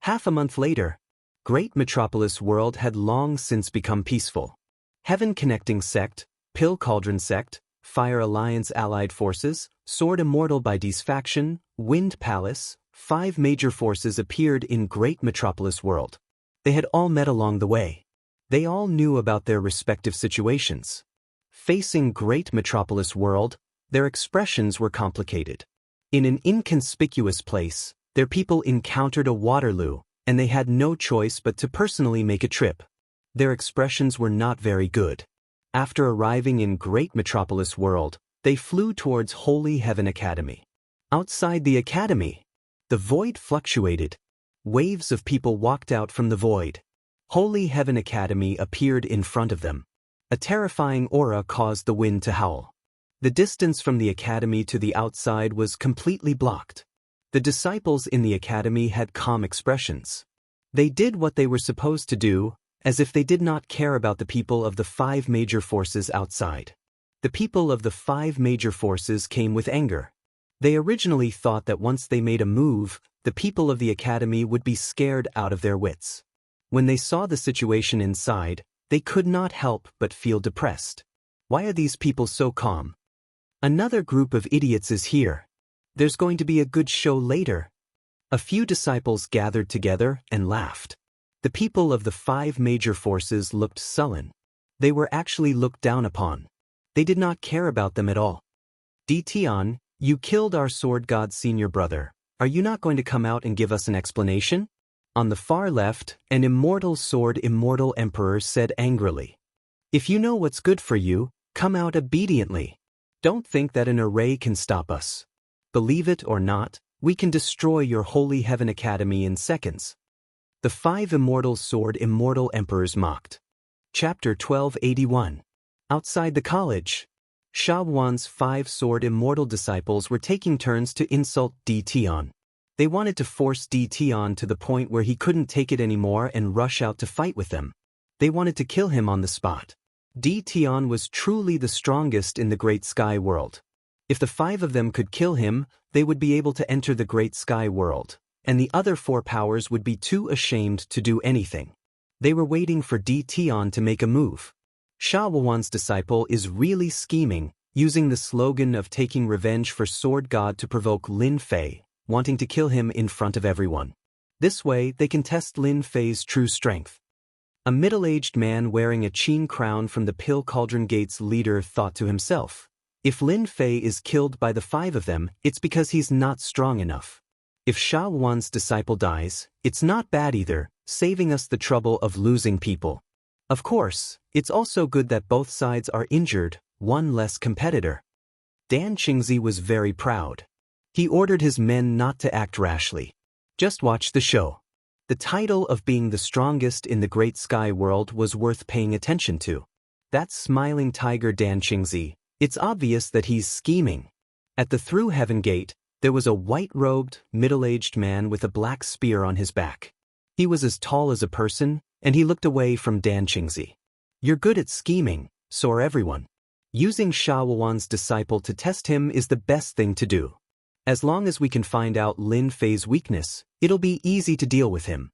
Half a month later, Great Metropolis World had long since become peaceful. Heaven Connecting Sect, Pill Cauldron Sect, Fire Alliance Allied Forces, Sword Immortal by D's faction, Wind Palace, 5 major forces appeared in Great Metropolis World. They had all met along the way. They all knew about their respective situations. Facing Great Metropolis World, their expressions were complicated. In an inconspicuous place, their people encountered a Waterloo, and they had no choice but to personally make a trip. Their expressions were not very good. After arriving in Great Metropolis World, they flew towards Holy Heaven Academy. Outside the academy, the void fluctuated. Waves of people walked out from the void. Holy Heaven Academy appeared in front of them. A terrifying aura caused the wind to howl. The distance from the academy to the outside was completely blocked. The disciples in the academy had calm expressions. They did what they were supposed to do, as if they did not care about the people of the 5 major forces outside. The people of the 5 major forces came with anger. They originally thought that once they made a move, the people of the academy would be scared out of their wits. When they saw the situation inside, they could not help but feel depressed. Why are these people so calm? Another group of idiots is here. There's going to be a good show later. A few disciples gathered together and laughed. The people of the 5 major forces looked sullen. They were actually looked down upon. They did not care about them at all. Tian, you killed our sword god senior brother. Are you not going to come out and give us an explanation? On the far left, an immortal sword immortal emperor said angrily. If you know what's good for you, come out obediently. Don't think that an array can stop us. Believe it or not, we can destroy your Holy Heaven Academy in seconds. The 5 immortal sword immortal emperors mocked. Chapter 1281. Outside the college, Sha Wan's 5 sword immortal disciples were taking turns to insult Tian. They wanted to force Tian to the point where he couldn't take it anymore and rush out to fight with them. They wanted to kill him on the spot. Tian was truly the strongest in the Great Sky World. If the 5 of them could kill him, they would be able to enter the Great Sky World, and the other 4 powers would be too ashamed to do anything. They were waiting for Tian to make a move. Sha Wan's disciple is really scheming, using the slogan of taking revenge for Sword God to provoke Lin Fei, wanting to kill him in front of everyone. This way, they can test Lin Fei's true strength. A middle-aged man wearing a Qin crown from the Pill Cauldron Gate's leader thought to himself, if Lin Fei is killed by the 5 of them, it's because he's not strong enough. If Sha Wan's disciple dies, it's not bad either, saving us the trouble of losing people. Of course, it's also good that both sides are injured, one less competitor. Dan Qingzi was very proud. He ordered his men not to act rashly. Just watch the show. The title of being the strongest in the Great Sky World was worth paying attention to. That smiling tiger Dan Qingzi, it's obvious that he's scheming. At the Through Heaven Gate, there was a white-robed, middle-aged man with a black spear on his back. He was as tall as a person, and he looked away from Dan Qingzi. You're good at scheming, so are everyone. Using Sha Wan's disciple to test him is the best thing to do. As long as we can find out Lin Fei's weakness, it'll be easy to deal with him.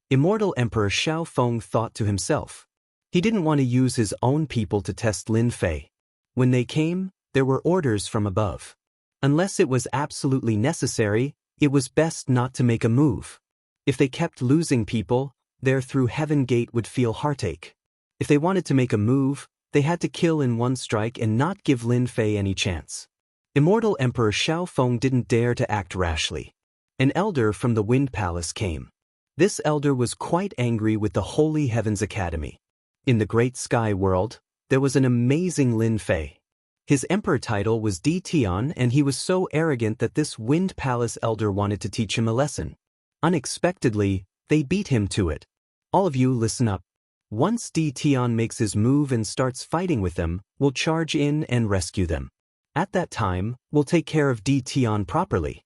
Immortal Emperor Xiao Feng thought to himself. He didn't want to use his own people to test Lin Fei. When they came, there were orders from above. Unless it was absolutely necessary, it was best not to make a move. If they kept losing people, their Through Heaven Gate would feel heartache. If they wanted to make a move, they had to kill in one strike and not give Lin Fei any chance. Immortal Emperor Xiao Feng didn't dare to act rashly. An elder from the Wind Palace came. This elder was quite angry with the Holy Heavens Academy. In the Great Sky World, there was an amazing Lin Fei. His emperor title was Tian, and he was so arrogant that this Wind Palace elder wanted to teach him a lesson. Unexpectedly, they beat him to it. All of you listen up. Once Tian makes his move and starts fighting with them, we'll charge in and rescue them. At that time, we'll take care of Tian properly.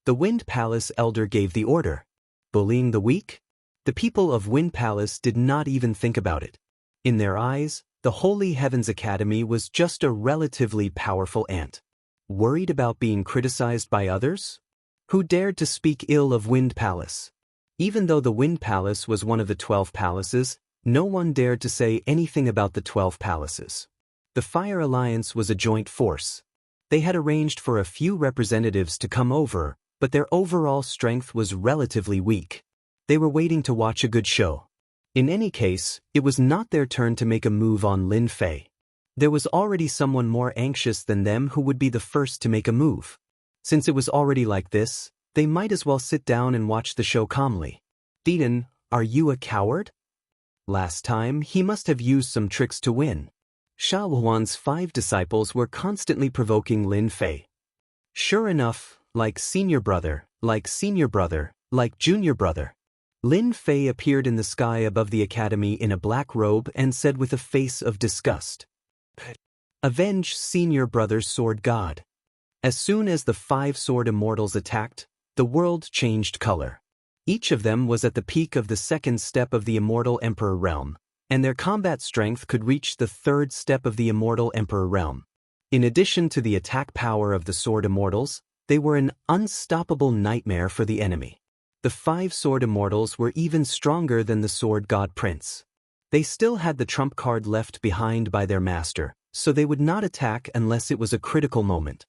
The Wind Palace elder gave the order. Bullying the weak? The people of Wind Palace did not even think about it. In their eyes, the Holy Heavens Academy was just a relatively powerful ant. Worried about being criticized by others? Who dared to speak ill of Wind Palace? Even though the Wind Palace was one of the 12 palaces, no one dared to say anything about the 12 palaces. The Fire Alliance was a joint force. They had arranged for a few representatives to come over, but their overall strength was relatively weak. They were waiting to watch a good show. In any case, it was not their turn to make a move on Lin Fei. There was already someone more anxious than them who would be the first to make a move. Since it was already like this, they might as well sit down and watch the show calmly. Tian, are you a coward? Last time, he must have used some tricks to win. Sha Wuhuan's 5 disciples were constantly provoking Lin Fei. Sure enough, like senior brother, like senior brother, like junior brother. Lin Fei appeared in the sky above the academy in a black robe and said with a face of disgust, "Avenge senior brother's sword god." As soon as the 5 sword immortals attacked, the world changed color. Each of them was at the peak of the 2nd step of the Immortal Emperor realm, and their combat strength could reach the 3rd step of the Immortal Emperor realm. In addition to the attack power of the sword immortals, they were an unstoppable nightmare for the enemy. The 5 sword immortals were even stronger than the sword god prince. They still had the trump card left behind by their master, so they would not attack unless it was a critical moment.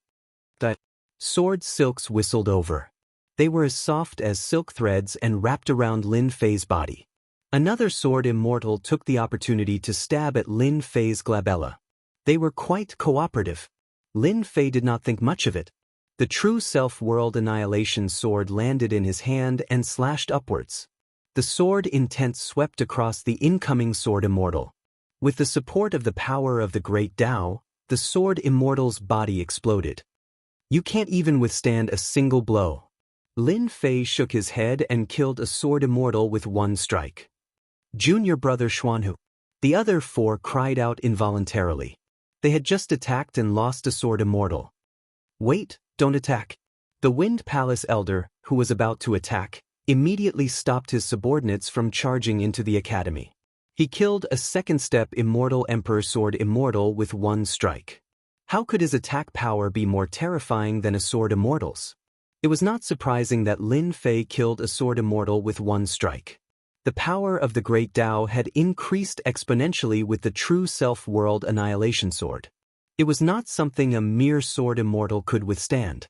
The sword silks whistled over. They were as soft as silk threads and wrapped around Lin Fei's body. Another sword immortal took the opportunity to stab at Lin Fei's glabella. They were quite cooperative. Lin Fei did not think much of it. The true self-world annihilation sword landed in his hand and slashed upwards. The sword intent swept across the incoming sword immortal. With the support of the power of the great Tao, the sword immortal's body exploded. "You can't even withstand a single blow." Lin Fei shook his head and killed a sword immortal with 1 strike. Junior brother Xuanhu. The other 4 cried out involuntarily. They had just attacked and lost a sword immortal. "Wait, don't attack." The Wind Palace elder, who was about to attack, immediately stopped his subordinates from charging into the academy. He killed a 2nd step Immortal Emperor sword immortal with 1 strike. How could his attack power be more terrifying than a sword immortal's? It was not surprising that Lin Fei killed a sword immortal with 1 strike. The power of the great Tao had increased exponentially with the true self-world annihilation sword. It was not something a mere sword immortal could withstand.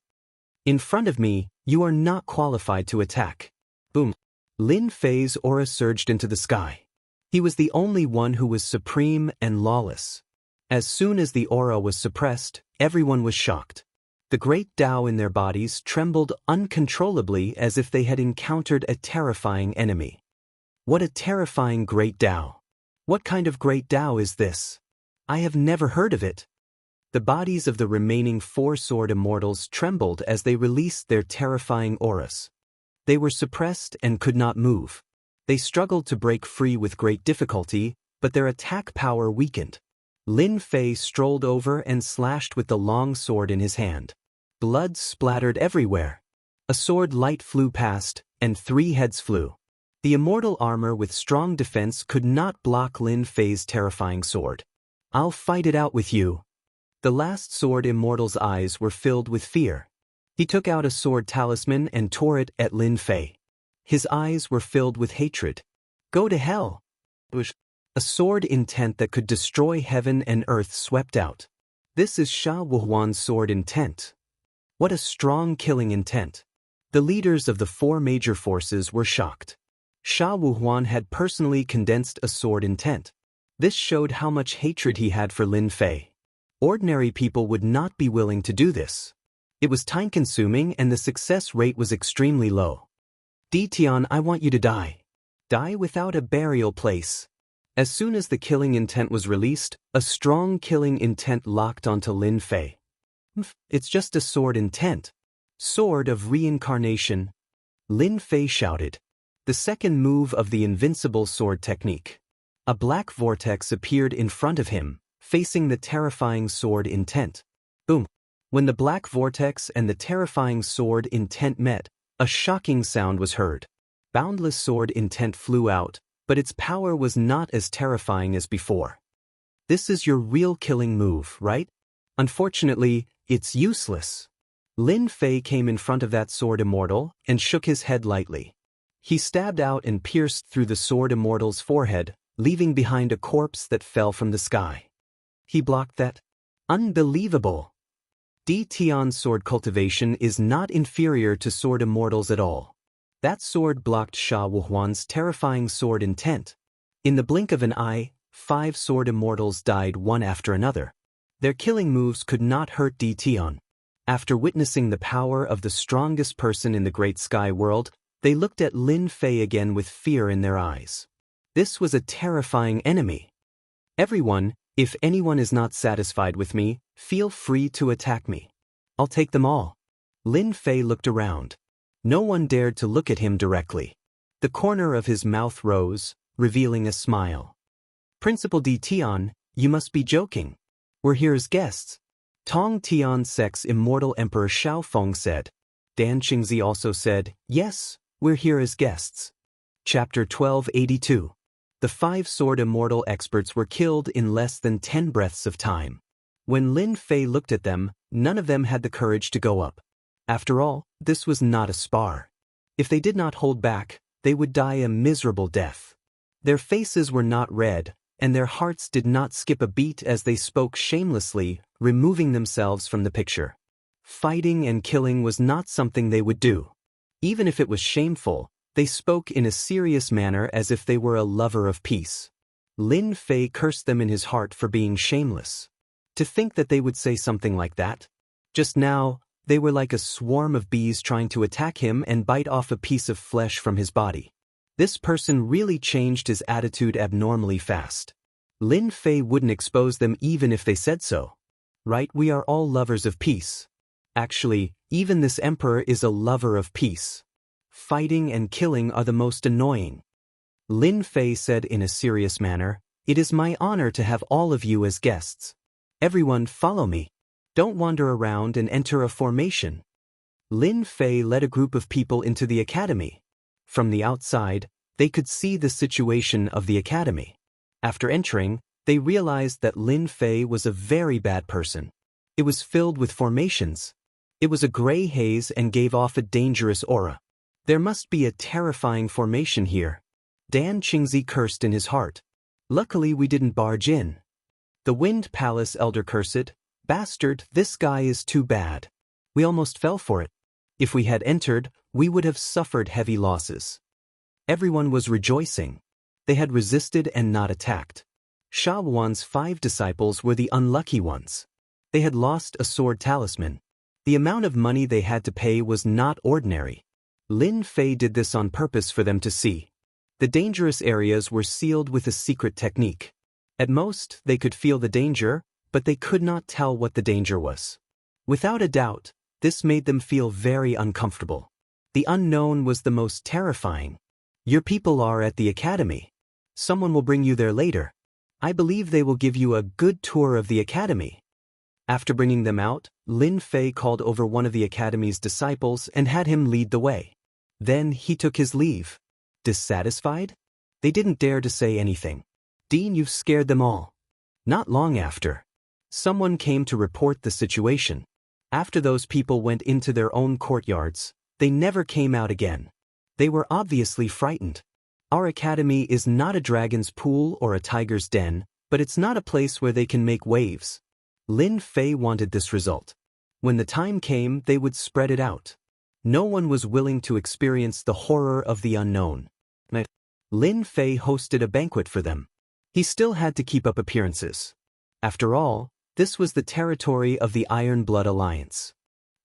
"In front of me, you are not qualified to attack." Boom. Lin Fei's aura surged into the sky. He was the only one who was supreme and lawless. As soon as the aura was suppressed, everyone was shocked. The great Tao in their bodies trembled uncontrollably as if they had encountered a terrifying enemy. What a terrifying great Tao! What kind of great Tao is this? I have never heard of it. The bodies of the remaining 4 sword immortals trembled as they released their terrifying auras. They were suppressed and could not move. They struggled to break free with great difficulty, but their attack power weakened. Lin Fei strolled over and slashed with the long sword in his hand. Blood splattered everywhere. A sword light flew past, and 3 heads flew. The immortal armor with strong defense could not block Lin Fei's terrifying sword. "I'll fight it out with you." The last sword immortal's eyes were filled with fear. He took out a sword talisman and tore it at Lin Fei. His eyes were filled with hatred. "Go to hell." A sword intent that could destroy heaven and earth swept out. This is Sha Wuhuan's sword intent. What a strong killing intent. The leaders of the 4 major forces were shocked. Sha Wuhuan had personally condensed a sword intent. This showed how much hatred he had for Lin Fei. Ordinary people would not be willing to do this. It was time-consuming and the success rate was extremely low. "Tian, I want you to die. Die without a burial place." As soon as the killing intent was released, a strong killing intent locked onto Lin Fei. "It's just a sword intent. Sword of reincarnation." Lin Fei shouted. The second move of the invincible sword technique. A black vortex appeared in front of him, facing the terrifying sword intent. Boom. When the black vortex and the terrifying sword intent met, a shocking sound was heard. Boundless sword intent flew out, but its power was not as terrifying as before. "This is your real killing move, right? Unfortunately, it's useless." Lin Fei came in front of that sword immortal and shook his head lightly. He stabbed out and pierced through the sword immortal's forehead, leaving behind a corpse that fell from the sky. He blocked that. Unbelievable! Tian's sword cultivation is not inferior to sword immortals at all. That sword blocked Sha Wuhuan's terrifying sword intent. In the blink of an eye, 5 sword immortals died one after another. Their killing moves could not hurt Tian. After witnessing the power of the strongest person in the great sky world, they looked at Lin Fei again with fear in their eyes. This was a terrifying enemy. Everyone, if anyone is not satisfied with me, feel free to attack me. I'll take them all. Lin Fei looked around. No one dared to look at him directly. The corner of his mouth rose, revealing a smile. Principal Di Tian, you must be joking. We're here as guests. Tong Tian Sec's Immortal Emperor Xiaofeng said. Dan Qingzi also said, yes, we're here as guests. Chapter 1282. The 5 sword immortal experts were killed in less than 10 breaths of time. When Lin Fei looked at them, none of them had the courage to go up. After all, this was not a spar. If they did not hold back, they would die a miserable death. Their faces were not red, and their hearts did not skip a beat as they spoke shamelessly, removing themselves from the picture. Fighting and killing was not something they would do. Even if it was shameful, they spoke in a serious manner as if they were a lover of peace. Lin Fei cursed them in his heart for being shameless. To think that they would say something like that. Just now, they were like a swarm of bees trying to attack him and bite off a piece of flesh from his body. This person really changed his attitude abnormally fast. Lin Fei wouldn't expose them even if they said so. Right, we are all lovers of peace. Actually, even this emperor is a lover of peace. Fighting and killing are the most annoying. Lin Fei said in a serious manner, it is my honor to have all of you as guests. Everyone follow me. Don't wander around and enter a formation. Lin Fei led a group of people into the academy. From the outside, they could see the situation of the academy. After entering, they realized that Lin Fei was a very bad person. It was filled with formations. It was a gray haze and gave off a dangerous aura. There must be a terrifying formation here. Dan Qingzi cursed in his heart. Luckily we didn't barge in. The Wind Palace elder cursed, bastard, this guy is too bad. We almost fell for it. If we had entered, we would have suffered heavy losses. Everyone was rejoicing. They had resisted and not attacked. Sha Wuan's 5 disciples were the unlucky ones. They had lost a sword talisman. The amount of money they had to pay was not ordinary. Lin Fei did this on purpose for them to see. The dangerous areas were sealed with a secret technique. At most, they could feel the danger, but they could not tell what the danger was. Without a doubt, this made them feel very uncomfortable. The unknown was the most terrifying. Your people are at the academy. Someone will bring you there later. I believe they will give you a good tour of the academy. After bringing them out, Lin Fei called over one of the academy's disciples and had him lead the way. Then he took his leave. Dissatisfied? They didn't dare to say anything. Dean, you've scared them all. Not long after, someone came to report the situation. After those people went into their own courtyards, they never came out again. They were obviously frightened. Our academy is not a dragon's pool or a tiger's den, but it's not a place where they can make waves. Lin Fei wanted this result. When the time came, they would spread it out. No one was willing to experience the horror of the unknown. Lin Fei hosted a banquet for them. He still had to keep up appearances. After all, this was the territory of the Iron Blood Alliance.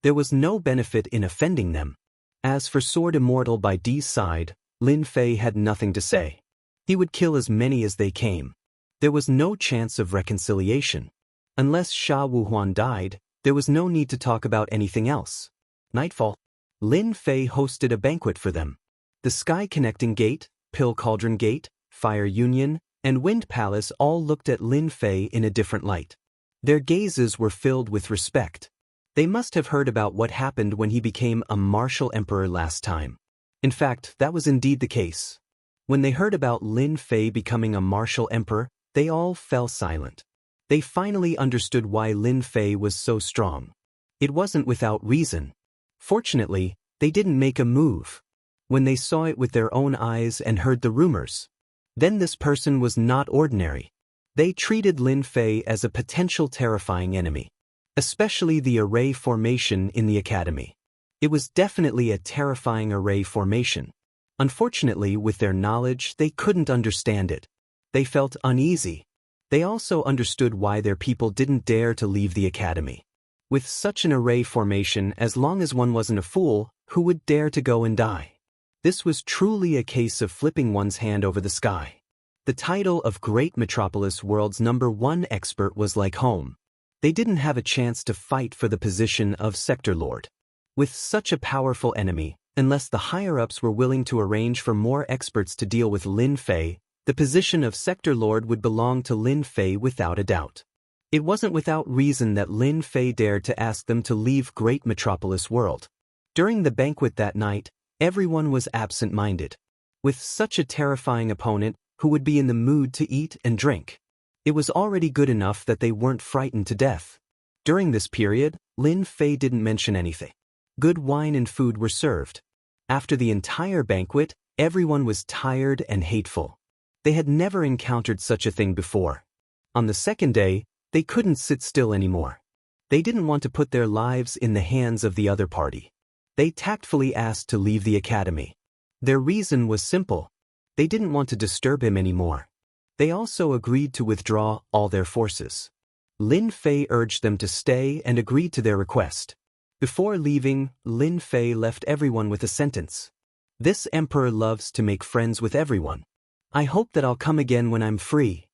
There was no benefit in offending them. As for Sword Immortal by D's side, Lin Fei had nothing to say. He would kill as many as they came. There was no chance of reconciliation. Unless Sha Wuhuan died, there was no need to talk about anything else. Nightfall. Lin Fei hosted a banquet for them. The Sky Connecting Gate, Pill Cauldron Gate, Fire Union, and Wind Palace all looked at Lin Fei in a different light. Their gazes were filled with respect. They must have heard about what happened when he became a martial emperor last time. In fact, that was indeed the case. When they heard about Lin Fei becoming a martial emperor, they all fell silent. They finally understood why Lin Fei was so strong. It wasn't without reason. Fortunately, they didn't make a move. When they saw it with their own eyes and heard the rumors, then this person was not ordinary. They treated Lin Fei as a potential terrifying enemy, especially the array formation in the academy. It was definitely a terrifying array formation. Unfortunately, with their knowledge, they couldn't understand it. They felt uneasy. They also understood why their people didn't dare to leave the academy. With such an array formation, as long as one wasn't a fool, who would dare to go and die? This was truly a case of flipping one's hand over the sky. The title of Great Metropolis World's #1 expert was like home. They didn't have a chance to fight for the position of Sector Lord. With such a powerful enemy, unless the higher-ups were willing to arrange for more experts to deal with Lin Fei, the position of Sector Lord would belong to Lin Fei without a doubt. It wasn't without reason that Lin Fei dared to ask them to leave Great Metropolis World. During the banquet that night, everyone was absent-minded. With such a terrifying opponent, who would be in the mood to eat and drink? It was already good enough that they weren't frightened to death. During this period, Lin Fei didn't mention anything. Good wine and food were served. After the entire banquet, everyone was tired and hateful. They had never encountered such a thing before. On the second day, they couldn't sit still anymore. They didn't want to put their lives in the hands of the other party. They tactfully asked to leave the academy. Their reason was simple. They didn't want to disturb him anymore. They also agreed to withdraw all their forces. Lin Fei urged them to stay and agreed to their request. Before leaving, Lin Fei left everyone with a sentence. "This emperor loves to make friends with everyone. I hope that I'll come again when I'm free."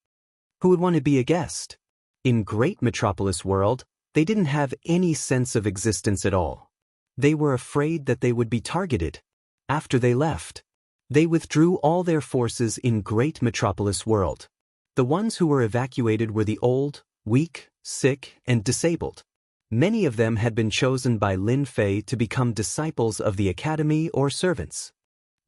Who would want to be a guest? In Great Metropolis World, they didn't have any sense of existence at all. They were afraid that they would be targeted. After they left, they withdrew all their forces in Great Metropolis World. The ones who were evacuated were the old, weak, sick, and disabled. Many of them had been chosen by Lin Fei to become disciples of the academy or servants.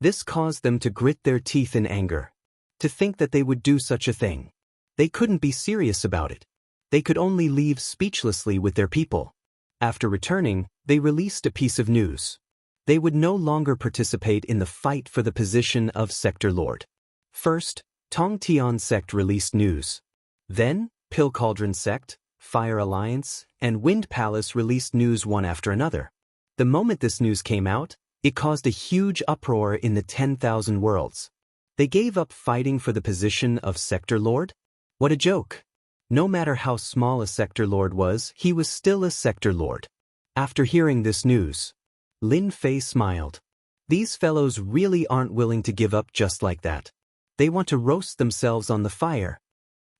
This caused them to grit their teeth in anger. To think that they would do such a thing. They couldn't be serious about it. They could only leave speechlessly with their people. After returning, they released a piece of news. They would no longer participate in the fight for the position of Sector Lord. First, Tongtian Sect released news. Then, Pill Cauldron Sect, Fire Alliance, and Wind Palace released news one after another. The moment this news came out, it caused a huge uproar in the 10,000 worlds. They gave up fighting for the position of Sector Lord? What a joke. No matter how small a Sector Lord was, he was still a Sector Lord. After hearing this news, Lin Fei smiled. These fellows really aren't willing to give up just like that. They want to roast themselves on the fire.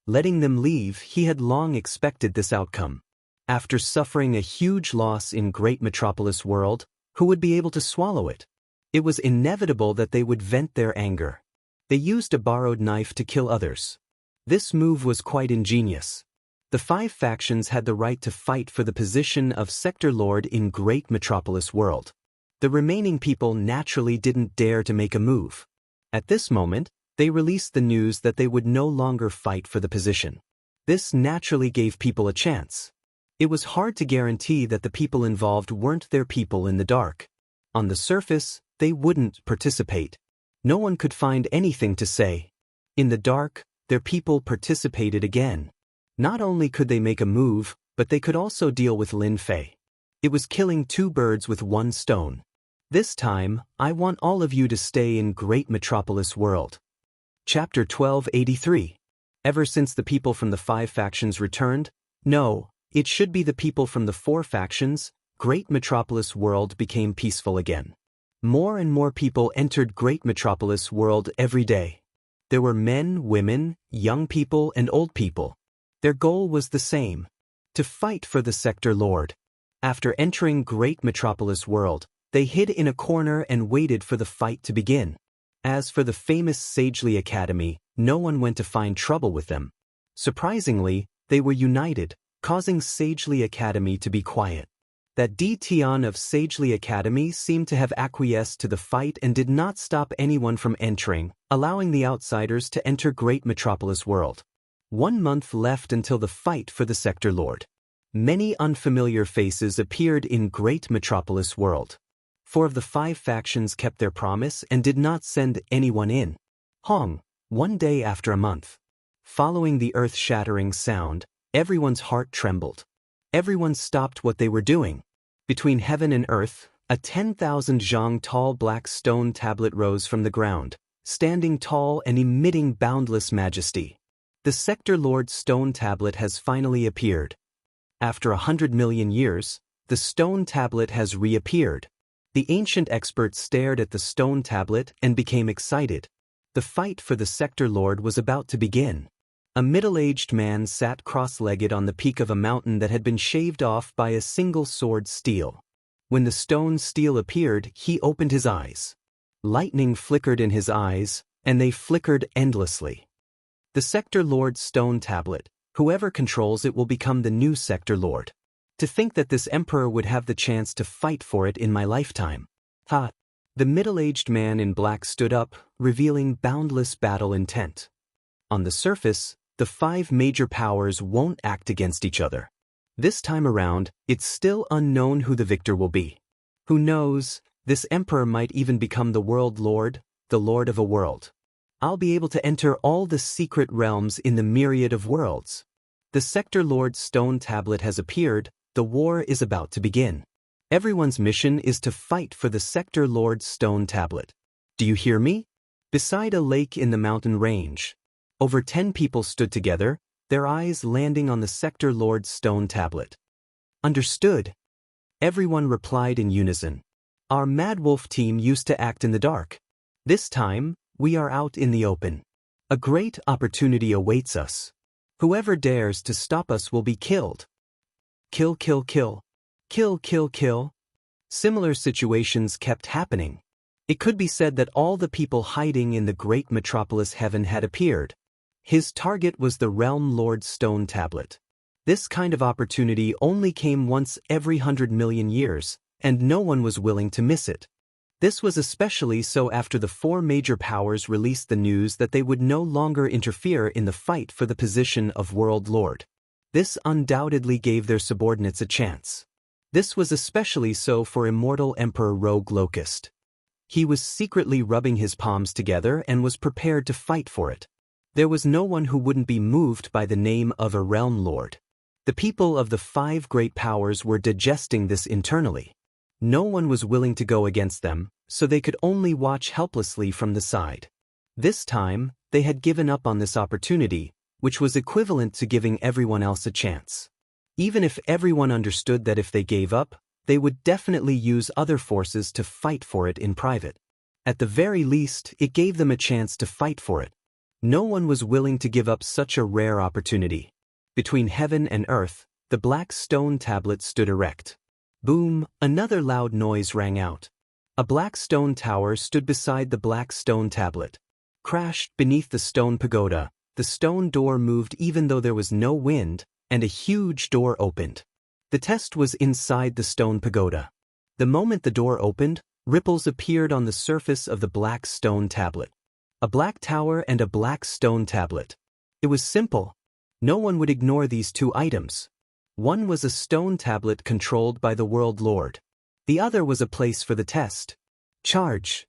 Letting them leave, he had long expected this outcome. After suffering a huge loss in Great Metropolis World, who would be able to swallow it? It was inevitable that they would vent their anger. They used a borrowed knife to kill others. This move was quite ingenious. The 5 factions had the right to fight for the position of Sector Lord in Great Metropolis World. The remaining people naturally didn't dare to make a move. At this moment, they released the news that they would no longer fight for the position. This naturally gave people a chance. It was hard to guarantee that the people involved weren't their people in the dark. On the surface, they wouldn't participate. No one could find anything to say. In the dark, their people participated again. Not only could they make a move, but they could also deal with Lin Fei. It was killing 2 birds with 1 stone. This time, I want all of you to stay in Great Metropolis World. Chapter 1283. Ever since the people from the 5 factions returned, no, it should be the people from the 4 factions, Great Metropolis World became peaceful again. More and more people entered Great Metropolis World every day. There were men, women, young people, and old people. Their goal was the same: to fight for the Sector Lord. After entering Great Metropolis World, they hid in a corner and waited for the fight to begin. As for the famous Sagely Academy, no one went to find trouble with them. Surprisingly, they were united, causing Sagely Academy to be quiet. That Tian of Sagely Academy seemed to have acquiesced to the fight and did not stop anyone from entering, allowing the outsiders to enter Great Metropolis World. 1 month left until the fight for the Sector Lord. Many unfamiliar faces appeared in Great Metropolis World. 4 of the 5 factions kept their promise and did not send anyone in. Hong, 1 day after a month. Following the earth-shattering sound, everyone's heart trembled. Everyone stopped what they were doing. Between heaven and earth, a 10,000 zhang tall black stone tablet rose from the ground, standing tall and emitting boundless majesty. The Sector Lord stone tablet has finally appeared. After 100 million years, the stone tablet has reappeared. The ancient expert stared at the stone tablet and became excited. The fight for the sector lord was about to begin. A middle-aged man sat cross-legged on the peak of a mountain that had been shaved off by a single sword steel. When the stone steel appeared, he opened his eyes. Lightning flickered in his eyes, and they flickered endlessly. The sector lord's stone tablet. Whoever controls it will become the new sector lord. To think that this emperor would have the chance to fight for it in my lifetime. Ha! The middle-aged man in black stood up, revealing boundless battle intent. On the surface, the 5 major powers won't act against each other. This time around, it's still unknown who the victor will be. Who knows, this emperor might even become the world lord, the lord of a world. I'll be able to enter all the secret realms in the myriad of worlds. The sector lord's stone tablet has appeared, the war is about to begin. Everyone's mission is to fight for the sector lord's stone tablet. Do you hear me? Beside a lake in the mountain range. Over 10 people stood together, their eyes landing on the sector lord's stone tablet. Understood. Everyone replied in unison. Our Mad Wolf team used to act in the dark. This time, we are out in the open. A great opportunity awaits us. Whoever dares to stop us will be killed. Kill, kill, kill. Kill, kill, kill. Similar situations kept happening. It could be said that all the people hiding in the great metropolis heaven had appeared. His target was the realm lord's stone tablet. This kind of opportunity only came once every 100 million years, and no one was willing to miss it. This was especially so after the 4 major powers released the news that they would no longer interfere in the fight for the position of world lord. This undoubtedly gave their subordinates a chance. This was especially so for Immortal Emperor Rogue Locust. He was secretly rubbing his palms together and was prepared to fight for it. There was no one who wouldn't be moved by the name of a realm lord. The people of the 5 great powers were digesting this internally. No one was willing to go against them, so they could only watch helplessly from the side. This time, they had given up on this opportunity, which was equivalent to giving everyone else a chance. Even if everyone understood that if they gave up, they would definitely use other forces to fight for it in private. At the very least, it gave them a chance to fight for it. No one was willing to give up such a rare opportunity. Between heaven and earth, the black stone tablet stood erect. Boom, another loud noise rang out. A black stone tower stood beside the black stone tablet. Crashed beneath the stone pagoda, the stone door moved even though there was no wind, and a huge door opened. The test was inside the stone pagoda. The moment the door opened, ripples appeared on the surface of the black stone tablet. A black tower and a black stone tablet. It was simple. No one would ignore these 2 items. One was a stone tablet controlled by the World Lord. The other was a place for the test. Charge.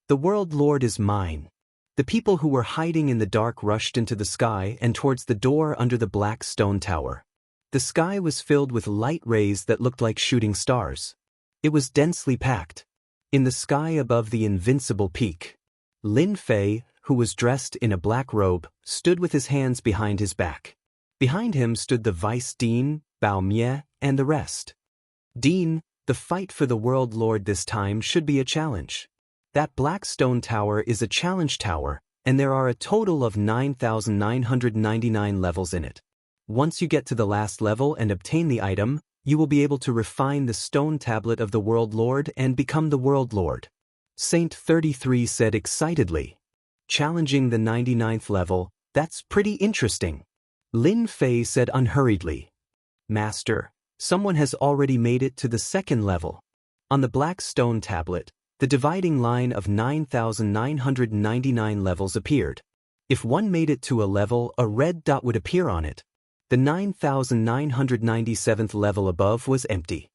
The World Lord is mine. The people who were hiding in the dark rushed into the sky and towards the door under the black stone tower. The sky was filled with light rays that looked like shooting stars. It was densely packed. In the sky above the invincible peak, Lin Fei, who was dressed in a black robe, stood with his hands behind his back. Behind him stood the Vice Dean, Bao Mie, and the rest. Dean, the fight for the World Lord this time should be a challenge. That black stone tower is a challenge tower, and there are a total of 9,999 levels in it. Once you get to the last level and obtain the item, you will be able to refine the stone tablet of the World Lord and become the World Lord. Saint 33 said excitedly. Challenging the 99th level, that's pretty interesting. Lin Fei said unhurriedly. Master, someone has already made it to the 2nd level. On the black stone tablet, the dividing line of 9,999 levels appeared. If one made it to a level, a red dot would appear on it. The 9,997th level above was empty.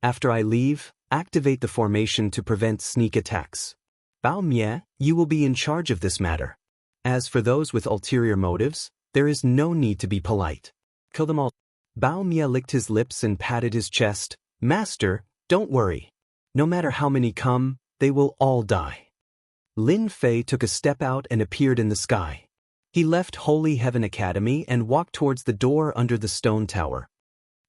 After I leave, activate the formation to prevent sneak attacks. Bao Mie, you will be in charge of this matter. As for those with ulterior motives, there is no need to be polite. Kill them all. Bao Mie licked his lips and patted his chest. Master, don't worry. No matter how many come, they will all die. Lin Fei took a step out and appeared in the sky. He left Holy Heaven Academy and walked towards the door under the stone tower.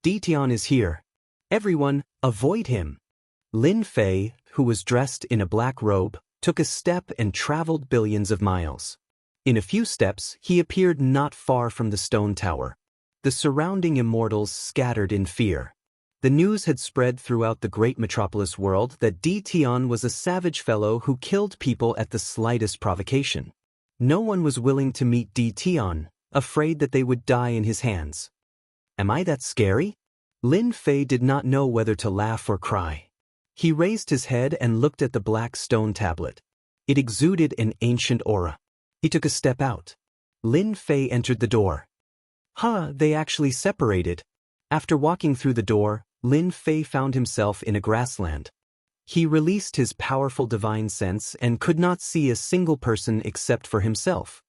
Ditian is here. Everyone, avoid him. Lin Fei, who was dressed in a black robe, took a step and traveled billions of miles. In a few steps, he appeared not far from the stone tower. The surrounding immortals scattered in fear. The news had spread throughout the great metropolis world that Tian was a savage fellow who killed people at the slightest provocation. No one was willing to meet Tian, afraid that they would die in his hands. Am I that scary? Lin Fei did not know whether to laugh or cry. He raised his head and looked at the black stone tablet. It exuded an ancient aura. He took a step out. Lin Fei entered the door. They actually separated. After walking through the door, Lin Fei found himself in a grassland. He released his powerful divine sense and could not see a single person except for himself.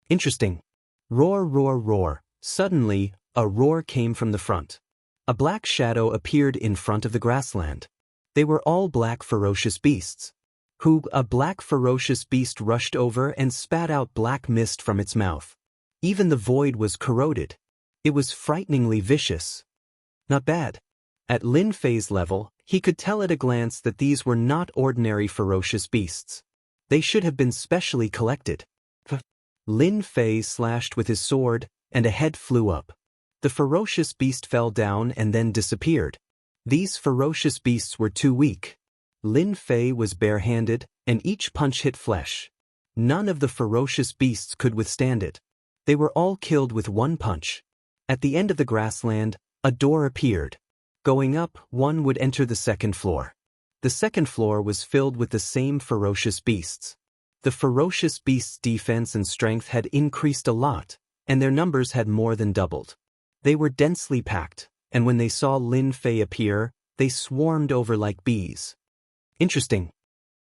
Interesting. Roar, roar, roar. Suddenly, a roar came from the front. A black shadow appeared in front of the grassland. They were all black ferocious beasts. A black ferocious beast rushed over and spat out black mist from its mouth. Even the void was corroded. It was frighteningly vicious. Not bad. At Lin Fei's level, he could tell at a glance that these were not ordinary ferocious beasts. They should have been specially collected. Lin Fei slashed with his sword, and a head flew up. The ferocious beast fell down and then disappeared. These ferocious beasts were too weak. Lin Fei was barehanded, and each punch hit flesh. None of the ferocious beasts could withstand it. They were all killed with one punch. At the end of the grassland, a door appeared. Going up, one would enter the second floor. The second floor was filled with the same ferocious beasts. The ferocious beasts' defense and strength had increased a lot, and their numbers had more than doubled. They were densely packed, and when they saw Lin Fei appear, they swarmed over like bees. Interesting.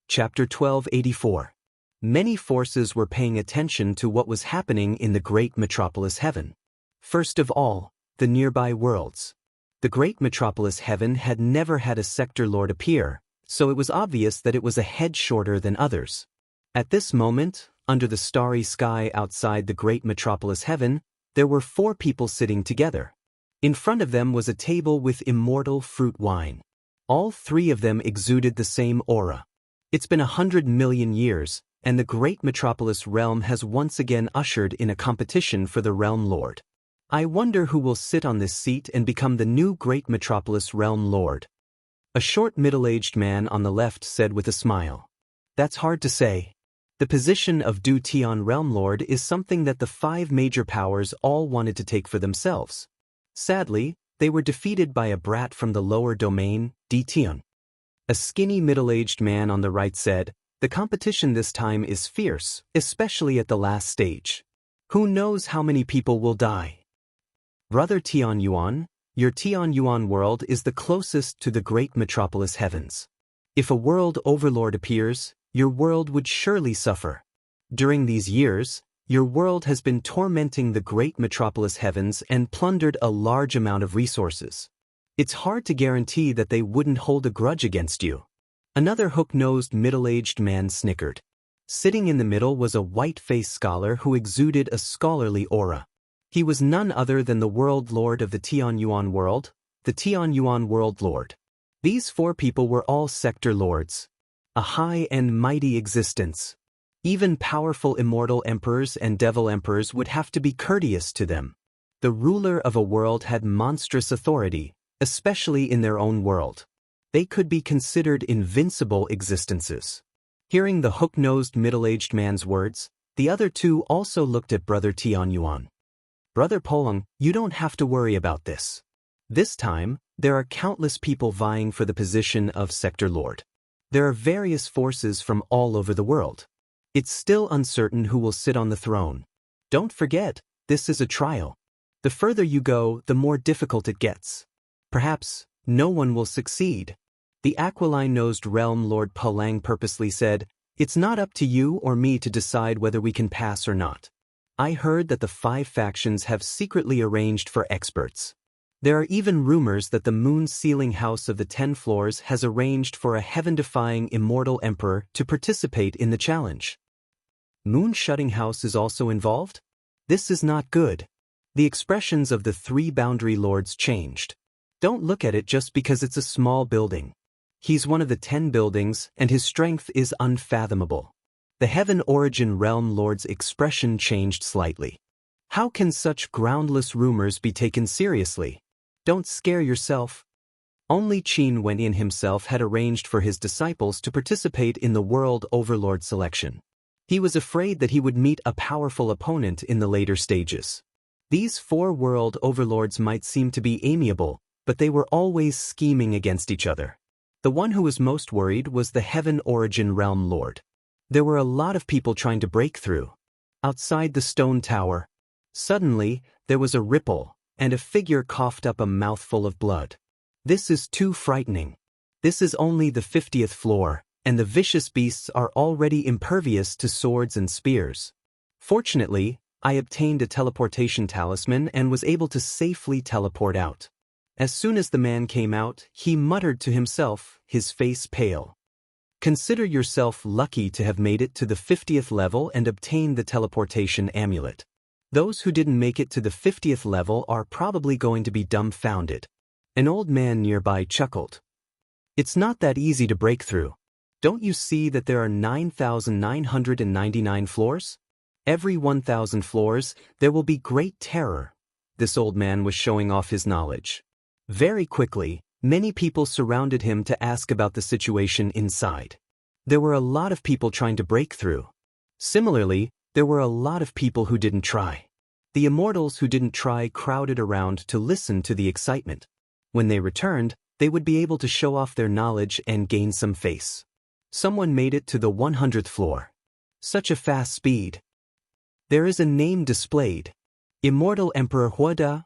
Chapter 1284. Many forces were paying attention to what was happening in the great metropolis heaven. First of all, the nearby worlds. The great metropolis heaven had never had a sector lord appear, so it was obvious that it was a head shorter than others. At this moment, under the starry sky outside the great metropolis heaven, there were 4 people sitting together. In front of them was a table with immortal fruit wine. All 3 of them exuded the same aura. It's been 100 million years, and the great metropolis realm has once again ushered in a competition for the realm lord. I wonder who will sit on this seat and become the new great metropolis realm lord. A short middle-aged man on the left said with a smile. That's hard to say. The position of Tian realm lord is something that the 5 major powers all wanted to take for themselves. Sadly, they were defeated by a brat from the lower domain, Tian. A skinny middle-aged man on the right said, the competition this time is fierce, especially at the last stage. Who knows how many people will die? Brother Tian Yuan, your Tian Yuan world is the closest to the great metropolis heavens. If a world overlord appears, your world would surely suffer. During these years, your world has been tormenting the great metropolis heavens and plundered a large amount of resources. It's hard to guarantee that they wouldn't hold a grudge against you. Another hook-nosed middle-aged man snickered. Sitting in the middle was a white-faced scholar who exuded a scholarly aura. He was none other than the world lord of the Tian Yuan world, the Tian Yuan world lord. These 4 people were all sector lords. A high and mighty existence. Even powerful immortal emperors and devil emperors would have to be courteous to them. The ruler of a world had monstrous authority, especially in their own world. They could be considered invincible existences. Hearing the hook-nosed middle-aged man's words, the other 2 also looked at Brother Tian Yuan. Brother Polong, you don't have to worry about this. This time, there are countless people vying for the position of sector lord. There are various forces from all over the world. It's still uncertain who will sit on the throne. Don't forget, this is a trial. The further you go, the more difficult it gets. Perhaps, no one will succeed. The aquiline-nosed realm lord Palang purposely said, it's not up to you or me to decide whether we can pass or not. I heard that the 5 factions have secretly arranged for experts. There are even rumors that the moon-sealing house of the 10 floors has arranged for a heaven-defying immortal emperor to participate in the challenge. Moon-shutting house is also involved? This is not good. The expressions of the 3 boundary lords changed. Don't look at it just because it's a small building. He's one of the 10 buildings, and his strength is unfathomable. The Heaven Origin Realm Lord's expression changed slightly. How can such groundless rumors be taken seriously? Don't scare yourself. Only Qin Wenyan himself had arranged for his disciples to participate in the World Overlord selection. He was afraid that he would meet a powerful opponent in the later stages. These 4 World Overlords might seem to be amiable, but they were always scheming against each other. The one who was most worried was the Heaven Origin Realm Lord. There were a lot of people trying to break through. Outside the stone tower, suddenly, there was a ripple, and a figure coughed up a mouthful of blood. This is too frightening. This is only the 50th floor, and the vicious beasts are already impervious to swords and spears. Fortunately, I obtained a teleportation talisman and was able to safely teleport out. As soon as the man came out, he muttered to himself, his face pale. Consider yourself lucky to have made it to the 50th level and obtained the teleportation amulet. Those who didn't make it to the 50th level are probably going to be dumbfounded. An old man nearby chuckled. It's not that easy to break through. Don't you see that there are 9,999 floors? Every 1,000 floors, there will be great terror. This old man was showing off his knowledge. Very quickly, many people surrounded him to ask about the situation inside. There were a lot of people trying to break through. Similarly, there were a lot of people who didn't try. The immortals who didn't try crowded around to listen to the excitement. When they returned, they would be able to show off their knowledge and gain some face. Someone made it to the 100th floor. Such a fast speed. There is a name displayed. Immortal Emperor Huada.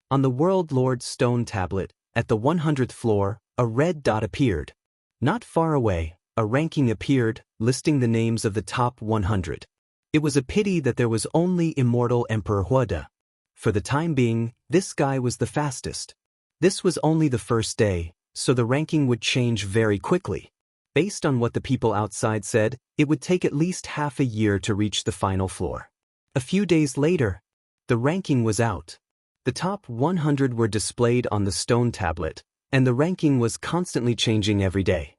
On the World Lord's stone tablet, at the 100th floor, a red dot appeared. Not far away, a ranking appeared, listing the names of the top 100. It was a pity that there was only Immortal Emperor Huada. For the time being, this guy was the fastest. This was only the first day, so the ranking would change very quickly. Based on what the people outside said, it would take at least half a year to reach the final floor. A few days later, the ranking was out. The top 100 were displayed on the stone tablet, and the ranking was constantly changing every day.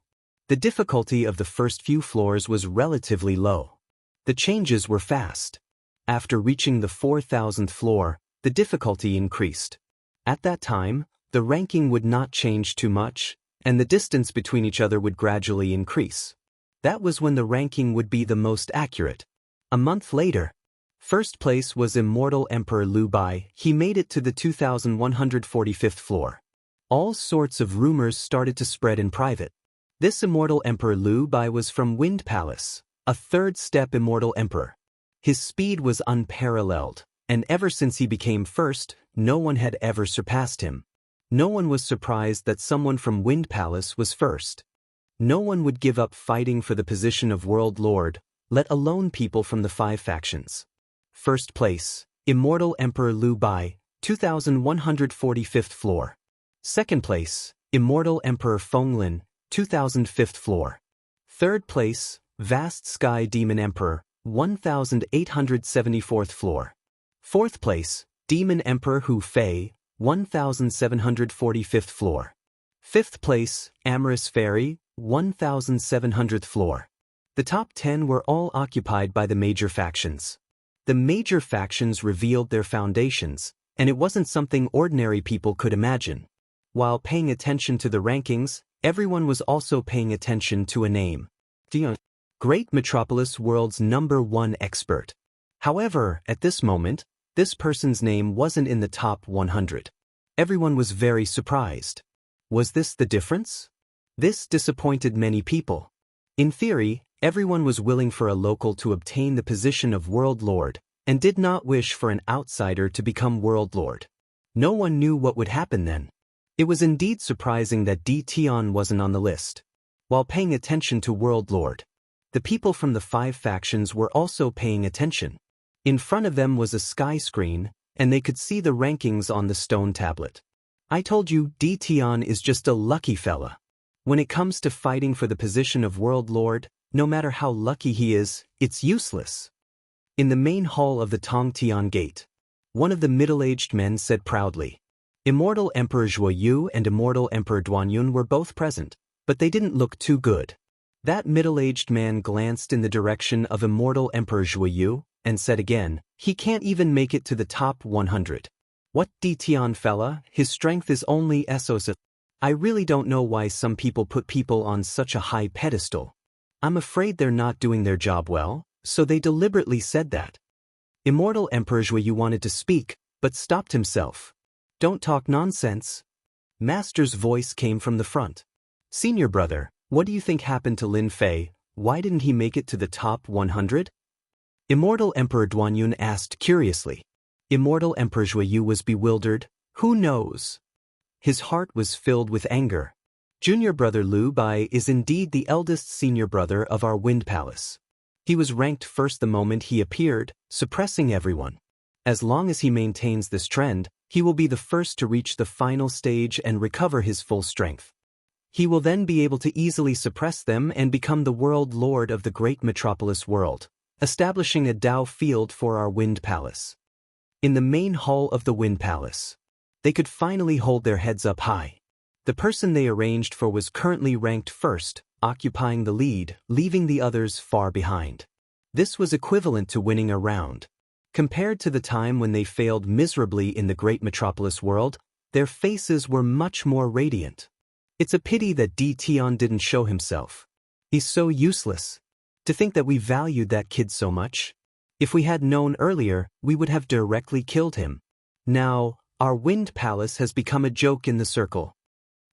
The difficulty of the first few floors was relatively low. The changes were fast. After reaching the 4,000th floor, the difficulty increased. At that time, the ranking would not change too much, and the distance between each other would gradually increase. That was when the ranking would be the most accurate. A month later, first place was Immortal Emperor Lu Bai. He made it to the 2,145th floor. All sorts of rumors started to spread in private. This Immortal Emperor Lu Bai was from Wind Palace, a third-step Immortal Emperor. His speed was unparalleled, and ever since he became first, no one had ever surpassed him. No one was surprised that someone from Wind Palace was first. No one would give up fighting for the position of World Lord, let alone people from the 5 factions. First place, Immortal Emperor Lu Bai, 2,145th floor. Second place, Immortal Emperor Wang Lin, 2005th floor. Third place, Vast Sky Demon Emperor, 1,874th floor. Fourth place, Demon Emperor Hu Fei, 1,745th floor. Fifth place, Amorous Fairy, 1,700th floor. The top 10 were all occupied by the major factions. The major factions revealed their foundations, and it wasn't something ordinary people could imagine. While paying attention to the rankings, everyone was also paying attention to a name. Great Metropolis World's #1 expert. However, at this moment, this person's name wasn't in the top 100. Everyone was very surprised. Was this the difference? This disappointed many people. In theory, everyone was willing for a local to obtain the position of World Lord, and did not wish for an outsider to become World Lord. No one knew what would happen then. It was indeed surprising that Di Tian wasn't on the list. While paying attention to World Lord, the people from the 5 factions were also paying attention. In front of them was a sky screen, and they could see the rankings on the stone tablet. I told you, Di Tian is just a lucky fella. When it comes to fighting for the position of World Lord, no matter how lucky he is, it's useless. In the main hall of the Tongtian Gate, one of the middle-aged men said proudly. Immortal Emperor Zhuo Yu and Immortal Emperor Duanyun were both present, but they didn't look too good. That middle-aged man glanced in the direction of Immortal Emperor Zhuyu and said again, "He can't even make it to the top 100. What Tian fella, his strength is only SOS. I really don't know why some people put people on such a high pedestal. I'm afraid they're not doing their job well, so they deliberately said that." Immortal Emperor Zhuyu wanted to speak, but stopped himself. "Don't talk nonsense." Master's voice came from the front. "Senior brother, what do you think happened to Lin Fei? Why didn't he make it to the top 100? Immortal Emperor Duanyun asked curiously. Immortal Emperor Zhuyu was bewildered. Who knows? His heart was filled with anger. Junior brother Liu Bai is indeed the eldest senior brother of our Wind Palace. He was ranked first the moment he appeared, suppressing everyone. As long as he maintains this trend, he will be the first to reach the final stage and recover his full strength. He will then be able to easily suppress them and become the world lord of the great metropolis world, establishing a Dao field for our Wind Palace. In the main hall of the Wind Palace, they could finally hold their heads up high. The person they arranged for was currently ranked first, occupying the lead, leaving the others far behind. This was equivalent to winning a round. Compared to the time when they failed miserably in the great metropolis world, their faces were much more radiant. It's a pity that Tian didn't show himself. He's so useless. To think that we valued that kid so much. If we had known earlier, we would have directly killed him. Now, our Wind Palace has become a joke in the circle.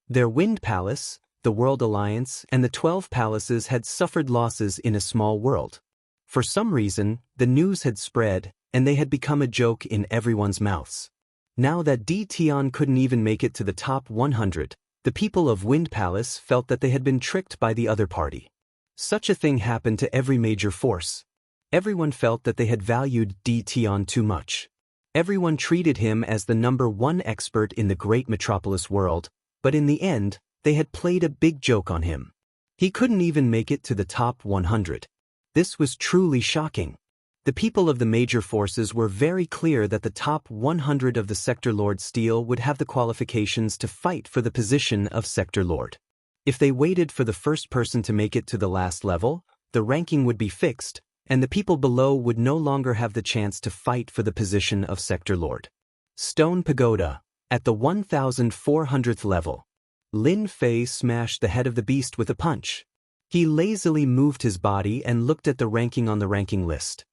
Their Wind Palace, the World Alliance, and the 12 palaces had suffered losses in a small world. For some reason, the news had spread, and they had become a joke in everyone's mouths. Now that Tian couldn't even make it to the top 100, the people of Wind Palace felt that they had been tricked by the other party. Such a thing happened to every major force. Everyone felt that they had valued Tian too much. Everyone treated him as the #1 expert in the great metropolis world, but in the end, they had played a big joke on him. He couldn't even make it to the top 100. This was truly shocking. The people of the major forces were very clear that the top 100 of the Sector Lord Steel would have the qualifications to fight for the position of Sector Lord. If they waited for the first person to make it to the last level, the ranking would be fixed, and the people below would no longer have the chance to fight for the position of Sector Lord. Stone Pagoda. At the 1400th level, Lin Fei smashed the head of the beast with a punch. He lazily moved his body and looked at the ranking on the ranking list.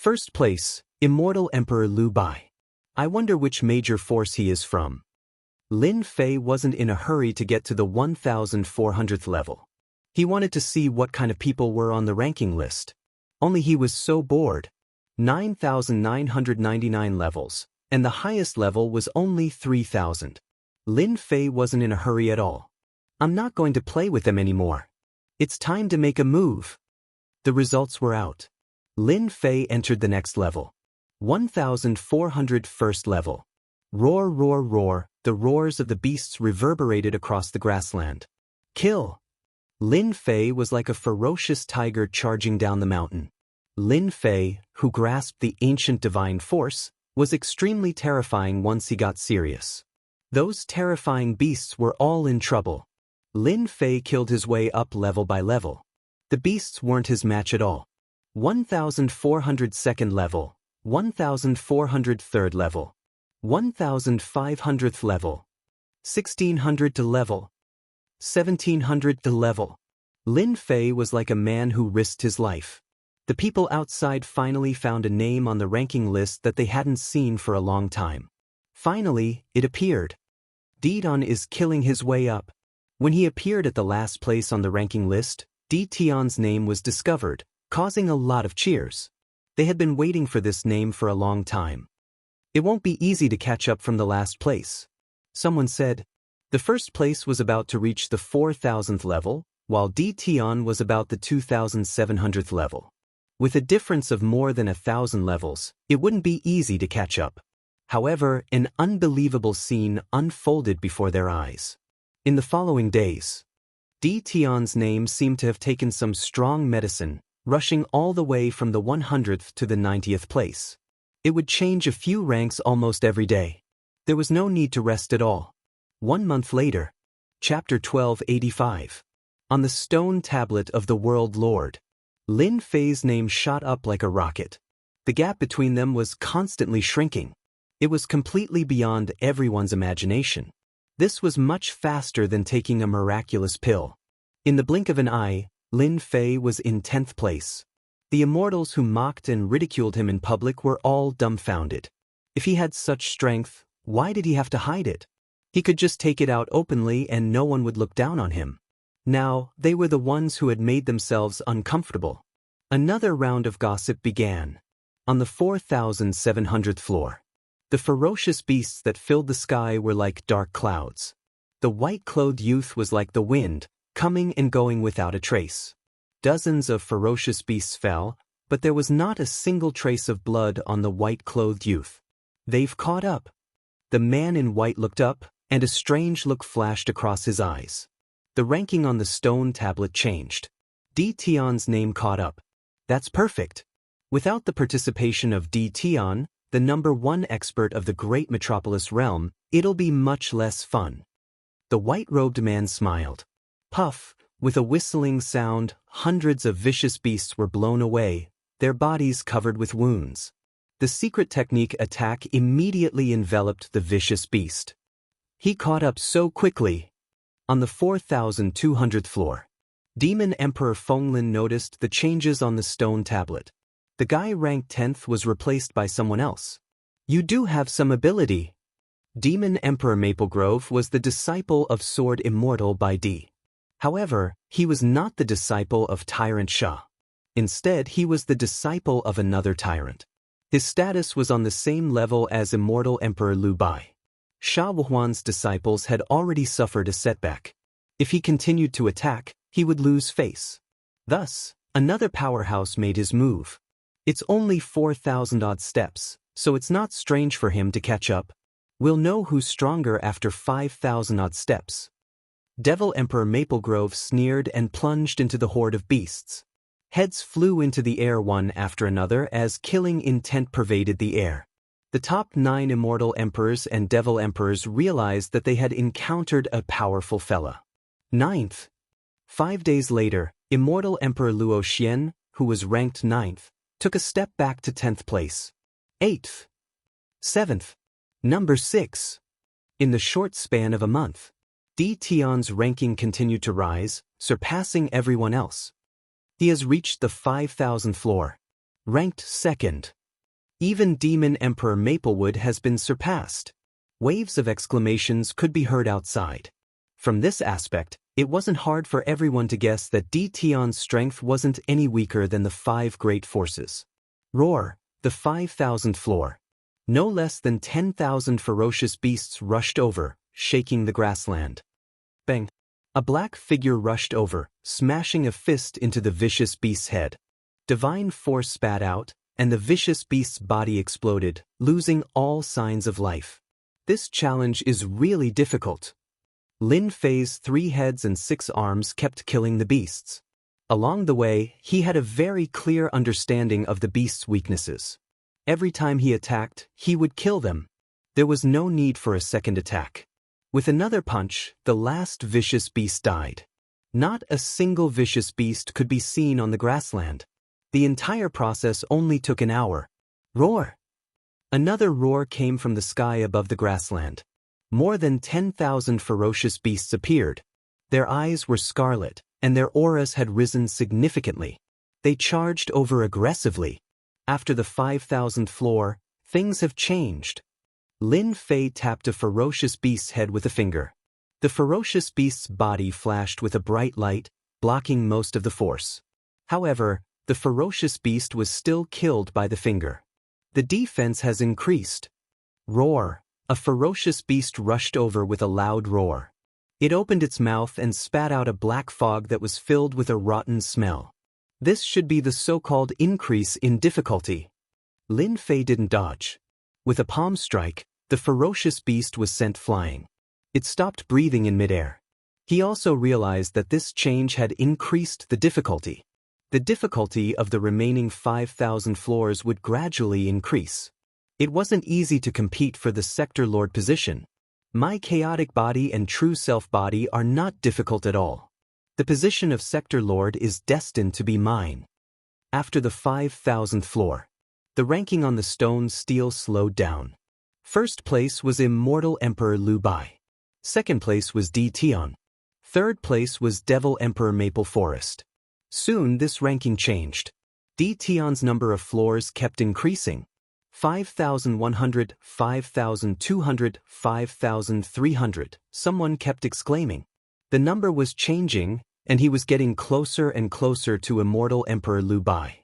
First place, Immortal Emperor Liu Bai. I wonder which major force he is from. Lin Fei wasn't in a hurry to get to the 1400th level. He wanted to see what kind of people were on the ranking list. Only he was so bored. 9,999 levels, and the highest level was only 3,000. Lin Fei wasn't in a hurry at all. I'm not going to play with them anymore. It's time to make a move. The results were out. Lin Fei entered the next level. 1401st level. Roar, roar, roar, the roars of the beasts reverberated across the grassland. Kill! Lin Fei was like a ferocious tiger charging down the mountain. Lin Fei, who grasped the ancient divine force, was extremely terrifying once he got serious. Those terrifying beasts were all in trouble. Lin Fei killed his way up level by level. The beasts weren't his match at all. 1402nd level, 1403rd level, 1500th level, 1600 to level, 1700 to level. Lin Fei was like a man who risked his life. The people outside finally found a name on the ranking list that they hadn't seen for a long time. Finally, it appeared. Tian is killing his way up. When he appeared at the last place on the ranking list, Tian's name was discovered, causing a lot of cheers. They had been waiting for this name for a long time. It won't be easy to catch up from the last place. Someone said. The first place was about to reach the 4000th level, while Tian was about the 2700th level. With a difference of more than 1,000 levels, it wouldn't be easy to catch up. However, an unbelievable scene unfolded before their eyes. In the following days, Tian's name seemed to have taken some strong medicine, rushing all the way from the 100th to the 90th place. It would change a few ranks almost every day. There was no need to rest at all. 1 month later. Chapter 1285. On the stone tablet of the World Lord, Lin Fei's name shot up like a rocket. The gap between them was constantly shrinking. It was completely beyond everyone's imagination. This was much faster than taking a miraculous pill. In the blink of an eye, Lin Fei was in 10th place. The immortals who mocked and ridiculed him in public were all dumbfounded. If he had such strength, why did he have to hide it? He could just take it out openly and no one would look down on him. Now, they were the ones who had made themselves uncomfortable. Another round of gossip began. On the 4,700th floor, the ferocious beasts that filled the sky were like dark clouds. The white-clothed youth was like the wind, coming and going without a trace. Dozens of ferocious beasts fell, but there was not a single trace of blood on the white-clothed youth. They've caught up. The man in white looked up, and a strange look flashed across his eyes. The ranking on the stone tablet changed. Di Tian's name caught up. That's perfect. Without the participation of Di Tian, the #1 expert of the great metropolis realm, it'll be much less fun. The white-robed man smiled. Puff, with a whistling sound, hundreds of vicious beasts were blown away, their bodies covered with wounds. The secret technique attack immediately enveloped the vicious beast. He caught up so quickly. On the 4,200th floor, Demon Emperor Wang Lin noticed the changes on the stone tablet. The guy ranked 10th was replaced by someone else. You do have some ability. Demon Emperor Maplegrove was the disciple of Sword Immortal by D. However, he was not the disciple of Tyrant Sha. Instead, he was the disciple of another tyrant. His status was on the same level as Immortal Emperor Lu Bai. Sha Wuhuan's disciples had already suffered a setback. If he continued to attack, he would lose face. Thus, another powerhouse made his move. It's only 4,000-odd steps, so it's not strange for him to catch up. We'll know who's stronger after 5,000-odd steps. Devil Emperor Maplegrove sneered and plunged into the horde of beasts. Heads flew into the air one after another as killing intent pervaded the air. The top 9 Immortal Emperors and Devil Emperors realized that they had encountered a powerful fella. 9th. 5 days later, Immortal Emperor Luo Xian, who was ranked 9th, took a step back to 10th place. 8th. 7th. Number 6. In the short span of a month, Di Tian's ranking continued to rise, surpassing everyone else. He has reached the 5,000 floor, ranked 2nd. Even Demon Emperor Maplewood has been surpassed. Waves of exclamations could be heard outside. From this aspect, it wasn't hard for everyone to guess that Di Tian's strength wasn't any weaker than the 5 great forces. Roar, the 5,000th floor. No less than 10,000 ferocious beasts rushed over, shaking the grassland. Bang! A black figure rushed over, smashing a fist into the vicious beast's head. Divine force spat out, and the vicious beast's body exploded, losing all signs of life. This challenge is really difficult. Lin Fei's 3 heads and 6 arms kept killing the beasts. Along the way, he had a very clear understanding of the beast's weaknesses. Every time he attacked, he would kill them. There was no need for a second attack. With another punch, the last vicious beast died. Not a single vicious beast could be seen on the grassland. The entire process only took an hour. Roar! Another roar came from the sky above the grassland. More than 10,000 ferocious beasts appeared. Their eyes were scarlet, and their auras had risen significantly. They charged over aggressively. After the 5,000th floor, things have changed. Lin Fei tapped a ferocious beast's head with a finger. The ferocious beast's body flashed with a bright light, blocking most of the force. However, the ferocious beast was still killed by the finger. The defense has increased. Roar! A ferocious beast rushed over with a loud roar. It opened its mouth and spat out a black fog that was filled with a rotten smell. This should be the so-called increase in difficulty. Lin Fei didn't dodge. With a palm strike, the ferocious beast was sent flying. It stopped breathing in midair. He also realized that this change had increased the difficulty. The difficulty of the remaining 5,000 floors would gradually increase. It wasn't easy to compete for the Sector Lord position. My chaotic body and true self body are not difficult at all. The position of Sector Lord is destined to be mine. After the 5,000th floor, the ranking on the stone steel slowed down. First place was Immortal Emperor Lu Bai. Second place was Di Tian. Third place was Devil Emperor Maple Forest. Soon this ranking changed. Di Tian's number of floors kept increasing. 5,100, 5,200, 5,300, someone kept exclaiming. The number was changing, and he was getting closer and closer to Immortal Emperor Lu Bai.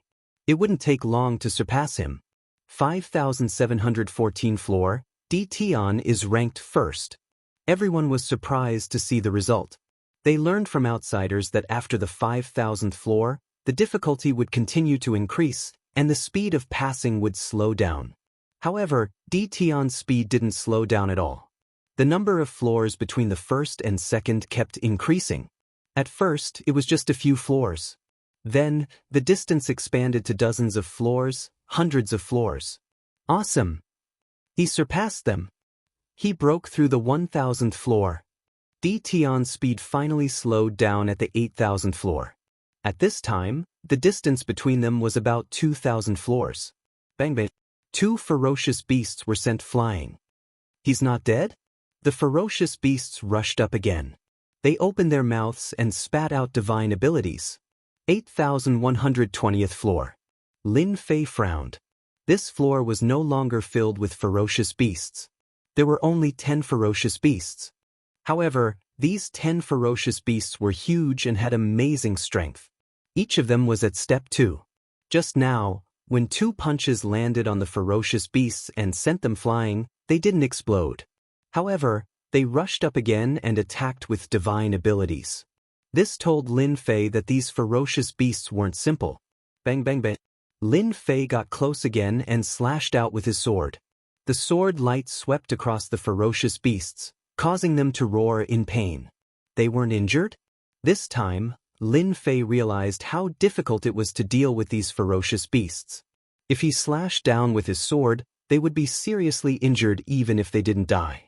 It wouldn't take long to surpass him. 5,714 floor, Di Tian is ranked first. Everyone was surprised to see the result. They learned from outsiders that after the 5,000th floor, the difficulty would continue to increase, and the speed of passing would slow down. However, Di Tian's speed didn't slow down at all. The number of floors between the first and second kept increasing. At first, it was just a few floors. Then, the distance expanded to dozens of floors, hundreds of floors. Awesome! He surpassed them. He broke through the 1,000th floor. Di Tian's speed finally slowed down at the 8,000th floor. At this time, the distance between them was about 2,000 floors. Bang bang. 2 ferocious beasts were sent flying. He's not dead? The ferocious beasts rushed up again. They opened their mouths and spat out divine abilities. 8,120th floor. Lin Fei frowned. This floor was no longer filled with ferocious beasts. There were only 10 ferocious beasts. However, these 10 ferocious beasts were huge and had amazing strength. Each of them was at step 2. Just now, when 2 punches landed on the ferocious beasts and sent them flying, they didn't explode. However, they rushed up again and attacked with divine abilities. This told Lin Fei that these ferocious beasts weren't simple. Bang bang bang. Lin Fei got close again and slashed out with his sword. The sword light swept across the ferocious beasts, causing them to roar in pain. They weren't injured? This time, Lin Fei realized how difficult it was to deal with these ferocious beasts. If he slashed down with his sword, they would be seriously injured even if they didn't die.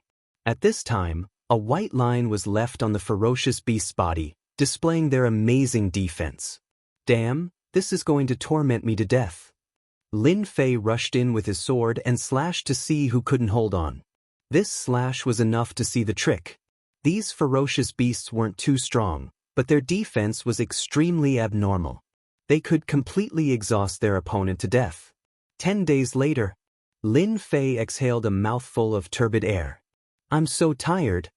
At this time, a white line was left on the ferocious beast's body, displaying their amazing defense. Damn, this is going to torment me to death. Lin Fei rushed in with his sword and slashed to see who couldn't hold on. This slash was enough to see the trick. These ferocious beasts weren't too strong, but their defense was extremely abnormal. They could completely exhaust their opponent to death. 10 days later, Lin Fei exhaled a mouthful of turbid air. I'm so tired.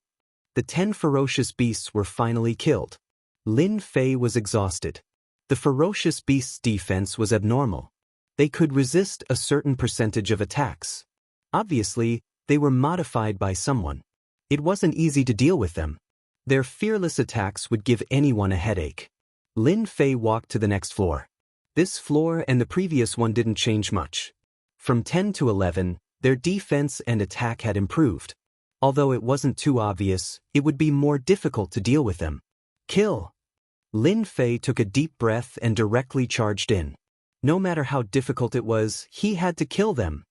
The 10 ferocious beasts were finally killed. Lin Fei was exhausted. The ferocious beasts' defense was abnormal. They could resist a certain percentage of attacks. Obviously, they were modified by someone. It wasn't easy to deal with them. Their fearless attacks would give anyone a headache. Lin Fei walked to the next floor. This floor and the previous one didn't change much. From 10 to 11, their defense and attack had improved. Although it wasn't too obvious, it would be more difficult to deal with them. Kill! Lin Fei took a deep breath and directly charged in. No matter how difficult it was, he had to kill them.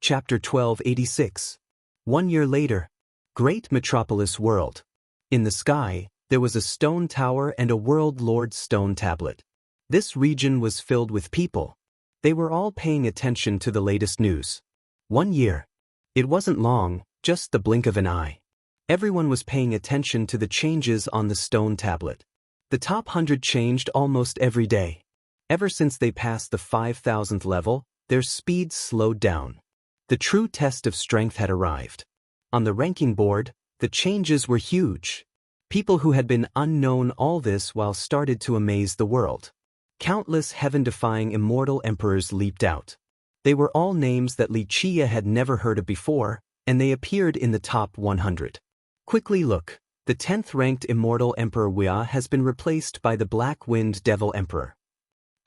Chapter 1286. 1 year later. Great Metropolis World. In the sky, there was a stone tower and a World Lord's stone tablet. This region was filled with people. They were all paying attention to the latest news. 1 year. It wasn't long, just the blink of an eye. Everyone was paying attention to the changes on the stone tablet. The top 100 changed almost every day. Ever since they passed the 5,000th level, their speed slowed down. The true test of strength had arrived. On the ranking board, the changes were huge. People who had been unknown all this while started to amaze the world. Countless heaven-defying immortal emperors leaped out. They were all names that Wuxia had never heard of before, and they appeared in the top 100. Quickly look, the 10th-ranked immortal Emperor Wuxia has been replaced by the Black Wind Devil Emperor.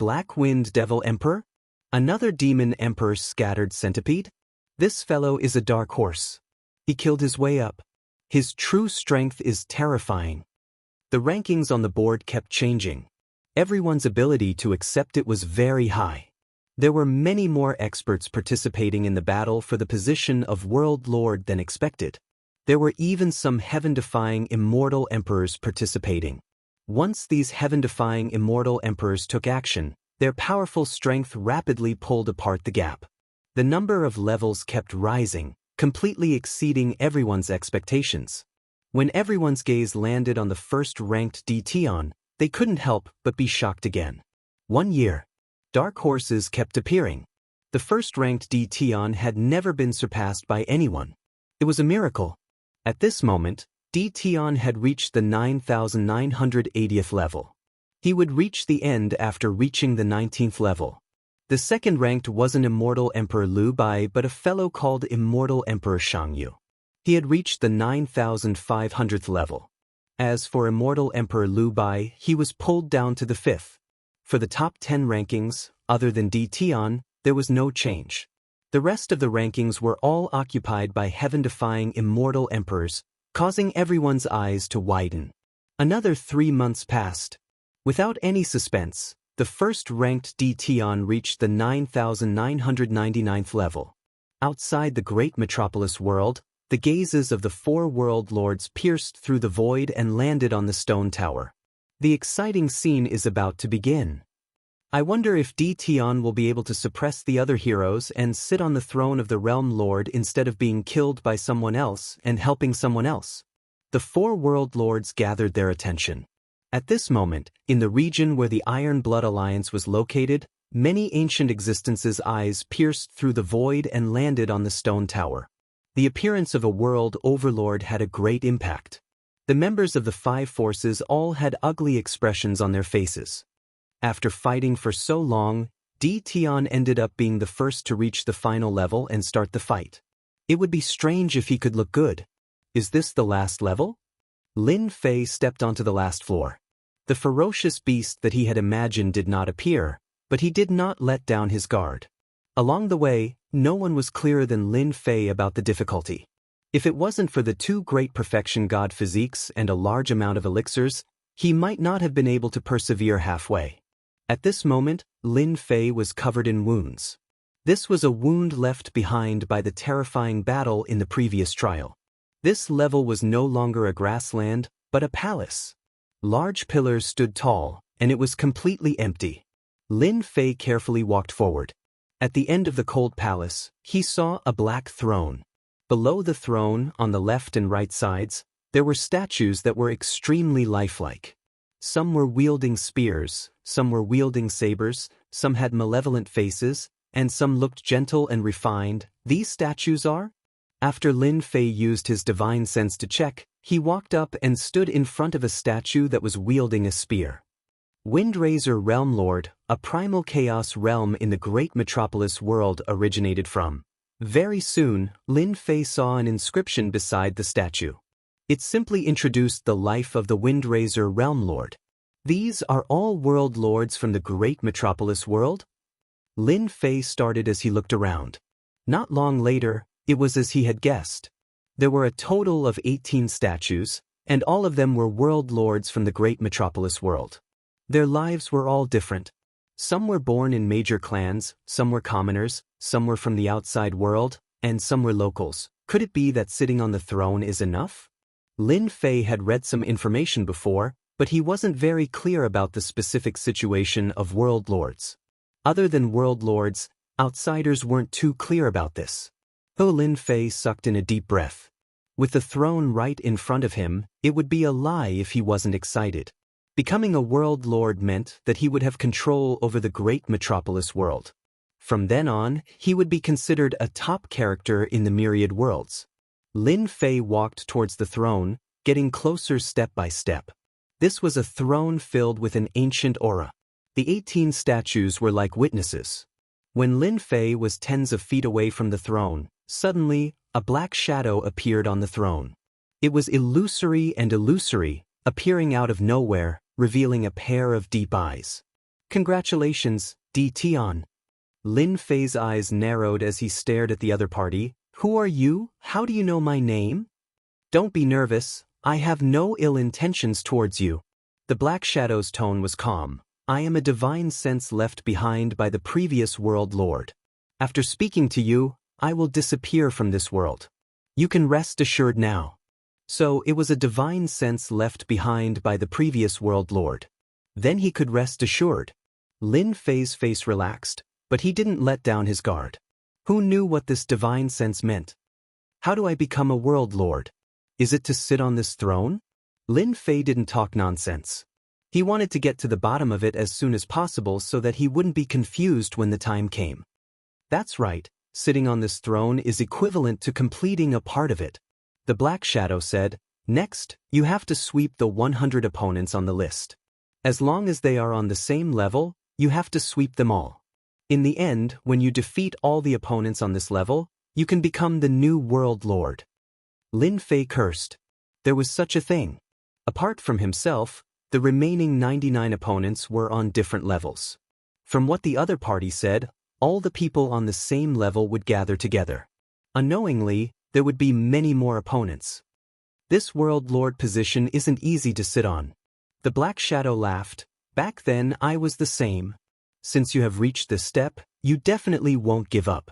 Black Wind Devil Emperor? Another demon emperor scattered centipede? This fellow is a dark horse. He killed his way up. His true strength is terrifying. The rankings on the board kept changing. Everyone's ability to accept it was very high. There were many more experts participating in the battle for the position of World Lord than expected. There were even some heaven-defying immortal emperors participating. Once these heaven-defying immortal emperors took action, their powerful strength rapidly pulled apart the gap. The number of levels kept rising, completely exceeding everyone's expectations. When everyone's gaze landed on the first-ranked Dtion, they couldn't help but be shocked again. 1 year. Dark horses kept appearing. The first-ranked Dtion had never been surpassed by anyone. It was a miracle. At this moment, Dtion had reached the 9,980th level. He would reach the end after reaching the 19th level. The second-ranked wasn't Immortal Emperor Liu Bai but a fellow called Immortal Emperor Xianxia. He had reached the 9,500th level. As for Immortal Emperor Liu Bai, he was pulled down to the 5th. For the top 10 rankings, other than Dtion, there was no change. The rest of the rankings were all occupied by heaven-defying immortal emperors, causing everyone's eyes to widen. Another 3 months passed. Without any suspense, the first-ranked Dtion reached the 9,999th level. Outside the great metropolis world, the gazes of the 4 world lords pierced through the void and landed on the stone tower. The exciting scene is about to begin. I wonder if Dtion will be able to suppress the other heroes and sit on the throne of the Realm Lord instead of being killed by someone else and helping someone else. The 4 world lords gathered their attention. At this moment, in the region where the Iron Blood Alliance was located, many ancient existences' eyes pierced through the void and landed on the stone tower. The appearance of a world overlord had a great impact. The members of the 5 forces all had ugly expressions on their faces. After fighting for so long, Dtion ended up being the first to reach the final level and start the fight. It would be strange if he could look good. Is this the last level? Lin Fei stepped onto the last floor. The ferocious beast that he had imagined did not appear, but he did not let down his guard. Along the way, no one was clearer than Lin Fei about the difficulty. If it wasn't for the 2 great perfection god physiques and a large amount of elixirs, he might not have been able to persevere halfway. At this moment, Lin Fei was covered in wounds. This was a wound left behind by the terrifying battle in the previous trial. This level was no longer a grassland, but a palace. Large pillars stood tall, and it was completely empty. Lin Fei carefully walked forward. At the end of the cold palace, he saw a black throne. Below the throne, on the left and right sides, there were statues that were extremely lifelike. Some were wielding spears, some were wielding sabers, some had malevolent faces, and some looked gentle and refined. These statues are? After Lin Fei used his divine sense to check, he walked up and stood in front of a statue that was wielding a spear. Windraiser Realm Lord, a primal chaos realm in the great metropolis world originated from. Very soon, Lin Fei saw an inscription beside the statue. It simply introduced the life of the Windraiser Realm Lord. These are all world lords from the great metropolis world? Lin Fei started as he looked around. Not long later, it was as he had guessed. There were a total of 18 statues, and all of them were world lords from the great metropolis world. Their lives were all different. Some were born in major clans, some were commoners, some were from the outside world, and some were locals. Could it be that sitting on the throne is enough? Lin Fei had read some information before, but he wasn't very clear about the specific situation of world lords. Other than world lords, outsiders weren't too clear about this. Though Lin Fei sucked in a deep breath. With the throne right in front of him, it would be a lie if he wasn't excited. Becoming a world lord meant that he would have control over the great metropolis world. From then on, he would be considered a top character in the myriad worlds. Lin Fei walked towards the throne, getting closer step by step. This was a throne filled with an ancient aura. The 18 statues were like witnesses. When Lin Fei was tens of feet away from the throne, suddenly, a black shadow appeared on the throne. It was illusory and illusory, appearing out of nowhere, revealing a pair of deep eyes. Congratulations, Dtion. Lin Fei's eyes narrowed as he stared at the other party. Who are you? How do you know my name? Don't be nervous, I have no ill intentions towards you. The black shadow's tone was calm. I am a divine sense left behind by the previous world lord. After speaking to you, I will disappear from this world. You can rest assured now. So it was a divine sense left behind by the previous world lord. Then he could rest assured. Lin Fei's face relaxed, but he didn't let down his guard. Who knew what this divine sense meant? How do I become a world lord? Is it to sit on this throne? Lin Fei didn't talk nonsense. He wanted to get to the bottom of it as soon as possible so that he wouldn't be confused when the time came. That's right, sitting on this throne is equivalent to completing a part of it. The Black Shadow said, next, you have to sweep the 100 opponents on the list. As long as they are on the same level, you have to sweep them all. In the end, when you defeat all the opponents on this level, you can become the new world lord. Lin Fei cursed. There was such a thing. Apart from himself, the remaining 99 opponents were on different levels. From what the other party said, all the people on the same level would gather together. Unknowingly, there would be many more opponents. This world lord position isn't easy to sit on. The Black Shadow laughed. Back then I was the same. Since you have reached this step, you definitely won't give up.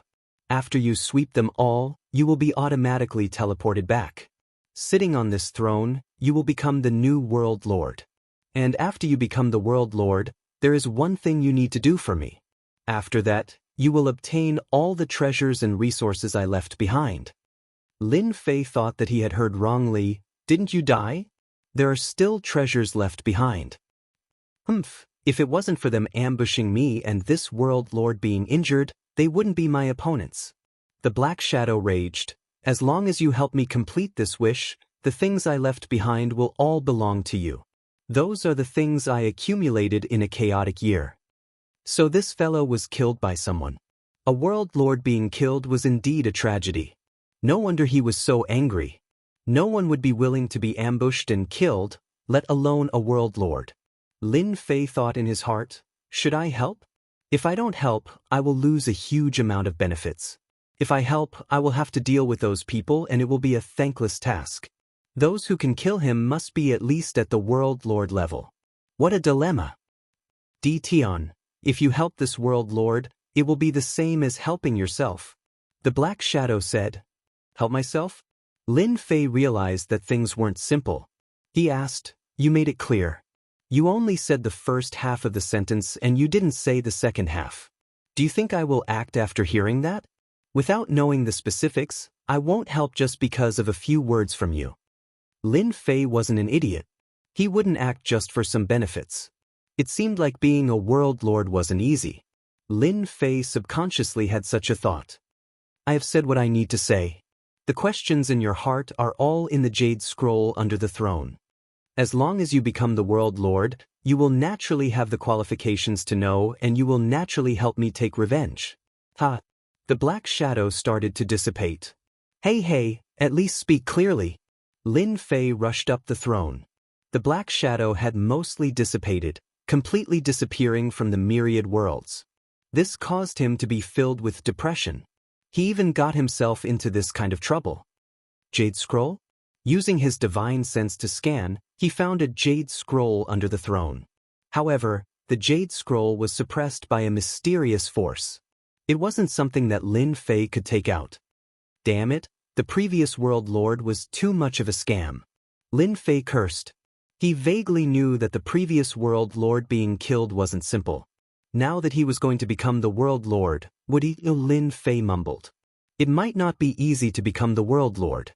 After you sweep them all, you will be automatically teleported back. Sitting on this throne, you will become the new world lord. And after you become the world lord, there is one thing you need to do for me. After that, you will obtain all the treasures and resources I left behind. Lin Fei thought that he had heard wrongly. Didn't you die? There are still treasures left behind. If it wasn't for them ambushing me and this world lord being injured, they wouldn't be my opponents. The Black Shadow raged. As long as you help me complete this wish, the things I left behind will all belong to you. Those are the things I accumulated in a chaotic year. So this fellow was killed by someone. A world lord being killed was indeed a tragedy. No wonder he was so angry. No one would be willing to be ambushed and killed, let alone a world lord. Lin Fei thought in his heart, should I help? If I don't help, I will lose a huge amount of benefits. If I help, I will have to deal with those people and it will be a thankless task. Those who can kill him must be at least at the world lord level. What a dilemma. Tion, if you help this world lord, it will be the same as helping yourself. The Black Shadow said, help myself? Lin Fei realized that things weren't simple. He asked, you made it clear. You only said the first half of the sentence and you didn't say the second half. Do you think I will act after hearing that? Without knowing the specifics, I won't help just because of a few words from you. Lin Fei wasn't an idiot. He wouldn't act just for some benefits. It seemed like being a world lord wasn't easy. Lin Fei subconsciously had such a thought. I have said what I need to say. The questions in your heart are all in the jade scroll under the throne. As long as you become the world lord, you will naturally have the qualifications to know and you will naturally help me take revenge. Ha! The Black Shadow started to dissipate. Hey, at least speak clearly. Lin Fei rushed up the throne. The Black Shadow had mostly dissipated, completely disappearing from the myriad worlds. This caused him to be filled with depression. He even got himself into this kind of trouble. Jade Scroll? Using his divine sense to scan, he found a jade scroll under the throne. However, the jade scroll was suppressed by a mysterious force. It wasn't something that Lin Fei could take out. Damn it, the previous world lord was too much of a scam. Lin Fei cursed. He vaguely knew that the previous world lord being killed wasn't simple. Now that he was going to become the world lord, would he? Lin Fei mumbled. It might not be easy to become the world lord.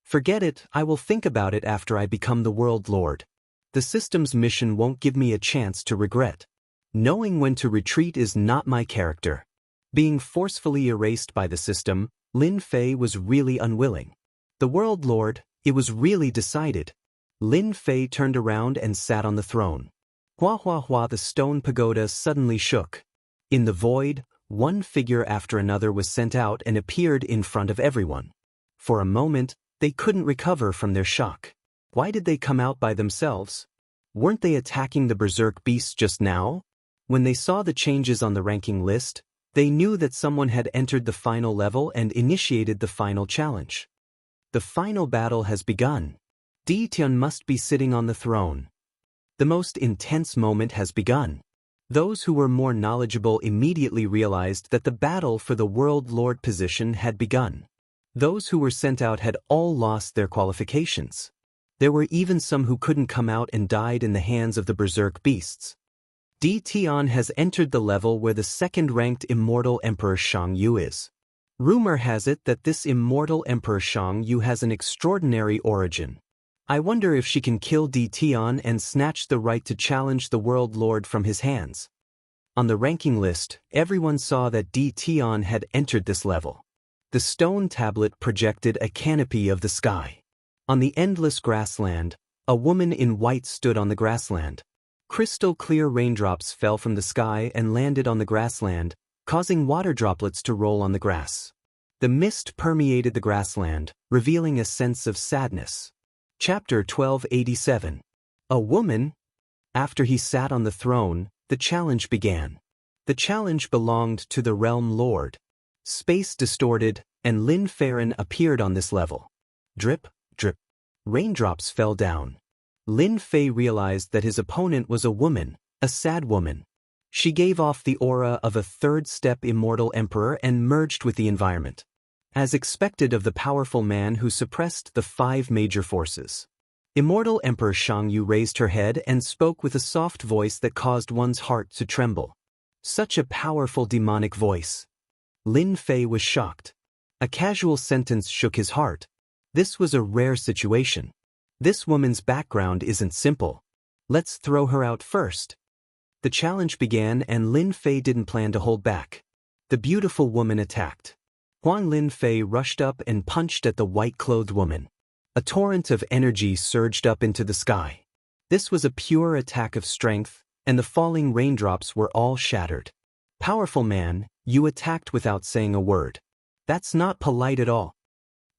Forget it, I will think about it after I become the world lord. The system's mission won't give me a chance to regret. Knowing when to retreat is not my character. Being forcefully erased by the system, Lin Fei was really unwilling. The world lord, it was really decided. Lin Fei turned around and sat on the throne. Hua hua hua, the stone pagoda suddenly shook. In the void, one figure after another was sent out and appeared in front of everyone. For a moment, they couldn't recover from their shock. Why did they come out by themselves? Weren't they attacking the berserk beasts just now? When they saw the changes on the ranking list, they knew that someone had entered the final level and initiated the final challenge. The final battle has begun. Tion must be sitting on the throne. The most intense moment has begun. Those who were more knowledgeable immediately realized that the battle for the world lord position had begun. Those who were sent out had all lost their qualifications. There were even some who couldn't come out and died in the hands of the berserk beasts. Di Tian has entered the level where the second-ranked immortal Emperor Xianxia is. Rumor has it that this immortal Emperor Xianxia has an extraordinary origin. I wonder if she can kill Di Tian and snatch the right to challenge the World Lord from his hands. On the ranking list, everyone saw that Di Tian had entered this level. The stone tablet projected a canopy of the sky. On the endless grassland, a woman in white stood on the grassland. Crystal-clear raindrops fell from the sky and landed on the grassland, causing water droplets to roll on the grass. The mist permeated the grassland, revealing a sense of sadness. Chapter 1287. A woman? After he sat on the throne, the challenge began. The challenge belonged to the Realm Lord. Space distorted, and Lin Farron appeared on this level. Drip, drip. Raindrops fell down. Lin Fei realized that his opponent was a woman, a sad woman. She gave off the aura of a third-step immortal emperor and merged with the environment. As expected of the powerful man who suppressed the 5 major forces. Immortal Emperor Xianxia raised her head and spoke with a soft voice that caused one's heart to tremble. Such a powerful demonic voice. Lin Fei was shocked. A casual sentence shook his heart. This was a rare situation. This woman's background isn't simple. Let's throw her out first. The challenge began and Lin Fei didn't plan to hold back. The beautiful woman attacked. Wang Lin Fei rushed up and punched at the white-clothed woman. A torrent of energy surged up into the sky. This was a pure attack of strength, and the falling raindrops were all shattered. Powerful man, you attacked without saying a word. That's not polite at all.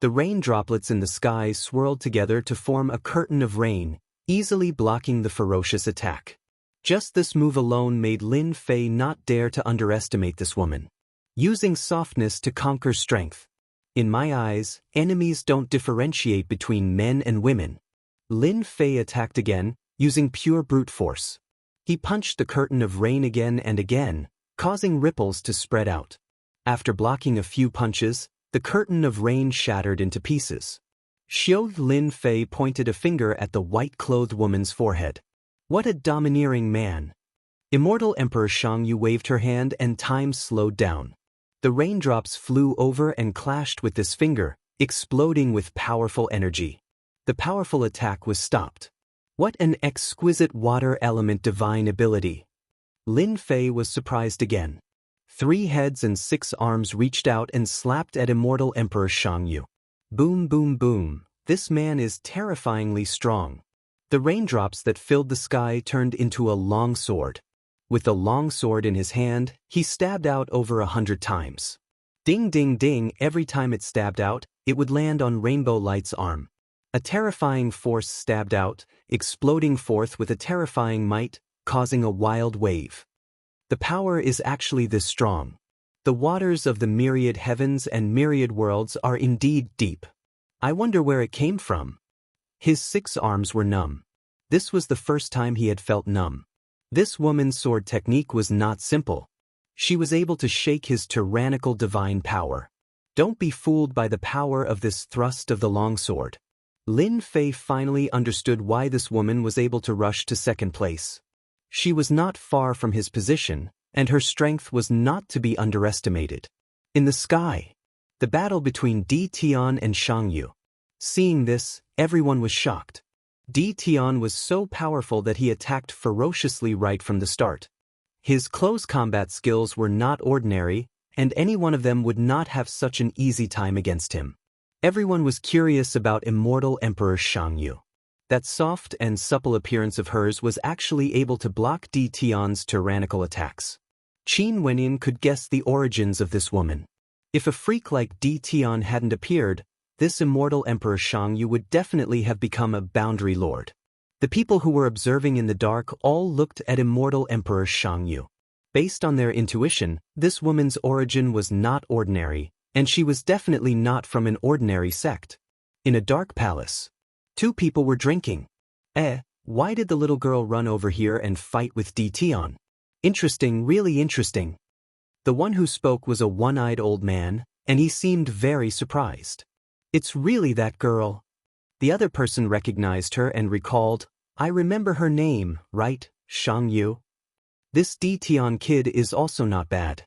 The rain droplets in the sky swirled together to form a curtain of rain, easily blocking the ferocious attack. Just this move alone made Lin Fei not dare to underestimate this woman. Using softness to conquer strength. In my eyes, enemies don't differentiate between men and women. Lin Fei attacked again, using pure brute force. He punched the curtain of rain again and again, causing ripples to spread out. After blocking a few punches, the curtain of rain shattered into pieces. Lin Fei pointed a finger at the white-clothed woman's forehead. What a domineering man! Immortal Emperor Xianxia waved her hand and time slowed down. The raindrops flew over and clashed with this finger, exploding with powerful energy. The powerful attack was stopped. What an exquisite water element divine ability! Lin Fei was surprised again. 3 heads and 6 arms reached out and slapped at Immortal Emperor Xianxia. Boom, boom, boom. This man is terrifyingly strong. The raindrops that filled the sky turned into a long sword. With the long sword in his hand, he stabbed out over 100 times. Ding, ding, ding. Every time it stabbed out, it would land on Rainbow Light's arm. A terrifying force stabbed out, exploding forth with a terrifying might, causing a wild wave. The power is actually this strong. The waters of the myriad heavens and myriad worlds are indeed deep. I wonder where it came from. His 6 arms were numb. This was the first time he had felt numb. This woman's sword technique was not simple. She was able to shake his tyrannical divine power. Don't be fooled by the power of this thrust of the longsword. Lin Fei finally understood why this woman was able to rush to second place. She was not far from his position, and her strength was not to be underestimated. In the sky, the battle between Di Tian and Xianxia. Seeing this, everyone was shocked. Di Tian was so powerful that he attacked ferociously right from the start. His close combat skills were not ordinary, and any one of them would not have such an easy time against him. Everyone was curious about Immortal Emperor Xianxia. That soft and supple appearance of hers was actually able to block Di Tian's tyrannical attacks. Qin Wenyin could guess the origins of this woman. If a freak like Di Tian hadn't appeared, this Immortal Emperor Xianxia would definitely have become a boundary lord. The people who were observing in the dark all looked at Immortal Emperor Xianxia. Based on their intuition, this woman's origin was not ordinary, and she was definitely not from an ordinary sect. In a dark palace, 2 people were drinking. Why did the little girl run over here and fight with Di Tian? Interesting, really interesting. The one who spoke was a one-eyed old man, and he seemed very surprised. It's really that girl. The other person recognized her and recalled, I remember her name, right, Xiangyu? This Tian kid is also not bad.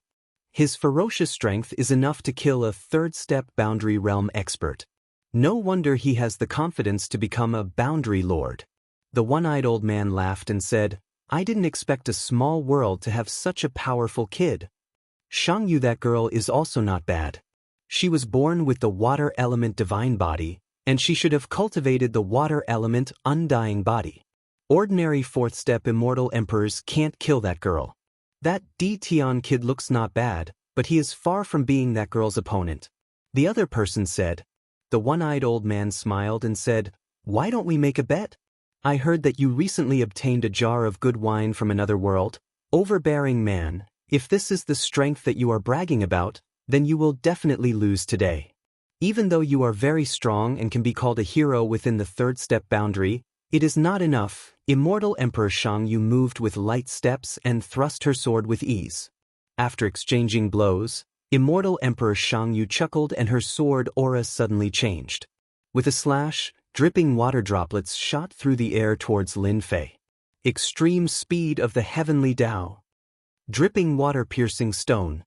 His ferocious strength is enough to kill a third-step boundary realm expert. No wonder he has the confidence to become a boundary lord. The one-eyed old man laughed and said, I didn't expect a small world to have such a powerful kid. Xiangyu, that girl, is also not bad. She was born with the water element divine body, and she should have cultivated the water element undying body. Ordinary fourth-step immortal emperors can't kill that girl. That Tian kid looks not bad, but he is far from being that girl's opponent. The other person said. The one-eyed old man smiled and said, Why don't we make a bet? I heard that you recently obtained a jar of good wine from another world. Overbearing man, if this is the strength that you are bragging about, then you will definitely lose today. Even though you are very strong and can be called a hero within the third-step boundary, it is not enough. Immortal Emperor Xiangyu moved with light steps and thrust her sword with ease. After exchanging blows, Immortal Emperor Xiangyu chuckled and her sword aura suddenly changed. With a slash, dripping water droplets shot through the air towards Lin Fei. Extreme speed of the heavenly Dao. Dripping water piercing stone.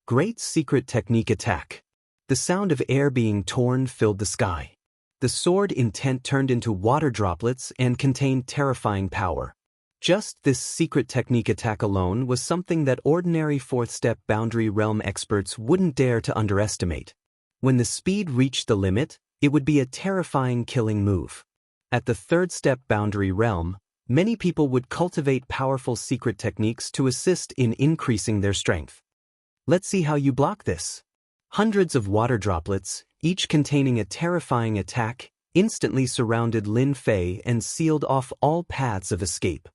Great secret technique attack. The sound of air being torn filled the sky. The sword intent turned into water droplets and contained terrifying power. Just this secret technique attack alone was something that ordinary fourth-step boundary realm experts wouldn't dare to underestimate. When the speed reached the limit, it would be a terrifying killing move. At the third-step boundary realm, many people would cultivate powerful secret techniques to assist in increasing their strength. Let's see how you block this. Hundreds of water droplets, each containing a terrifying attack, instantly surrounded Lin Fei and sealed off all paths of escape.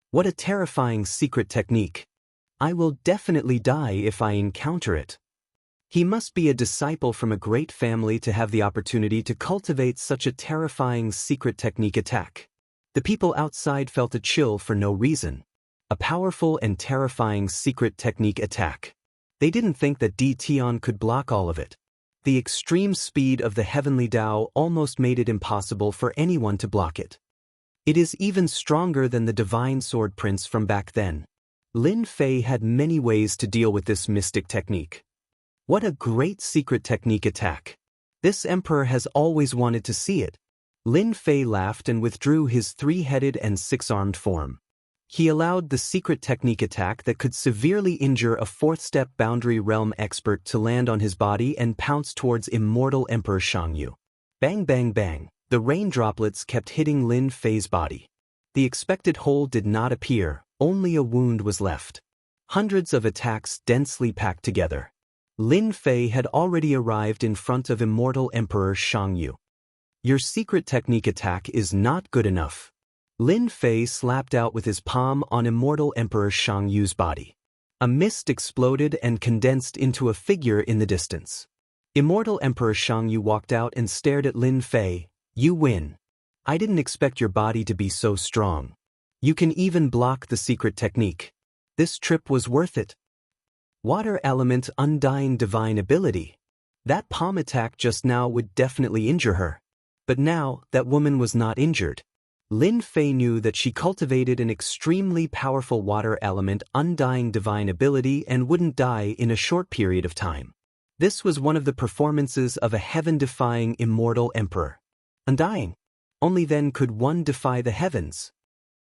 What a terrifying secret technique. I will definitely die if I encounter it. He must be a disciple from a great family to have the opportunity to cultivate such a terrifying secret technique attack. The people outside felt a chill for no reason. A powerful and terrifying secret technique attack. They didn't think that Tian could block all of it. The extreme speed of the heavenly Dao almost made it impossible for anyone to block it. It is even stronger than the divine sword prince from back then. Lin Fei had many ways to deal with this mystic technique. What a great secret technique attack. This emperor has always wanted to see it. Lin Fei laughed and withdrew his three-headed and six-armed form. He allowed the secret technique attack that could severely injure a fourth-step boundary realm expert to land on his body and pounce towards Immortal Emperor Xiangyu. Bang bang bang, the rain droplets kept hitting Lin Fei's body. The expected hole did not appear, only a wound was left. Hundreds of attacks densely packed together. Lin Fei had already arrived in front of Immortal Emperor Xiangyu. Your secret technique attack is not good enough. Lin Fei slapped out with his palm on Immortal Emperor Xiangyu's body. A mist exploded and condensed into a figure in the distance. Immortal Emperor Xiangyu walked out and stared at Lin Fei. You win. I didn't expect your body to be so strong. You can even block the secret technique. This trip was worth it. Water element undying divine ability. That palm attack just now would definitely injure her. But now, that woman was not injured. Lin Fei knew that she cultivated an extremely powerful water element undying divine ability and wouldn't die in a short period of time. This was one of the performances of a heaven-defying immortal emperor. Undying. Only then could one defy the heavens.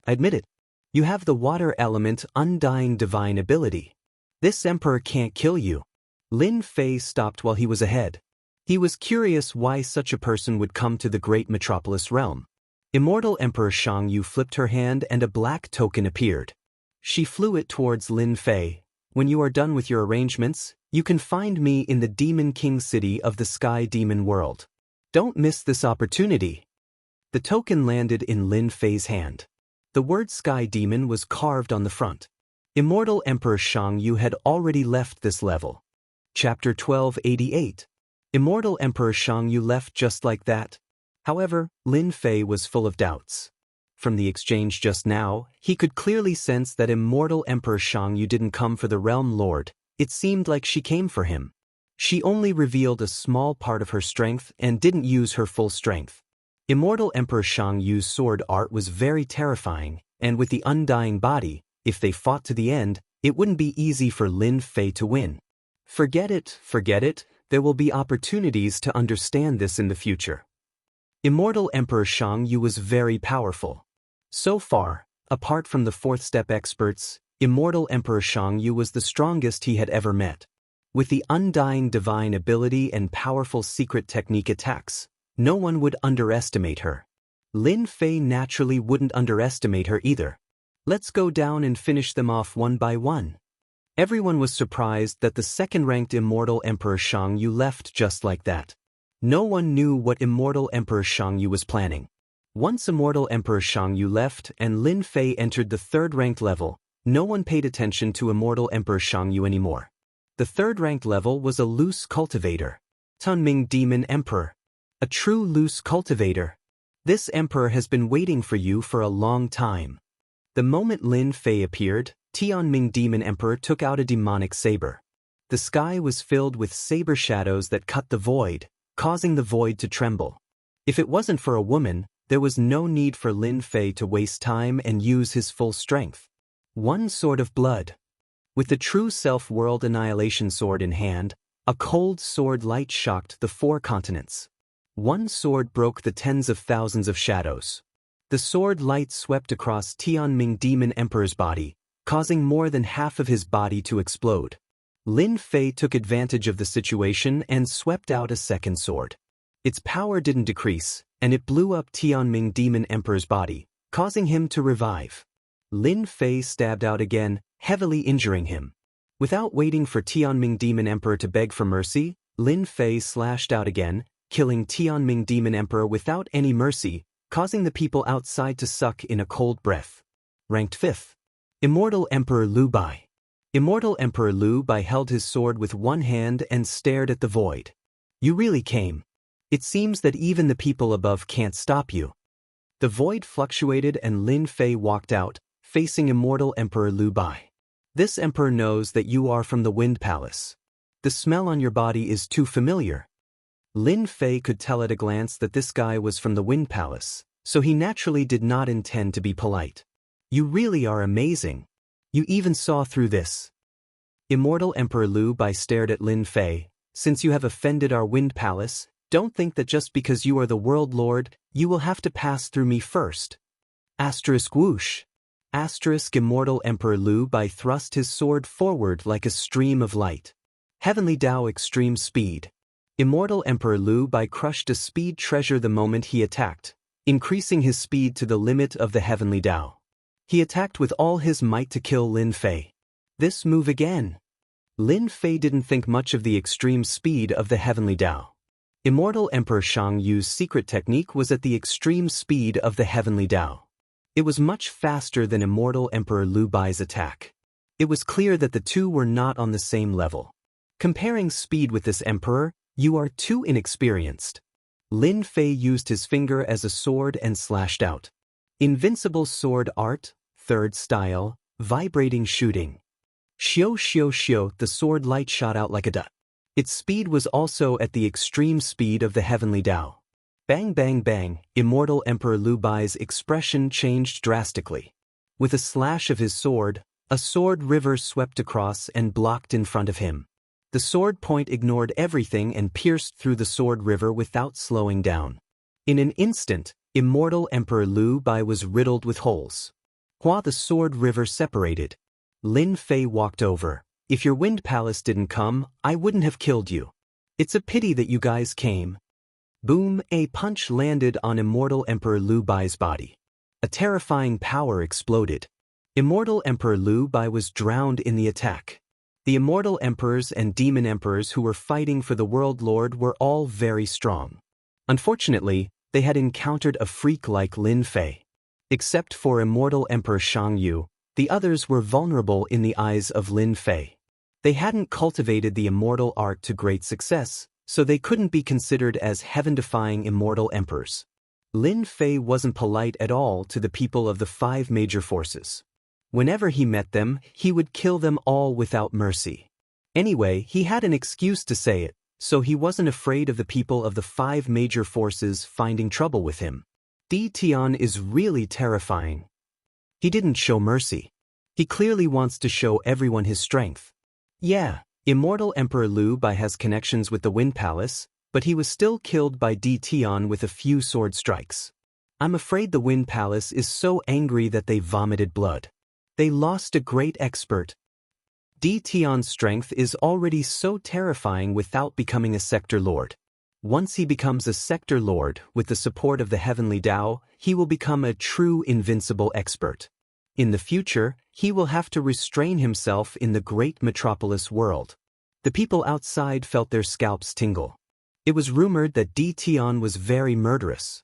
Admit it. You have the water element undying divine ability. This emperor can't kill you. Lin Fei stopped while he was ahead. He was curious why such a person would come to the great metropolis realm. Immortal Emperor Xiangyu flipped her hand and a black token appeared. She flew it towards Lin Fei. When you are done with your arrangements, you can find me in the Demon King city of the Sky Demon world. Don't miss this opportunity. The token landed in Lin Fei's hand. The word Sky Demon was carved on the front. Immortal Emperor Xiangyu had already left this level. Chapter 1288. Immortal Emperor Xiangyu left just like that. However, Lin Fei was full of doubts. From the exchange just now, he could clearly sense that Immortal Emperor Xiangyu didn't come for the Realm Lord. It seemed like she came for him. She only revealed a small part of her strength and didn't use her full strength. Immortal Emperor Shang Yu's sword art was very terrifying, and with the undying body, if they fought to the end, it wouldn't be easy for Lin Fei to win. Forget it, there will be opportunities to understand this in the future. Immortal Emperor Shang Yu was very powerful. So far, apart from the fourth step experts, Immortal Emperor Shang Yu was the strongest he had ever met. With the undying divine ability and powerful secret technique attacks, no one would underestimate her. Lin Fei naturally wouldn't underestimate her either. Let's go down and finish them off one by one. Everyone was surprised that the second-ranked Immortal Emperor Shang Yu left just like that. No one knew what Immortal Emperor Shang Yu was planning. Once Immortal Emperor Shang Yu left and Lin Fei entered the third-ranked level, no one paid attention to Immortal Emperor Shang Yu anymore. The third-ranked level was a loose cultivator. Tunming Demon Emperor. A true loose cultivator. This emperor has been waiting for you for a long time. The moment Lin Fei appeared, Tianming Demon Emperor took out a demonic saber. The sky was filled with saber shadows that cut the void, causing the void to tremble. If it wasn't for a woman, there was no need for Lin Fei to waste time and use his full strength. One sword of blood. With the true self-world annihilation sword in hand, a cold sword light shocked the 4 continents. One sword broke the tens of thousands of shadows. The sword light swept across Tianming Demon Emperor's body, causing more than half of his body to explode. Lin Fei took advantage of the situation and swept out a second sword. Its power didn't decrease, and it blew up Tianming Demon Emperor's body, causing him to revive. Lin Fei stabbed out again, heavily injuring him. Without waiting for Tianming Demon Emperor to beg for mercy, Lin Fei slashed out again, killing Tianming Demon Emperor without any mercy, causing the people outside to suck in a cold breath. Ranked 5th. Immortal Emperor Lu Bai. Immortal Emperor Lu Bai held his sword with one hand and stared at the void. You really came. It seems that even the people above can't stop you. The void fluctuated and Lin Fei walked out, facing Immortal Emperor Lu Bai. This emperor knows that you are from the Wind Palace. The smell on your body is too familiar. Lin Fei could tell at a glance that this guy was from the Wind Palace, so he naturally did not intend to be polite. You really are amazing. You even saw through this. Immortal Emperor Lu Bai stared at Lin Fei. Since you have offended our Wind Palace, don't think that just because you are the World Lord, you will have to pass through me first. Asterisk whoosh. Asterisk Immortal Emperor Lu Bai thrust his sword forward like a stream of light. Heavenly Dao Extreme Speed. Immortal Emperor Lu Bai crushed a speed treasure the moment he attacked, increasing his speed to the limit of the Heavenly Dao. He attacked with all his might to kill Lin Fei. This move again. Lin Fei didn't think much of the extreme speed of the Heavenly Dao. Immortal Emperor Shang Yu's secret technique was at the extreme speed of the Heavenly Dao. It was much faster than Immortal Emperor Lu Bai's attack. It was clear that the two were not on the same level. Comparing speed with this emperor, you are too inexperienced. Lin Fei used his finger as a sword and slashed out. Invincible sword art, third style, vibrating shooting. Xiao xiao xiao, the sword light shot out like a dot. Its speed was also at the extreme speed of the Heavenly Dao. Bang bang bang, Immortal Emperor Lu Bai's expression changed drastically. With a slash of his sword, a sword river swept across and blocked in front of him. The sword point ignored everything and pierced through the sword river without slowing down. In an instant, Immortal Emperor Lu Bai was riddled with holes. While the sword river separated, Lin Fei walked over. If your Wind Palace didn't come, I wouldn't have killed you. It's a pity that you guys came. Boom, a punch landed on Immortal Emperor Lu Bai's body. A terrifying power exploded. Immortal Emperor Lu Bai was drowned in the attack. The Immortal Emperors and Demon Emperors who were fighting for the World Lord were all very strong. Unfortunately, they had encountered a freak like Lin Fei. Except for Immortal Emperor Shang Yu, the others were vulnerable in the eyes of Lin Fei. They hadn't cultivated the immortal art to great success, so they couldn't be considered as heaven-defying immortal emperors. Lin Fei wasn't polite at all to the people of the 5 major forces. Whenever he met them, he would kill them all without mercy. Anyway, he had an excuse to say it, so he wasn't afraid of the people of the 5 major forces finding trouble with him. Di Tian is really terrifying. He didn't show mercy. He clearly wants to show everyone his strength. Yeah, Immortal Emperor Liu Bai has connections with the Wind Palace, but he was still killed by Di Tian with a few sword strikes. I'm afraid the Wind Palace is so angry that they vomited blood. They lost a great expert. Di Tian's strength is already so terrifying without becoming a sector lord. Once he becomes a sector lord, with the support of the heavenly Dao, he will become a true invincible expert. In the future, he will have to restrain himself in the great metropolis world. The people outside felt their scalps tingle. It was rumored that Di Tian was very murderous.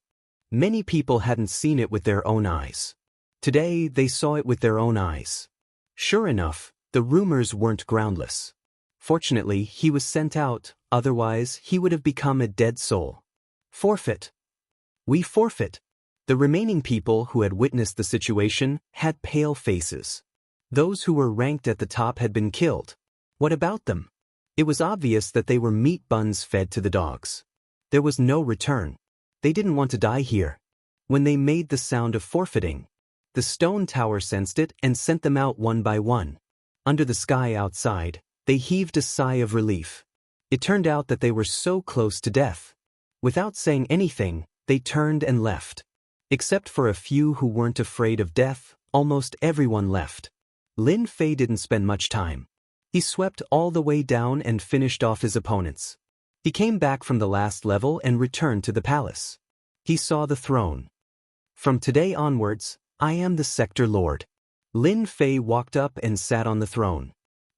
Many people hadn't seen it with their own eyes. Today, they saw it with their own eyes. Sure enough, the rumors weren't groundless. Fortunately, he was sent out, otherwise he would have become a dead soul. Forfeit. We forfeit. The remaining people who had witnessed the situation had pale faces. Those who were ranked at the top had been killed. What about them? It was obvious that they were meat buns fed to the dogs. There was no return. They didn't want to die here. When they made the sound of forfeiting, the stone tower sensed it and sent them out one by one. Under the sky outside, they heaved a sigh of relief. It turned out that they were so close to death. Without saying anything, they turned and left. Except for a few who weren't afraid of death, almost everyone left. Lin Fei didn't spend much time. He swept all the way down and finished off his opponents. He came back from the last level and returned to the palace. He saw the throne. From today onwards, I am the sector lord. Lin Fei walked up and sat on the throne.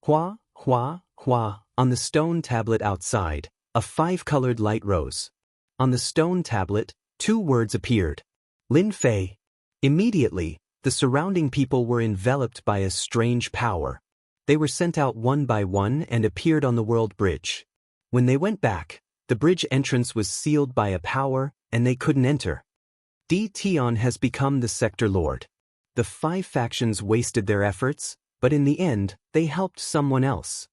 Hua, hua, hua, on the stone tablet outside, a 5-colored light rose. On the stone tablet, 2 words appeared. Lin Fei. Immediately, the surrounding people were enveloped by a strange power. They were sent out one by one and appeared on the world bridge. When they went back, the bridge entrance was sealed by a power, and they couldn't enter. Di Tian has become the sector lord. The 5 factions wasted their efforts, but in the end, they helped someone else.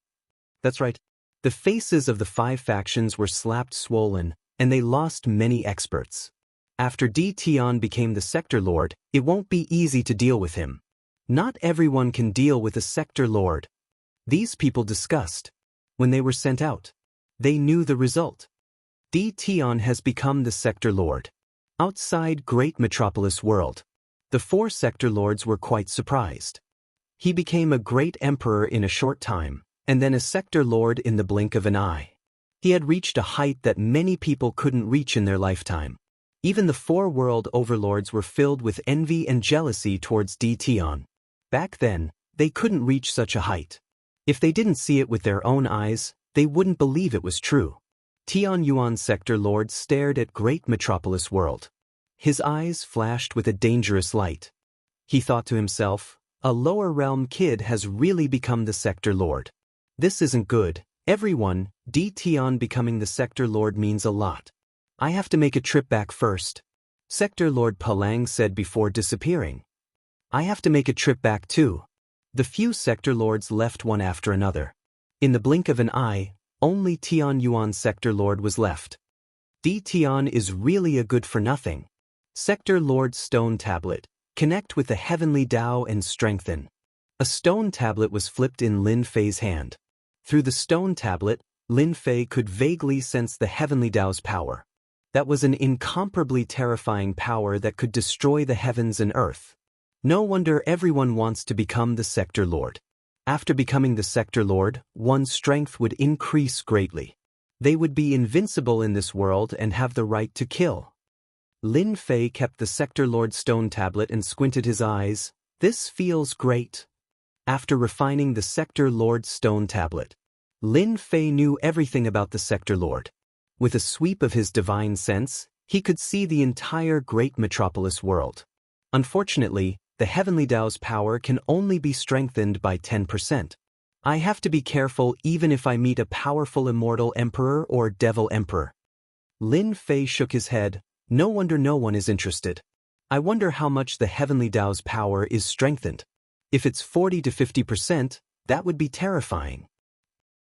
That's right. The faces of the 5 factions were slapped swollen, and they lost many experts. After Di Tian became the sector lord, it won't be easy to deal with him. Not everyone can deal with a sector lord. These people discussed. When they were sent out, they knew the result. Di Tian has become the sector lord. Outside great metropolis world, the 4 sector lords were quite surprised. He became a great emperor in a short time, and then a sector lord in the blink of an eye. He had reached a height that many people couldn't reach in their lifetime. Even the 4 world overlords were filled with envy and jealousy towards Di Tian. Back then, they couldn't reach such a height. If they didn't see it with their own eyes, they wouldn't believe it was true. Tian Yuan sector lord stared at great metropolis world. His eyes flashed with a dangerous light. He thought to himself, a lower realm kid has really become the sector lord. This isn't good. Everyone, Di Tian becoming the sector lord means a lot. I have to make a trip back first. Sector Lord Palang said before disappearing. I have to make a trip back too. The few sector lords left one after another. In the blink of an eye, only Tian Yuan sector lord was left. Di Tian is really a good for nothing. Sector Lord Stone Tablet. Connect with the heavenly Dao and strengthen. A stone tablet was flipped in Lin Fei's hand. Through the stone tablet, Lin Fei could vaguely sense the heavenly Dao's power. That was an incomparably terrifying power that could destroy the heavens and earth. No wonder everyone wants to become the sector lord. After becoming the sector lord, one's strength would increase greatly. They would be invincible in this world and have the right to kill. Lin Fei kept the sector lord stone tablet and squinted his eyes. This feels great. After refining the sector lord stone tablet, Lin Fei knew everything about the sector lord. With a sweep of his divine sense, he could see the entire great metropolis world. Unfortunately, the heavenly Dao's power can only be strengthened by 10%. I have to be careful even if I meet a powerful immortal emperor or devil emperor. Lin Fei shook his head. No wonder no one is interested. I wonder how much the heavenly Dao's power is strengthened. If it's 40 to 50%, that would be terrifying.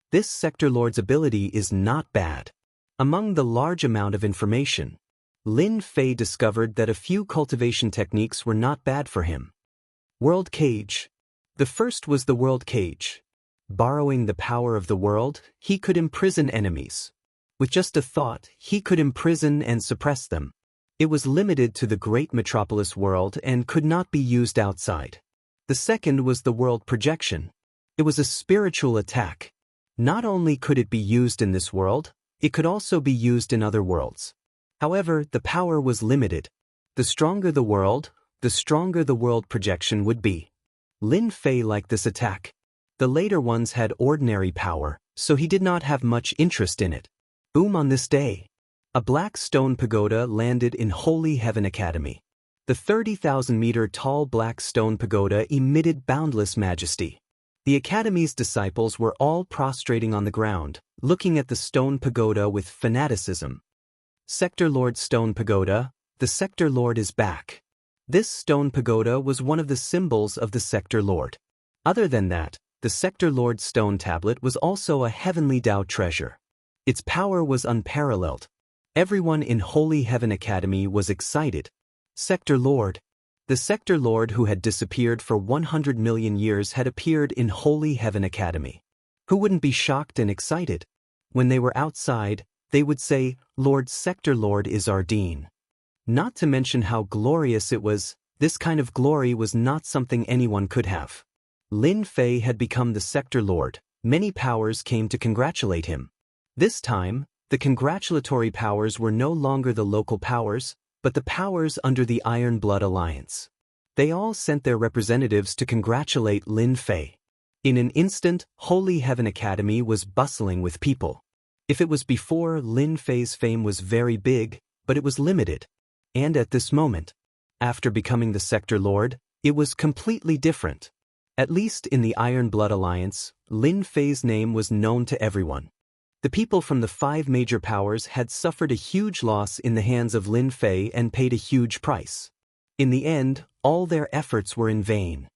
This sector lord's ability is not bad. Among the large amount of information, Lin Fei discovered that a few cultivation techniques were not bad for him. World Cage. The first was the World Cage. Borrowing the power of the world, he could imprison enemies. With just a thought, he could imprison and suppress them. It was limited to the great metropolis world and could not be used outside. The second was the World Projection. It was a spiritual attack. Not only could it be used in this world, it could also be used in other worlds. However, the power was limited. The stronger the world, the stronger the World Projection would be. Lin Fei liked this attack. The later ones had ordinary power, so he did not have much interest in it. Boom on this day. A black stone pagoda landed in Holy Heaven Academy. The 30,000-meter tall black stone pagoda emitted boundless majesty. The Academy's disciples were all prostrating on the ground, looking at the stone pagoda with fanaticism. Sector Lord Stone Pagoda, the Sector Lord is back. This stone pagoda was one of the symbols of the Sector Lord. Other than that, the Sector Lord Stone Tablet was also a heavenly Dao treasure. Its power was unparalleled. Everyone in Holy Heaven Academy was excited. Sector Lord. The Sector Lord who had disappeared for 100 million years had appeared in Holy Heaven Academy. Who wouldn't be shocked and excited? When they were outside, they would say, "Lord Sector Lord is our Dean." Not to mention how glorious it was. This kind of glory was not something anyone could have. Lin Fei had become the Sector Lord. Many powers came to congratulate him. This time, the congratulatory powers were no longer the local powers, but the powers under the Iron Blood Alliance. They all sent their representatives to congratulate Lin Fei. In an instant, Holy Heaven Academy was bustling with people. If it was before, Lin Fei's fame was very big, but it was limited. And at this moment, after becoming the Sector Lord, it was completely different. At least in the Iron Blood Alliance, Lin Fei's name was known to everyone. The people from the 5 major powers had suffered a huge loss in the hands of Lin Fei and paid a huge price. In the end, all their efforts were in vain.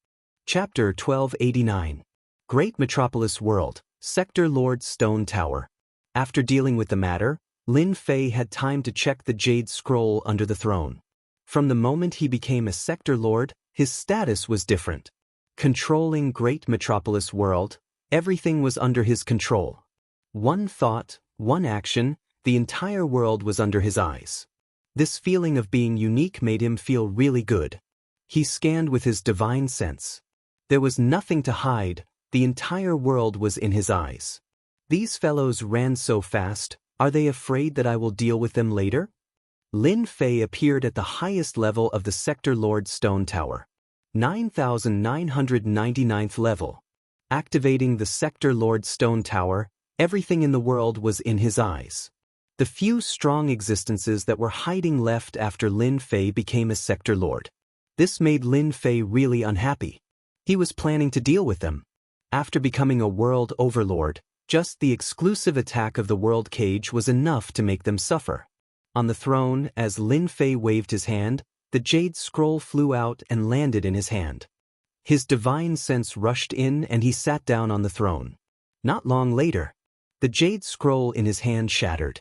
Chapter 1289. Great Metropolis World, Sector Lord Stone Tower. After dealing with the matter, Lin Fei had time to check the Jade Scroll under the throne. From the moment he became a Sector Lord, his status was different. Controlling Great Metropolis World, everything was under his control. One thought, one action, the entire world was under his eyes. This feeling of being unique made him feel really good. He scanned with his divine sense. There was nothing to hide, the entire world was in his eyes. These fellows ran so fast, are they afraid that I will deal with them later? Lin Fei appeared at the highest level of the Sector Lord Stone Tower. 9,999th level. Activating the Sector Lord Stone Tower, everything in the world was in his eyes. The few strong existences that were hiding left after Lin Fei became a Sector Lord. This made Lin Fei really unhappy. He was planning to deal with them. After becoming a world overlord, just the exclusive attack of the World Cage was enough to make them suffer. On the throne, as Lin Fei waved his hand, the Jade Scroll flew out and landed in his hand. His divine sense rushed in and he sat down on the throne. Not long later, the Jade Scroll in his hand shattered.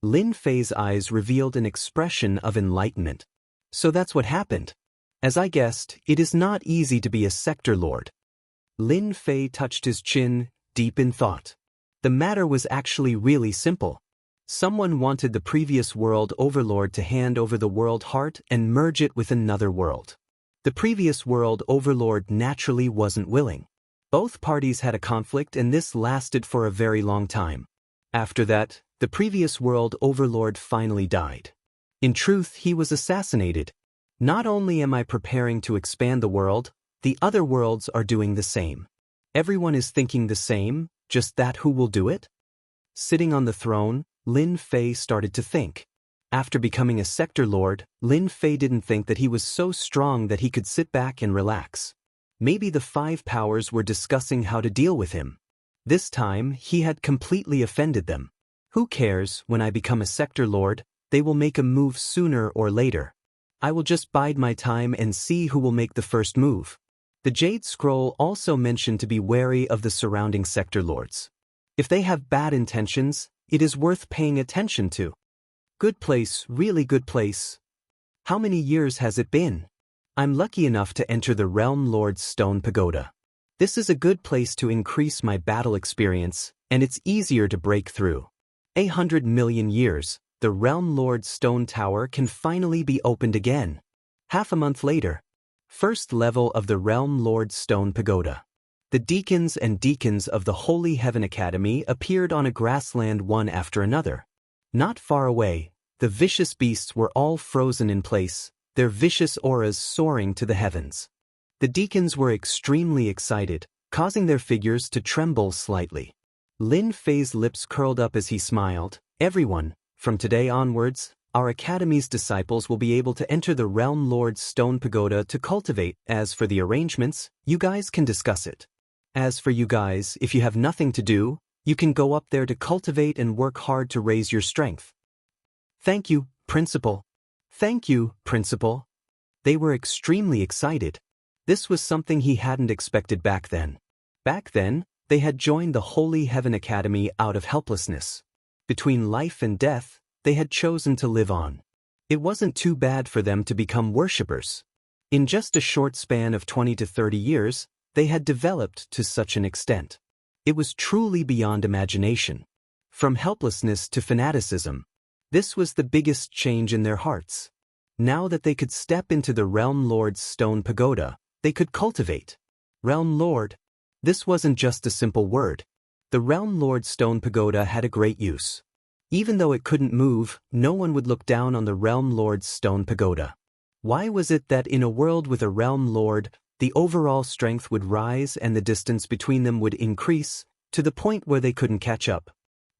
Lin Fei's eyes revealed an expression of enlightenment. So that's what happened. As I guessed, it is not easy to be a Sector Lord. Lin Fei touched his chin, deep in thought. The matter was actually really simple. Someone wanted the previous world overlord to hand over the world heart and merge it with another world. The previous world overlord naturally wasn't willing. Both parties had a conflict and this lasted for a very long time. After that, the previous world overlord finally died. In truth, he was assassinated. Not only am I preparing to expand the world, the other worlds are doing the same. Everyone is thinking the same, just that who will do it? Sitting on the throne, Lin Fei started to think. After becoming a Sector Lord, Lin Fei didn't think that he was so strong that he could sit back and relax. Maybe the 5 powers were discussing how to deal with him. This time, he had completely offended them. Who cares, when I become a Sector Lord, they will make a move sooner or later. I will just bide my time and see who will make the first move. The Jade Scroll also mentioned to be wary of the surrounding Sector Lords. If they have bad intentions, it is worth paying attention to. Good place, really good place. How many years has it been? I'm lucky enough to enter the Realm Lord's Stone Pagoda. This is a good place to increase my battle experience, and it's easier to break through. 800 million years, the Realm Lord's Stone Tower can finally be opened again. Half a month later. First level of the Realm Lord's Stone Pagoda. The deacons and deacons of the Holy Heaven Academy appeared on a grassland one after another. Not far away, the vicious beasts were all frozen in place, their vicious auras soaring to the heavens. The deacons were extremely excited, causing their figures to tremble slightly. Lin Fei's lips curled up as he smiled. Everyone, from today onwards, our Academy's disciples will be able to enter the Realm Lord's Stone Pagoda to cultivate. As for the arrangements, you guys can discuss it. As for you guys, if you have nothing to do, you can go up there to cultivate and work hard to raise your strength. Thank you, Principal. Thank you, Principal. They were extremely excited. This was something he hadn't expected back then. Back then, they had joined the Holy Heaven Academy out of helplessness. Between life and death, they had chosen to live on. It wasn't too bad for them to become worshippers. In just a short span of 20 to 30 years, they had developed to such an extent. It was truly beyond imagination. From helplessness to fanaticism. This was the biggest change in their hearts. Now that they could step into the Realm Lord's Stone Pagoda, they could cultivate. Realm Lord. This wasn't just a simple word. The Realm Lord's Stone Pagoda had a great use. Even though it couldn't move, no one would look down on the Realm Lord's Stone Pagoda. Why was it that in a world with a Realm Lord, the overall strength would rise and the distance between them would increase, to the point where they couldn't catch up?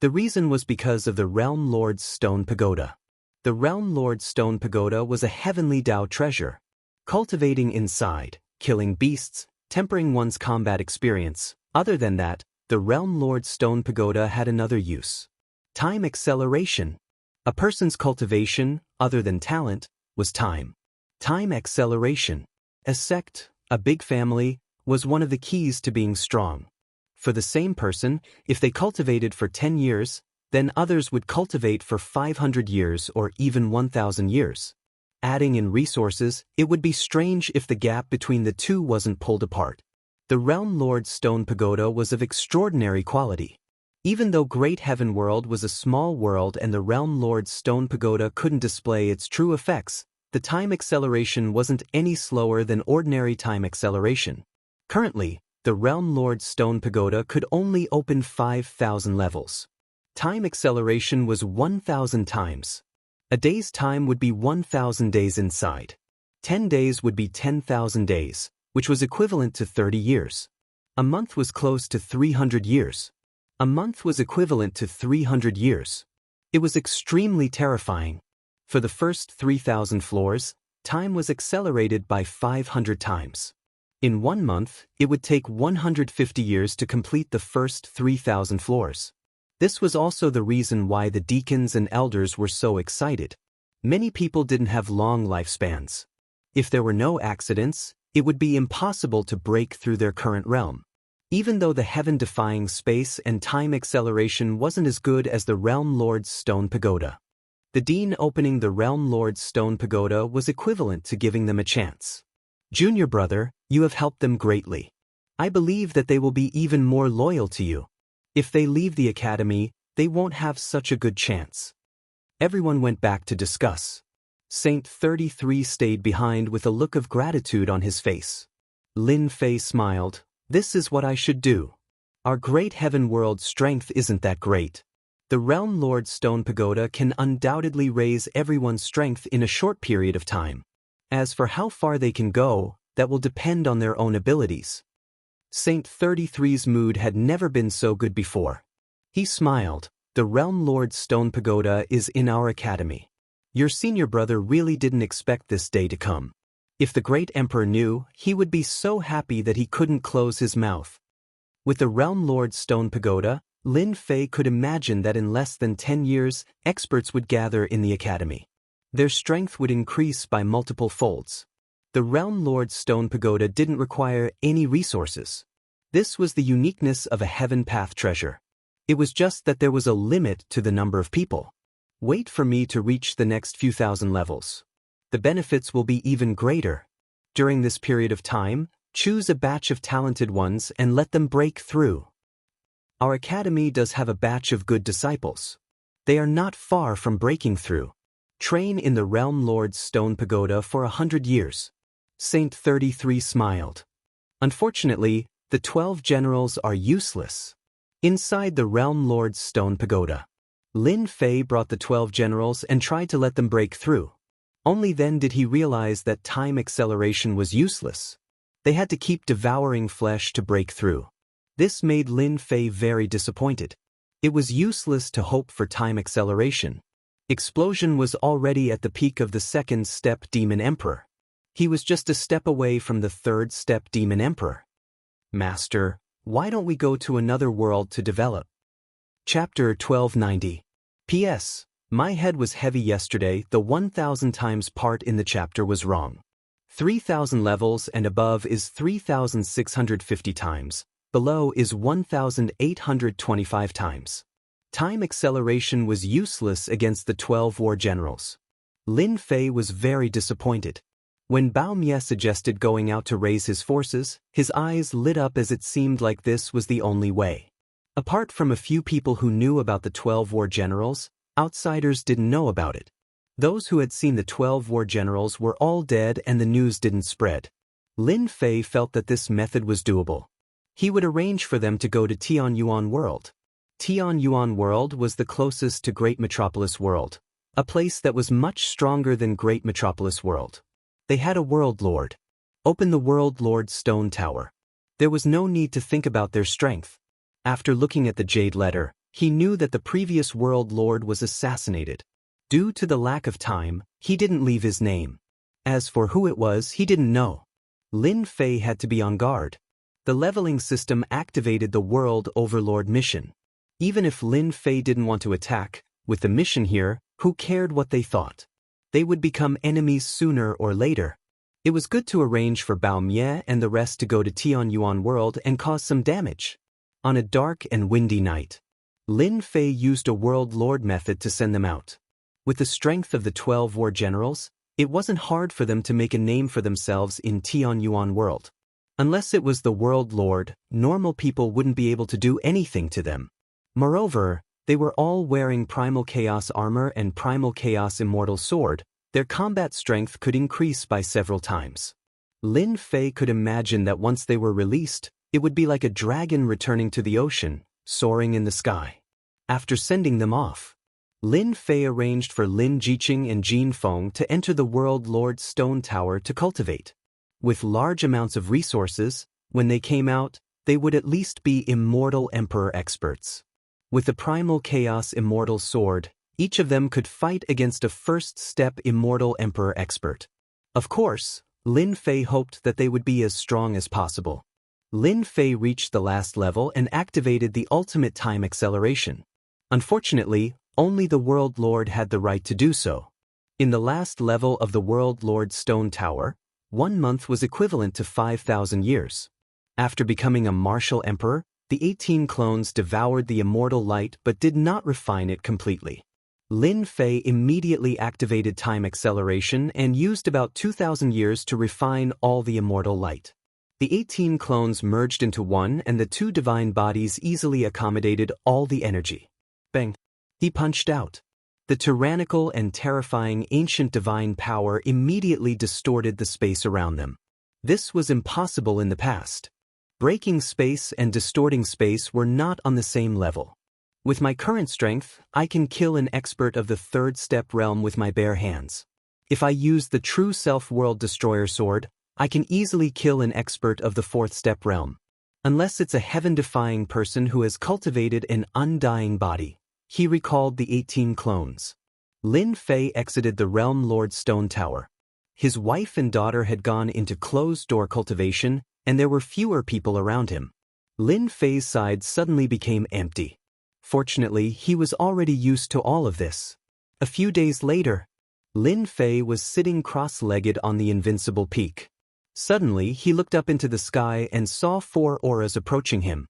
The reason was because of the Realm Lord's Stone Pagoda. The Realm Lord's Stone Pagoda was a heavenly Dao treasure. Cultivating inside, killing beasts, tempering one's combat experience. Other than that, the Realm Lord's Stone Pagoda had another use. Time acceleration. A person's cultivation, other than talent, was time. Time acceleration. A sect, a big family, was one of the keys to being strong. For the same person, if they cultivated for 10 years, then others would cultivate for 500 years or even 1,000 years. Adding in resources, it would be strange if the gap between the two wasn't pulled apart. The Realm Lord's Stone Pagoda was of extraordinary quality. Even though Great Heaven World was a small world and the Realm Lord's Stone Pagoda couldn't display its true effects, the time acceleration wasn't any slower than ordinary time acceleration. Currently, the Realm Lord's Stone Pagoda could only open 5,000 levels. Time acceleration was 1,000 times. A day's time would be 1,000 days inside. 10 days would be 10,000 days, which was equivalent to 30 years. A month was close to 300 years. A month was equivalent to 300 years. It was extremely terrifying. For the first 3,000 floors, time was accelerated by 500 times. In 1 month, it would take 150 years to complete the first 3,000 floors. This was also the reason why the deacons and elders were so excited. Many people didn't have long lifespans. If there were no accidents, it would be impossible to break through their current realm. Even though the heaven-defying space and time acceleration wasn't as good as the Realm Lord's Stone Pagoda. The Dean opening the Realm Lord's Stone Pagoda was equivalent to giving them a chance. Junior brother, you have helped them greatly. I believe that they will be even more loyal to you. If they leave the academy, they won't have such a good chance. Everyone went back to discuss. Saint 33 stayed behind with a look of gratitude on his face. Lin Fei smiled. This is what I should do. Our great heaven world strength isn't that great. The Realm Lord's Stone Pagoda can undoubtedly raise everyone's strength in a short period of time. As for how far they can go, that will depend on their own abilities. Saint 33's mood had never been so good before. He smiled. The Realm Lord's Stone Pagoda is in our academy. Your senior brother really didn't expect this day to come. If the great emperor knew, he would be so happy that he couldn't close his mouth. With the Realm Lord's Stone Pagoda, Lin Fei could imagine that in less than 10 years, experts would gather in the academy. Their strength would increase by multiple folds. The Realm Lord's Stone Pagoda didn't require any resources. This was the uniqueness of a Heaven Path treasure. It was just that there was a limit to the number of people. Wait for me to reach the next few thousand levels. The benefits will be even greater. During this period of time, choose a batch of talented ones and let them break through. Our academy does have a batch of good disciples. They are not far from breaking through. Train in the Realm Lord's stone pagoda for 100 years. Saint 33 smiled. Unfortunately, the 12 generals are useless. Inside the Realm Lord's stone pagoda, Lin Fei brought the 12 generals and tried to let them break through. Only then did he realize that time acceleration was useless. They had to keep devouring flesh to break through. This made Lin Fei very disappointed. It was useless to hope for time acceleration. Explosion was already at the peak of the second step Demon Emperor. He was just a step away from the third step Demon Emperor. Master, why don't we go to another world to develop? Chapter 1290. P.S. My head was heavy yesterday. The 1000 times part in the chapter was wrong. 3000 levels and above is 3650 times. Below is 1825 times. Time acceleration was useless against the 12 war generals. Lin Fei was very disappointed. When Bao Mie suggested going out to raise his forces, his eyes lit up as it seemed like this was the only way. Apart from a few people who knew about the 12 war generals, outsiders didn't know about it. Those who had seen the 12 war generals were all dead and the news didn't spread. Lin Fei felt that this method was doable. He would arrange for them to go to Tianyuan World. Tianyuan World was the closest to Great Metropolis World, a place that was much stronger than Great Metropolis World. They had a World Lord. Open the World Lord's stone tower. There was no need to think about their strength. After looking at the jade letter, he knew that the previous World Lord was assassinated. Due to the lack of time, he didn't leave his name. As for who it was, he didn't know. Lin Fei had to be on guard. The leveling system activated the World Overlord mission. Even if Lin Fei didn't want to attack, with the mission here, who cared what they thought? They would become enemies sooner or later. It was good to arrange for Bao Mie and the rest to go to Tianyuan World and cause some damage. On a dark and windy night, Lin Fei used a World Lord method to send them out. With the strength of the 12 war generals, it wasn't hard for them to make a name for themselves in Tianyuan World. Unless it was the World Lord, normal people wouldn't be able to do anything to them. Moreover, they were all wearing Primal Chaos armor and Primal Chaos Immortal sword. Their combat strength could increase by several times. Lin Fei could imagine that once they were released, it would be like a dragon returning to the ocean, soaring in the sky. After sending them off, Lin Fei arranged for Lin Jiqing and Jin Feng to enter the World Lord's stone tower to cultivate. With large amounts of resources, when they came out, they would at least be Immortal Emperor experts. With the Primal Chaos Immortal sword, each of them could fight against a first-step Immortal Emperor expert. Of course, Lin Fei hoped that they would be as strong as possible. Lin Fei reached the last level and activated the ultimate time acceleration. Unfortunately, only the World Lord had the right to do so. In the last level of the World Lord's stone tower, 1 month was equivalent to 5,000 years. After becoming a martial emperor, the 18 clones devoured the immortal light but did not refine it completely. Lin Fei immediately activated time acceleration and used about 2,000 years to refine all the immortal light. The 18 clones merged into one and the 2 divine bodies easily accommodated all the energy. Bang! He punched out. The tyrannical and terrifying ancient divine power immediately distorted the space around them. This was impossible in the past. Breaking space and distorting space were not on the same level. With my current strength, I can kill an expert of the third step realm with my bare hands. If I use the true self-world destroyer sword, I can easily kill an expert of the fourth step realm. Unless it's a heaven-defying person who has cultivated an undying body. He recalled the 18 clones. Lin Fei exited the Realm Lord's stone tower. His wife and daughter had gone into closed-door cultivation, and there were fewer people around him. Lin Fei's side suddenly became empty. Fortunately, he was already used to all of this. A few days later, Lin Fei was sitting cross-legged on the invincible peak. Suddenly, he looked up into the sky and saw 4 auras approaching him.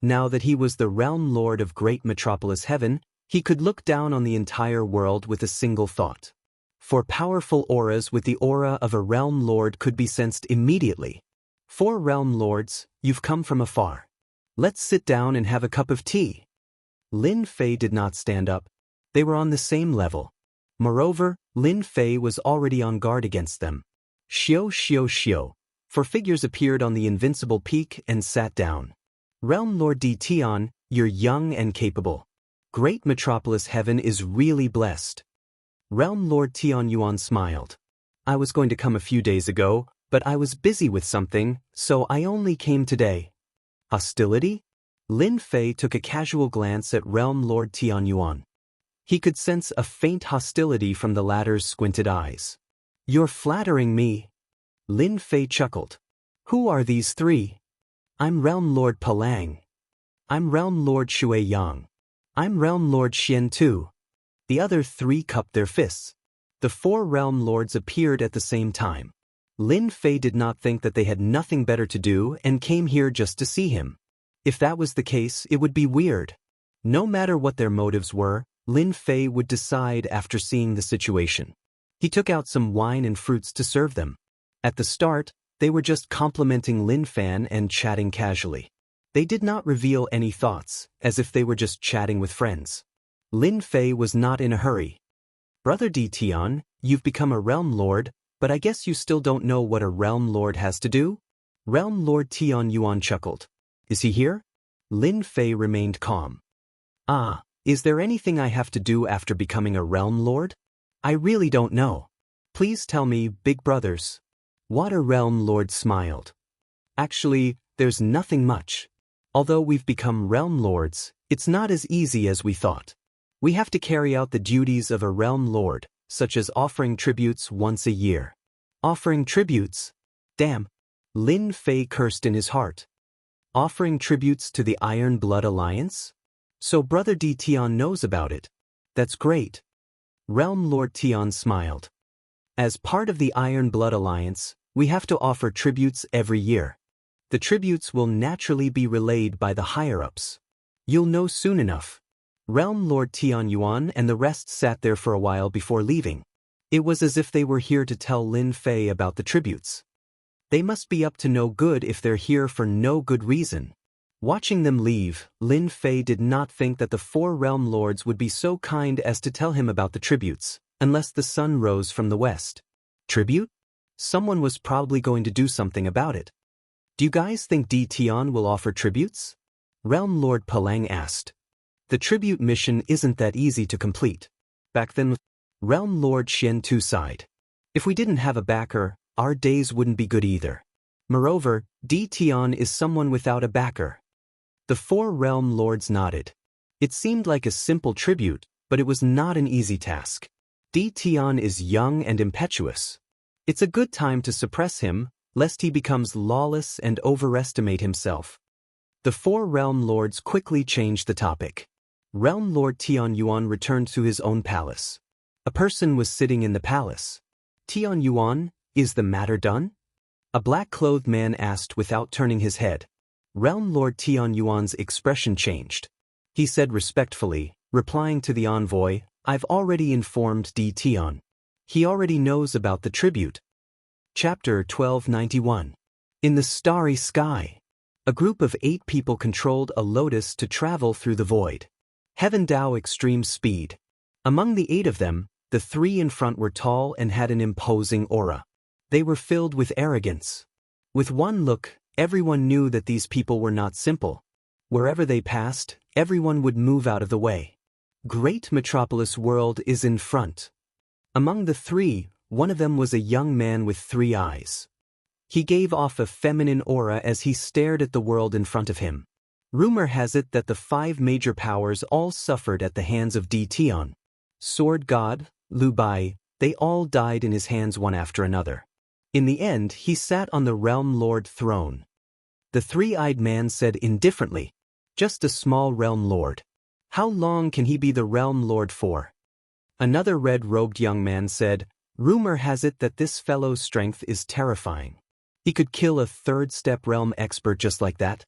Now that he was the realm lord of great metropolis heaven, he could look down on the entire world with a single thought. Four powerful auras with the aura of a realm lord could be sensed immediately. 4 realm lords, you've come from afar. Let's sit down and have a cup of tea. Lin Fei did not stand up. They were on the same level. Moreover, Lin Fei was already on guard against them. Xiao xiao xiao. 4 figures appeared on the invincible peak and sat down. Realm Lord Di Tian, you're young and capable. Great metropolis heaven is really blessed. Realm Lord Tian Yuan smiled. I was going to come a few days ago, but I was busy with something, so I only came today. Hostility? Lin Fei took a casual glance at Realm Lord Tian Yuan. He could sense a faint hostility from the latter's squinted eyes. You're flattering me. Lin Fei chuckled. Who are these 3? I'm Realm Lord Palang. I'm Realm Lord Shui Yang. I'm Realm Lord Xian Tu. The other 3 cupped their fists. The 4 realm lords appeared at the same time. Lin Fei did not think that they had nothing better to do and came here just to see him. If that was the case, it would be weird. No matter what their motives were, Lin Fei would decide after seeing the situation. He took out some wine and fruits to serve them. At the start, they were just complimenting Lin Fan and chatting casually. They did not reveal any thoughts, as if they were just chatting with friends. Lin Fei was not in a hurry. Brother Di Tian, you've become a realm lord, but I guess you still don't know what a realm lord has to do? Realm Lord Tian Yuan chuckled. Is he here? Lin Fei remained calm. Is there anything I have to do after becoming a realm lord? I really don't know. Please tell me, big brothers. Water Realm Lord smiled. Actually, there's nothing much. Although we've become realm lords, it's not as easy as we thought. We have to carry out the duties of a realm lord, such as offering tributes once a year. Offering tributes? Damn. Lin Fei cursed in his heart. Offering tributes to the Iron Blood Alliance? So Brother Di Tian knows about it. That's great. Realm Lord Tian smiled. As part of the Iron Blood Alliance, we have to offer tributes every year. The tributes will naturally be relayed by the higher-ups. You'll know soon enough. Realm Lord Tian Yuan and the rest sat there for a while before leaving. It was as if they were here to tell Lin Fei about the tributes. They must be up to no good if they're here for no good reason. Watching them leave, Lin Fei did not think that the 4 realm lords would be so kind as to tell him about the tributes, unless the sun rose from the west. Tribute? Someone was probably going to do something about it. Do you guys think Di Tian will offer tributes? Realm Lord Palang asked. The tribute mission isn't that easy to complete. Back then, Realm Lord Xian Tu sighed. If we didn't have a backer, our days wouldn't be good either. Moreover, Di Tian is someone without a backer. The 4 realm lords nodded. It seemed like a simple tribute, but it was not an easy task. Di Tian is young and impetuous. It's a good time to suppress him, lest he becomes lawless and overestimate himself. The 4 realm lords quickly changed the topic. Realm Lord Tian Yuan returned to his own palace. A person was sitting in the palace. Tian Yuan, is the matter done? A black-clothed man asked without turning his head. Realm Lord Tian Yuan's expression changed. He said respectfully, replying to the envoy, I've already informed Di Tian. He already knows about the tribute. Chapter 1291. In the starry sky. A group of 8 people controlled a lotus to travel through the void. Heaven Dao extreme speed. Among the 8 of them, the 3 in front were tall and had an imposing aura. They were filled with arrogance. With one look, everyone knew that these people were not simple. Wherever they passed, everyone would move out of the way. Great metropolis world is in front. Among the 3, one of them was a young man with 3 eyes. He gave off a feminine aura as he stared at the world in front of him. Rumor has it that the 5 major powers all suffered at the hands of Di Tian. Sword God, Lu Bai, they all died in his hands one after another. In the end, he sat on the Realm Lord throne. The 3-eyed man said indifferently, just a small Realm Lord. How long can he be the Realm Lord for? Another red-robed young man said, rumor has it that this fellow's strength is terrifying. He could kill a 3rd-step realm expert just like that.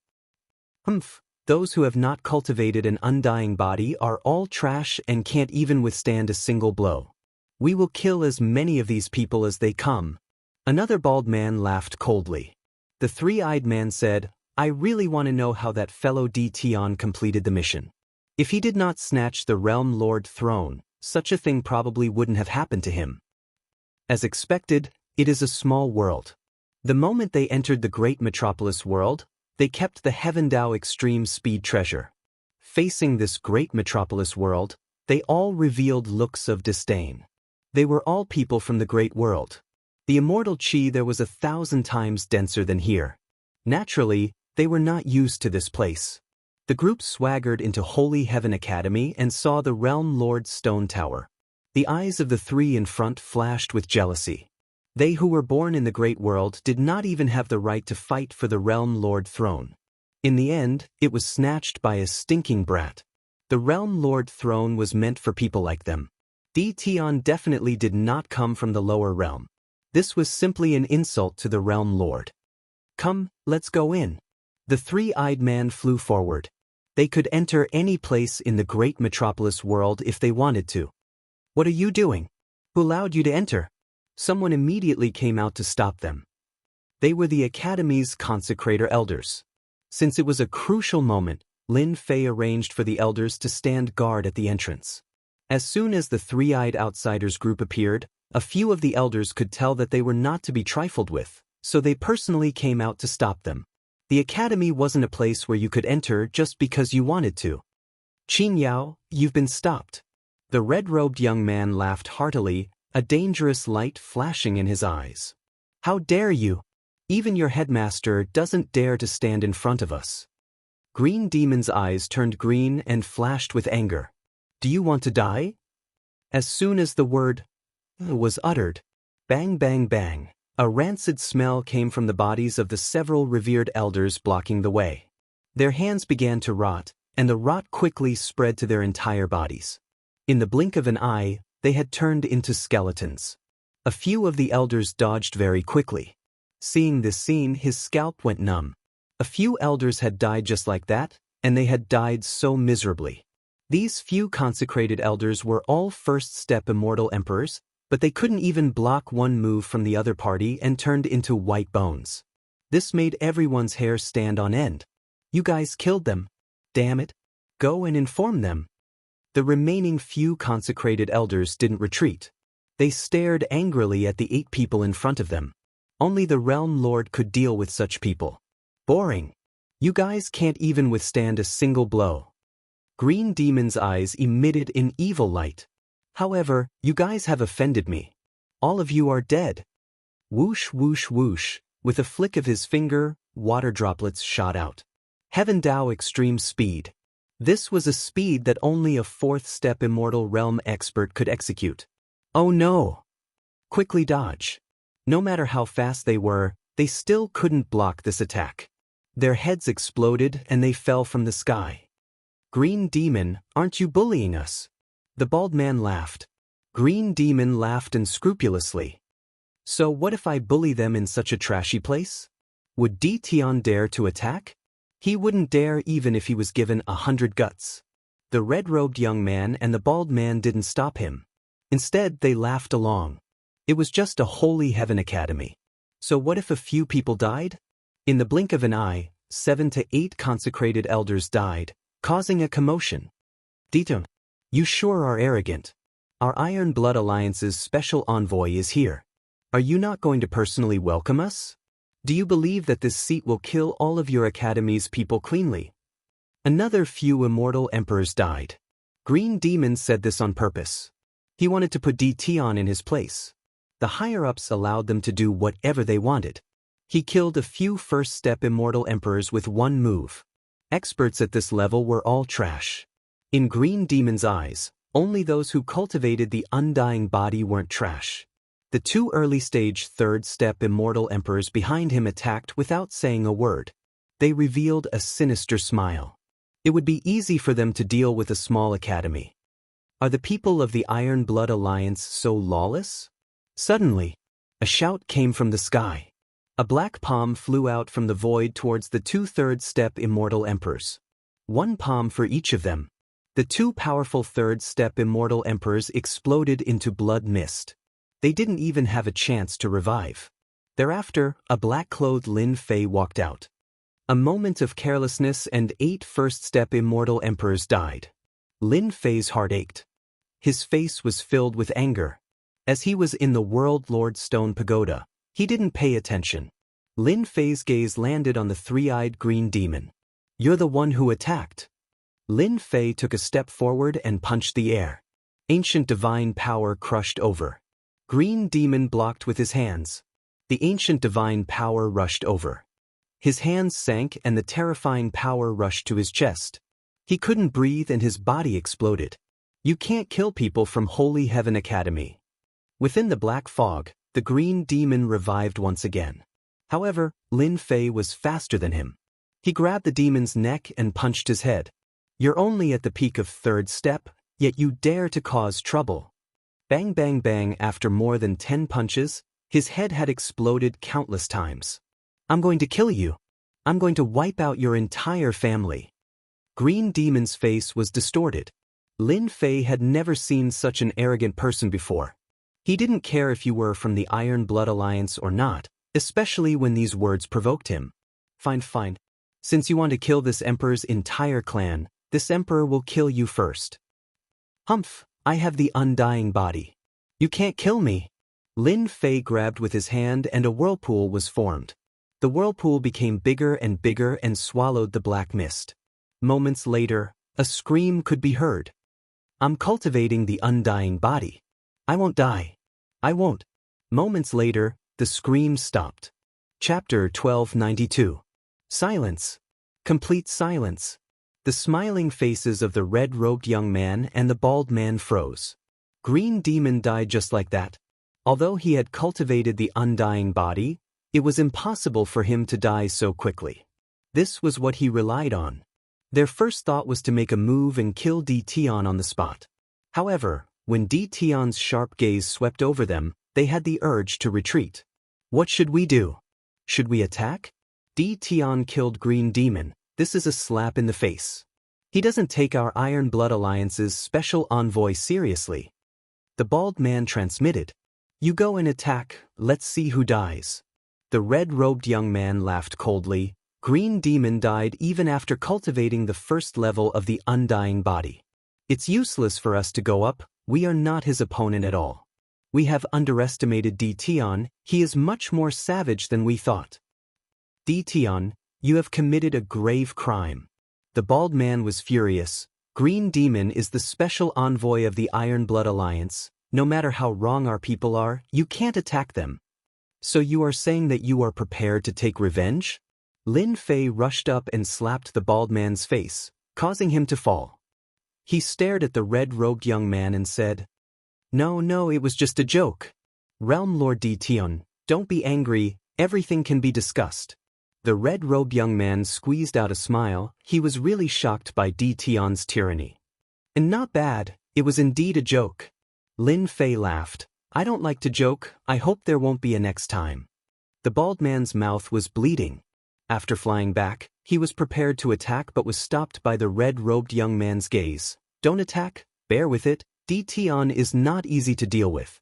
Humph, Those who have not cultivated an undying body are all trash and can't even withstand a single blow. We will kill as many of these people as they come." Another bald man laughed coldly. The three-eyed man said, "I really want to know how that fellow Tion completed the mission. If he did not snatch the Realm Lord throne, such a thing probably wouldn't have happened to him." As expected, it is a small world. The moment they entered the great metropolis world, they kept the Heaven Dao Extreme Speed treasure. Facing this great metropolis world, they all revealed looks of disdain. They were all people from the great world. The immortal chi there was 1,000 times denser than here. Naturally, they were not used to this place. The group swaggered into Holy Heaven Academy and saw the Realm Lord's stone tower. The eyes of the three in front flashed with jealousy. They who were born in the great world did not even have the right to fight for the Realm Lord throne. In the end, it was snatched by a stinking brat. The Realm Lord throne was meant for people like them. Tion definitely did not come from the lower realm. This was simply an insult to the Realm Lord. "Come, let's go in." The three-eyed man flew forward. They could enter any place in the great metropolis world if they wanted to. "What are you doing? Who allowed you to enter?" Someone immediately came out to stop them. They were the Academy's consecrator elders. Since it was a crucial moment, Lin Fei arranged for the elders to stand guard at the entrance. As soon as the three-eyed outsiders group appeared, a few of the elders could tell that they were not to be trifled with, so they personally came out to stop them. The Academy wasn't a place where you could enter just because you wanted to. "Qin Yao, you've been stopped." The red-robed young man laughed heartily, a dangerous light flashing in his eyes. "How dare you? Even your headmaster doesn't dare to stand in front of us." Green Demon's eyes turned green and flashed with anger. "Do you want to die?" As soon as the word was uttered, bang bang bang, a rancid smell came from the bodies of the several revered elders blocking the way. Their hands began to rot, and the rot quickly spread to their entire bodies. In the blink of an eye, they had turned into skeletons. A few of the elders dodged very quickly. Seeing this scene, his scalp went numb. A few elders had died just like that, and they had died so miserably. These few consecrated elders were all first-step immortal emperors, but they couldn't even block one move from the other party and turned into white bones. This made everyone's hair stand on end. "You guys killed them. Damn it. Go and inform them." The remaining few consecrated elders didn't retreat. They stared angrily at the 8 people in front of them. Only the Realm Lord could deal with such people. "Boring. You guys can't even withstand a single blow." Green Demon's eyes emitted an evil light. "However, you guys have offended me. All of you are dead." Whoosh whoosh whoosh, with a flick of his finger, water droplets shot out. Heaven Dao Extreme Speed. This was a speed that only a 4th-step immortal realm expert could execute. "Oh no!" Quickly dodge. No matter how fast they were, they still couldn't block this attack. Their heads exploded and they fell from the sky. "Green Demon, aren't you bullying us?" The bald man laughed. Green Demon laughed unscrupulously. "So what if I bully them in such a trashy place? Would Tion dare to attack? He wouldn't dare even if he was given 100 guts." The red-robed young man and the bald man didn't stop him. Instead, they laughed along. It was just a Holy Heaven Academy. So what if a few people died? In the blink of an eye, 7 to 8 consecrated elders died, causing a commotion. "Tion, you sure are arrogant. Our Iron Blood Alliance's special envoy is here. Are you not going to personally welcome us? Do you believe that this seat will kill all of your Academy's people cleanly?" Another few immortal emperors died. Green Demon said this on purpose. He wanted to put Tion in his place. The higher-ups allowed them to do whatever they wanted. He killed a few first-step immortal emperors with one move. Experts at this level were all trash. In Green Demon's eyes, only those who cultivated the undying body weren't trash. The 2 early-stage 3rd-step immortal emperors behind him attacked without saying a word. They revealed a sinister smile. It would be easy for them to deal with a small academy. Are the people of the Iron Blood Alliance so lawless? Suddenly, a shout came from the sky. A black palm flew out from the void towards the 2 third-step immortal emperors. One palm for each of them. The two powerful third-step immortal emperors exploded into blood mist. They didn't even have a chance to revive. Thereafter, a black-clothed Lin Fei walked out. A moment of carelessness and 8 first-step immortal emperors died. Lin Fei's heart ached. His face was filled with anger. As he was in the World Lord Stone Pagoda, he didn't pay attention. Lin Fei's gaze landed on the three-eyed green demon. "You're the one who attacked." Lin Fei took a step forward and punched the air. Ancient divine power crushed over. Green demon blocked with his hands. The ancient divine power rushed over. His hands sank and the terrifying power rushed to his chest. He couldn't breathe and his body exploded. "You can't kill people from Holy Heaven Academy." Within the black fog, the green demon revived once again. However, Lin Fei was faster than him. He grabbed the demon's neck and punched his head. "You're only at the peak of third step, yet you dare to cause trouble." Bang bang bang. After more than 10 punches, his head had exploded countless times. "I'm going to kill you. I'm going to wipe out your entire family." Green Demon's face was distorted. Lin Fei had never seen such an arrogant person before. He didn't care if you were from the Iron Blood Alliance or not, especially when these words provoked him. Fine. Since you want to kill this emperor's entire clan, this emperor will kill you first." "Humph, I have the undying body. You can't kill me." Lin Fei grabbed with his hand and a whirlpool was formed. The whirlpool became bigger and swallowed the black mist. Moments later, a scream could be heard. "I'm cultivating the undying body. I won't die. I won't." Moments later, the scream stopped. Chapter 1292. Silence. Complete silence. The smiling faces of the red-robed young man and the bald man froze. Green Demon died just like that. Although he had cultivated the undying body, it was impossible for him to die so quickly. This was what he relied on. Their first thought was to make a move and kill Di Tian on the spot. However, when Di Tian's sharp gaze swept over them, they had the urge to retreat. "What should we do? Should we attack?" Di Tian killed Green Demon. This is a slap in the face. He doesn't take our Iron Blood Alliance's special envoy seriously. The bald man transmitted. "You go and attack, let's see who dies." The red-robed young man laughed coldly. Green Demon died even after cultivating the first level of the undying body. "It's useless for us to go up, we are not his opponent at all. We have underestimated Di Tian, he is much more savage than we thought." "Di Tian, you have committed a grave crime." The bald man was furious. "Green Demon is the special envoy of the Iron Blood Alliance. No matter how wrong our people are, you can't attack them. So you are saying that you are prepared to take revenge?" Lin Fei rushed up and slapped the bald man's face, causing him to fall. He stared at the red-robed young man and said, No, it was just a joke. Realm Lord Di Tian, don't be angry, everything can be discussed." The red-robed young man squeezed out a smile. He was really shocked by Di Tian's tyranny. "And not bad, it was indeed a joke." Lin Fei laughed. "I don't like to joke, I hope there won't be a next time." The bald man's mouth was bleeding. After flying back, he was prepared to attack but was stopped by the red-robed young man's gaze. "Don't attack, bear with it, Di Tian is not easy to deal with."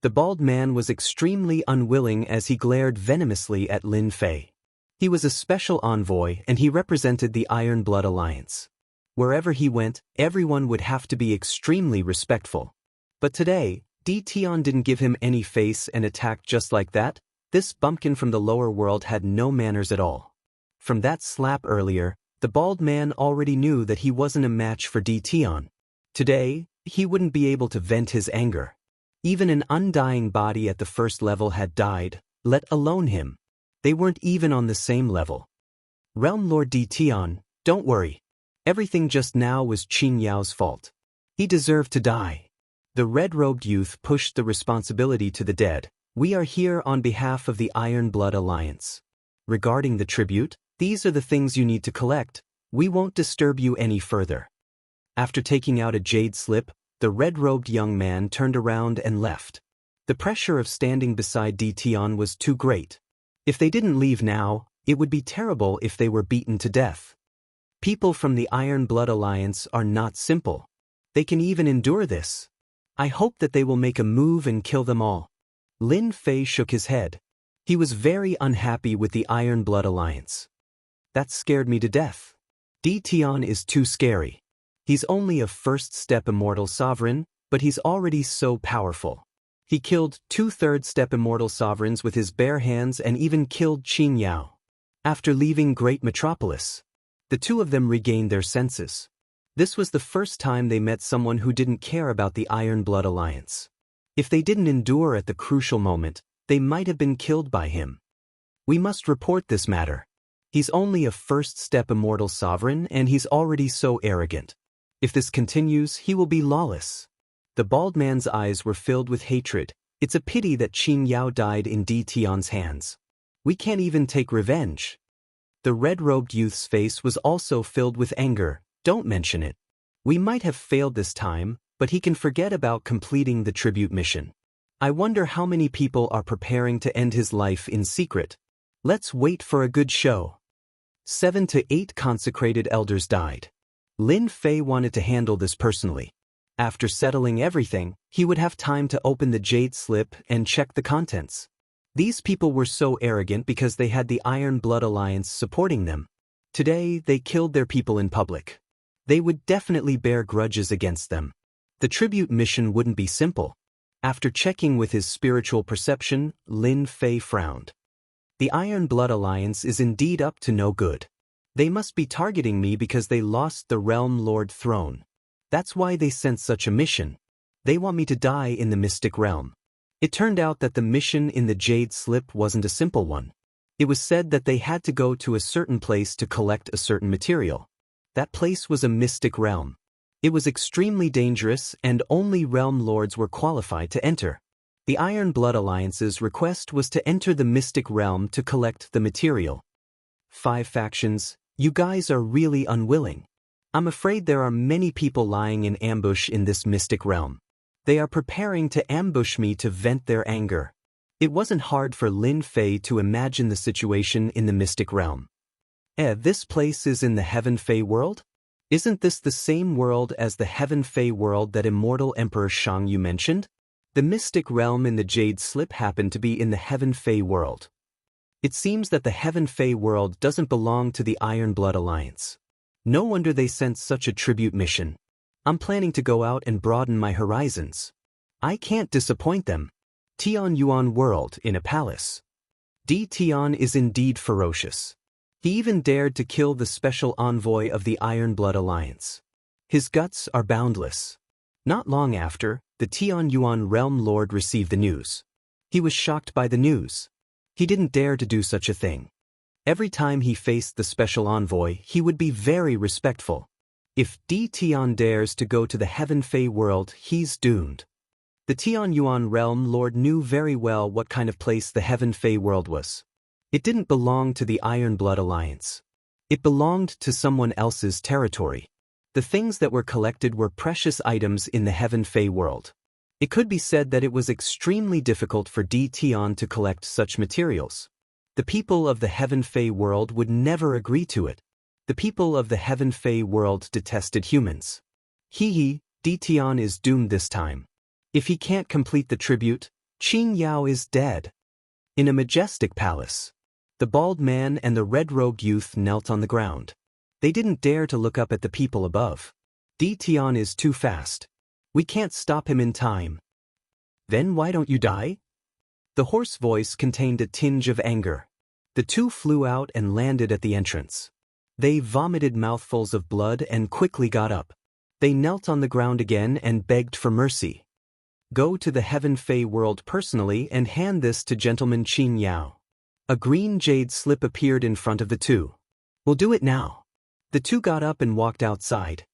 The bald man was extremely unwilling as he glared venomously at Lin Fei. He was a special envoy and he represented the Iron Blood Alliance. Wherever he went, everyone would have to be extremely respectful. But today, Di Tian didn't give him any face and attacked just like that. This bumpkin from the lower world had no manners at all. From that slap earlier, the bald man already knew that he wasn't a match for Di Tian. Today, he wouldn't be able to vent his anger. Even an undying body at the first level had died, let alone him. They weren't even on the same level. "Realm Lord Di Tian, don't worry. Everything just now was Qin Yao's fault. He deserved to die." The red-robed youth pushed the responsibility to the dead. "We are here on behalf of the Iron Blood Alliance. Regarding the tribute, these are the things you need to collect. We won't disturb you any further." After taking out a jade slip, the red-robed young man turned around and left. The pressure of standing beside Di Tian was too great. If they didn't leave now, it would be terrible if they were beaten to death. People from the Iron Blood Alliance are not simple. They can even endure this. I hope that they will make a move and kill them all. Lin Fei shook his head. He was very unhappy with the Iron Blood Alliance. That scared me to death. Di Tian is too scary. He's only a first-step immortal sovereign, but he's already so powerful. He killed 2 third-step immortal sovereigns with his bare hands and even killed Qin Yao. After leaving Great Metropolis, the two of them regained their senses. This was the first time they met someone who didn't care about the Iron Blood Alliance. If they didn't endure at the crucial moment, they might have been killed by him. We must report this matter. He's only a first-step immortal sovereign and he's already so arrogant. If this continues, he will be lawless. The bald man's eyes were filled with hatred. It's a pity that Qin Yao died in Di Tian's hands. We can't even take revenge. The red-robed youth's face was also filled with anger. Don't mention it. We might have failed this time, but he can forget about completing the tribute mission. I wonder how many people are preparing to end his life in secret. Let's wait for a good show. 7 to 8 consecrated elders died. Lin Fei wanted to handle this personally. After settling everything, he would have time to open the jade slip and check the contents. These people were so arrogant because they had the Iron Blood Alliance supporting them. Today, they killed their people in public. They would definitely bear grudges against them. The tribute mission wouldn't be simple. After checking with his spiritual perception, Lin Fei frowned. The Iron Blood Alliance is indeed up to no good. They must be targeting me because they lost the Realm Lord throne. That's why they sent such a mission. They want me to die in the Mystic Realm. It turned out that the mission in the Jade Slip wasn't a simple one. It was said that they had to go to a certain place to collect a certain material. That place was a mystic realm. It was extremely dangerous and only Realm Lords were qualified to enter. The Iron Blood Alliance's request was to enter the Mystic Realm to collect the material. 5 factions, you guys are really unwilling. I'm afraid there are many people lying in ambush in this Mystic Realm. They are preparing to ambush me to vent their anger. It wasn't hard for Lin Fei to imagine the situation in the Mystic Realm. This place is in the Heaven Fei world? Isn't this the same world as the Heaven Fei world that Immortal Emperor Shang Yu mentioned? The Mystic Realm in the Jade Slip happened to be in the Heaven Fei world. It seems that the Heaven Fei world doesn't belong to the Iron Blood Alliance. No wonder they sent such a tribute mission. I'm planning to go out and broaden my horizons. I can't disappoint them. Tian Yuan world in a palace. Di Tian is indeed ferocious. He even dared to kill the special envoy of the Iron Blood Alliance. His guts are boundless. Not long after, the Tian Yuan Realm Lord received the news. He was shocked by the news. He didn't dare to do such a thing. Every time he faced the special envoy, he would be very respectful. If Di Tian dares to go to the Heaven Fei world, he's doomed. The Tian Yuan Realm Lord knew very well what kind of place the Heaven Fei world was. It didn't belong to the Iron Blood Alliance. It belonged to someone else's territory. The things that were collected were precious items in the Heaven Fei world. It could be said that it was extremely difficult for Di Tian to collect such materials. The people of the Heaven Fei world would never agree to it. The people of the Heaven Fei world detested humans. Di Tian is doomed this time. If he can't complete the tribute, Qin Yao is dead. In a majestic palace, the bald man and the red-robed youth knelt on the ground. They didn't dare to look up at the people above. Di Tian is too fast. We can't stop him in time. Then why don't you die? The hoarse voice contained a tinge of anger. The two flew out and landed at the entrance. They vomited mouthfuls of blood and quickly got up. They knelt on the ground again and begged for mercy. Go to the Heaven Fei world personally and hand this to Gentleman Qin Yao. A green jade slip appeared in front of the two. We'll do it now. The two got up and walked outside.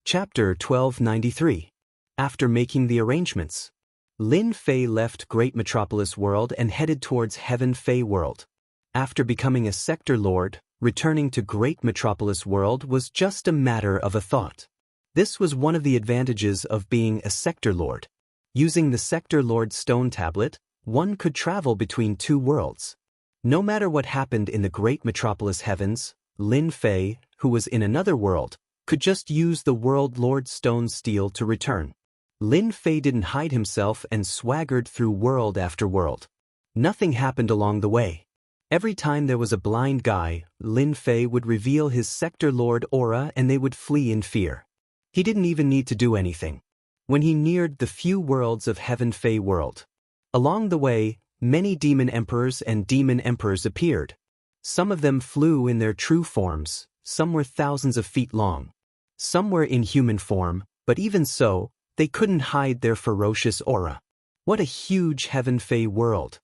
Chapter 1293. After making the arrangements, Lin Fei left Great Metropolis World and headed towards Heaven Fei World. After becoming a Sector Lord, returning to Great Metropolis World was just a matter of a thought. This was one of the advantages of being a Sector Lord. Using the Sector Lord Stone Tablet, one could travel between two worlds. No matter what happened in the Great Metropolis Heavens, Lin Fei, who was in another world, could just use the World Lord Stone Steel to return. Lin Fei didn't hide himself and swaggered through world after world. Nothing happened along the way. Every time there was a blind guy, Lin Fei would reveal his Sector Lord aura and they would flee in fear. He didn't even need to do anything. When he neared the few worlds of Heaven Fei World, along the way, many demon emperors and demon emperors appeared. Some of them flew in their true forms, some were thousands of feet long. Some were in human form, but even so, they couldn't hide their ferocious aura. What a huge Heaven Fei World!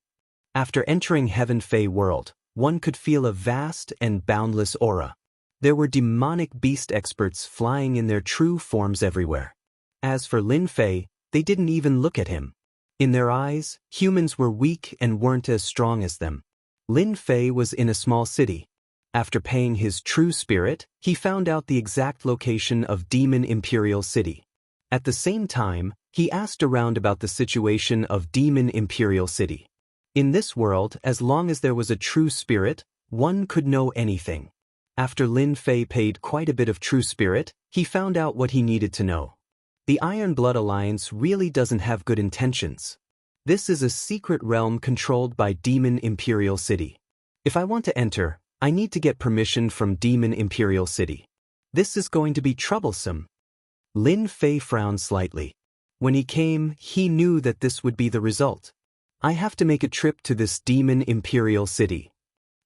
After entering Heaven Fei World, one could feel a vast and boundless aura. There were demonic beast experts flying in their true forms everywhere. As for Lin Fei, they didn't even look at him. In their eyes, humans were weak and weren't as strong as them. Lin Fei was in a small city. After paying his true spirit, he found out the exact location of Demon Imperial City. At the same time, he asked around about the situation of Demon Imperial City. In this world, as long as there was a true spirit, one could know anything. After Lin Fei paid quite a bit of true spirit, he found out what he needed to know. The Iron Blood Alliance really doesn't have good intentions. This is a secret realm controlled by Demon Imperial City. If I want to enter, I need to get permission from Demon Imperial City. This is going to be troublesome. Lin Fei frowned slightly. When he came, he knew that this would be the result. I have to make a trip to this Demon Imperial City.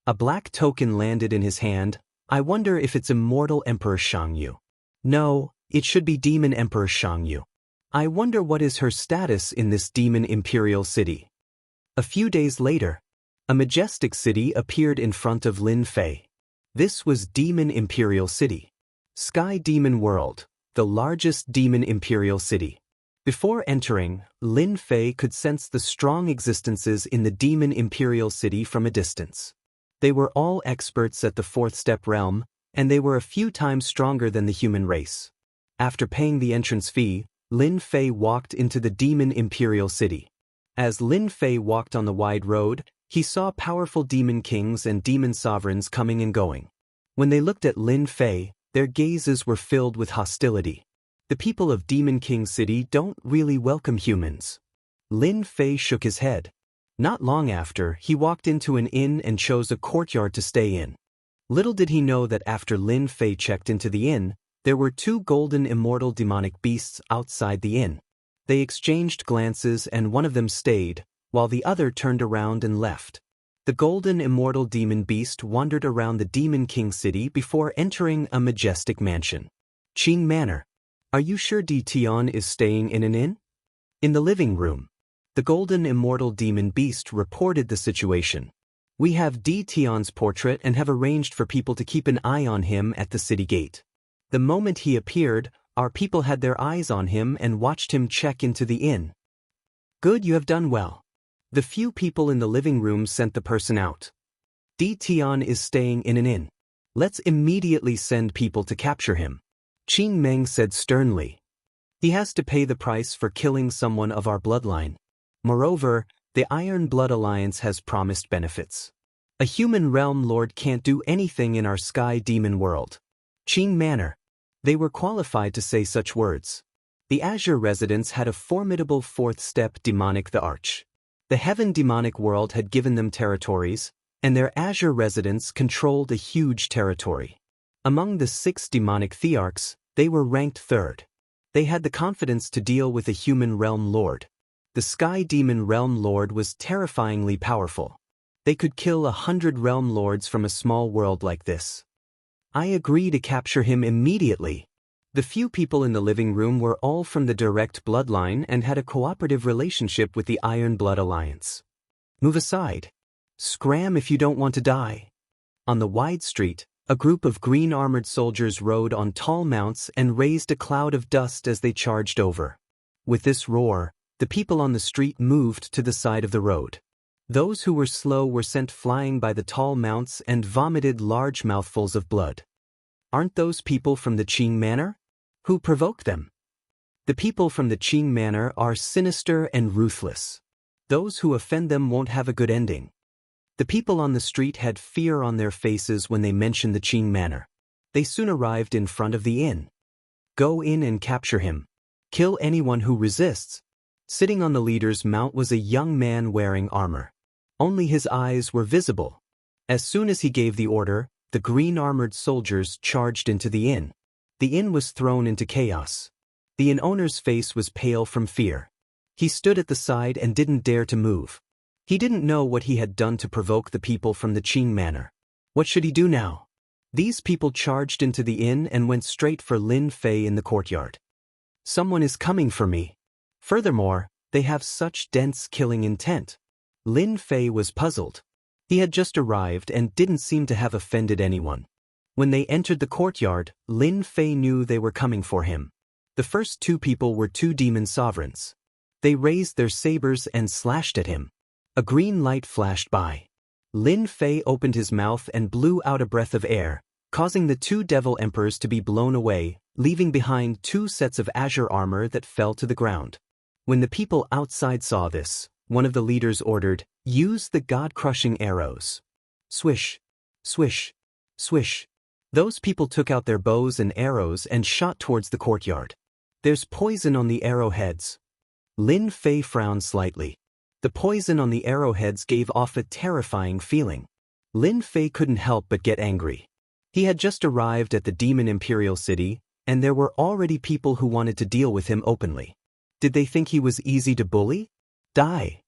A black token landed in his hand. I wonder if it's Immortal Emperor Xianxia. No, it should be Demon Emperor Xianxia. I wonder what is her status in this Demon Imperial City. A few days later, a majestic city appeared in front of Lin Fei. This was Demon Imperial City. Sky Demon World, the largest Demon Imperial City. Before entering, Lin Fei could sense the strong existences in the Demon Imperial City from a distance. They were all experts at the fourth step realm, and they were a few times stronger than the human race. After paying the entrance fee, Lin Fei walked into the Demon Imperial City. As Lin Fei walked on the wide road, he saw powerful demon kings and demon sovereigns coming and going. When they looked at Lin Fei, their gazes were filled with hostility. The people of Demon King City don't really welcome humans. Lin Fei shook his head. Not long after, he walked into an inn and chose a courtyard to stay in. Little did he know that after Lin Fei checked into the inn, there were two golden immortal demonic beasts outside the inn. They exchanged glances and one of them stayed, while the other turned around and left. The golden immortal demon beast wandered around the Demon King City before entering a majestic mansion. Qing Manor. Are you sure Di Tian is staying in an inn? In the living room, the golden immortal demon beast reported the situation. We have Di Tian's portrait and have arranged for people to keep an eye on him at the city gate. The moment he appeared, our people had their eyes on him and watched him check into the inn. Good, you have done well. The few people in the living room sent the person out. Di Tian is staying in an inn. Let's immediately send people to capture him. Qing Meng said sternly. He has to pay the price for killing someone of our bloodline. Moreover, the Iron Blood Alliance has promised benefits. A human realm lord can't do anything in our sky demon world. Qing Manor. They were qualified to say such words. The Azure residents had a formidable fourth step demonic the Arch. The Heaven demonic world had given them territories, and their Azure residents controlled a huge territory. Among the 6 demonic thearchs, they were ranked third. They had the confidence to deal with a human realm lord. The Sky Demon Realm Lord was terrifyingly powerful. They could kill 100 realm lords from a small world like this. I agree to capture him immediately. The few people in the living room were all from the direct bloodline and had a cooperative relationship with the Iron Blood Alliance. Move aside. Scram if you don't want to die. On the wide street, a group of green-armored soldiers rode on tall mounts and raised a cloud of dust as they charged over. With this roar, the people on the street moved to the side of the road. Those who were slow were sent flying by the tall mounts and vomited large mouthfuls of blood. Aren't those people from the Qing Manor? Who provoked them? The people from the Qing Manor are sinister and ruthless. Those who offend them won't have a good ending. The people on the street had fear on their faces when they mentioned the Qing manor. They soon arrived in front of the inn. Go in and capture him. Kill anyone who resists. Sitting on the leader's mount was a young man wearing armor. Only his eyes were visible. As soon as he gave the order, the green-armored soldiers charged into the inn. The inn was thrown into chaos. The inn owner's face was pale from fear. He stood at the side and didn't dare to move. He didn't know what he had done to provoke the people from the Qing manor. What should he do now? These people charged into the inn and went straight for Lin Fei in the courtyard. Someone is coming for me. Furthermore, they have such dense killing intent. Lin Fei was puzzled. He had just arrived and didn't seem to have offended anyone. When they entered the courtyard, Lin Fei knew they were coming for him. The first two people were two demon sovereigns. They raised their sabers and slashed at him. A green light flashed by. Lin Fei opened his mouth and blew out a breath of air, causing the two devil emperors to be blown away, leaving behind two sets of azure armor that fell to the ground. When the people outside saw this, one of the leaders ordered, "Use the god-crushing arrows." Swish, swish, swish. Those people took out their bows and arrows and shot towards the courtyard. There's poison on the arrowheads. Lin Fei frowned slightly. The poison on the arrowheads gave off a terrifying feeling. Lin Fei couldn't help but get angry. He had just arrived at the demon imperial city, and there were already people who wanted to deal with him openly. Did they think he was easy to bully? Die!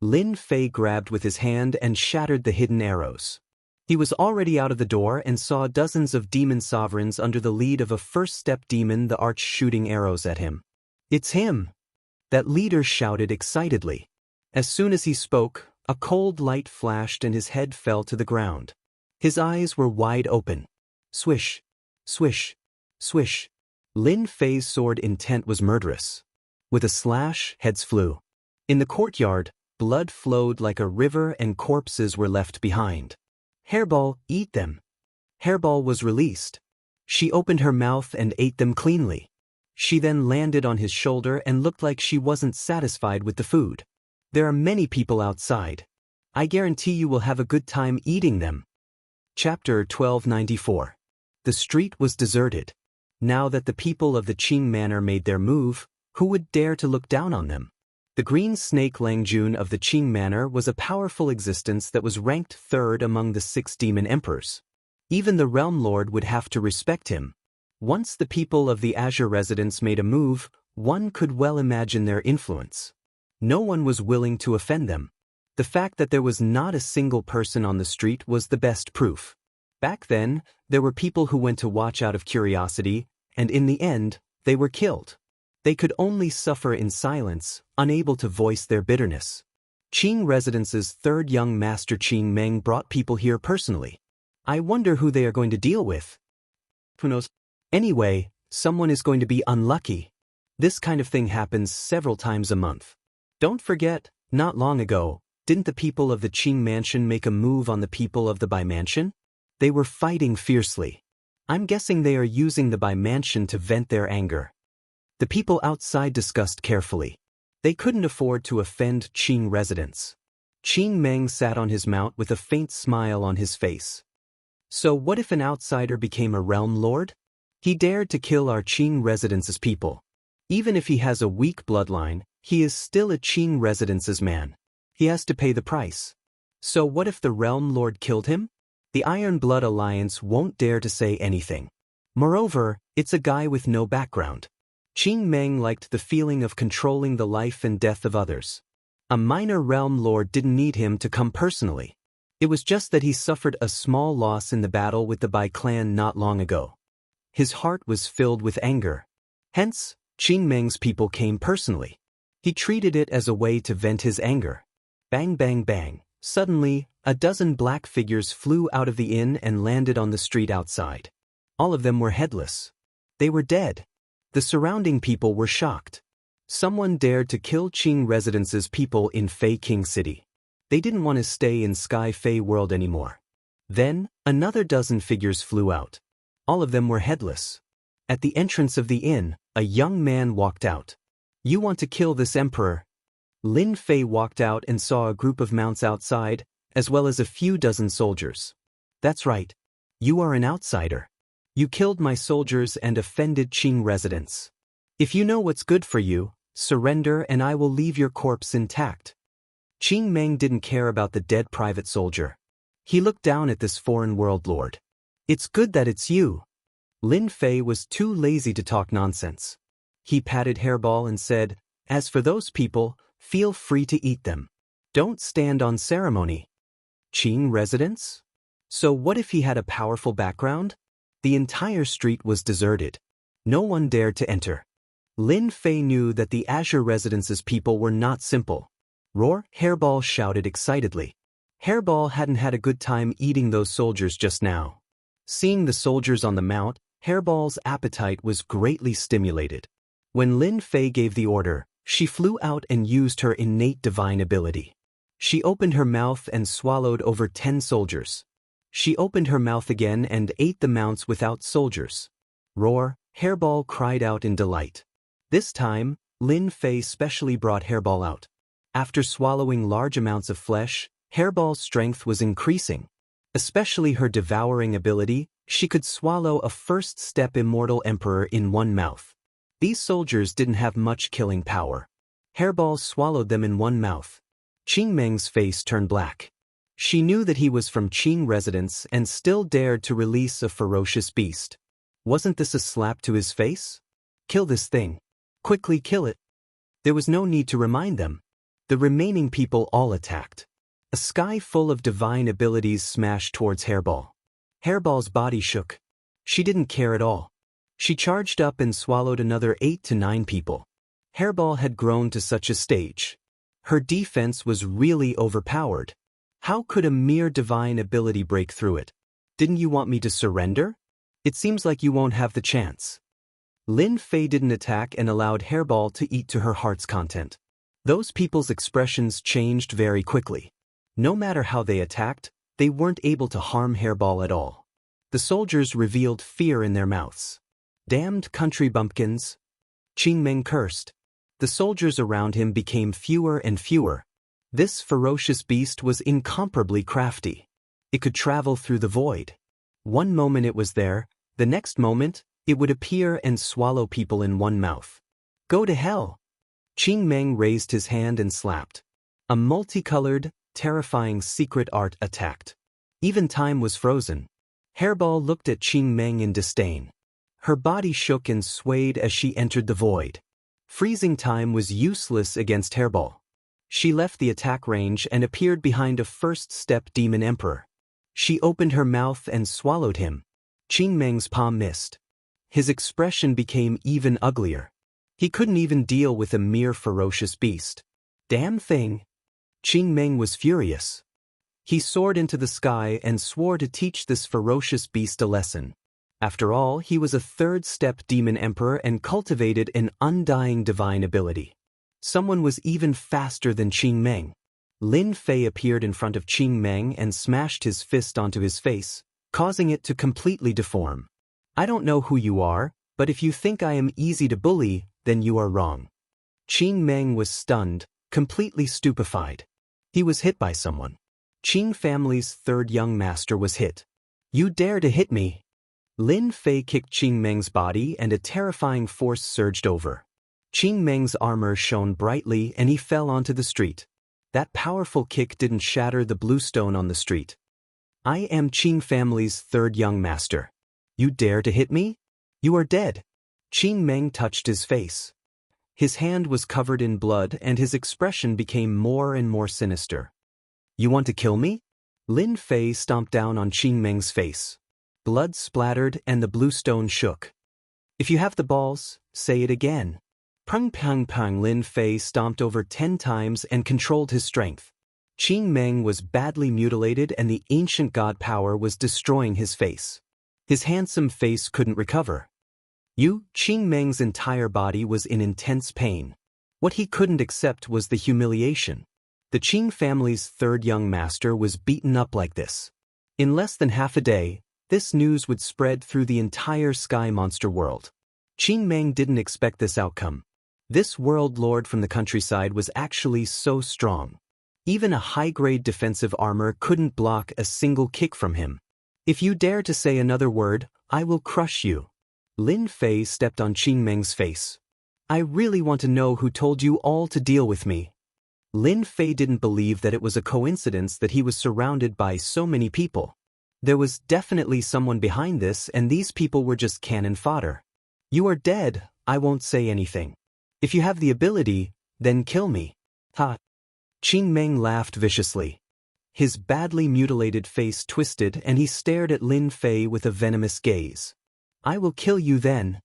Lin Fei grabbed with his hand and shattered the hidden arrows. He was already out of the door and saw dozens of demon sovereigns under the lead of a first-step demon, the arch, shooting arrows at him. It's him! That leader shouted excitedly. As soon as he spoke, a cold light flashed and his head fell to the ground. His eyes were wide open. Swish, swish, swish. Lin Fei's sword intent was murderous. With a slash, heads flew. In the courtyard, blood flowed like a river and corpses were left behind. Hairball, eat them. Hairball was released. She opened her mouth and ate them cleanly. She then landed on his shoulder and looked like she wasn't satisfied with the food. There are many people outside. I guarantee you will have a good time eating them. Chapter 1294. The street was deserted. Now that the people of the Qing manor made their move, who would dare to look down on them? The green snake Langjun of the Qing manor was a powerful existence that was ranked third among the 6 demon emperors. Even the realm lord would have to respect him. Once the people of the Azure residence made a move, one could well imagine their influence. No one was willing to offend them. The fact that there was not a single person on the street was the best proof. Back then, there were people who went to watch out of curiosity, and in the end, they were killed. They could only suffer in silence, unable to voice their bitterness. Qing Residence's third young master Qing Meng brought people here personally. I wonder who they are going to deal with. Who knows? Anyway, someone is going to be unlucky. This kind of thing happens several times a month. Don't forget, not long ago, didn't the people of the Qing mansion make a move on the people of the Bai mansion? They were fighting fiercely. I'm guessing they are using the Bai mansion to vent their anger. The people outside discussed carefully. They couldn't afford to offend Qing residents. Qing Meng sat on his mount with a faint smile on his face. So what if an outsider became a realm lord? He dared to kill our Qing residence's people. Even if he has a weak bloodline, he is still a Qing residence's man. He has to pay the price. So what if the realm lord killed him? The Iron Blood Alliance won't dare to say anything. Moreover, it's a guy with no background. Qing Meng liked the feeling of controlling the life and death of others. A minor realm lord didn't need him to come personally. It was just that he suffered a small loss in the battle with the Bai clan not long ago. His heart was filled with anger. Hence, Qing Meng's people came personally. He treated it as a way to vent his anger. Bang bang bang. Suddenly, a dozen black figures flew out of the inn and landed on the street outside. All of them were headless. They were dead. The surrounding people were shocked. Someone dared to kill Qing Residence's people in Fei King City. They didn't want to stay in Sky Fei World anymore. Then, another dozen figures flew out. All of them were headless. At the entrance of the inn, a young man walked out. You want to kill this emperor? Lin Fei walked out and saw a group of mounts outside, as well as a few dozen soldiers. That's right. You are an outsider. You killed my soldiers and offended Qing residents. If you know what's good for you, surrender and I will leave your corpse intact. Qing Meng didn't care about the dead private soldier. He looked down at this foreign world lord. It's good that it's you. Lin Fei was too lazy to talk nonsense. He patted Hairball and said, as for those people, feel free to eat them. Don't stand on ceremony. Qing residents? So what if he had a powerful background? The entire street was deserted. No one dared to enter. Lin Fei knew that the Azure Residence's people were not simple. Roar, Hairball shouted excitedly. Hairball hadn't had a good time eating those soldiers just now. Seeing the soldiers on the mount, Hairball's appetite was greatly stimulated. When Lin Fei gave the order, she flew out and used her innate divine ability. She opened her mouth and swallowed over 10 soldiers. She opened her mouth again and ate the mounts without soldiers. Roar, Hairball cried out in delight. This time, Lin Fei specially brought Hairball out. After swallowing large amounts of flesh, Hairball's strength was increasing. Especially her devouring ability, she could swallow a first-step immortal emperor in one mouth. These soldiers didn't have much killing power. Hairball swallowed them in one mouth. Qing Meng's face turned black. She knew that he was from Qing residence and still dared to release a ferocious beast. Wasn't this a slap to his face? Kill this thing. Quickly kill it. There was no need to remind them. The remaining people all attacked. A sky full of divine abilities smashed towards Hairball. Hairball's body shook. She didn't care at all. She charged up and swallowed another 8 to 9 people. Hairball had grown to such a stage. Her defense was really overpowered. How could a mere divine ability break through it? Didn't you want me to surrender? It seems like you won't have the chance. Lin Fei didn't attack and allowed Hairball to eat to her heart's content. Those people's expressions changed very quickly. No matter how they attacked, they weren't able to harm Hairball at all. The soldiers revealed fear in their mouths. Damned country bumpkins. Qing Meng cursed. The soldiers around him became fewer and fewer. This ferocious beast was incomparably crafty. It could travel through the void. One moment it was there, the next moment, it would appear and swallow people in one mouth. Go to hell! Qing Meng raised his hand and slapped. A multicolored, terrifying secret art attacked. Even time was frozen. Hairball looked at Qing Meng in disdain. Her body shook and swayed as she entered the void. Freezing time was useless against Hairball. She left the attack range and appeared behind a first-step demon emperor. She opened her mouth and swallowed him. Qing Meng's palm missed. His expression became even uglier. He couldn't even deal with a mere ferocious beast. Damn thing! Qing Meng was furious. He soared into the sky and swore to teach this ferocious beast a lesson. After all, he was a third-step demon emperor and cultivated an undying divine ability. Someone was even faster than Qing Meng. Lin Fei appeared in front of Qing Meng and smashed his fist onto his face, causing it to completely deform. I don't know who you are, but if you think I am easy to bully, then you are wrong. Qing Meng was stunned, completely stupefied. He was hit by someone. Qing family's third young master was hit. You dare to hit me? Lin Fei kicked Qing Meng's body and a terrifying force surged over. Qing Meng's armor shone brightly and he fell onto the street. That powerful kick didn't shatter the blue stone on the street. I am Qing family's third young master. You dare to hit me? You are dead. Qing Meng touched his face. His hand was covered in blood and his expression became more and more sinister. You want to kill me? Lin Fei stomped down on Qing Meng's face. Blood splattered and the blue stone shook. If you have the balls, say it again. Pung pung pung. Lin Fei stomped over 10 times and controlled his strength. Qing Meng was badly mutilated and the ancient god power was destroying his face. His handsome face couldn't recover. Qing Meng's entire body was in intense pain. What he couldn't accept was the humiliation. The Qing family's third young master was beaten up like this. In less than half a day, this news would spread through the entire sky monster world. Qing Meng didn't expect this outcome. This world lord from the countryside was actually so strong. Even a high-grade defensive armor couldn't block a single kick from him. If you dare to say another word, I will crush you. Lin Fei stepped on Qing Meng's face. I really want to know who told you all to deal with me. Lin Fei didn't believe that it was a coincidence that he was surrounded by so many people. There was definitely someone behind this, and these people were just cannon fodder. You are dead, I won't say anything. If you have the ability, then kill me. Ha! Qing Meng laughed viciously. His badly mutilated face twisted and he stared at Lin Fei with a venomous gaze. I will kill you then.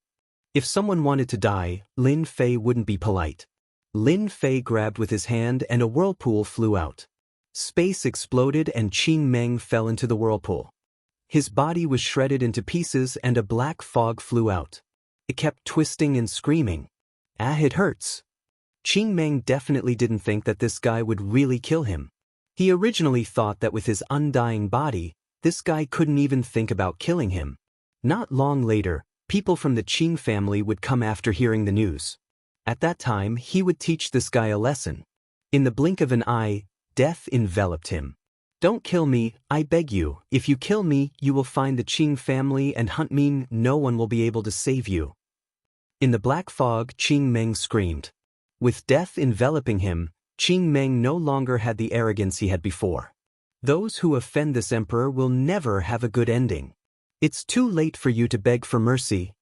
If someone wanted to die, Lin Fei wouldn't be polite. Lin Fei grabbed with his hand and a whirlpool flew out. Space exploded and Qing Meng fell into the whirlpool. His body was shredded into pieces and a black fog flew out. It kept twisting and screaming. Ah, it hurts. Qing Meng definitely didn't think that this guy would really kill him. He originally thought that with his undying body, this guy couldn't even think about killing him. Not long later, people from the Qing family would come after hearing the news. At that time, he would teach this guy a lesson. In the blink of an eye, death enveloped him. Don't kill me, I beg you. If you kill me, you will find the Qing family and hunt me. No one will be able to save you. In the black fog, Qing Meng screamed. With death enveloping him, Qing Meng no longer had the arrogance he had before. Those who offend this emperor will never have a good ending. It's too late for you to beg for mercy.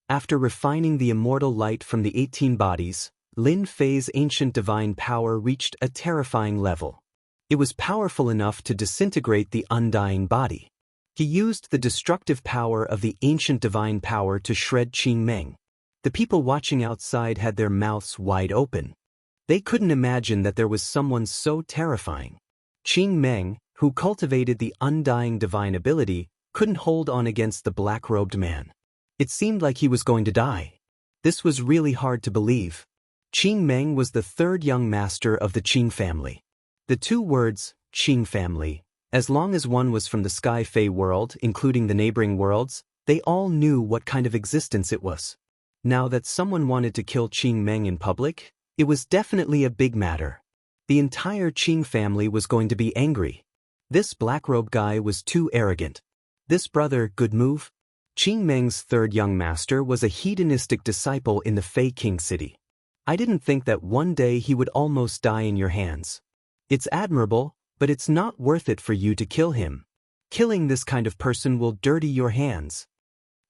After refining the immortal light from the 18 bodies, Lin Fei's ancient divine power reached a terrifying level. It was powerful enough to disintegrate the undying body. He used the destructive power of the ancient divine power to shred Qing Meng. The people watching outside had their mouths wide open. They couldn't imagine that there was someone so terrifying. Qing Meng, who cultivated the undying divine ability, couldn't hold on against the black-robed man. It seemed like he was going to die. This was really hard to believe. Qing Meng was the third young master of the Qing family. The two words, Qing family, as long as one was from the Sky Fey world, including the neighboring worlds, they all knew what kind of existence it was. Now that someone wanted to kill Qing Meng in public, it was definitely a big matter. The entire Qing family was going to be angry. This black-robe guy was too arrogant. This brother, good move? Qing Meng's third young master was a hedonistic disciple in the Fei King city. I didn't think that one day he would almost die in your hands. It's admirable, but it's not worth it for you to kill him. Killing this kind of person will dirty your hands.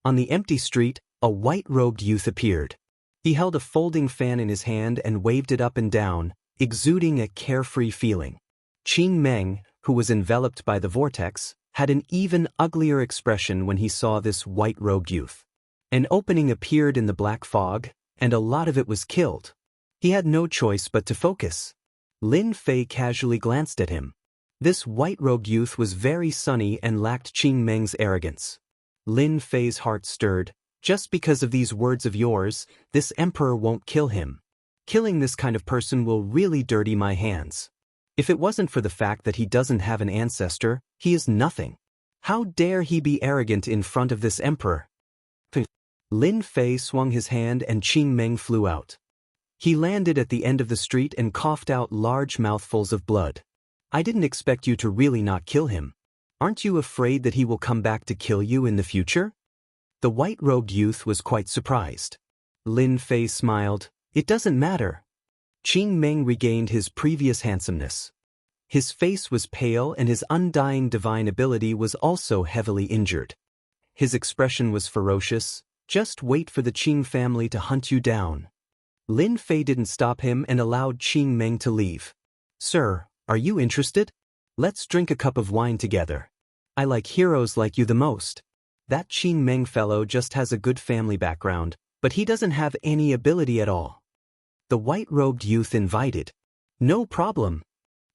On the empty street, a white-robed youth appeared. He held a folding fan in his hand and waved it up and down, exuding a carefree feeling. Qing Meng, who was enveloped by the vortex, had an even uglier expression when he saw this white-robed youth. An opening appeared in the black fog, and a lot of it was killed. He had no choice but to focus. Lin Fei casually glanced at him. This white-robed youth was very sunny and lacked Qing Meng's arrogance. Lin Fei's heart stirred. Just because of these words of yours, this emperor won't kill him. Killing this kind of person will really dirty my hands. If it wasn't for the fact that he doesn't have an ancestor, he is nothing. How dare he be arrogant in front of this emperor? Lin Fei swung his hand and Qing Meng flew out. He landed at the end of the street and coughed out large mouthfuls of blood. I didn't expect you to really not kill him. Aren't you afraid that he will come back to kill you in the future? The white-robed youth was quite surprised. Lin Fei smiled. It doesn't matter. Qing Meng regained his previous handsomeness. His face was pale and his undying divine ability was also heavily injured. His expression was ferocious. Just wait for the Qing family to hunt you down. Lin Fei didn't stop him and allowed Qing Meng to leave. Sir, are you interested? Let's drink a cup of wine together. I like heroes like you the most. That Qing Meng fellow just has a good family background, but he doesn't have any ability at all. The white-robed youth invited. No problem.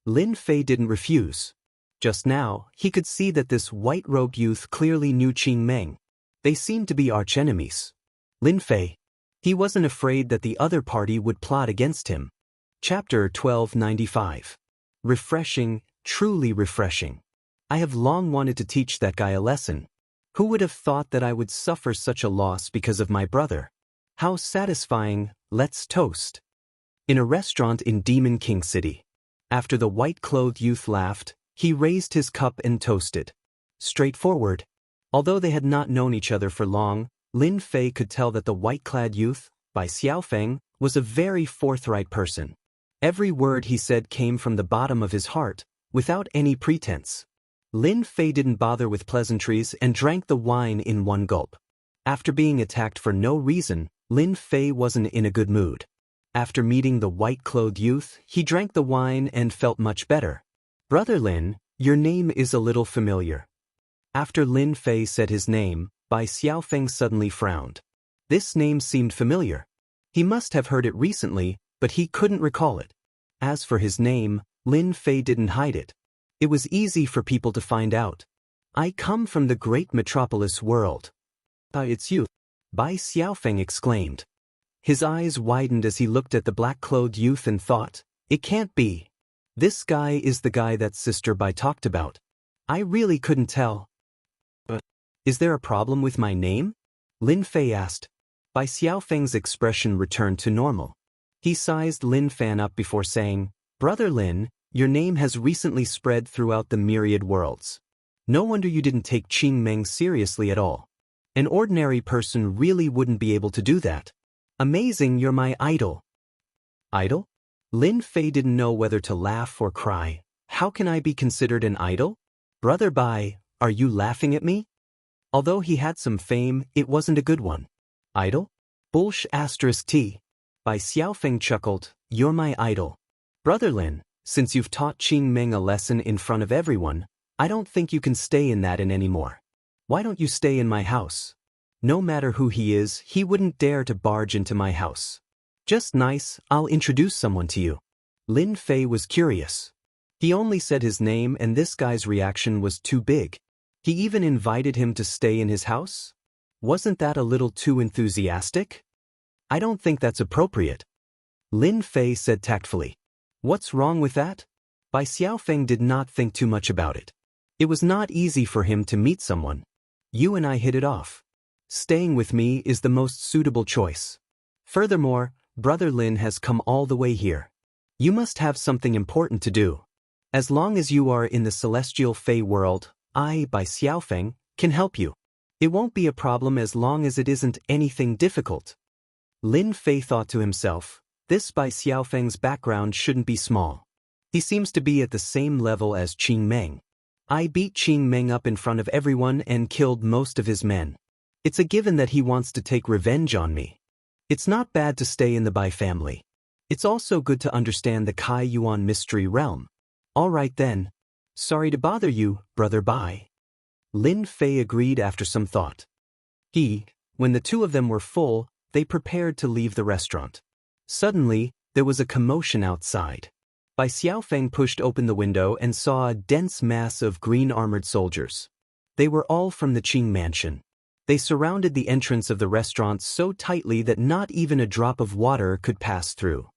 Lin Fei didn't refuse. Just now, he could see that this white-robed youth clearly knew Qing Meng. They seemed to be archenemies. Lin Fei. He wasn't afraid that the other party would plot against him. Chapter 1295. Refreshing, truly refreshing. I have long wanted to teach that guy a lesson. Who would have thought that I would suffer such a loss because of my brother? How satisfying, let's toast. In a restaurant in Demon King City. After the white-clothed youth laughed, he raised his cup and toasted. Straightforward. Although they had not known each other for long, Lin Fei could tell that the white-clad youth, by Xiaofeng, was a very forthright person. Every word he said came from the bottom of his heart, without any pretense. Lin Fei didn't bother with pleasantries and drank the wine in one gulp. After being attacked for no reason, Lin Fei wasn't in a good mood. After meeting the white-clothed youth, he drank the wine and felt much better. Brother Lin, your name is a little familiar. After Lin Fei said his name, Bai Xiaofeng suddenly frowned. This name seemed familiar. He must have heard it recently, but he couldn't recall it. As for his name, Lin Fei didn't hide it. It was easy for people to find out. I come from the great metropolis world. It's you, Bai Xiaofeng exclaimed. His eyes widened as he looked at the black-clothed youth and thought, it can't be. This guy is the guy that Sister Bai talked about. I really couldn't tell. But, is there a problem with my name? Lin Fei asked. Bai Xiaofeng's expression returned to normal. He sized Lin Fan up before saying, Brother Lin, your name has recently spread throughout the myriad worlds. No wonder you didn't take Qing Meng seriously at all. An ordinary person really wouldn't be able to do that. Amazing, you're my idol. Idol? Lin Fei didn't know whether to laugh or cry. How can I be considered an idol? Brother Bai, are you laughing at me? Although he had some fame, it wasn't a good one. Idol? Bullsh *T. Bai Xiaofeng chuckled, you're my idol. Brother Lin, since you've taught Qing Meng a lesson in front of everyone, I don't think you can stay in that anymore. Why don't you stay in my house? No matter who he is, he wouldn't dare to barge into my house. Just nice, I'll introduce someone to you. Lin Fei was curious. He only said his name and this guy's reaction was too big. He even invited him to stay in his house? Wasn't that a little too enthusiastic? I don't think that's appropriate. Lin Fei said tactfully. What's wrong with that? Bai Xiaofeng did not think too much about it. It was not easy for him to meet someone. You and I hit it off. Staying with me is the most suitable choice. Furthermore, Brother Lin has come all the way here. You must have something important to do. As long as you are in the celestial Fey world, I, Bai Xiaofeng, can help you. It won't be a problem as long as it isn't anything difficult. Lin Fei thought to himself, this Bai Xiaofeng's background shouldn't be small. He seems to be at the same level as Qing Meng. I beat Qing Meng up in front of everyone and killed most of his men. It's a given that he wants to take revenge on me. It's not bad to stay in the Bai family. It's also good to understand the Kai Yuan mystery realm. All right then. Sorry to bother you, Brother Bai. Lin Fei agreed after some thought. When the two of them were full, they prepared to leave the restaurant. Suddenly, there was a commotion outside. Bai Xiaofeng pushed open the window and saw a dense mass of green-armored soldiers. They were all from the Qing mansion. They surrounded the entrance of the restaurant so tightly that not even a drop of water could pass through.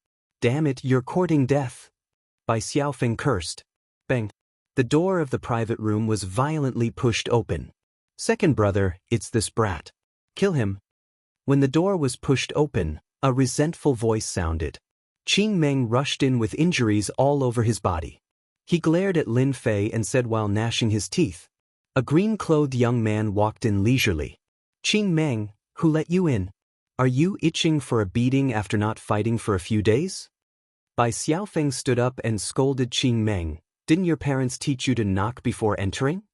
Damn it, you're courting death. Bai Xiaofeng cursed. Bang. The door of the private room was violently pushed open. Second brother, it's this brat. Kill him. When the door was pushed open, a resentful voice sounded. Qing Meng rushed in with injuries all over his body. He glared at Lin Fei and said while gnashing his teeth. A green-clothed young man walked in leisurely. Qing Meng, who let you in? Are you itching for a beating after not fighting for a few days? Bai Xiaofeng stood up and scolded Qing Meng. Didn't your parents teach you to knock before entering?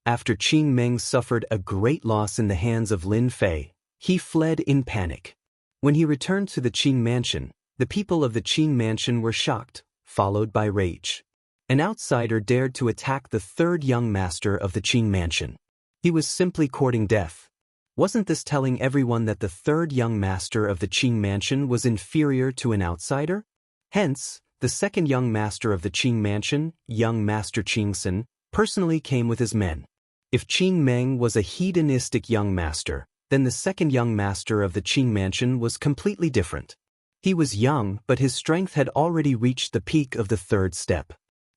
After Qing Meng suffered a great loss in the hands of Lin Fei, he fled in panic. When he returned to the Qing mansion, the people of the Qing mansion were shocked, followed by rage. An outsider dared to attack the third young master of the Qing mansion. He was simply courting death. Wasn't this telling everyone that the third young master of the Qing mansion was inferior to an outsider? Hence, the second young master of the Qing mansion, young Master Qingsen, personally came with his men. If Qing Meng was a hedonistic young master, then the second young master of the Qing mansion was completely different. He was young, but his strength had already reached the peak of the third step.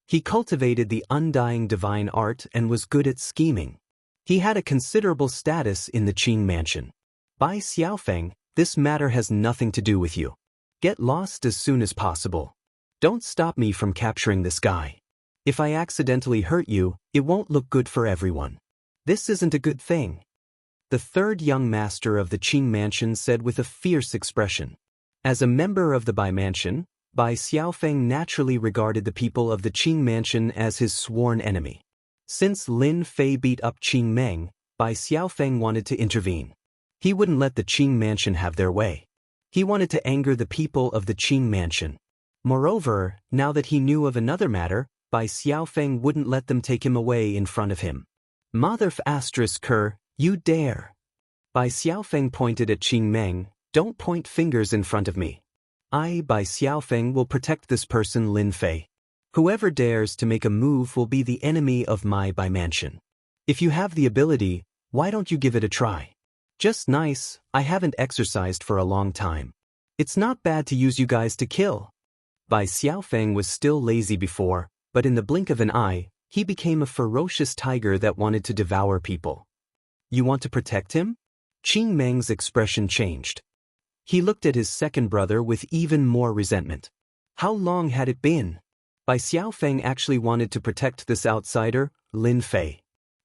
He cultivated the undying divine art and was good at scheming. He had a considerable status in the Qing mansion. Bai Xiaofeng, this matter has nothing to do with you. Get lost as soon as possible. Don't stop me from capturing this guy. If I accidentally hurt you, it won't look good for everyone. This isn't a good thing. The third young master of the Qing mansion said with a fierce expression. As a member of the Bai mansion, Bai Xiaofeng naturally regarded the people of the Qing mansion as his sworn enemy. Since Lin Fei beat up Qing Meng, Bai Xiaofeng wanted to intervene. He wouldn't let the Qing mansion have their way. He wanted to anger the people of the Qing mansion. Moreover, now that he knew of another matter, Bai Xiaofeng wouldn't let them take him away in front of him. Mother ***, you dare. Bai Xiaofeng pointed at Qing Meng. Don't point fingers in front of me. I, Bai Xiaofeng, will protect this person, Lin Fei. Whoever dares to make a move will be the enemy of my Bai mansion. If you have the ability, why don't you give it a try? Just nice, I haven't exercised for a long time. It's not bad to use you guys to kill. Bai Xiaofeng was still lazy before, but in the blink of an eye, he became a ferocious tiger that wanted to devour people. You want to protect him? Qing Meng's expression changed. He looked at his second brother with even more resentment. How long had it been? Bai Xiaofeng actually wanted to protect this outsider, Lin Fei.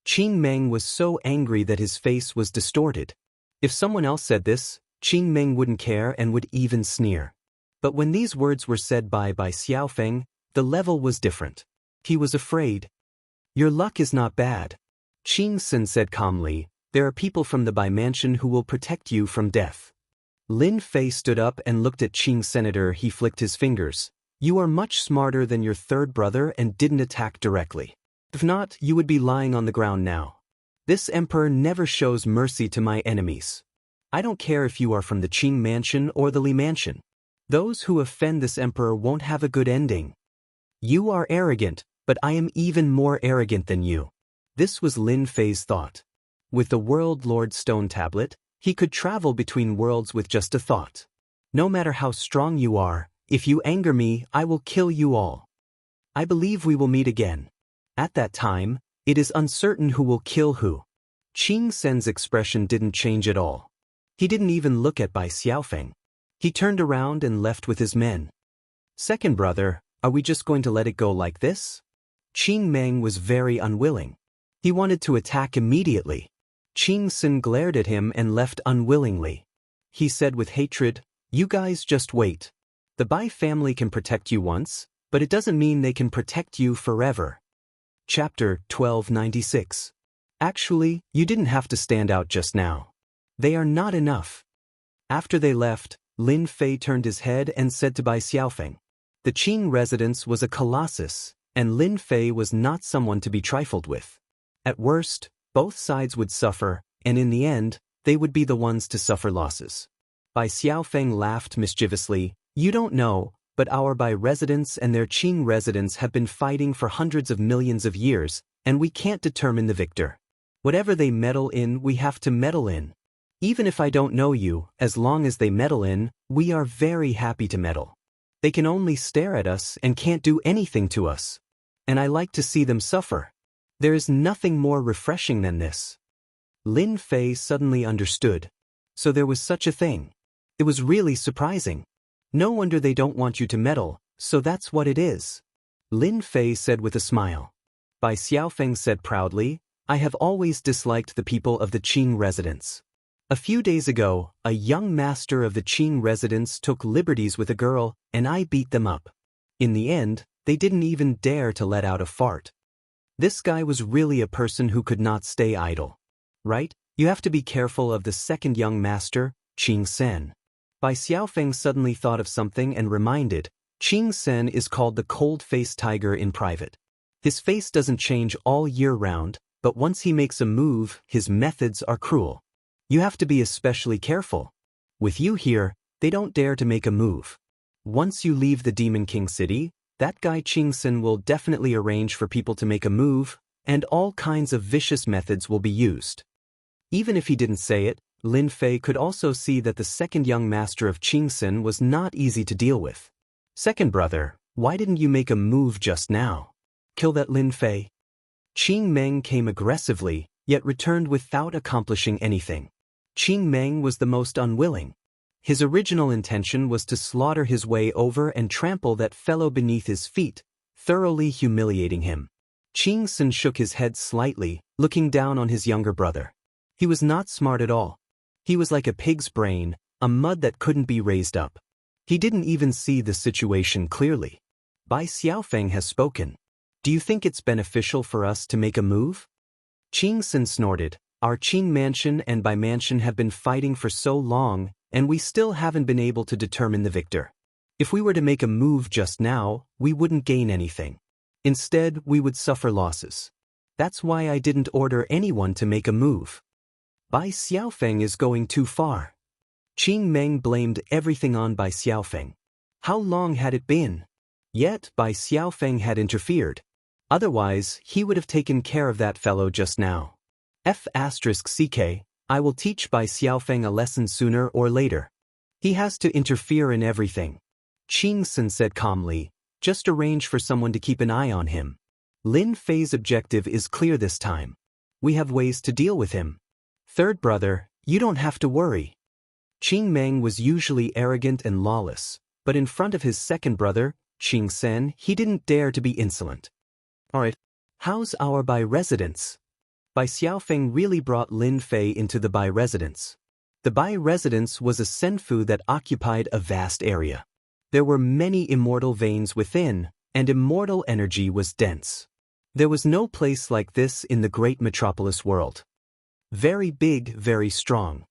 Qing Meng was so angry that his face was distorted. If someone else said this, Qing Meng wouldn't care and would even sneer. But when these words were said by Bai Xiaofeng, the level was different. He was afraid. Your luck is not bad. Qing Sin said calmly, there are people from the Bai mansion who will protect you from death. Lin Fei stood up and looked at Qing Senator. He flicked his fingers. You are much smarter than your third brother and didn't attack directly. If not, you would be lying on the ground now. This emperor never shows mercy to my enemies. I don't care if you are from the Qing mansion or the Li mansion. Those who offend this emperor won't have a good ending. You are arrogant, but I am even more arrogant than you. This was Lin Fei's thought. With the World Lord Stone Tablet, he could travel between worlds with just a thought. No matter how strong you are, if you anger me, I will kill you all. I believe we will meet again. At that time, it is uncertain who will kill who. Qing Sen's expression didn't change at all. He didn't even look at Bai Xiaofeng. He turned around and left with his men. Second brother, are we just going to let it go like this? Qing Meng was very unwilling. He wanted to attack immediately. Qing Sin glared at him and left unwillingly. He said with hatred, you guys just wait. The Bai family can protect you once, but it doesn't mean they can protect you forever. Chapter 1296. Actually, you didn't have to stand out just now. They are not enough. After they left, Lin Fei turned his head and said to Bai Xiaofeng. The Qing residence was a colossus, and Lin Fei was not someone to be trifled with. At worst, both sides would suffer, and in the end, they would be the ones to suffer losses. Bai Xiaofeng laughed mischievously. You don't know, but our Bai residents and their Qing residents have been fighting for hundreds of millions of years, and we can't determine the victor. Whatever they meddle in, we have to meddle in. Even if I don't know you, as long as they meddle in, we are very happy to meddle. They can only stare at us and can't do anything to us. And I like to see them suffer. There is nothing more refreshing than this. Lin Fei suddenly understood. So there was such a thing. It was really surprising. No wonder they don't want you to meddle, so that's what it is. Lin Fei said with a smile. Bai Xiaofeng said proudly, I have always disliked the people of the Qing residence. A few days ago, a young master of the Qing residence took liberties with a girl, and I beat them up. In the end, they didn't even dare to let out a fart. This guy was really a person who could not stay idle. Right? You have to be careful of the second young master, Qing Sen. Bai Xiaofeng suddenly thought of something and reminded, Qing Sen is called the cold-faced tiger in private. His face doesn't change all year round, but once he makes a move, his methods are cruel. You have to be especially careful. With you here, they don't dare to make a move. Once you leave the Demon King city, that guy Qing Sen will definitely arrange for people to make a move, and all kinds of vicious methods will be used. Even if he didn't say it, Lin Fei could also see that the second young master of Qing Sen was not easy to deal with. Second brother, why didn't you make a move just now? Kill that Lin Fei? Qing Meng came aggressively, yet returned without accomplishing anything. Qing Meng was the most unwilling. His original intention was to slaughter his way over and trample that fellow beneath his feet, thoroughly humiliating him. Qingsun shook his head slightly, looking down on his younger brother. He was not smart at all. He was like a pig's brain, a mud that couldn't be raised up. He didn't even see the situation clearly. Bai Xiaofeng has spoken. Do you think it's beneficial for us to make a move? Qingsun snorted. Our Qing mansion and Bai mansion have been fighting for so long, and we still haven't been able to determine the victor. If we were to make a move just now, we wouldn't gain anything. Instead, we would suffer losses. That's why I didn't order anyone to make a move. Bai Xiaofeng is going too far. Qing Meng blamed everything on Bai Xiaofeng. How long had it been? Yet Bai Xiaofeng had interfered. Otherwise, he would have taken care of that fellow just now. F***ck, I will teach Bai Xiaofeng a lesson sooner or later. He has to interfere in everything. Qingsun said calmly, just arrange for someone to keep an eye on him. Lin Fei's objective is clear this time. We have ways to deal with him. Third brother, you don't have to worry. Qing Meng was usually arrogant and lawless, but in front of his second brother, Qing Sen, he didn't dare to be insolent. Alright, how's our Bai residence? Bai Xiaofeng really brought Lin Fei into the Bai residence. The Bai residence was a senfu that occupied a vast area. There were many immortal veins within, and immortal energy was dense. There was no place like this in the great metropolis world. Very big, very strong.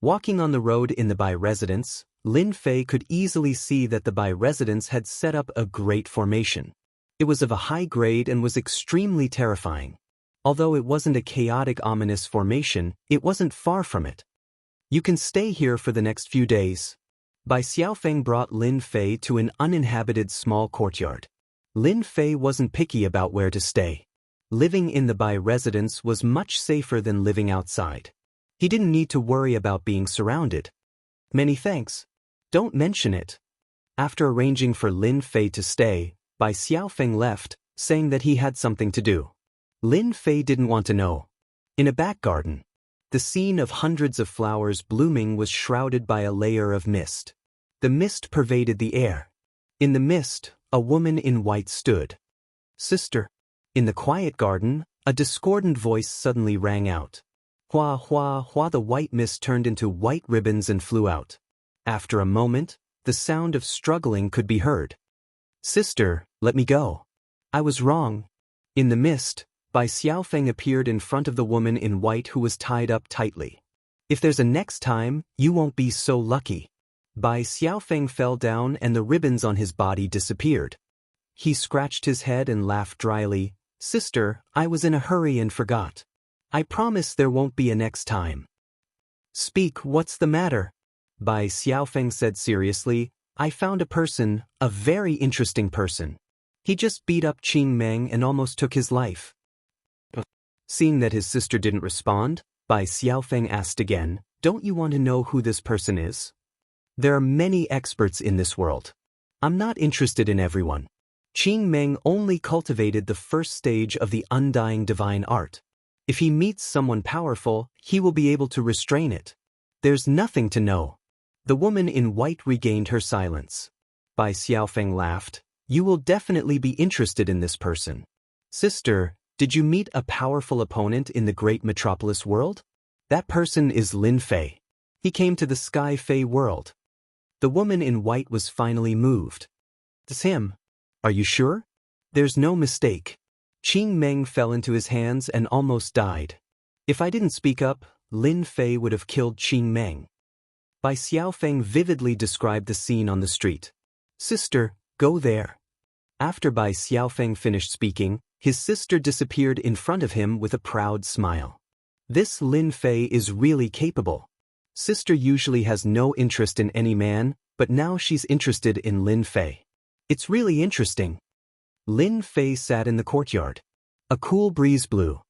Walking on the road in the Bai residence, Lin Fei could easily see that the Bai residence had set up a great formation. It was of a high grade and was extremely terrifying. Although it wasn't a chaotic, ominous formation, it wasn't far from it. You can stay here for the next few days. Bai Xiaofeng brought Lin Fei to an uninhabited small courtyard. Lin Fei wasn't picky about where to stay. Living in the Bai residence was much safer than living outside. He didn't need to worry about being surrounded. Many thanks. Don't mention it. After arranging for Lin Fei to stay, Bai Xiaofeng left, saying that he had something to do. Lin Fei didn't want to know. In a back garden, the scene of hundreds of flowers blooming was shrouded by a layer of mist. The mist pervaded the air. In the mist, a woman in white stood. Sister. In the quiet garden, a discordant voice suddenly rang out. Hua hua hua, the white mist turned into white ribbons and flew out. After a moment, the sound of struggling could be heard. Sister, let me go. I was wrong. In the mist, Bai Xiaofeng appeared in front of the woman in white who was tied up tightly. If there's a next time, you won't be so lucky. Bai Xiaofeng fell down and the ribbons on his body disappeared. He scratched his head and laughed dryly. Sister, I was in a hurry and forgot. I promise there won't be a next time. Speak, what's the matter? Bai Xiaofeng said seriously. I found a person, a very interesting person. He just beat up Qing Meng and almost took his life. Seeing that his sister didn't respond, Bai Xiaofeng asked again, don't you want to know who this person is? There are many experts in this world. I'm not interested in everyone. Qing Meng only cultivated the first stage of the undying divine art. If he meets someone powerful, he will be able to restrain it. There's nothing to know. The woman in white regained her silence. Bai Xiaofeng laughed. You will definitely be interested in this person. Sister, did you meet a powerful opponent in the great metropolis world? That person is Lin Fei. He came to the Sky Fei world. The woman in white was finally moved. It's him. Are you sure? There's no mistake. Qing Meng fell into his hands and almost died. If I didn't speak up, Lin Fei would have killed Qing Meng. Bai Xiaofeng vividly described the scene on the street. Sister, go there. After Bai Xiaofeng finished speaking, his sister disappeared in front of him with a proud smile. This Lin Fei is really capable. Sister usually has no interest in any man, but now she's interested in Lin Fei. It's really interesting. Lin Fei sat in the courtyard. A cool breeze blew.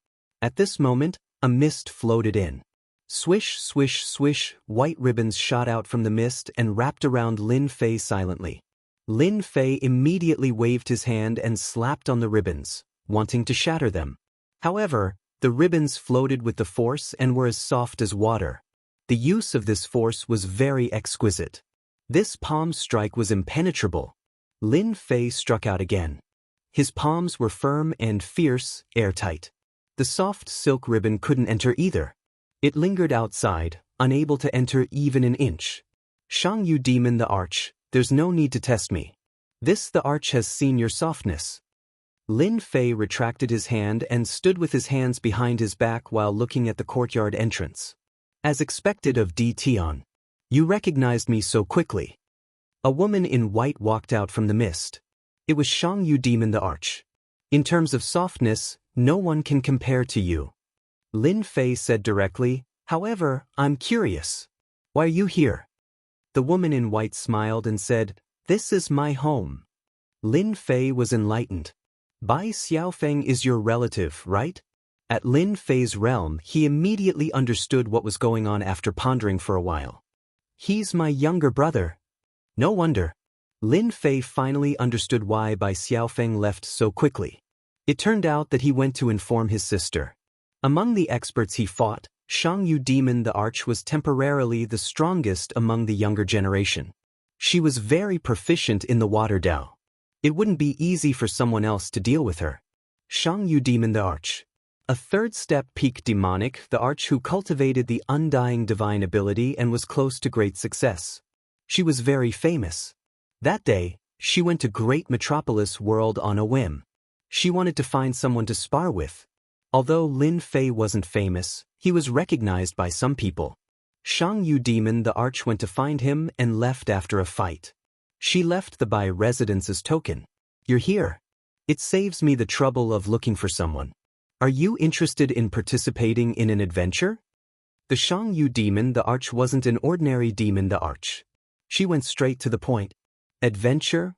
At this moment, a mist floated in. Swish, swish, swish, white ribbons shot out from the mist and wrapped around Lin Fei silently. Lin Fei immediately waved his hand and slapped on the ribbons, wanting to shatter them. However, the ribbons floated with the force and were as soft as water. The use of this force was very exquisite. This palm strike was impenetrable. Lin Fei struck out again. His palms were firm and fierce, airtight. The soft silk ribbon couldn't enter either. It lingered outside, unable to enter even an inch. Xiangyu demon the arch, there's no need to test me. The arch has seen your softness. Lin Fei retracted his hand and stood with his hands behind his back while looking at the courtyard entrance. As expected of Di Tian. You recognized me so quickly. A woman in white walked out from the mist. It was Xiangyu demon the arch. In terms of softness, no one can compare to you. Lin Fei said directly, however, I'm curious. Why are you here? The woman in white smiled and said, this is my home. Lin Fei was enlightened. Bai Xiaofeng is your relative, right? At Lin Fei's realm, he immediately understood what was going on after pondering for a while. He's my younger brother. No wonder. Lin Fei finally understood why Bai Xiaofeng left so quickly. It turned out that he went to inform his sister. Among the experts he fought, Xiangyu demon the arch was temporarily the strongest among the younger generation. She was very proficient in the water Dao. It wouldn't be easy for someone else to deal with her. Xiangyu demon the arch. A third-step peak demonic, the arch who cultivated the undying divine ability and was close to great success. She was very famous. That day, she went to Great Metropolis World on a whim. She wanted to find someone to spar with. Although Lin Fei wasn't famous, he was recognized by some people. Xiangyu demon the arch went to find him and left after a fight. She left the Bai residence's token. You're here. It saves me the trouble of looking for someone. Are you interested in participating in an adventure? The Xiangyu demon the arch wasn't an ordinary demon the arch. She went straight to the point. Adventure?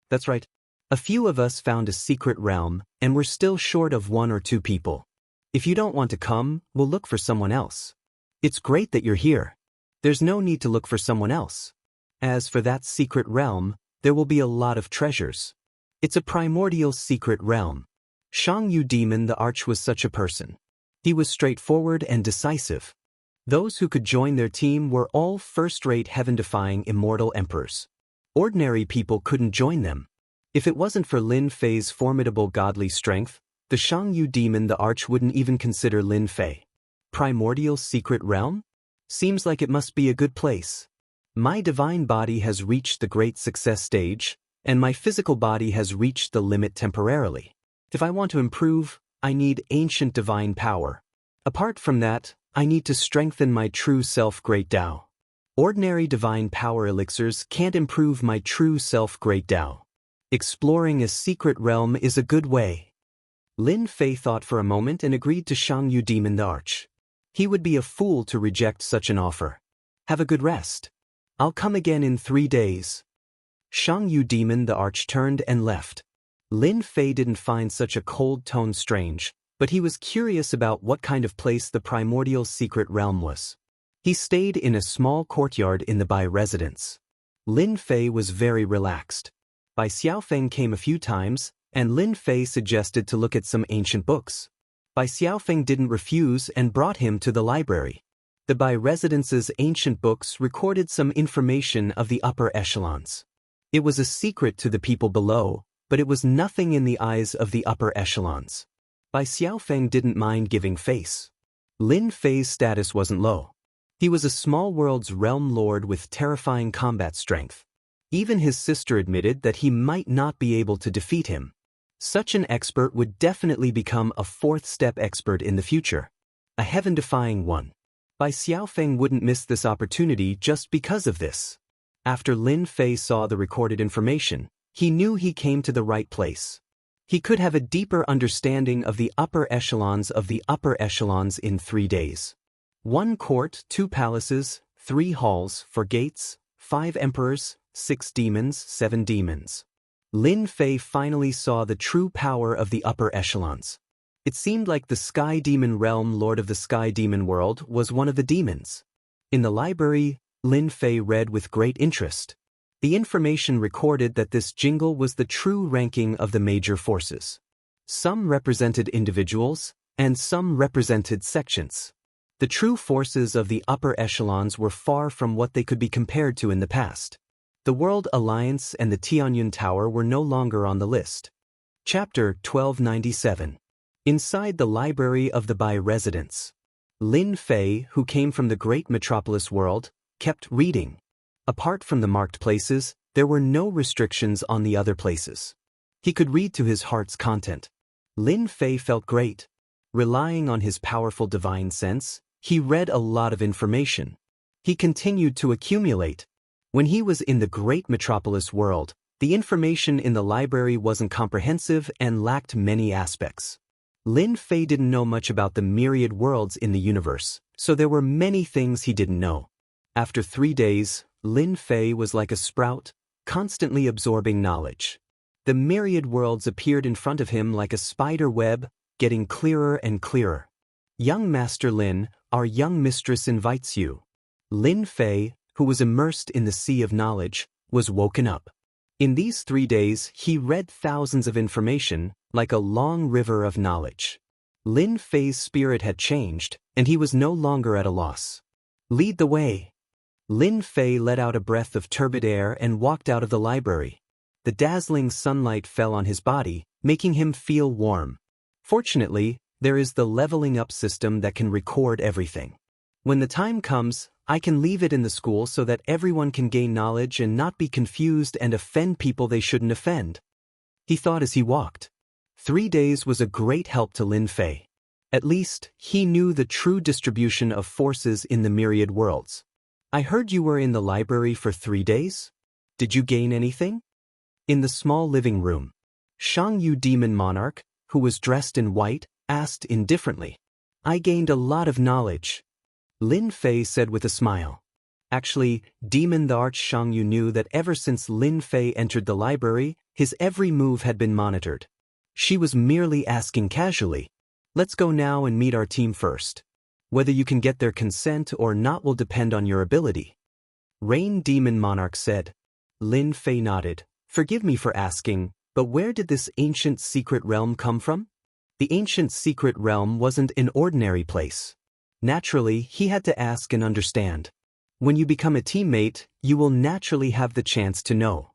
That's right. A few of us found a secret realm, and we're still short of 1 or 2 people. If you don't want to come, we'll look for someone else. It's great that you're here. There's no need to look for someone else. As for that secret realm, there will be a lot of treasures. It's a primordial secret realm. Xiangyu demon the arch was such a person. He was straightforward and decisive. Those who could join their team were all first-rate heaven-defying immortal emperors. Ordinary people couldn't join them. If it wasn't for Lin Fei's formidable godly strength, the Xiangyu demon the arch wouldn't even consider Lin Fei. Primordial secret realm? Seems like it must be a good place. My divine body has reached the great success stage, and my physical body has reached the limit temporarily. If I want to improve, I need ancient divine power. Apart from that, I need to strengthen my true self Great Dao. Ordinary divine power elixirs can't improve my true self Great Dao. Exploring a secret realm is a good way. Lin Fei thought for a moment and agreed to Xiangyu demon the arch. He would be a fool to reject such an offer. Have a good rest. I'll come again in 3 days. Xiangyu demon the arch turned and left. Lin Fei didn't find such a cold tone strange, but he was curious about what kind of place the primordial secret realm was. He stayed in a small courtyard in the Bai residence. Lin Fei was very relaxed. Bai Xiaofeng came a few times, and Lin Fei suggested to look at some ancient books. Bai Xiaofeng didn't refuse and brought him to the library. The Bai residence's ancient books recorded some information of the upper echelons. It was a secret to the people below, but it was nothing in the eyes of the upper echelons. Bai Xiaofeng didn't mind giving face. Lin Fei's status wasn't low. He was a small world's realm lord with terrifying combat strength. Even his sister admitted that he might not be able to defeat him. Such an expert would definitely become a 4th-step expert in the future. A heaven-defying one. Bai Xiaofeng wouldn't miss this opportunity just because of this. After Lin Fei saw the recorded information, he knew he came to the right place. He could have a deeper understanding of the upper echelons in 3 days. 1 court, 2 palaces, 3 halls, 4 gates, 5 emperors, 6 demons, 7 demons. Lin Fei finally saw the true power of the upper echelons. It seemed like the Sky Demon Realm Lord of the Sky Demon World was one of the demons. In the library, Lin Fei read with great interest. The information recorded that this jingle was the true ranking of the major forces. Some represented individuals, and some represented sections. The true forces of the upper echelons were far from what they could be compared to in the past. The World Alliance and the Tianyun Tower were no longer on the list. Chapter 1297. Inside the library of the Bai residence. Lin Fei, who came from the great metropolis world, kept reading. Apart from the marked places, there were no restrictions on the other places. He could read to his heart's content. Lin Fei felt great. Relying on his powerful divine sense, he read a lot of information. He continued to accumulate. When he was in the great metropolis world, the information in the library wasn't comprehensive and lacked many aspects. Lin Fei didn't know much about the myriad worlds in the universe, so there were many things he didn't know. After 3 days, Lin Fei was like a sprout, constantly absorbing knowledge. The myriad worlds appeared in front of him like a spider web, getting clearer and clearer. Young Master Lin, our young mistress invites you. Lin Fei, who was immersed in the sea of knowledge, was woken up. In these 3 days, he read thousands of information, like a long river of knowledge. Lin Fei's spirit had changed, and he was no longer at a loss. Lead the way. Lin Fei let out a breath of turbid air and walked out of the library. The dazzling sunlight fell on his body, making him feel warm. Fortunately, there is the leveling up system that can record everything. When the time comes, I can leave it in the school so that everyone can gain knowledge and not be confused and offend people they shouldn't offend. He thought as he walked. 3 days was a great help to Lin Fei. At least, he knew the true distribution of forces in the myriad worlds. I heard you were in the library for 3 days? Did you gain anything? In the small living room, Xianxia Demon Monarch, who was dressed in white, asked indifferently. I gained a lot of knowledge. Lin Fei said with a smile. Actually, Demon the Xianxia knew that ever since Lin Fei entered the library, his every move had been monitored. She was merely asking casually, let's go now and meet our team first. Whether you can get their consent or not will depend on your ability. Rain Demon Monarch said. Lin Fei nodded. Forgive me for asking, but where did this ancient secret realm come from? The ancient secret realm wasn't an ordinary place. Naturally, he had to ask and understand. When you become a teammate, you will naturally have the chance to know.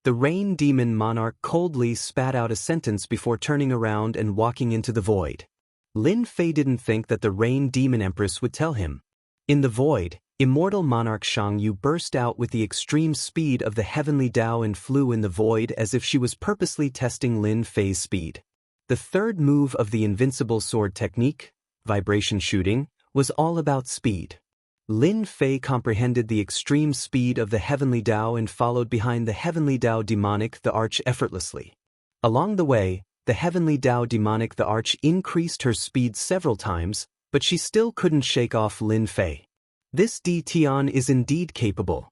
The Rain Demon Monarch coldly spat out a sentence before turning around and walking into the void. Lin Fei didn't think that the Rain Demon Empress would tell him. In the void, Immortal Monarch Xianxia burst out with the extreme speed of the heavenly Dao and flew in the void as if she was purposely testing Lin Fei's speed. The third move of the invincible sword technique, vibration shooting, was all about speed. Lin Fei comprehended the extreme speed of the heavenly Dao and followed behind the heavenly Dao demonic the arch effortlessly. Along the way, the heavenly Dao demonic the arch increased her speed several times, but she still couldn't shake off Lin Fei. This D Tian is indeed capable.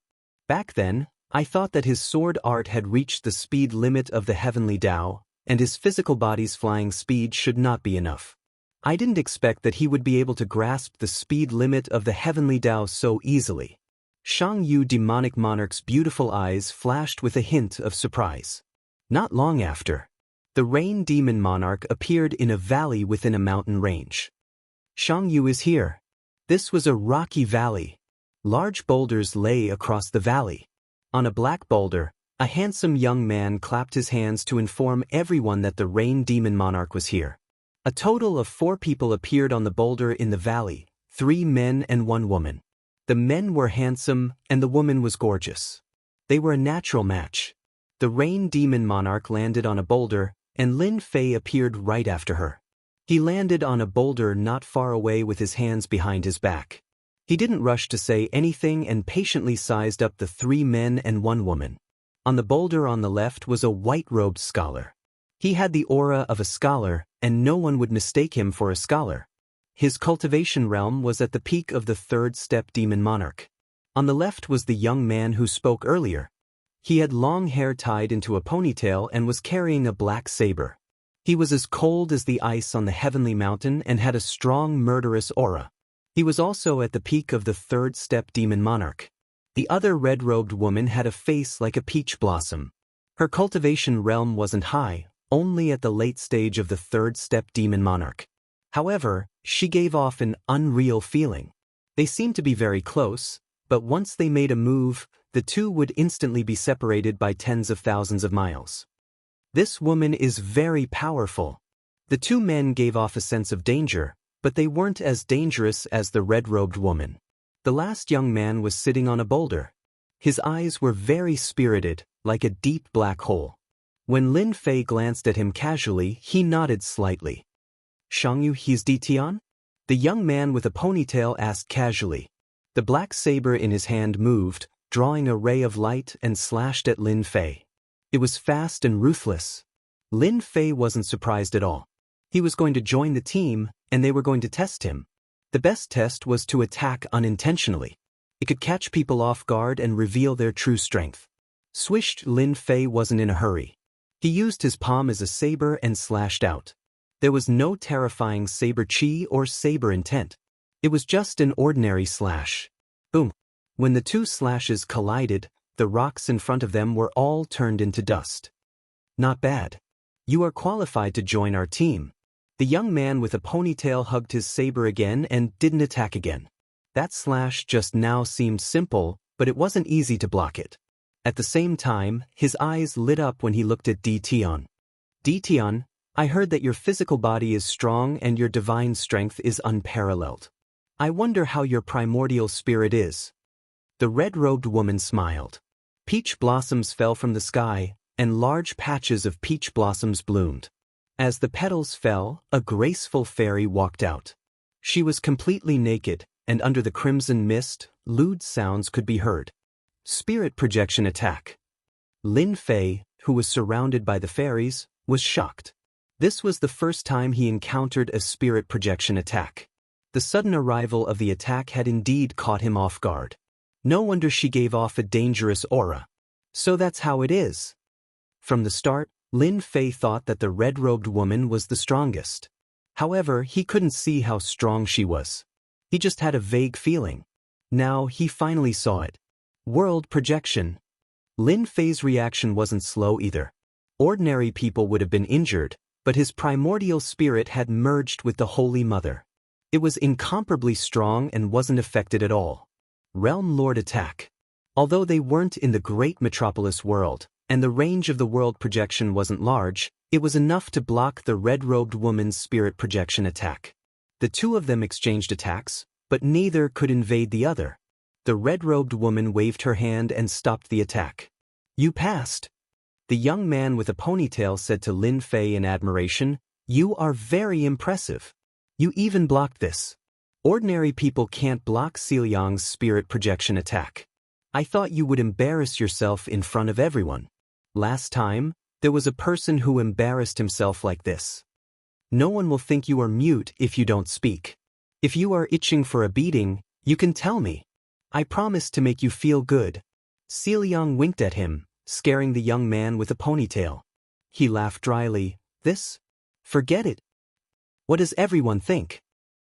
Back then, I thought that his sword art had reached the speed limit of the heavenly Dao, and his physical body's flying speed should not be enough. I didn't expect that he would be able to grasp the speed limit of the heavenly Dao so easily. Xianxia Demonic Monarch's beautiful eyes flashed with a hint of surprise. Not long after, the Rain Demon Monarch appeared in a valley within a mountain range. Xianxia is here. This was a rocky valley. Large boulders lay across the valley. On a black boulder, a handsome young man clapped his hands to inform everyone that the Rain Demon Monarch was here. A total of 4 people appeared on the boulder in the valley, 3 men and 1 woman. The men were handsome and the woman was gorgeous. They were a natural match. The Rain Demon Monarch landed on a boulder, and Lin Fei appeared right after her. He landed on a boulder not far away with his hands behind his back. He didn't rush to say anything and patiently sized up the 3 men and 1 woman. On the boulder on the left was a white-robed scholar. He had the aura of a scholar, and no one would mistake him for a scholar. His cultivation realm was at the peak of the 3rd step demon monarch. On the left was the young man who spoke earlier. He had long hair tied into a ponytail and was carrying a black saber. He was as cold as the ice on the heavenly mountain and had a strong murderous aura. He was also at the peak of the 3rd step demon monarch. The other red-robed woman had a face like a peach blossom. Her cultivation realm wasn't high, only at the late stage of the 3rd step demon monarch. However, she gave off an unreal feeling. They seemed to be very close, but once they made a move, the two would instantly be separated by tens of thousands of miles. This woman is very powerful. The two men gave off a sense of danger, but they weren't as dangerous as the red-robed woman. The last young man was sitting on a boulder. His eyes were very spirited, like a deep black hole. When Lin Fei glanced at him casually, he nodded slightly. "Xianxia, he's Ditian?" The young man with a ponytail asked casually. The black saber in his hand moved, drawing a ray of light and slashed at Lin Fei. It was fast and ruthless. Lin Fei wasn't surprised at all. He was going to join the team, and they were going to test him. The best test was to attack unintentionally. It could catch people off guard and reveal their true strength. Swished, Lin Fei wasn't in a hurry. He used his palm as a saber and slashed out. There was no terrifying saber chi or saber intent. It was just an ordinary slash. Boom. When the two slashes collided, the rocks in front of them were all turned into dust. "Not bad. You are qualified to join our team." The young man with a ponytail hugged his saber again and didn't attack again. That slash just now seemed simple, but it wasn't easy to block it. At the same time, his eyes lit up when he looked at Ditian. "Ditian, I heard that your physical body is strong and your divine strength is unparalleled. I wonder how your primordial spirit is." The red-robed woman smiled. Peach blossoms fell from the sky, and large patches of peach blossoms bloomed. As the petals fell, a graceful fairy walked out. She was completely naked, and under the crimson mist, lewd sounds could be heard. Spirit projection attack. Lin Fei, who was surrounded by the fairies, was shocked. This was the first time he encountered a spirit projection attack. The sudden arrival of the attack had indeed caught him off guard. No wonder she gave off a dangerous aura. So that's how it is. From the start, Lin Fei thought that the red-robed woman was the strongest. However, he couldn't see how strong she was. He just had a vague feeling. Now he finally saw it. World projection. Lin Fei's reaction wasn't slow either. Ordinary people would have been injured, but his primordial spirit had merged with the Holy Mother. It was incomparably strong and wasn't affected at all. Realm Lord attack. Although they weren't in the great metropolis world, and the range of the world projection wasn't large, it was enough to block the red-robed woman's spirit projection attack. The two of them exchanged attacks, but neither could invade the other. The red-robed woman waved her hand and stopped the attack. "You passed." The young man with a ponytail said to Lin Fei in admiration, "You are very impressive. You even blocked this. Ordinary people can't block Xiliang's spirit projection attack. I thought you would embarrass yourself in front of everyone. Last time, there was a person who embarrassed himself like this. No one will think you are mute if you don't speak. If you are itching for a beating, you can tell me. I promise to make you feel good." Xiliang winked at him, scaring the young man with a ponytail. He laughed dryly. "This? Forget it. What does everyone think?